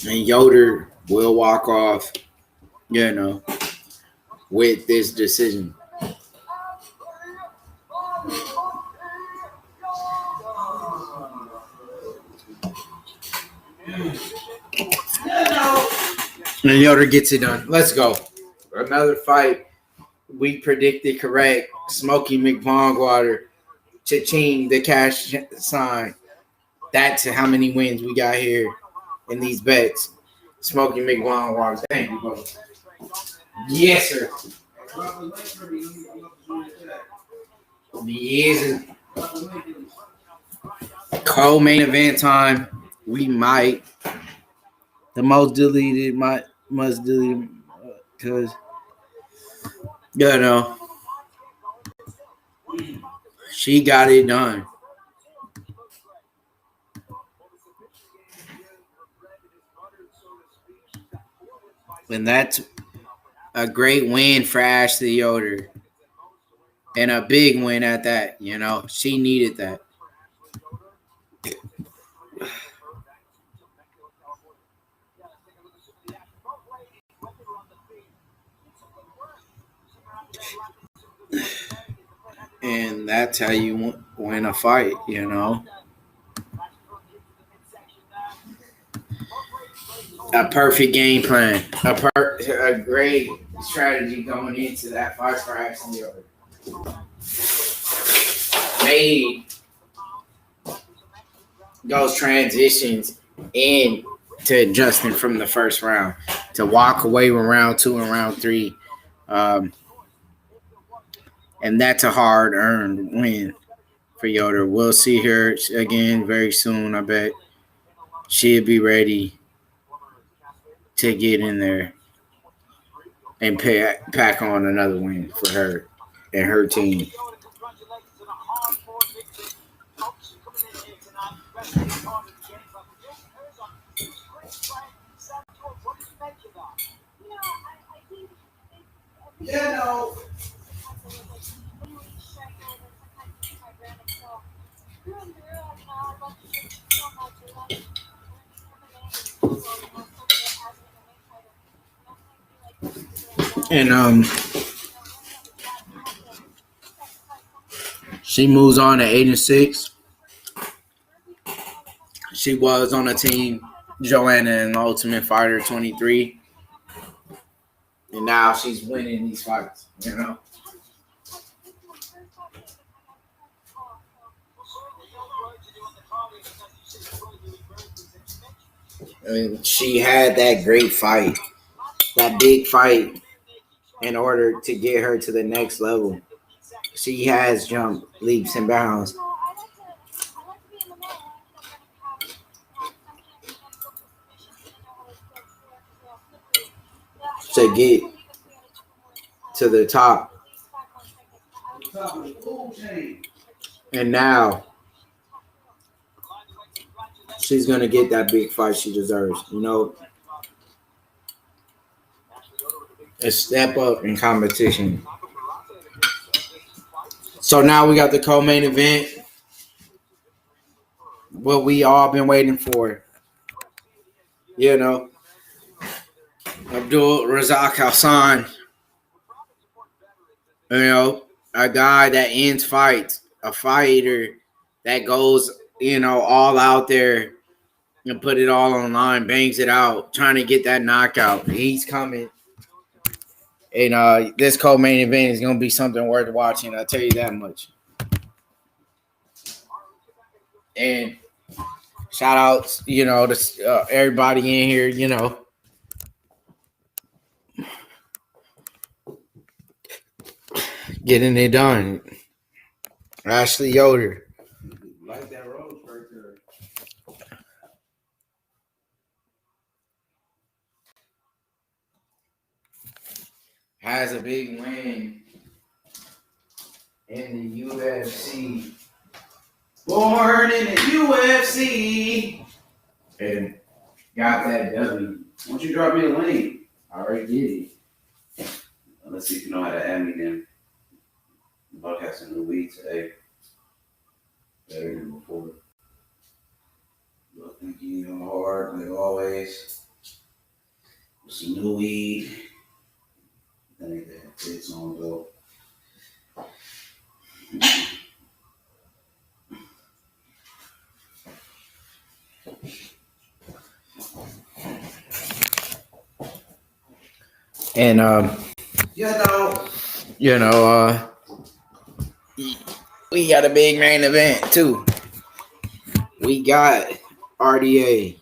And Yoder will walk off, you know, with this decision. And Yoder gets it done. Let's go. Another fight. We predicted correct. Smokey McBongwater. Cha-ching, the cash sign. That's how many wins we got here in these bets. Smokey McBongwater. Thank you, bro. Yes, sir. Yes. Co-main event time. We might. The most deleted must delete because you know she got it done. And that's a great win for Ashley Yoder. And a big win at that, you know. She needed that. And that's how you win a fight, you know. A perfect game plan, a great strategy going into that fight for Axel. Made those transitions in to Justin from the first round to walk away with round 2 and round 3. And that's a hard-earned win for Yoder. We'll see her again very soon, I bet. She'll be ready to get in there and pack on another win for her and her team. And she moves on to 8-6. She was on a team, Joanna and Ultimate Fighter 23. And now she's winning these fights, you know. And she had that great fight, that big fight, in order to get her to the next level. She has jumped leaps and bounds. To get to the top. And now she's going to get that big fight she deserves. You know, a step up in competition. So now we got the co-main event. What we all been waiting for. You know, Abdul Razak Hassan. You know, a guy that ends fights. A fighter that goes, you know, all out there and put it all on the line, bangs it out, trying to get that knockout. He's coming. And this co-main event is going to be something worth watching. I'll tell you that much. And shout outs, you know, to everybody in here, you know. Getting it done. Ashley Yoder. Like that rose right there. Has a big win in the UFC. Born in the UFC. And got that W. Why don't you drop me a link? I already did it. Let's see if you know how to add me then. I'm broadcasting the weed today. Better than before. But thinking hard, like always. With some new weed. I think that fits on though. And Yeah, you know, we got a big main event too. We got RDA.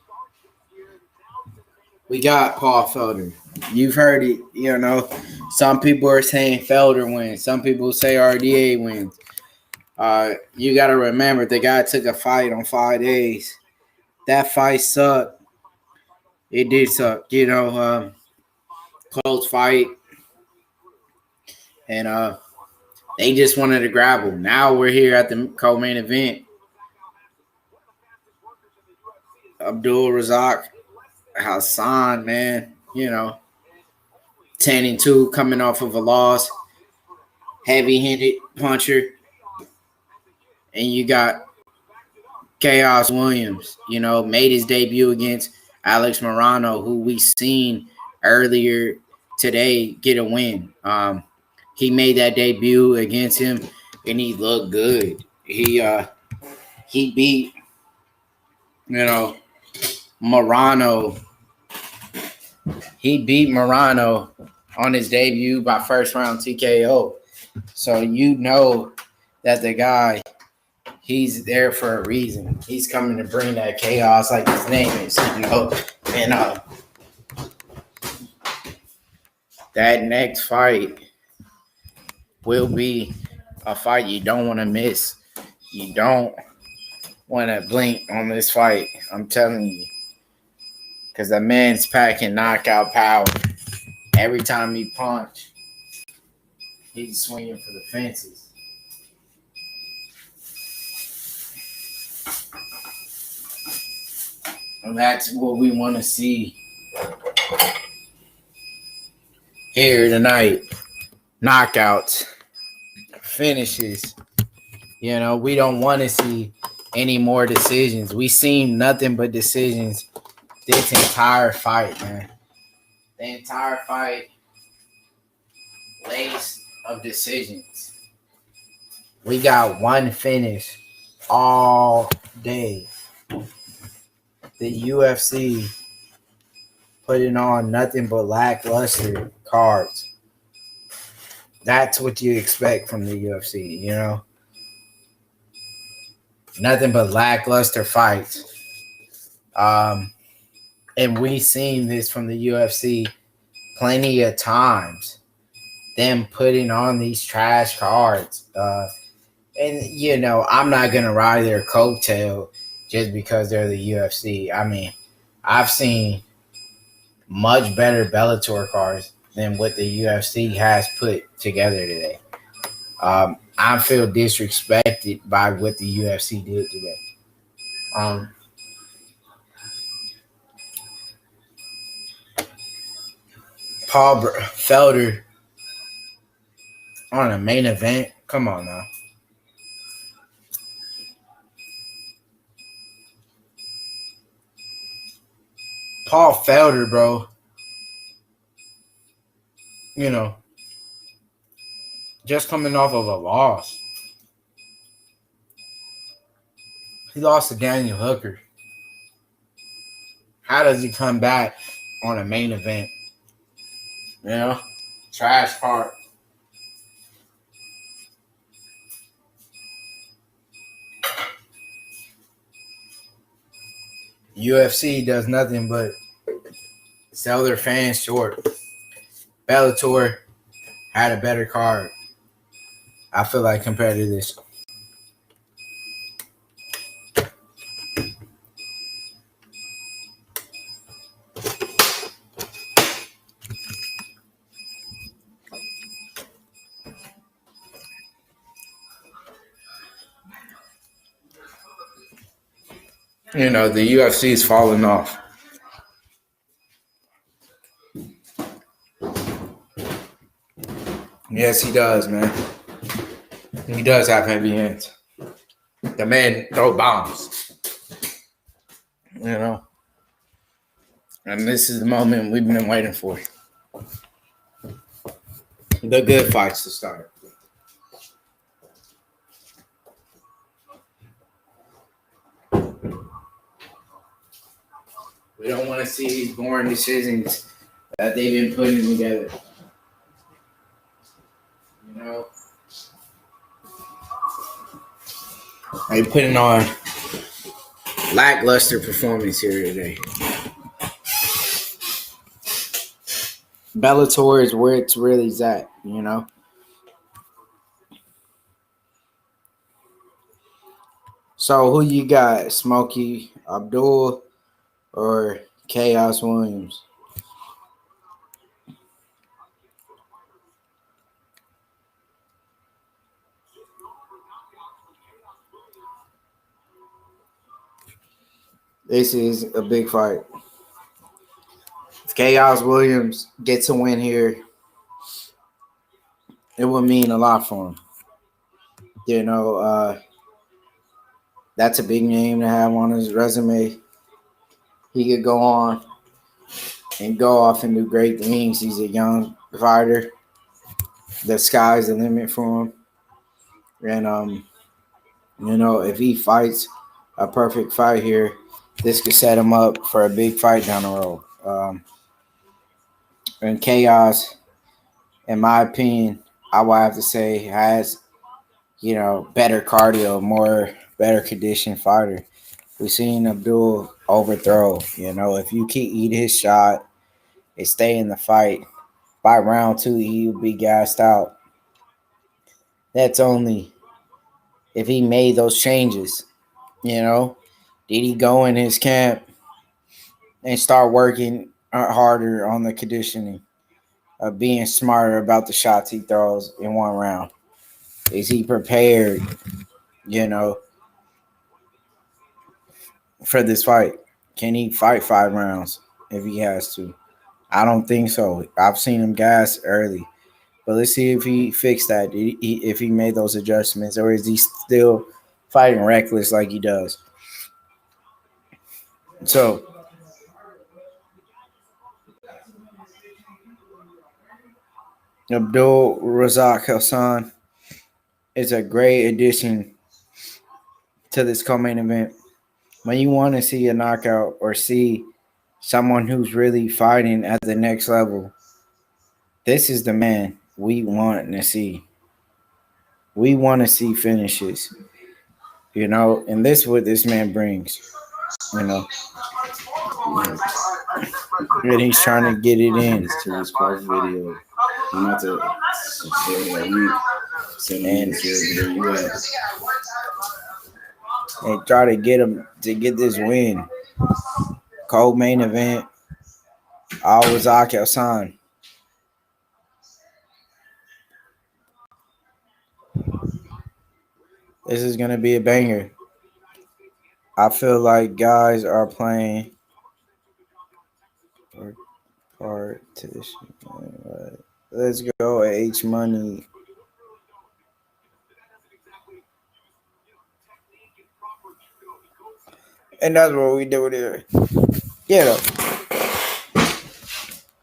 We got Paul Felder. You've heard it, you know. Some people are saying Felder wins. Some people say RDA wins. You got to remember, the guy took a fight on 5 days. That fight sucked. It did suck, you know. Close fight. And they just wanted to grapple. Now we're here at the co-main event. Abdul Razak Hassan, man, you know, 10-2 coming off of a loss. Heavy-handed puncher. And you got Chaos Williams, you know, made his debut against Alex Morano, who we seen earlier today get a win. He made that debut against him. and he looked good. He beat, Morano. He beat Morano on his debut by first round TKO. So that the guy, he's there for a reason. He's coming to bring that chaos, like his name is, And that next fight will be a fight you don't want to miss. You don't want to blink on this fight. I'm telling you. Because the man's packing knockout power. Every time he punch, he's swinging for the fences. And that's what we want to see here tonight. Knockouts, finishes. We don't want to see any more decisions. We seen nothing but decisions this entire fight, man. The entire fight laced of decisions. We got one finish all day. The UFC putting on nothing but lackluster cards. That's what you expect from the UFC, Nothing but lackluster fights. And we seen this from the UFC plenty of times. Them putting on these trash cards. And, I'm not going to ride their coattail just because they're the UFC. I mean, I've seen much better Bellator cards than what the UFC has put together today. I feel disrespected by what the UFC did today. Paul Felder on a main event. Come on now. Paul Felder, bro. Just coming off of a loss. He lost to Daniel Hooker. How does he come back on a main event? Trash part. UFC does nothing but sell their fans short. Bellator had a better card, I feel like, compared to this. The UFC is falling off. Yes, he does, man. He does have heavy hands. The man throw bombs. And this is the moment we've been waiting for. The good fights to start. We don't want to see these boring decisions that they've been putting together. They putting on lackluster performance here today. Bellator is where it's really at, So who you got, Smokey Abdul or Chaos Williams? This is a big fight. If Chaos Williams gets a win here, it would mean a lot for him. That's a big name to have on his resume. He could go on and go off and do great things. He's a young fighter. The sky's the limit for him. And if he fights a perfect fight here, this could set him up for a big fight down the road. And Chaos, in my opinion, I would have to say has better cardio, better conditioned fighter. We've seen Abdul overthrow. If you keep eat his shot and stay in the fight, by round 2 he'll be gassed out. That's only if he made those changes. Did he go in his camp and start working harder on the conditioning, of being smarter about the shots he throws in one round? Is he prepared, for this fight? Can he fight 5 rounds if he has to? I don't think so. I've seen him gas early. But let's see if he fixed that, if he made those adjustments, or is he still fighting reckless like he does? So, Abdul Razak Hassan is a great addition to this co-main event. When you want to see a knockout or see someone who's really fighting at the next level, this is the man we want to see. We want to see finishes, and this is what this man brings, and he's trying to get it in. To his first video. I'm about to share that link. Send him where you at. And try to get him to get this win. Co-main event. Al-Razak Hassan. This is going to be a banger. I feel like guys are playing partition. Let's go H Money. And that's what we do there.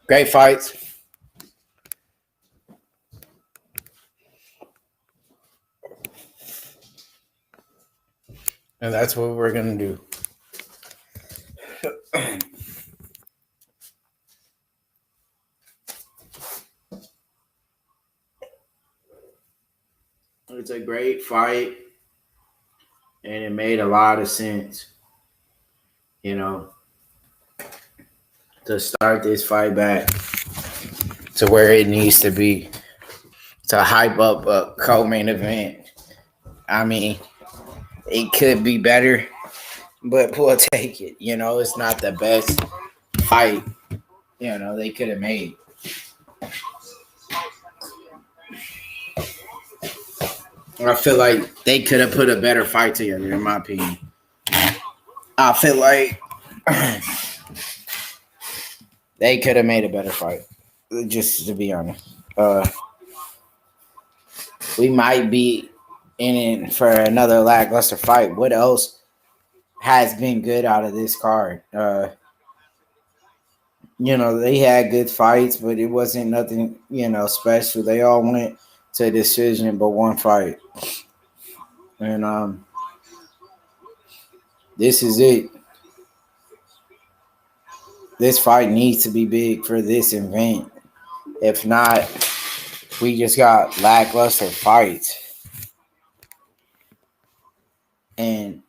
Great fights. And that's what we're going to do. It's a great fight, and it made a lot of sense, to start this fight back to where it needs to be, to hype up a co-main event. I mean, it could be better, but we'll take it. It's not the best fight, they could have made. I feel like they could have put a better fight together, in my opinion. I feel like they could have made a better fight, just to be honest. We might be in for another lackluster fight. What else has been good out of this card? They had good fights, but it wasn't nothing, special. They all went to a decision, but one fight. And this is it. This fight needs to be big for this event. If not, we just got lackluster fights. And,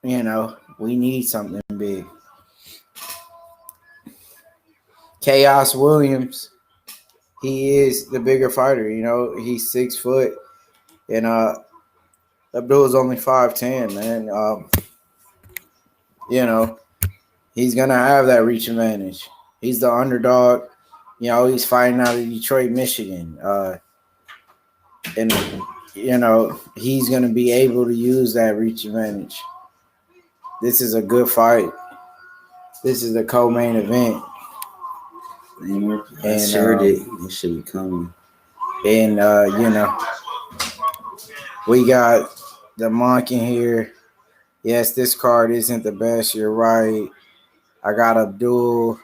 we need something big. Chaos Williams, he is the bigger fighter. He's 6 foot. And Abdul's only 5'10", man. He's going to have that reach advantage. He's the underdog. He's fighting out of Detroit, Michigan. And he's going to be able to use that reach advantage. This is a good fight. This is the co-main event. I shared it. It should be coming. And, we got the monk in here. Yes, this card isn't the best. You're right. I got Abdul.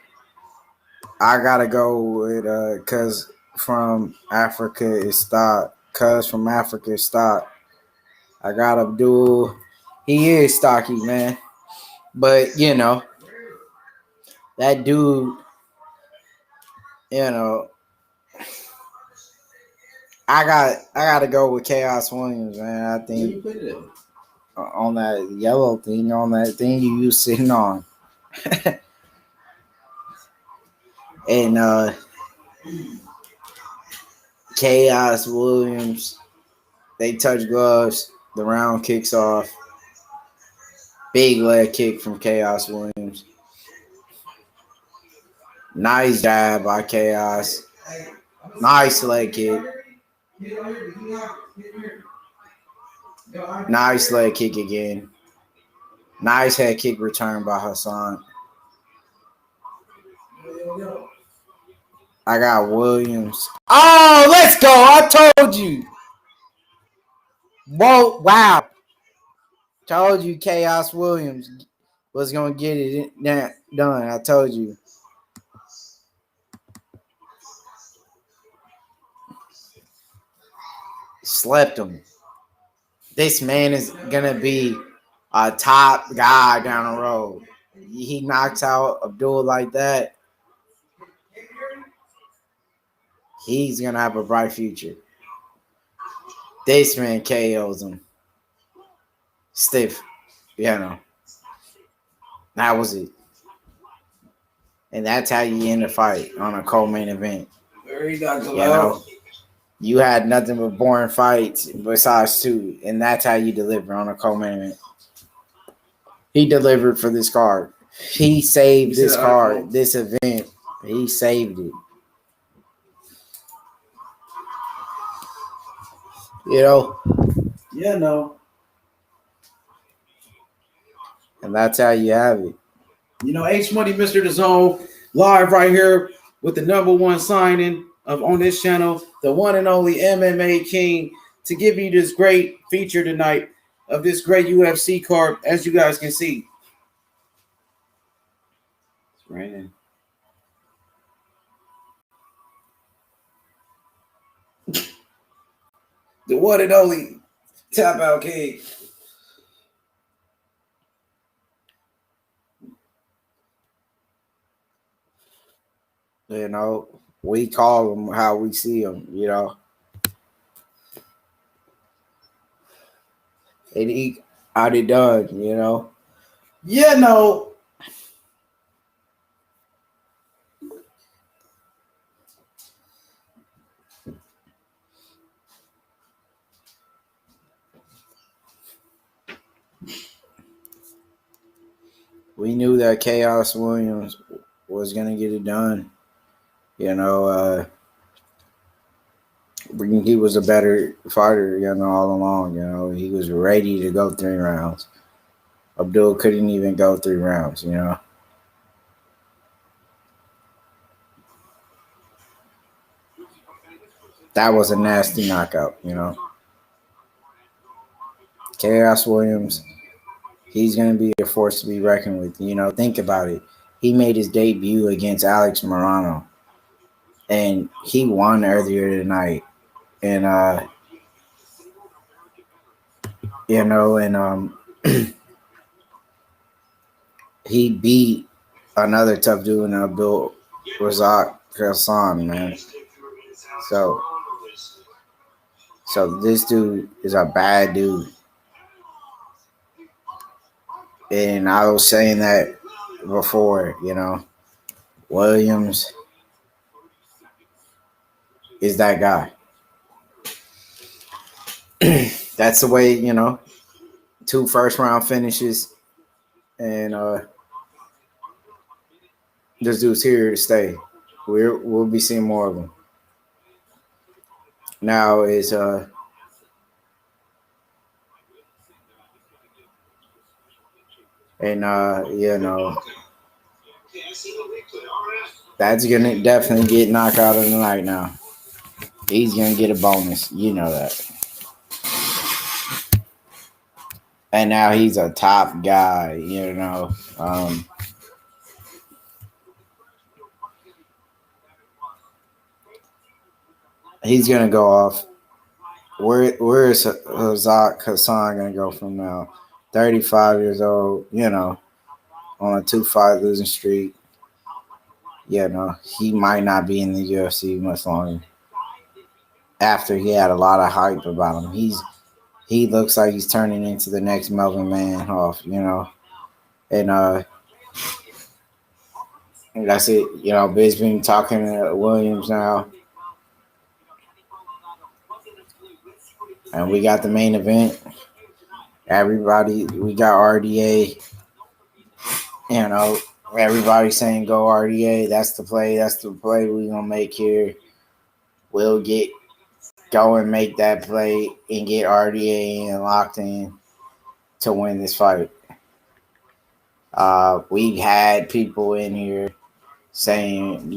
I got to go with, because from Africa is stopped. cuz from Africa stock. I got Abdul. He is stocky, man. But you know, that dude, you know, I gotta go with Chaos Williams, man. I think on that yellow thing, on that thing you sitting on. And Chaos Williams, they touch gloves. The round kicks off. Big leg kick from Chaos Williams. Nice jab by Chaos. Nice leg kick. Nice leg kick again. Nice head kick return by Hassan. I got Williams. Oh, let's go. I told you. Whoa, wow. Told you Chaos Williams was going to get it done. I told you. Slept him. This man is going to be a top guy down the road. He knocks out Abdul like that. He's going to have a bright future. This man KOs him. Stiff. You know. That was it. And that's how you end a fight on a co-main event. You know, you had nothing but boring fights besides two, and that's how you deliver on a co-main event. He delivered for this card. He saved this card, this event. He saved it. You know? Yeah, no. And that's how you have it. You know, H Money, Mr. The Zone, live right here with the #1 signing of on this channel, the one and only MMA King, to give you this great feature tonight of this great UFC card, as you guys can see. It's raining. The one and only Tap Out King. You know, we call them how we see them, you know. And he got it done, you know. Yeah, no. We knew that Chaos Williams was going to get it done. You know, he was a better fighter, you know, all along. You know, he was ready to go 3 rounds. Abdul couldn't even go 3 rounds, you know. That was a nasty knockout, you know. Chaos Williams, he's going to be a force to be reckoned with. You know, think about it. He made his debut against Alex Morano, and he won earlier tonight. And, you know, and he beat another tough dude in Abdul Razak Hassan, man. So this dude is a bad dude. And I was saying that before, you know. Williams is that guy. That's the way, you know, 2 first-round finishes. And this dude's here to stay. We'll be seeing more of him. Now is and you know, that's gonna definitely get knocked out of the night now. He's gonna get a bonus, you know that. And now he's a top guy, you know. He's gonna go off. where is Hazak Hassan gonna go from now? 35 years old, on a 2-5 losing streak. He might not be in the UFC much longer. After he had a lot of hype about him, he looks like he's turning into the next Melvin Manhoff, and that's it. Biz been talking to Williams now, and we got the main event. Everybody, we got RDA. Everybody saying go RDA. That's the play. That's the play we're gonna make here. We'll go and make that play and get RDA in locked in to win this fight. We've had people in here saying,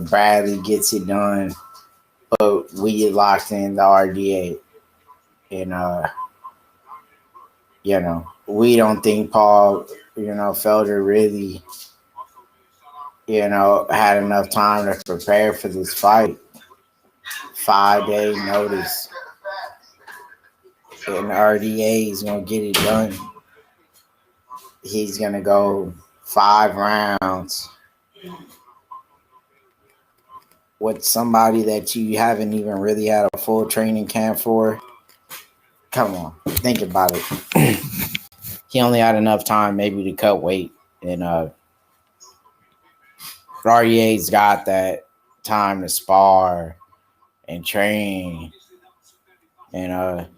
Bradley gets it done, but we get locked in the RDA. And we don't think Paul, Felder really, had enough time to prepare for this fight. 5-day notice. And RDA is going to get it done. He's going to go 5 rounds with somebody that you haven't even really had a full training camp for. Come on, think about it. He only had enough time maybe to cut weight. And RDA's got that time to spar and train. And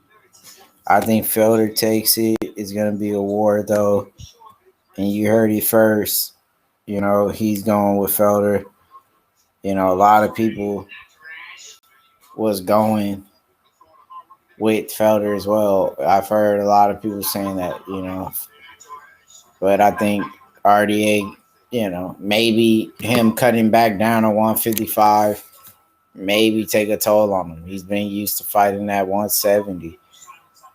I think Felder takes it. It's going to be a war, though. And you heard it first. He's going with Felder. A lot of people was going with Felder as well. I've heard a lot of people saying that, But I think RDA, maybe him cutting back down to 155, maybe take a toll on him. He's been used to fighting at 170.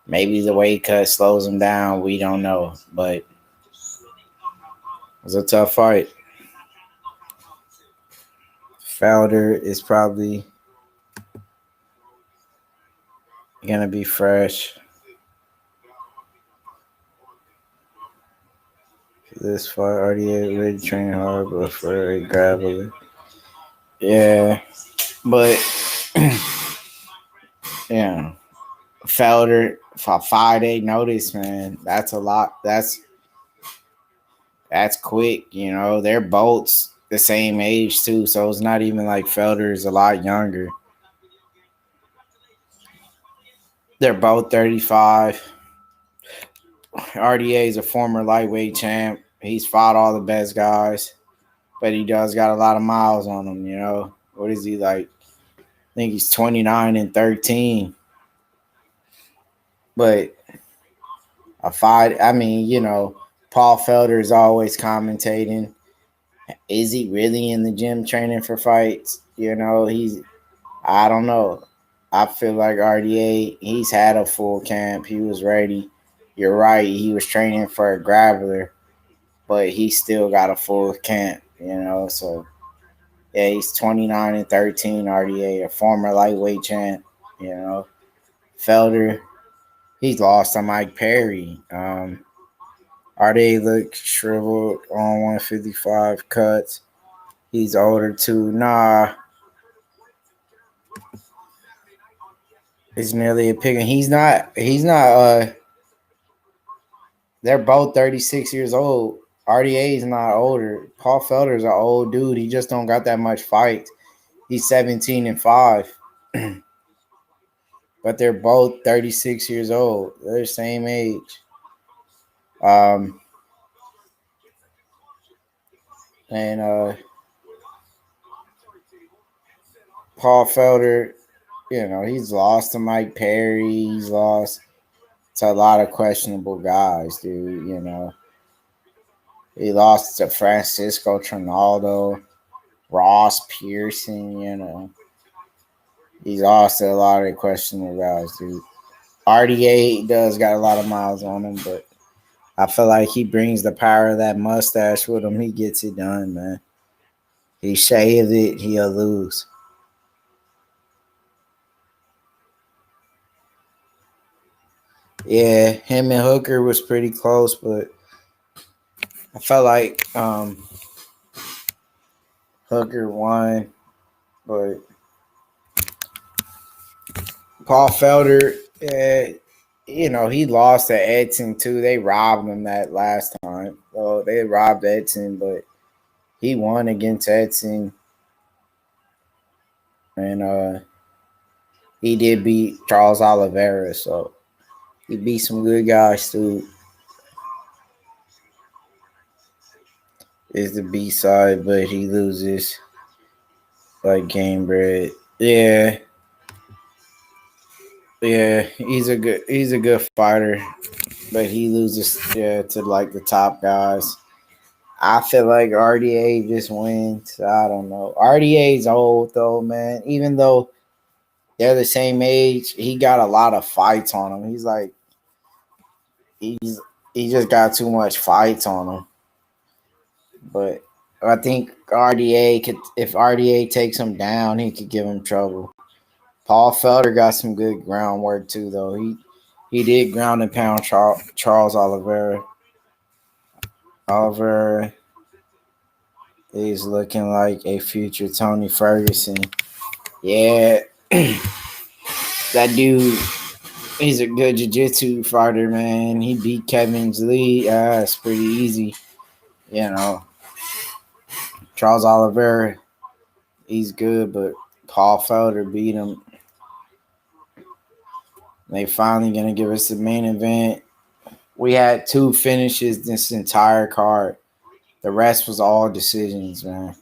Maybe the weight cut slows him down. We don't know. But it was a tough fight. Felder is probably going to be fresh. This fight, RDA really training hard, but for a grappler. Yeah. But, Felder, for a 5-day notice, man, that's a lot. That's quick, They're both the same age, too, so it's not even like Felder is a lot younger. They're both 35. RDA is a former lightweight champ. He's fought all the best guys, but he does got a lot of miles on him, What is he like? I think he's 29 and 13. But a fight, Paul Felder is always commentating. Is he really in the gym training for fights? I don't know. I feel like RDA, he's had a full camp. He was ready. You're right. He was training for a grappler, but he still got a full camp, So, yeah, he's 29 and 13, RDA, a former lightweight champ, Felder, he's lost to Mike Perry. RDA look shriveled on 155 cuts. He's older too. Nah. It's nearly a pick. And he's not they're both 36 years old. RDA is not older. Paul Felder's an old dude. He just don't got that much fight. He's 17 and 5. But they're both 36 years old. They're the same age. Paul Felder, he's lost to Mike Perry. He's lost to a lot of questionable guys, dude, He lost to Francisco Trinaldo, Ross Pearson, He's lost to a lot of questionable guys, dude. RDA does got a lot of miles on him, but I feel like he brings the power of that mustache with him. He gets it done, man. He shaves it, he'll lose. Yeah, him and Hooker was pretty close, but I felt like Hooker won. But Paul Felder, he lost to Edson too. They robbed him that last time. Well, they robbed Edson, but he won against Edson, and he did beat Charles Oliveira. So he beat some good guys too. Is the B side, but he loses like game bread. Yeah. Yeah, he's a good fighter, but he loses to like the top guys. I feel like RDA just wins. I don't know. RDA's old though, man. Even though they're the same age, he got a lot of fights on him. He just got too much fights on him. But I think RDA could, if RDA takes him down, he could give him trouble. Paul Felder got some good groundwork too, though. He did ground and pound Charles Oliveira. Oliveira is looking like a future Tony Ferguson. Yeah, that dude, he's a good jiu-jitsu fighter, man. He beat Kevin's Lee. It's pretty easy, you know. Charles Oliveira, he's good, but Paul Felder beat him. They finally gonna give us the main event. We had 2 finishes this entire card. The rest was all decisions, man.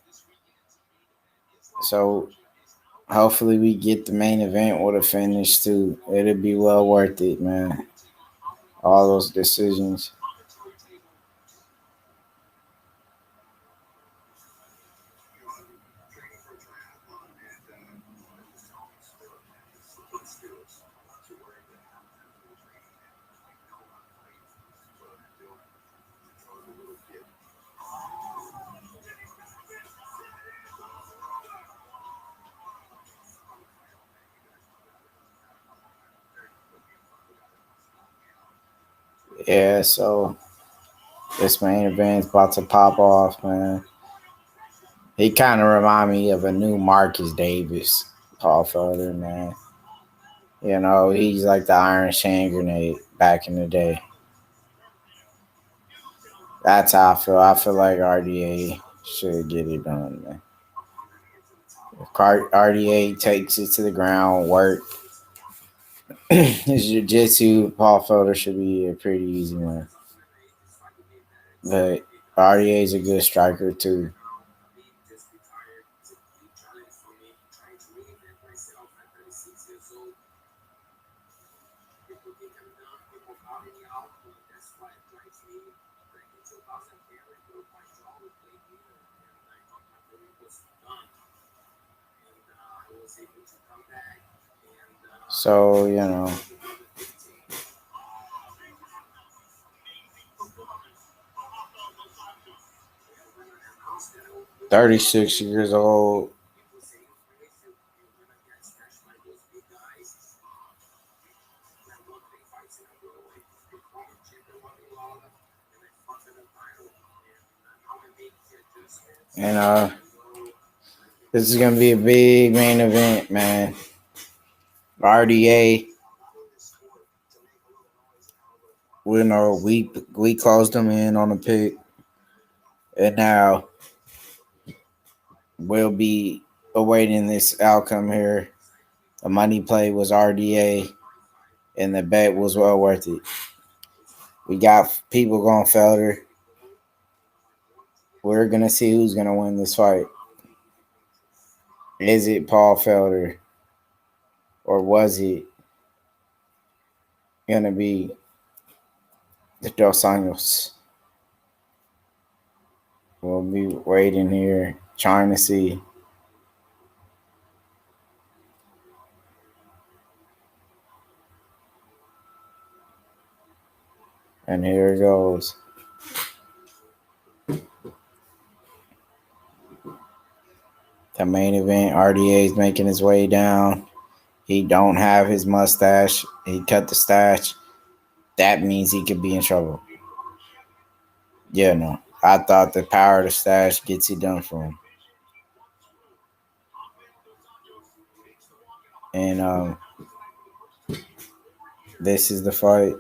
So hopefully we get the main event with a finish too. It'll be well worth it, man. All those decisions. Yeah, so this main event's about to pop off, man. He kind of remind me of a new Marcus Davis, Paul Felder, man. You know, he's like the Iron Shane grenade back in the day. That's how I feel. I feel like RDA should get it done, man. If RDA takes it to the ground, work, his jiu-jitsu, Paul Felder should be a pretty easy one. But RDA is a good striker, too. So, 36 years old. And this is gonna be a big main event, man. RDA. We closed them in on the pick, and now we'll be awaiting this outcome here. The money play was RDA, and the bet was well worth it. We got people going Felder. We're gonna see who's gonna win this fight. Is it Paul Felder, or was it gonna be the Dos Anjos? We'll be waiting here, trying to see. And here it goes. The main event, RDA is making his way down. He don't have his mustache. He cut the stash. that means he could be in trouble. Yeah, no. I thought the power of the stash gets it done for him. And this is the fight.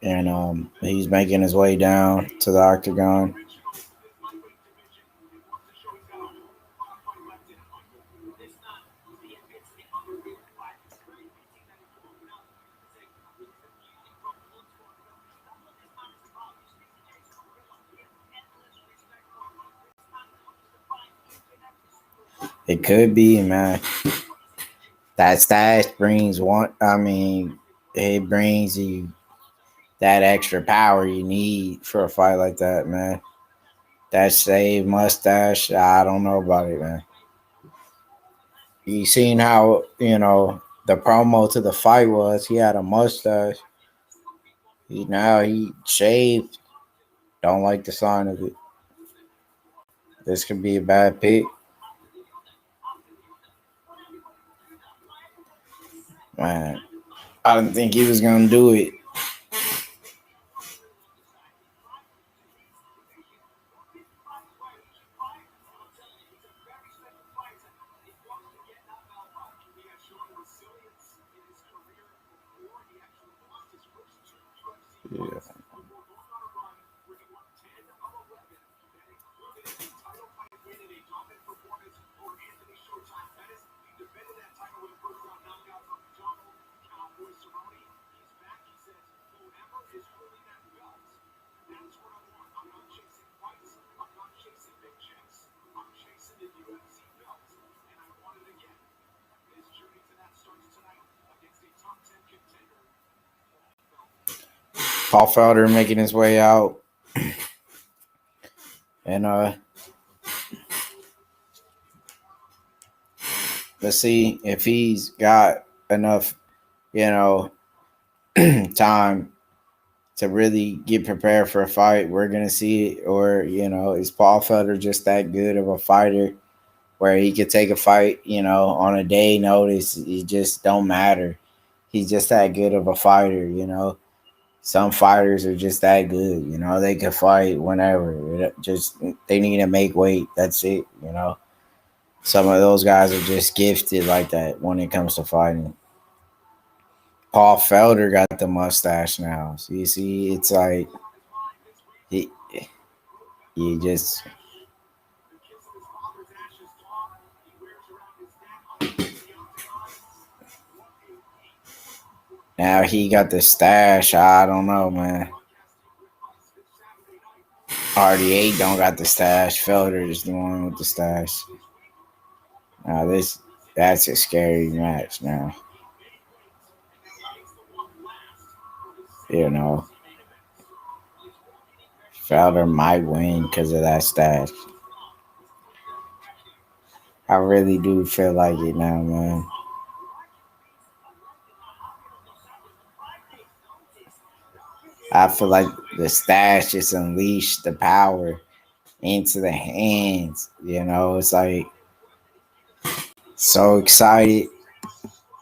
And he's making his way down to the octagon. It could be, man. That stash brings it brings you that extra power you need for a fight like that, man. That shaved mustache, I don't know about it, man. You seen how, the promo to the fight was he had a mustache. He shaved. Don't like the sign of it. This could be a bad pick. Man, I didn't think he was gonna do it. Yeah. Paul Felder making his way out. And let's see if he's got enough, time to really get prepared for a fight. We're gonna see it. Or, is Paul Felder just that good of a fighter where he could take a fight, on a day notice? It just don't matter. He's just that good of a fighter, Some fighters are just that good, They can fight whenever. They need to make weight. That's it, Some of those guys are just gifted like that when it comes to fighting. Paul Felder got the mustache now. So you see, it's like you just now he got the stash. I don't know, man. RDA don't got the stash. Felder is the one with the stash. Now that's a scary match now. Felder might win because of that stash. I really do feel like it now, man. I feel like the stash just unleashed the power into the hands. It's like so excited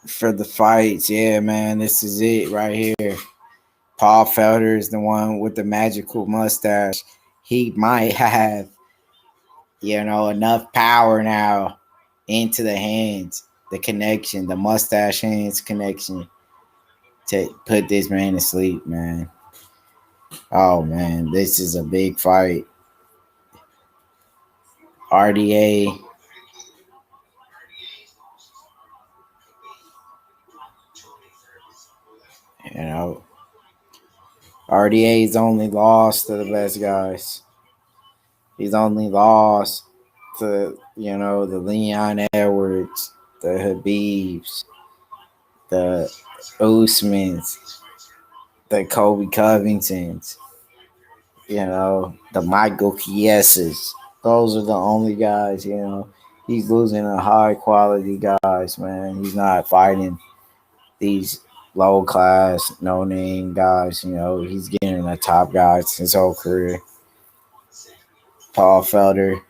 for the fights. Yeah, man, this is it right here. Paul Felder is the one with the magical mustache. He might have, enough power now into the hands, the connection, the mustache hands connection to put this man to sleep, man. Oh, man, this is a big fight. RDA. RDA's only lost to the best guys. He's only lost to, the Leon Edwards, the Habibs, the Usmans, the Kobe Covingtons, the Michael Chieses. Those are the only guys, He's losing to high quality guys, man. He's not fighting these low class, no name guys. He's getting the top guys his whole career. Paul Felder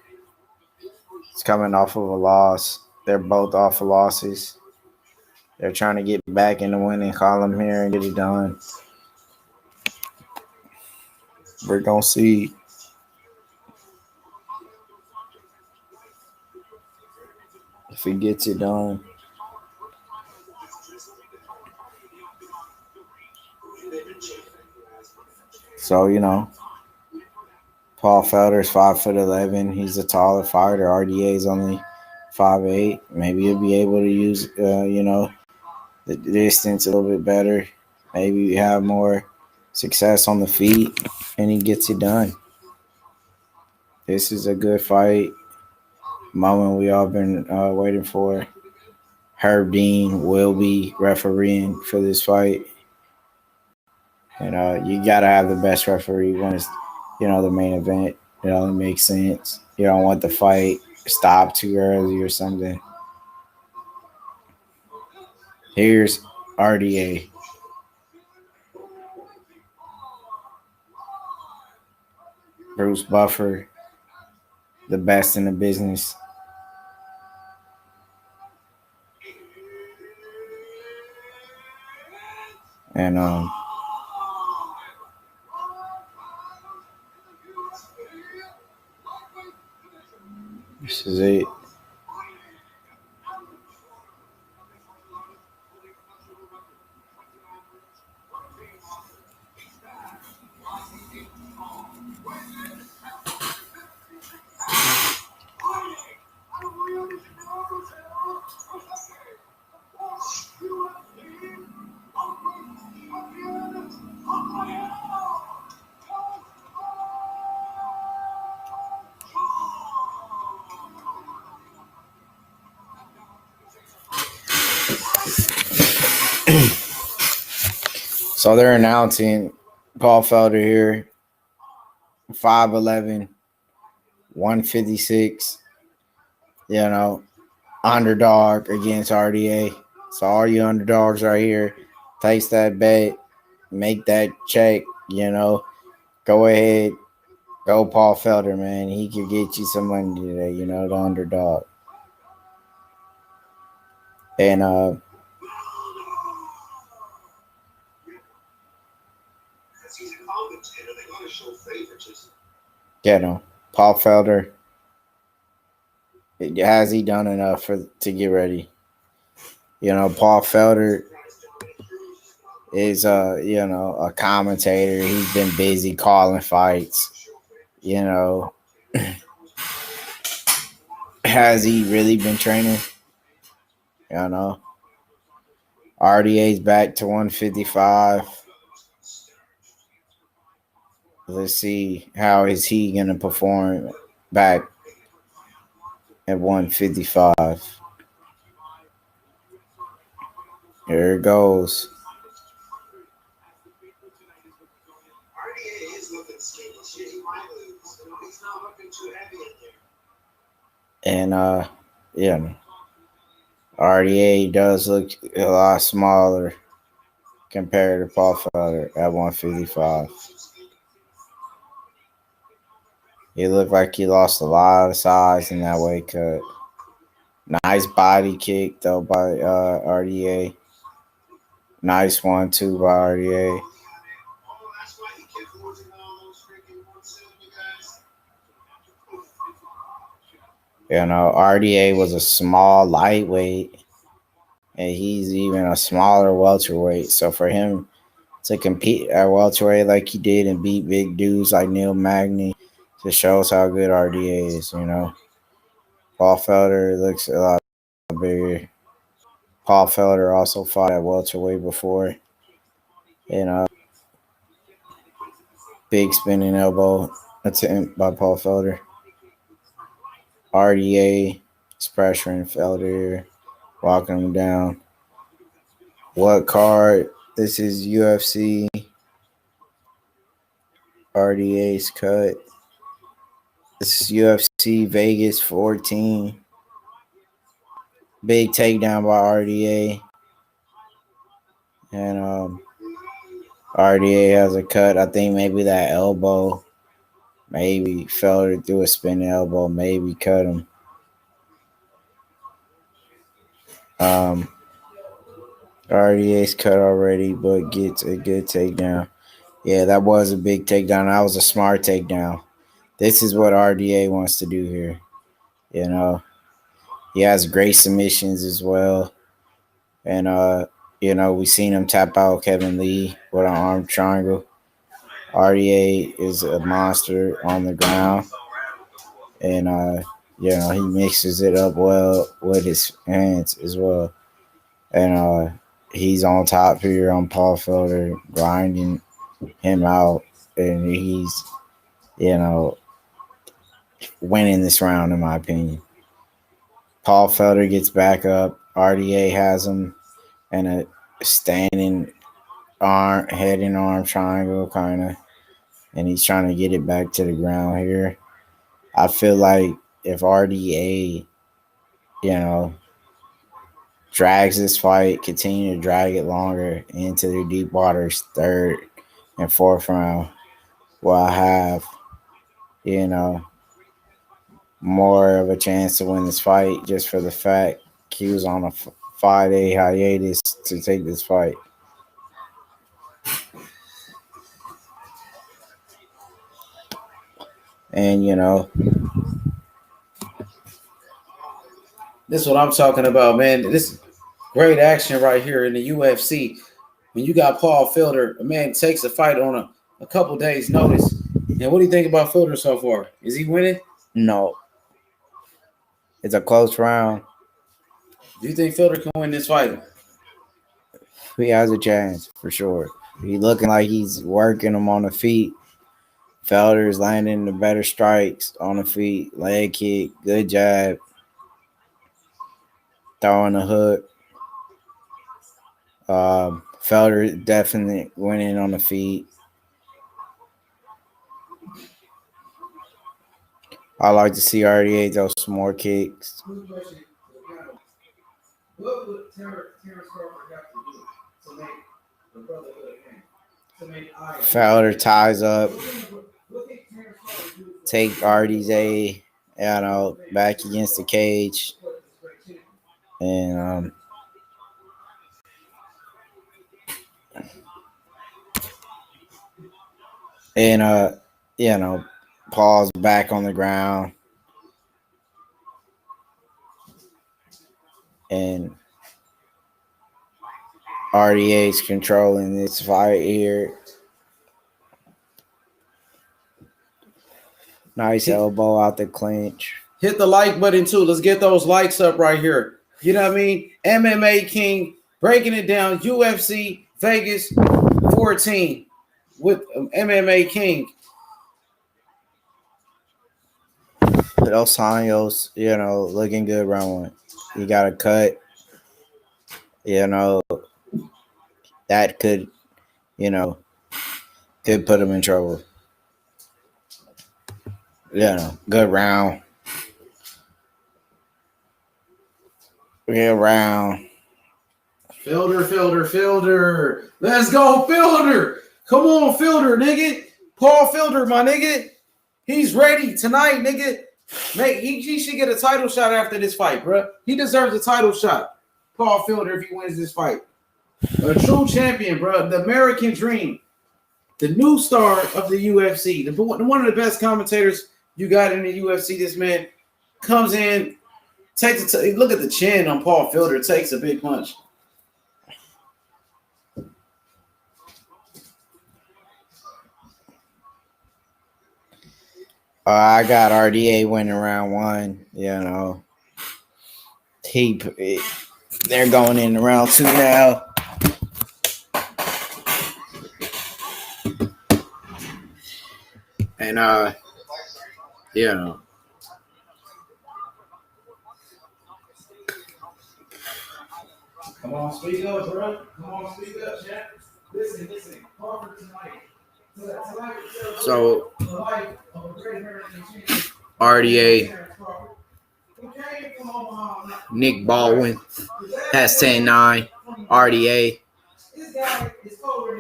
is coming off of a loss. They're both off of losses. They're trying to get back in the winning column here and get it done. We're going to see. If he gets it done. So, Paul Felder's 5'11". He's a taller fighter. RDA is only 5'8". Maybe he'll be able to use, the distance a little bit better. Maybe have more success on the feet, and he gets it done. This is a good fight. Moment we all been waiting for. Herb Dean will be refereeing for this fight. And you got to have the best referee when it's, the main event. It only makes sense. You don't want the fight stopped too early or something. Here's RDA. Bruce Buffer, the best in the business. And this is it. So they're announcing Paul Felder here, 5'11", 156, underdog against RDA. So all you underdogs right here, place that bet, make that check, go ahead, go Paul Felder, man. He could get you some money today, the underdog. And Paul Felder, has he done enough to get ready? Paul Felder is a commentator. He's been busy calling fights. Has he really been training? RDA's back to 155. Let's see how is he gonna perform back at 155. Here it goes. And RDA does look a lot smaller compared to Paul Felder at 155. He looked like he lost a lot of size in that weight cut. Nice body kick though by RDA. Nice one too by RDA. RDA was a small lightweight, and he's even a smaller welterweight. So for him to compete at welterweight like he did and beat big dudes like Neil Magny, just shows how good RDA is. Paul Felder looks a lot bigger. Paul Felder also fought at welterweight before. Big spinning elbow attempt by Paul Felder. RDA is pressuring Felder, walking him down. What card? This is UFC. RDA's cut. This is UFC Vegas 14. Big takedown by RDA. And RDA has a cut. I think maybe that elbow. Maybe Felder threw a spinning elbow. Maybe cut him. RDA's cut already, but gets a good takedown. Yeah, that was a big takedown. That was a smart takedown. This is what RDA wants to do here. You know, he has great submissions as well. And, we seen him tap out Kevin Lee with an arm triangle. RDA is a monster on the ground. And, he mixes it up well with his hands as well. And he's on top here on Paul Felder, grinding him out. And he's, winning this round, in my opinion. Paul Felder gets back up. RDA has him in a standing arm, head and arm triangle, kind of. And he's trying to get it back to the ground here. I feel like if RDA, drags this fight, continue to drag it longer into the deep waters, third and fourth round, will have, more of a chance to win this fight just for the fact he was on a 5-day hiatus to take this fight. And, This is what I'm talking about, man. This great action right here in the UFC. When you got Paul Felder, a man takes a fight on a couple days' notice. And what do you think about Felder so far? Is he winning? No. It's a close round. Do you think Felder can win this fight? He has a chance, for sure. He's looking like he's working him on the feet. Felder's landing the better strikes on the feet. Leg kick, good jab. Throwing a hook. Felder definitely winning on the feet. I like to see RDA throw some more kicks. What would Terrence Crawford have to do to make the brotherhood game? Felder ties up. Take RDA, back against the cage. And Paul's back on the ground. And RDA's controlling this fight here. Nice elbow out the clinch. Hit the like button too. Let's get those likes up right here. You know what I mean? MMA King breaking it down. UFC Vegas 14 with MMA King. Los Anjos, looking good round one. He got a cut. That could put him in trouble. Good round. Good round. Felder. Let's go, Felder. Come on, Felder, nigga. Paul Felder, my nigga. He's ready tonight, nigga. Mate, he should get a title shot after this fight, bro. He deserves a title shot. Paul Felder, if he wins this fight. A true champion, bro. The American dream. The new star of the UFC. One of the best commentators you got in the UFC. This man comes in, look at the chin on Paul Felder. Takes a big punch. I got RDA winning round one. They're going into round two now. And Come on, speak up, bro. Come on, speak up, chat. Listen. Harvard tonight. So RDA, Nick Baldwin has 10-9. RDA,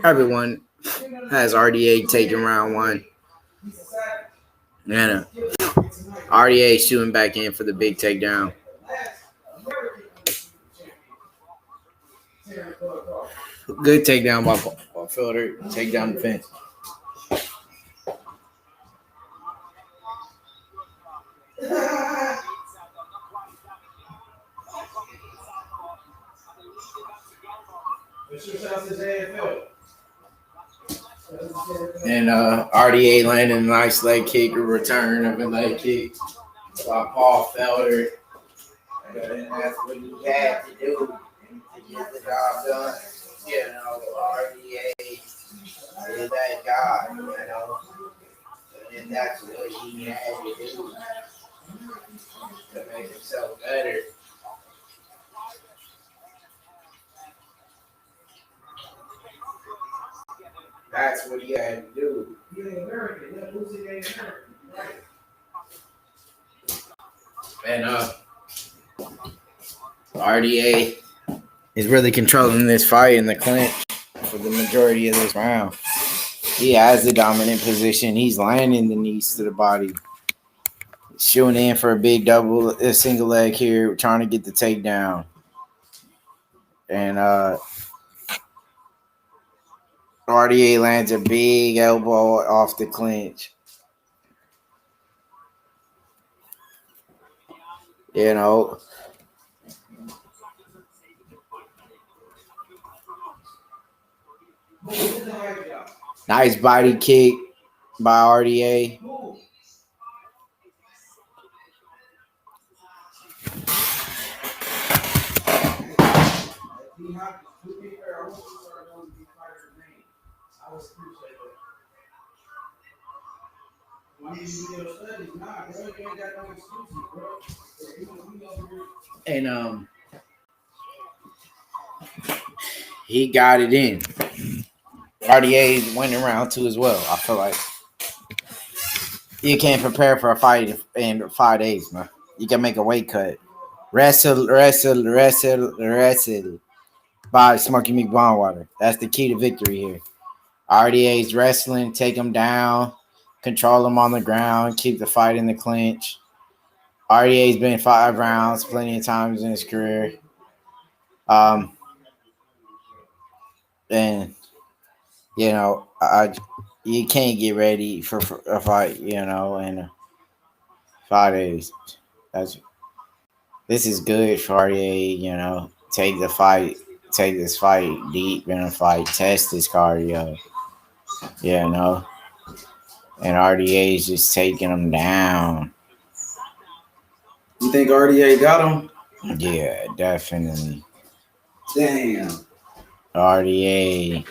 everyone has RDA taking round one. And RDA shooting back in for the big takedown. Good takedown by Felder. Take down the fence. And RDA landed a nice leg kick, a return of a leg kick by Paul Felder. And that's what he had to do to get the job done. You know, RDA is that guy, you know. And that's what he had to do to make himself better. That's what he had to do. And RDA is really controlling this fight in the clinch for the majority of this round. He has the dominant position. He's landing the knees to the body. Shooting in for a single leg here, trying to get the takedown. And RDA lands a big elbow off the clinch. You know. Nice body kick by RDA. And he got it in. RDA went in round 2 as well. I feel like you can't prepare for a fight in 5 days, man. You can make a weight cut. Wrestle by Smoky McBondwater. That's the key to victory here. RDA's wrestling, take him down, control him on the ground, keep the fight in the clinch. RDA's been 5 rounds plenty of times in his career. And you know, you can't get ready for a fight, you know, in 5 days. This is good for RDA, you know. Take this fight deep in a fight, test his cardio, you know. And RDA is just taking him down. You think RDA got him? Yeah, definitely. Damn. RDA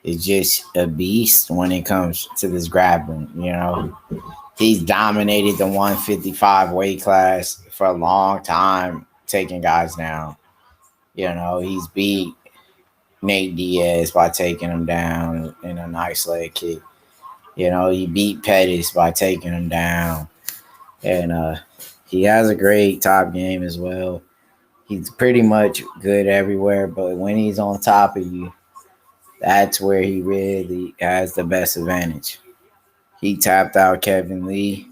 is just a beast when it comes to this grappling, you know. He's dominated the 155 weight class for a long time, taking guys down. You know, he's beat Nate Diaz by taking him down in a nice leg kick. You know, he beat Pettis by taking him down. And he has a great top game as well. He's pretty much good everywhere, but when he's on top of you, that's where he really has the best advantage. He tapped out Kevin Lee.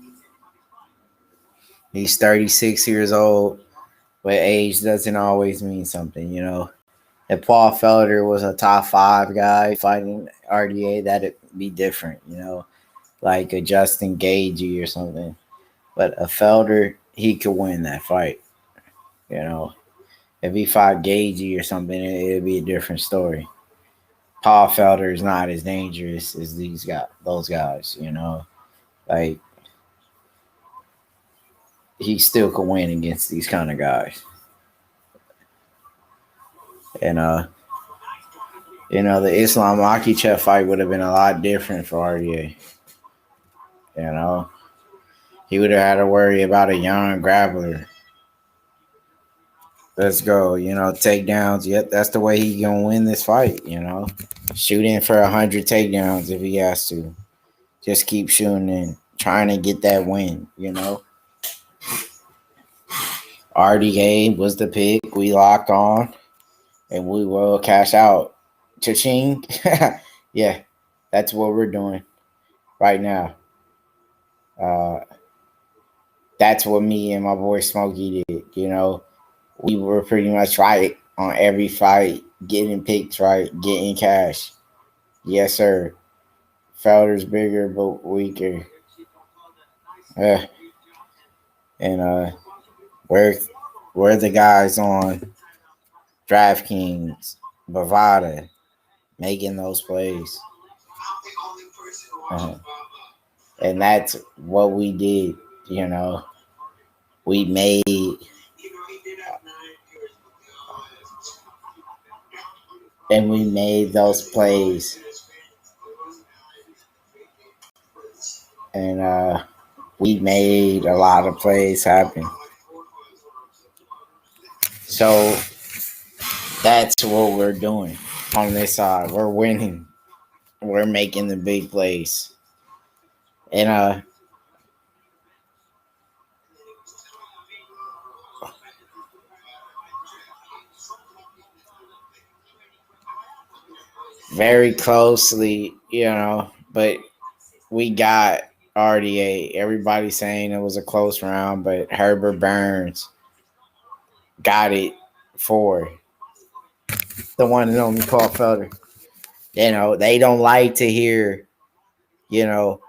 He's 36 years old, but age doesn't always mean something, you know. If Paul Felder was a top 5 guy fighting RDA, that'd be different, you know, like a Justin Gaethje or something. But a Felder, he could win that fight, you know. If he fought Gaethje or something, it'd be a different story. Paul Felder is not as dangerous as those guys, you know. Like, he still can win against these kind of guys. And you know, the Islam Makhachev fight would have been a lot different for RDA. You know, he would have had to worry about a young grappler. Let's go, you know, takedowns. Yep, that's the way he's gonna win this fight. You know, shoot in for 100 takedowns if he has to. Just keep shooting in, trying to get that win. You know, RDA was the pick. We locked on, and we will cash out. Cha-ching. Yeah, that's what we're doing right now. That's what me and my boy Smokey did. You know, we were pretty much right on every fight, getting picks right, getting cash. Yes, sir. Felder's bigger but weaker. And we're the guys on DraftKings, Bovada, making those plays. And that's what we did, you know. We made those plays. And we made a lot of plays happen. So that's what we're doing on this side. We're winning. We're making the big plays. And very closely, you know, but we got RDA. Everybody saying it was a close round, but Herbert Burns got it for the one and only Paul Felder. You know, they don't like to hear, you know,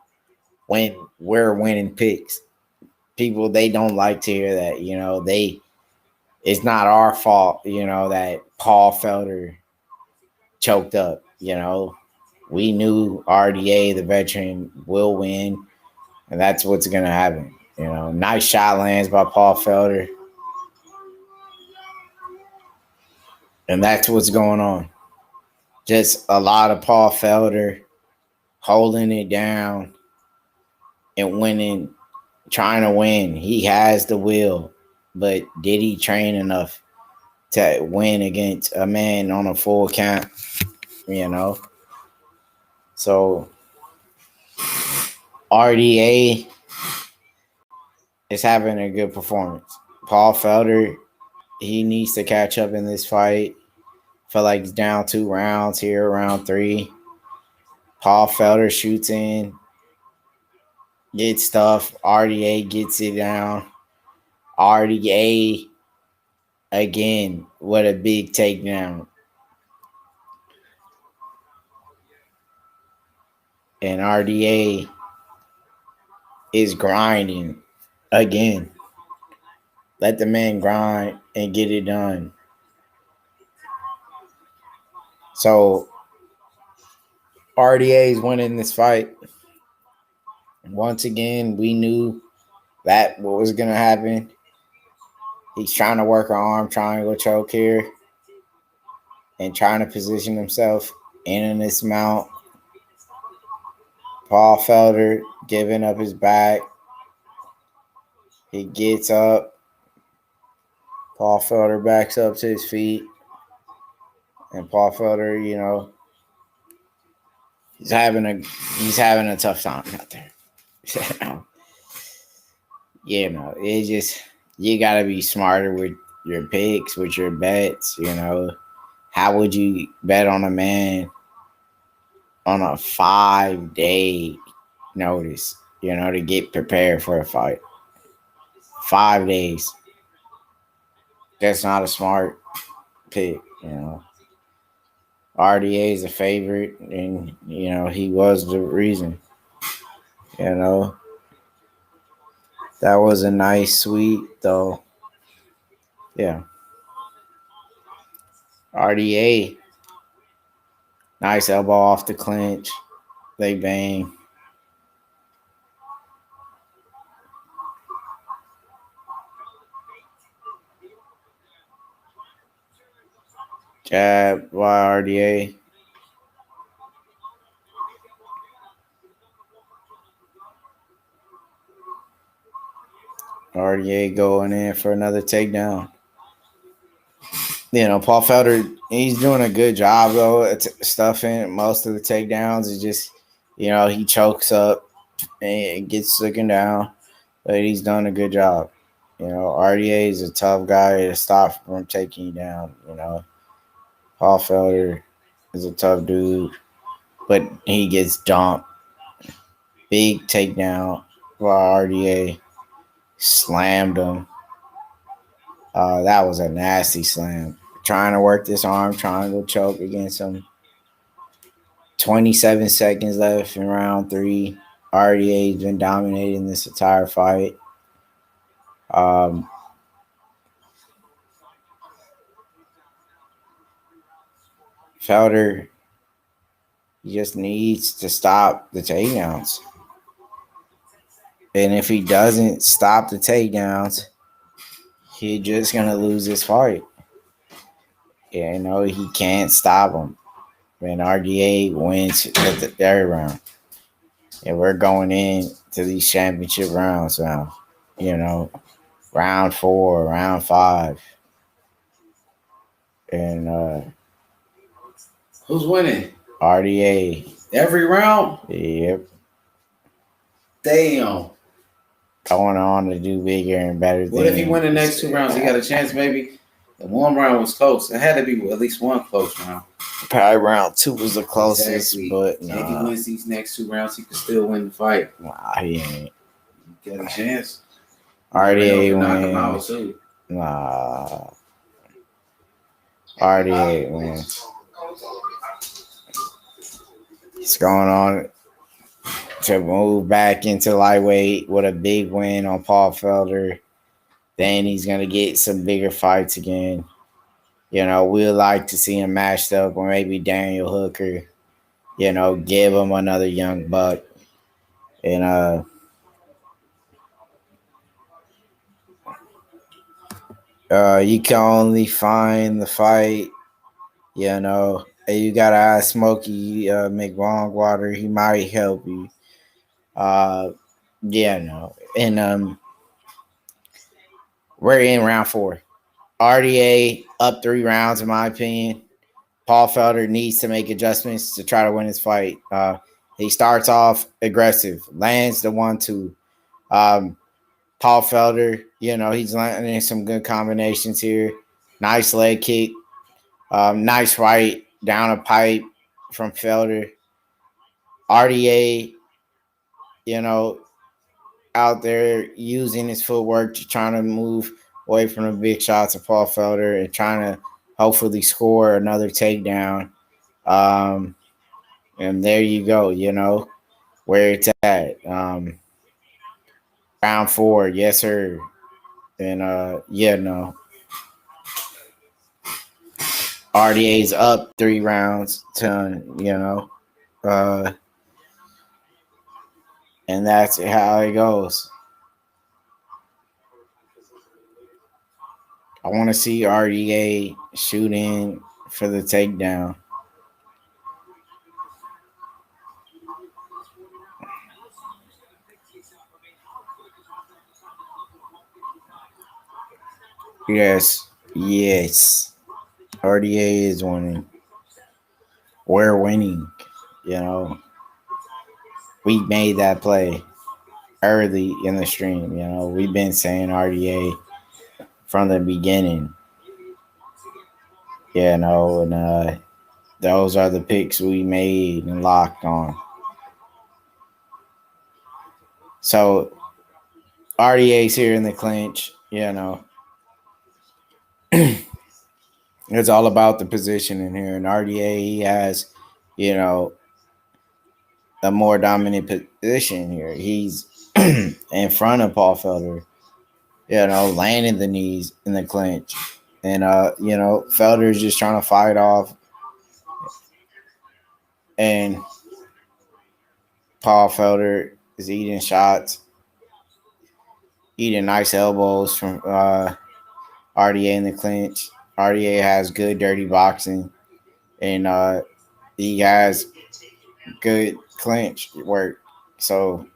when we're winning picks. People, they don't like to hear that, you know. It's not our fault, you know, that Paul Felder choked up, you know. We knew RDA, the veteran, will win, and that's what's going to happen. You know, nice shot lands by Paul Felder. And that's what's going on. Just a lot of Paul Felder holding it down and winning, trying to win. He has the will, but did he train enough to win against a man on a full count? You know? So RDA is having a good performance. Paul Felder, he needs to catch up in this fight. Feel like he's down 2 rounds here, round 3. Paul Felder shoots in, gets stuff. RDA gets it down. RDA, again, what a big takedown. And RDA is grinding again. Let the man grind and get it done. So RDA is winning this fight. Once again, we knew that what was going to happen. He's trying to work an arm triangle choke here and trying to position himself in this mount. Paul Felder giving up his back. He gets up. Paul Felder backs up to his feet. And Paul Felder, you know, he's having a tough time out there. You know, it's just, you got to be smarter with your picks, with your bets, you know. How would you bet on a man on a 5-day notice, you know, to get prepared for a fight? 5 days. That's not a smart pick, you know. RDA is a favorite, and, you know, he was the reason, you know. That was a nice sweep, though. Yeah. RDA. Nice elbow off the clinch. They bang. Jab by RDA. RDA going in for another takedown. You know, Paul Felder, he's doing a good job, though, at stuffing most of the takedowns. It's just, you know, he chokes up and gets looking down. But he's done a good job. You know, RDA is a tough guy to stop from taking you down, you know. Paul Felder is a tough dude, but he gets dumped. Big takedown by RDA. Slammed him. That was a nasty slam. trying to work this arm, trying to choke against him. 27 seconds left in round 3. RDA's been dominating this entire fight. Felder, he just needs to stop the takedowns. And if he doesn't stop the takedowns, he's just going to lose this fight. You know, he can't stop him. And RDA wins at the third round. And we're going into these championship rounds now. You know, round 4, round 5. And Who's winning? RDA. Every round? Yep. Damn. Going on to do bigger and better things. What if he win the next 2 rounds? He got a chance, maybe? The 1 round was close. It had to be at least 1 close round. Probably round 2 was the closest, Exactly. but If he wins these next 2 rounds, he could still win the fight. Nah, he ain't. He got a chance. RDA knock him out wins. too. Nah. RDA wins. He's going on to move back into lightweight with a big win on Paul Felder. Then he's going to get some bigger fights again. You know, we'd like to see him matched up with maybe Daniel Hooker. You know, give him another young buck. And you can only find the fight, you know. You got to ask Smokey McWongwater. He might help you. Yeah, no. And we're in round 4. RDA up 3 rounds, in my opinion. Paul Felder needs to make adjustments to try to win his fight. He starts off aggressive, lands the 1-2. Paul Felder, you know, he's landing some good combinations here. Nice leg kick. Nice right down a pipe from Felder. RDA, you know, out there using his footwork to trying to move away from the big shots of Paul Felder and trying to hopefully score another takedown. And there you go, you know, where it's at. Round 4, yes, sir. And yeah, no. RDA's up 3 rounds to, you know. And that's how it goes. I want to see RDA shooting for the takedown. Yes. RDA is winning. We're winning. You know, we made that play early in the stream. You know, we've been saying RDA from the beginning. You know, and those are the picks we made and locked on. So RDA's here in the clinch. You know, it's all about the position in here. And RDA, he has, you know, a more dominant position here. He's in front of Paul Felder, you know, landing the knees in the clinch. And, you know, Felder's just trying to fight off. And Paul Felder is eating shots, eating nice elbows from RDA in the clinch. RDA has good dirty boxing. And he has good clinch work. So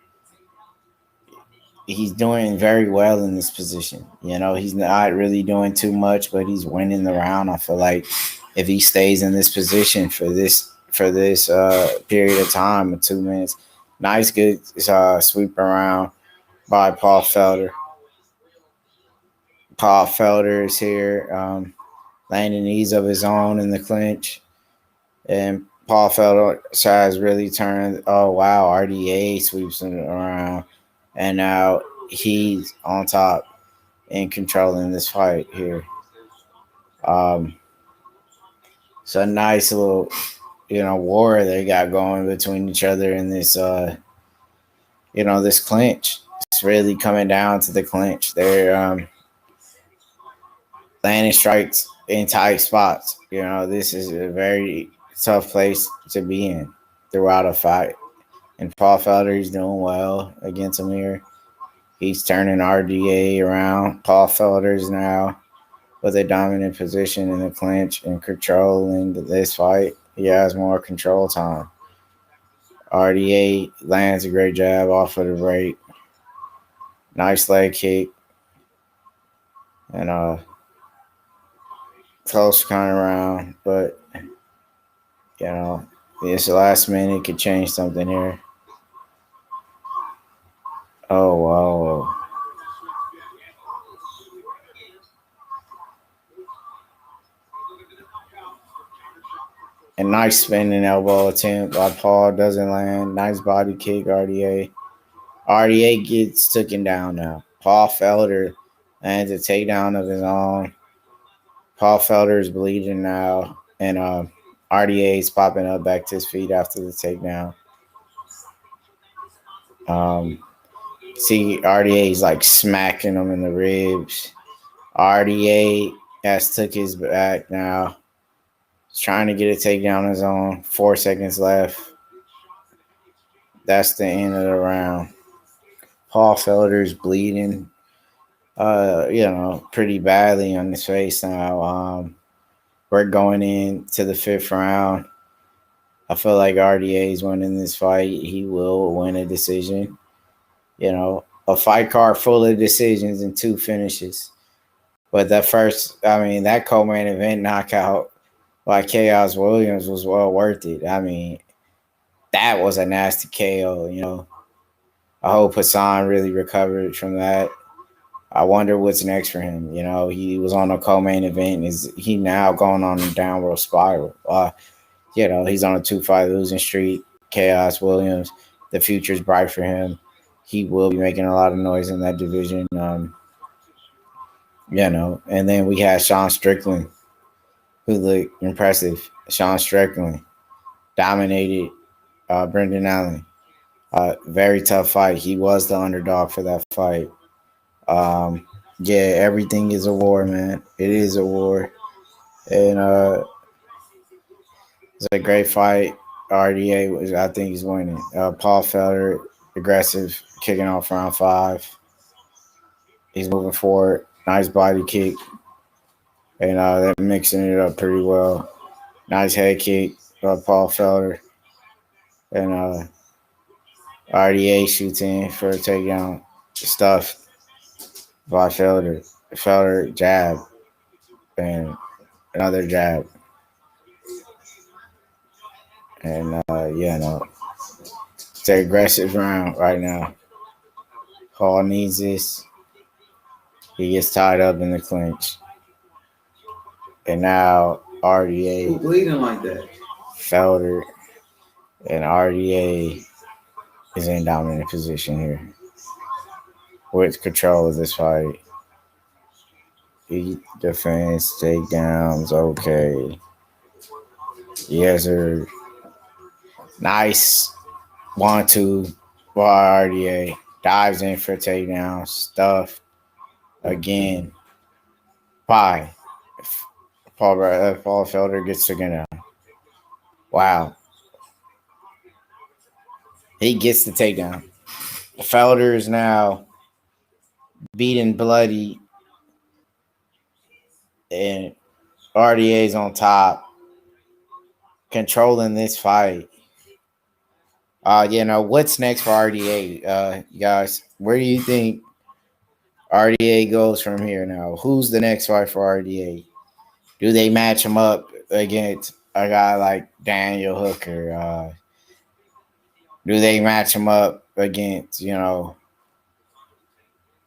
he's doing very well in this position. You know, he's not really doing too much, but he's winning the round. I feel like if he stays in this position for this period of time of 2 minutes, nice good sweep around by Paul Felder. Paul Felder is here, landing knees of his own in the clinch, and Paul Felder has really turned. Oh wow, RDA sweeps him around. And now he's on top and controlling this fight here. It's a nice little, war they got going between each other in this, this clinch. It's really coming down to the clinch. They're landing strikes in tight spots. This is a very tough place to be in throughout a fight. And Paul Felder is doing well against Amir. He's turning RDA around. Paul Felder's now with a dominant position in the clinch and controlling this fight. He has more control time. RDA lands a great jab off of the break. Nice leg kick. And close kind of round. But, this last minute could change something here. Oh, wow. A nice spinning elbow attempt by Paul doesn't land. Nice body kick, RDA. RDA gets taken down now. Paul Felder lands a takedown of his own. Paul Felder is bleeding now. And RDA is popping up back to his feet after the takedown. See, RDA is like smacking him in the ribs. RDA has took his back now. He's trying to get a takedown on his own. 4 seconds left. That's the end of the round. Paul Felder's bleeding, pretty badly on his face now. We're going into the 5th round. I feel like RDA is winning this fight. He will win a decision. A fight card full of decisions and 2 finishes. But that co-main event knockout by Chaos Williams was well worth it. That was a nasty KO, I hope Hassan really recovered from that. I wonder what's next for him. He was on a co-main event. Is he now going on a downward spiral? He's on a 2-fight losing streak. Chaos Williams, the future's bright for him. He will be making a lot of noise in that division. And then we had Sean Strickland, who looked impressive. Sean Strickland dominated Brendan Allen. Very tough fight. He was the underdog for that fight. Everything is a war, man. It is a war. And it's a great fight. RDA, I think, is winning. Paul Felder, aggressive, kicking off round 5. He's moving forward. Nice body kick. And they're mixing it up pretty well. Nice head kick by Paul Felder. And RDA shoots in for a takedown. Stuff by Felder. Felder jab. And another jab. And, it's an aggressive round right now. Paul needs this. He gets tied up in the clinch. And now RDA. Who bleeding like that? Felder. And RDA is in dominant position here. With control of this fight. He defends, takedowns, okay. Yes, sir. Nice 1-2 by RDA. Dives in for takedown. Stuff again by Paul Felder gets taken down. Wow. He gets the takedown. Felder is now beaten bloody. And RDA's on top. Controlling this fight. What's next for RDA? You guys, where do you think RDA goes from here now? Who's the next fight for RDA? Do they match him up against a guy like Daniel Hooker? Do they match him up against,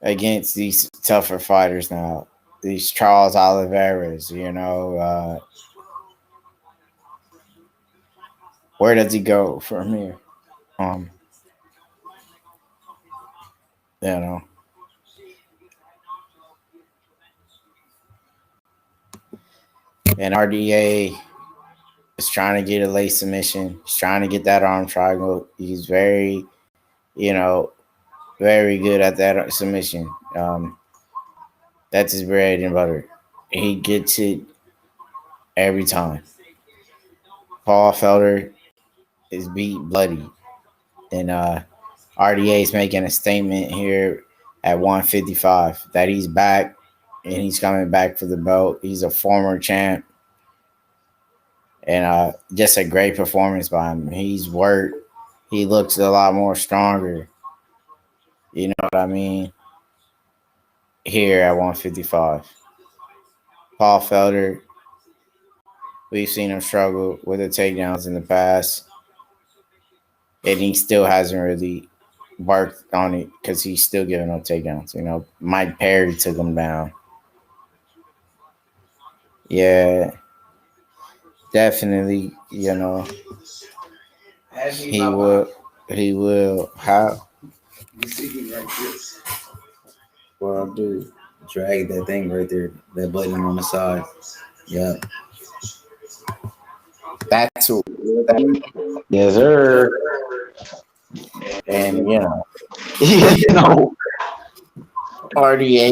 against these tougher fighters now? These Charles Oliveira's, where does he go from here? And RDA is trying to get a late submission. He's trying to get that arm triangle. He's very, very good at that submission. That's his bread and butter. He gets it every time. Paul Felder is beat bloody. And RDA is making a statement here at 155 that he's back and he's coming back for the belt. He's a former champ. And just a great performance by him. He's worked. He looks a lot more stronger. You know what I mean? Here at 155. Paul Felder, we've seen him struggle with the takedowns in the past. And he still hasn't really worked on it because he's still giving up takedowns. Mike Perry took him down. Yeah. Definitely, he will have. You see like this. What I'll do, drag that thing right there, that button on the side. Yeah. That's what. Yes, sir. And RDA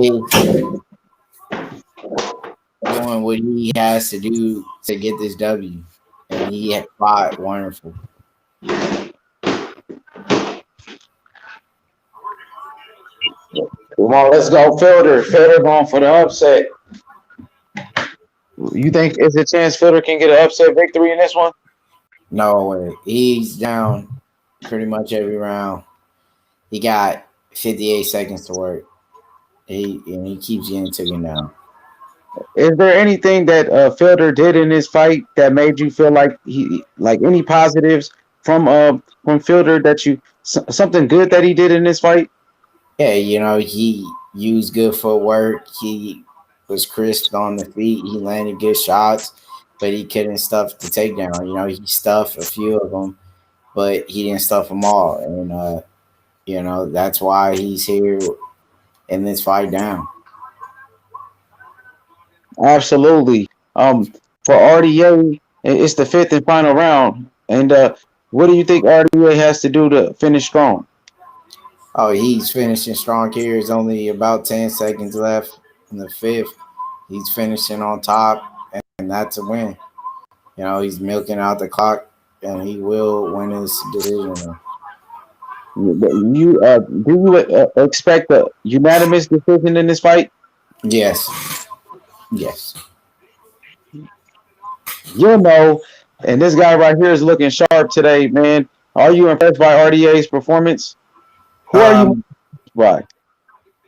doing what he has to do to get this W, and he had fought wonderful. Come on, let's go, Felder. Felder going for the upset. You think is a chance Felder can get an upset victory in this one? No way. He's down pretty much every round. He got 58 seconds to work. He keeps getting taken down. Is there anything that Felder did in this fight that made you feel like any positives from Felder that something good that he did in this fight? Yeah, he used good footwork. He was crisp on the feet. He landed good shots, but he couldn't stuff the takedown. He stuffed a few of them, but he didn't stuff them all. And, that's why he's here in this fight down. Absolutely. For RDA, it's the fifth and final round. And what do you think RDA has to do to finish strong? Oh, he's finishing strong here. There's only about 10 seconds left in the fifth. He's finishing on top, and that's a win. He's milking out the clock, and he will win this decision. Do you expect a unanimous decision in this fight? Yes. And this guy right here is looking sharp today, man. Are you impressed by RDA's performance? Who are you by?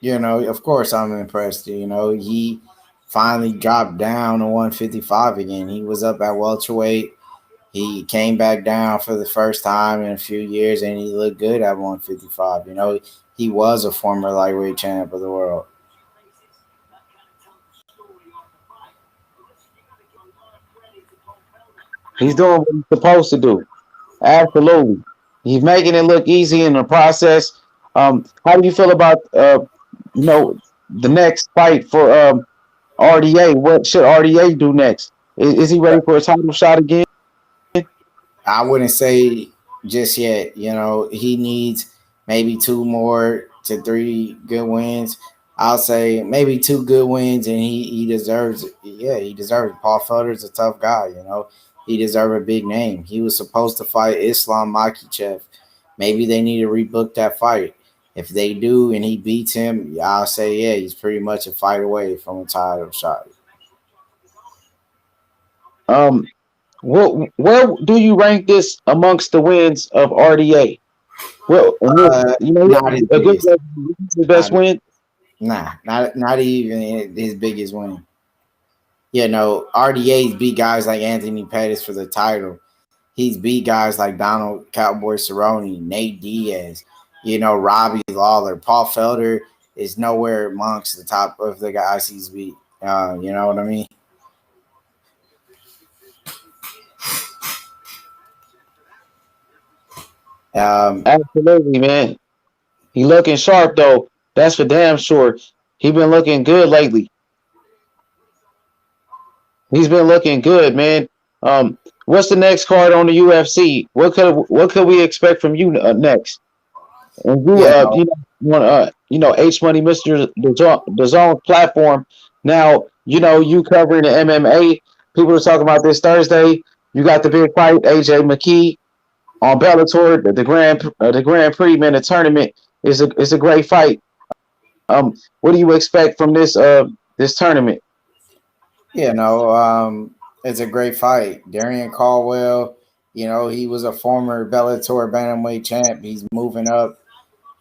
Of course I'm impressed. He finally dropped down to 155 again. He was up at welterweight. He came back down for the first time in a few years, and he looked good at 155. He was a former lightweight champ of the world. He's doing what he's supposed to do. Absolutely. He's making it look easy in the process. How do you feel about the next fight for RDA? What should RDA do next? Is he ready for a title shot again? I wouldn't say just yet. He needs maybe 2 more to 3 good wins. I'll say maybe 2 good wins, and he deserves it. Yeah, he deserves it. Paul Felder's a tough guy. He deserves a big name. He was supposed to fight Islam Makhachev. Maybe they need to rebook that fight. If they do and he beats him, I'll say, yeah, he's pretty much a fight away from a title shot. Where do you rank this amongst the wins of RDA? Well, not his biggest. The best win? Nah, not even his biggest win. RDA's beat guys like Anthony Pettis for the title. He's beat guys like Donald Cowboy Cerrone, Nate Diaz, Robbie Lawler. Paul Felder is nowhere amongst the top of the guys he's beat. You know what I mean? Absolutely, man. He looking sharp, though. That's for damn sure. He been looking good lately. He's been looking good, man. what's the next card on the UFC? What could we expect from you next? And you, You know, H Money, Mister the Zone platform. Now, you covering the MMA. People are talking about this Thursday. You got the big fight, AJ McKee on Bellator, the Grand Prix, man. The tournament is a great fight. What do you expect from this tournament? you know, it's a great fight. Darian Caldwell, he was a former Bellator bantamweight champ. He's moving up,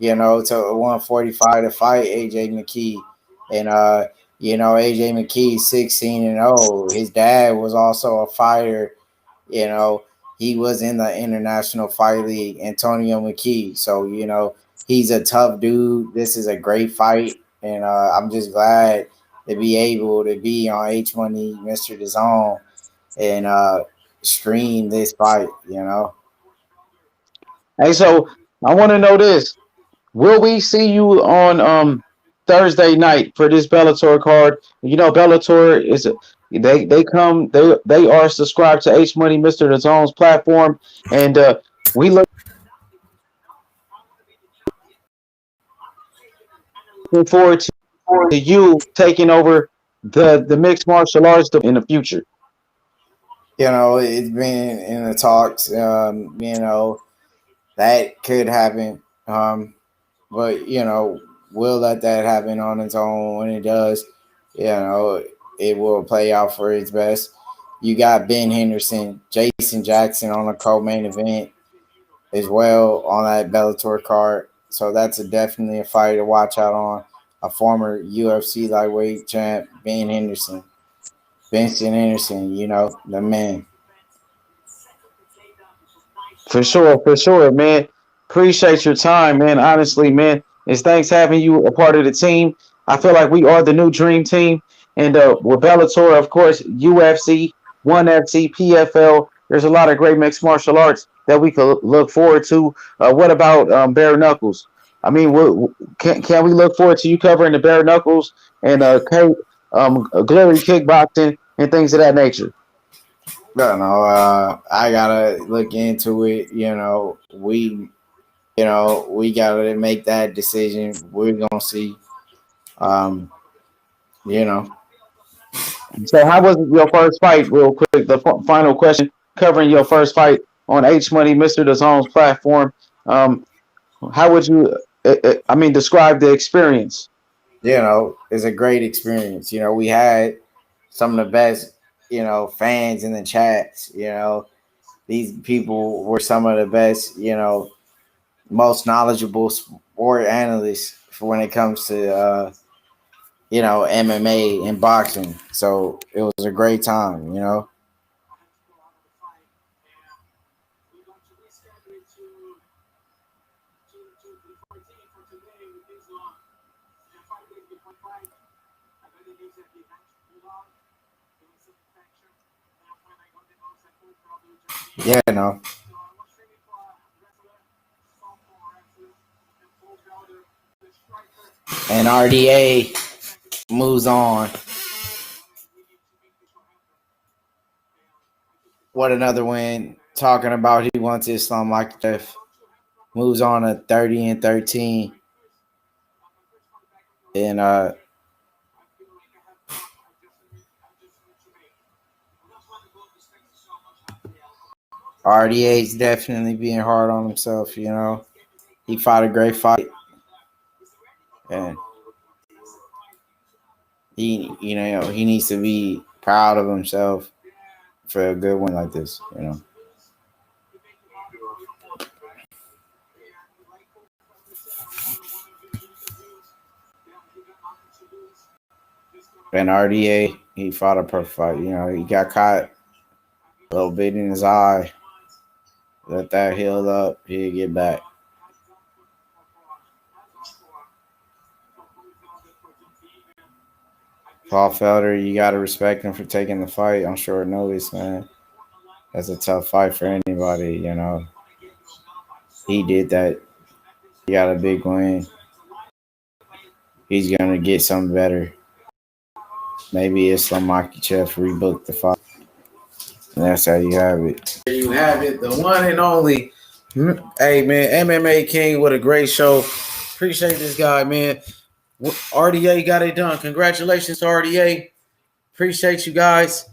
to 145 to fight AJ McKee. And AJ McKee 16-0. His dad was also a fighter. You know, he was in the International Fight League, Antonio McKee. So, he's a tough dude. This is a great fight. And I'm just glad to be able to be on H Money, Mr. DAZN, and stream this fight. Hey, so I want to know this. Will we see you on Thursday night for this Bellator card? Bellator they are subscribed to H Money Mr. DAZN's platform, and we looking forward to you taking over the mixed martial arts in the future. It's been in the talks. That could happen. But we'll let that happen on its own. When it does, it will play out for its best. You got Ben Henderson, Jason Jackson on the co-main event as well on that Bellator card. So that's definitely a fight to watch out on. A former UFC lightweight champ, Ben Henderson. Vincent Henderson, the man. For sure, man. Appreciate your time, man. Honestly, man, it's thanks having you a part of the team. I feel like we are the new dream team. And with Bellator, of course, UFC, ONE FC, PFL. There's a lot of great mixed martial arts that we could look forward to. What about bare knuckles? I mean, can we look forward to you covering the bare knuckles and glory kickboxing and things of that nature? I gotta look into it. We gotta make that decision. We're gonna see. So, how was your first fight? Real quick, the final question covering your first fight on H Money, Mr. DAZN's platform. How would you, describe the experience? It's a great experience. We had some of the best, fans in the chats. These people were some of the best, most knowledgeable sport analysts for when it comes to, MMA and boxing. So it was a great time. Yeah, no. And RDA moves on. What another win. Talking about he wants Islam Makhachev. Moves on to 30-13. And RDA's definitely being hard on himself, He fought a great fight. And he needs to be proud of himself for a good win like this, And RDA, he fought a perfect fight. He got caught a little bit in his eye. Let that heal up. He'll get back. Paul Felder, you got to respect him for taking the fight on short notice, man. That's a tough fight for anybody, He did that. He got a big win. He's going to get something better. Maybe Islam Makhachev rebooked the fight. That's how you have it. There you have it, the one and only. Hey man, MMA King, what a great show. Appreciate this guy, man. RDA got it done. Congratulations to RDA. Appreciate you guys.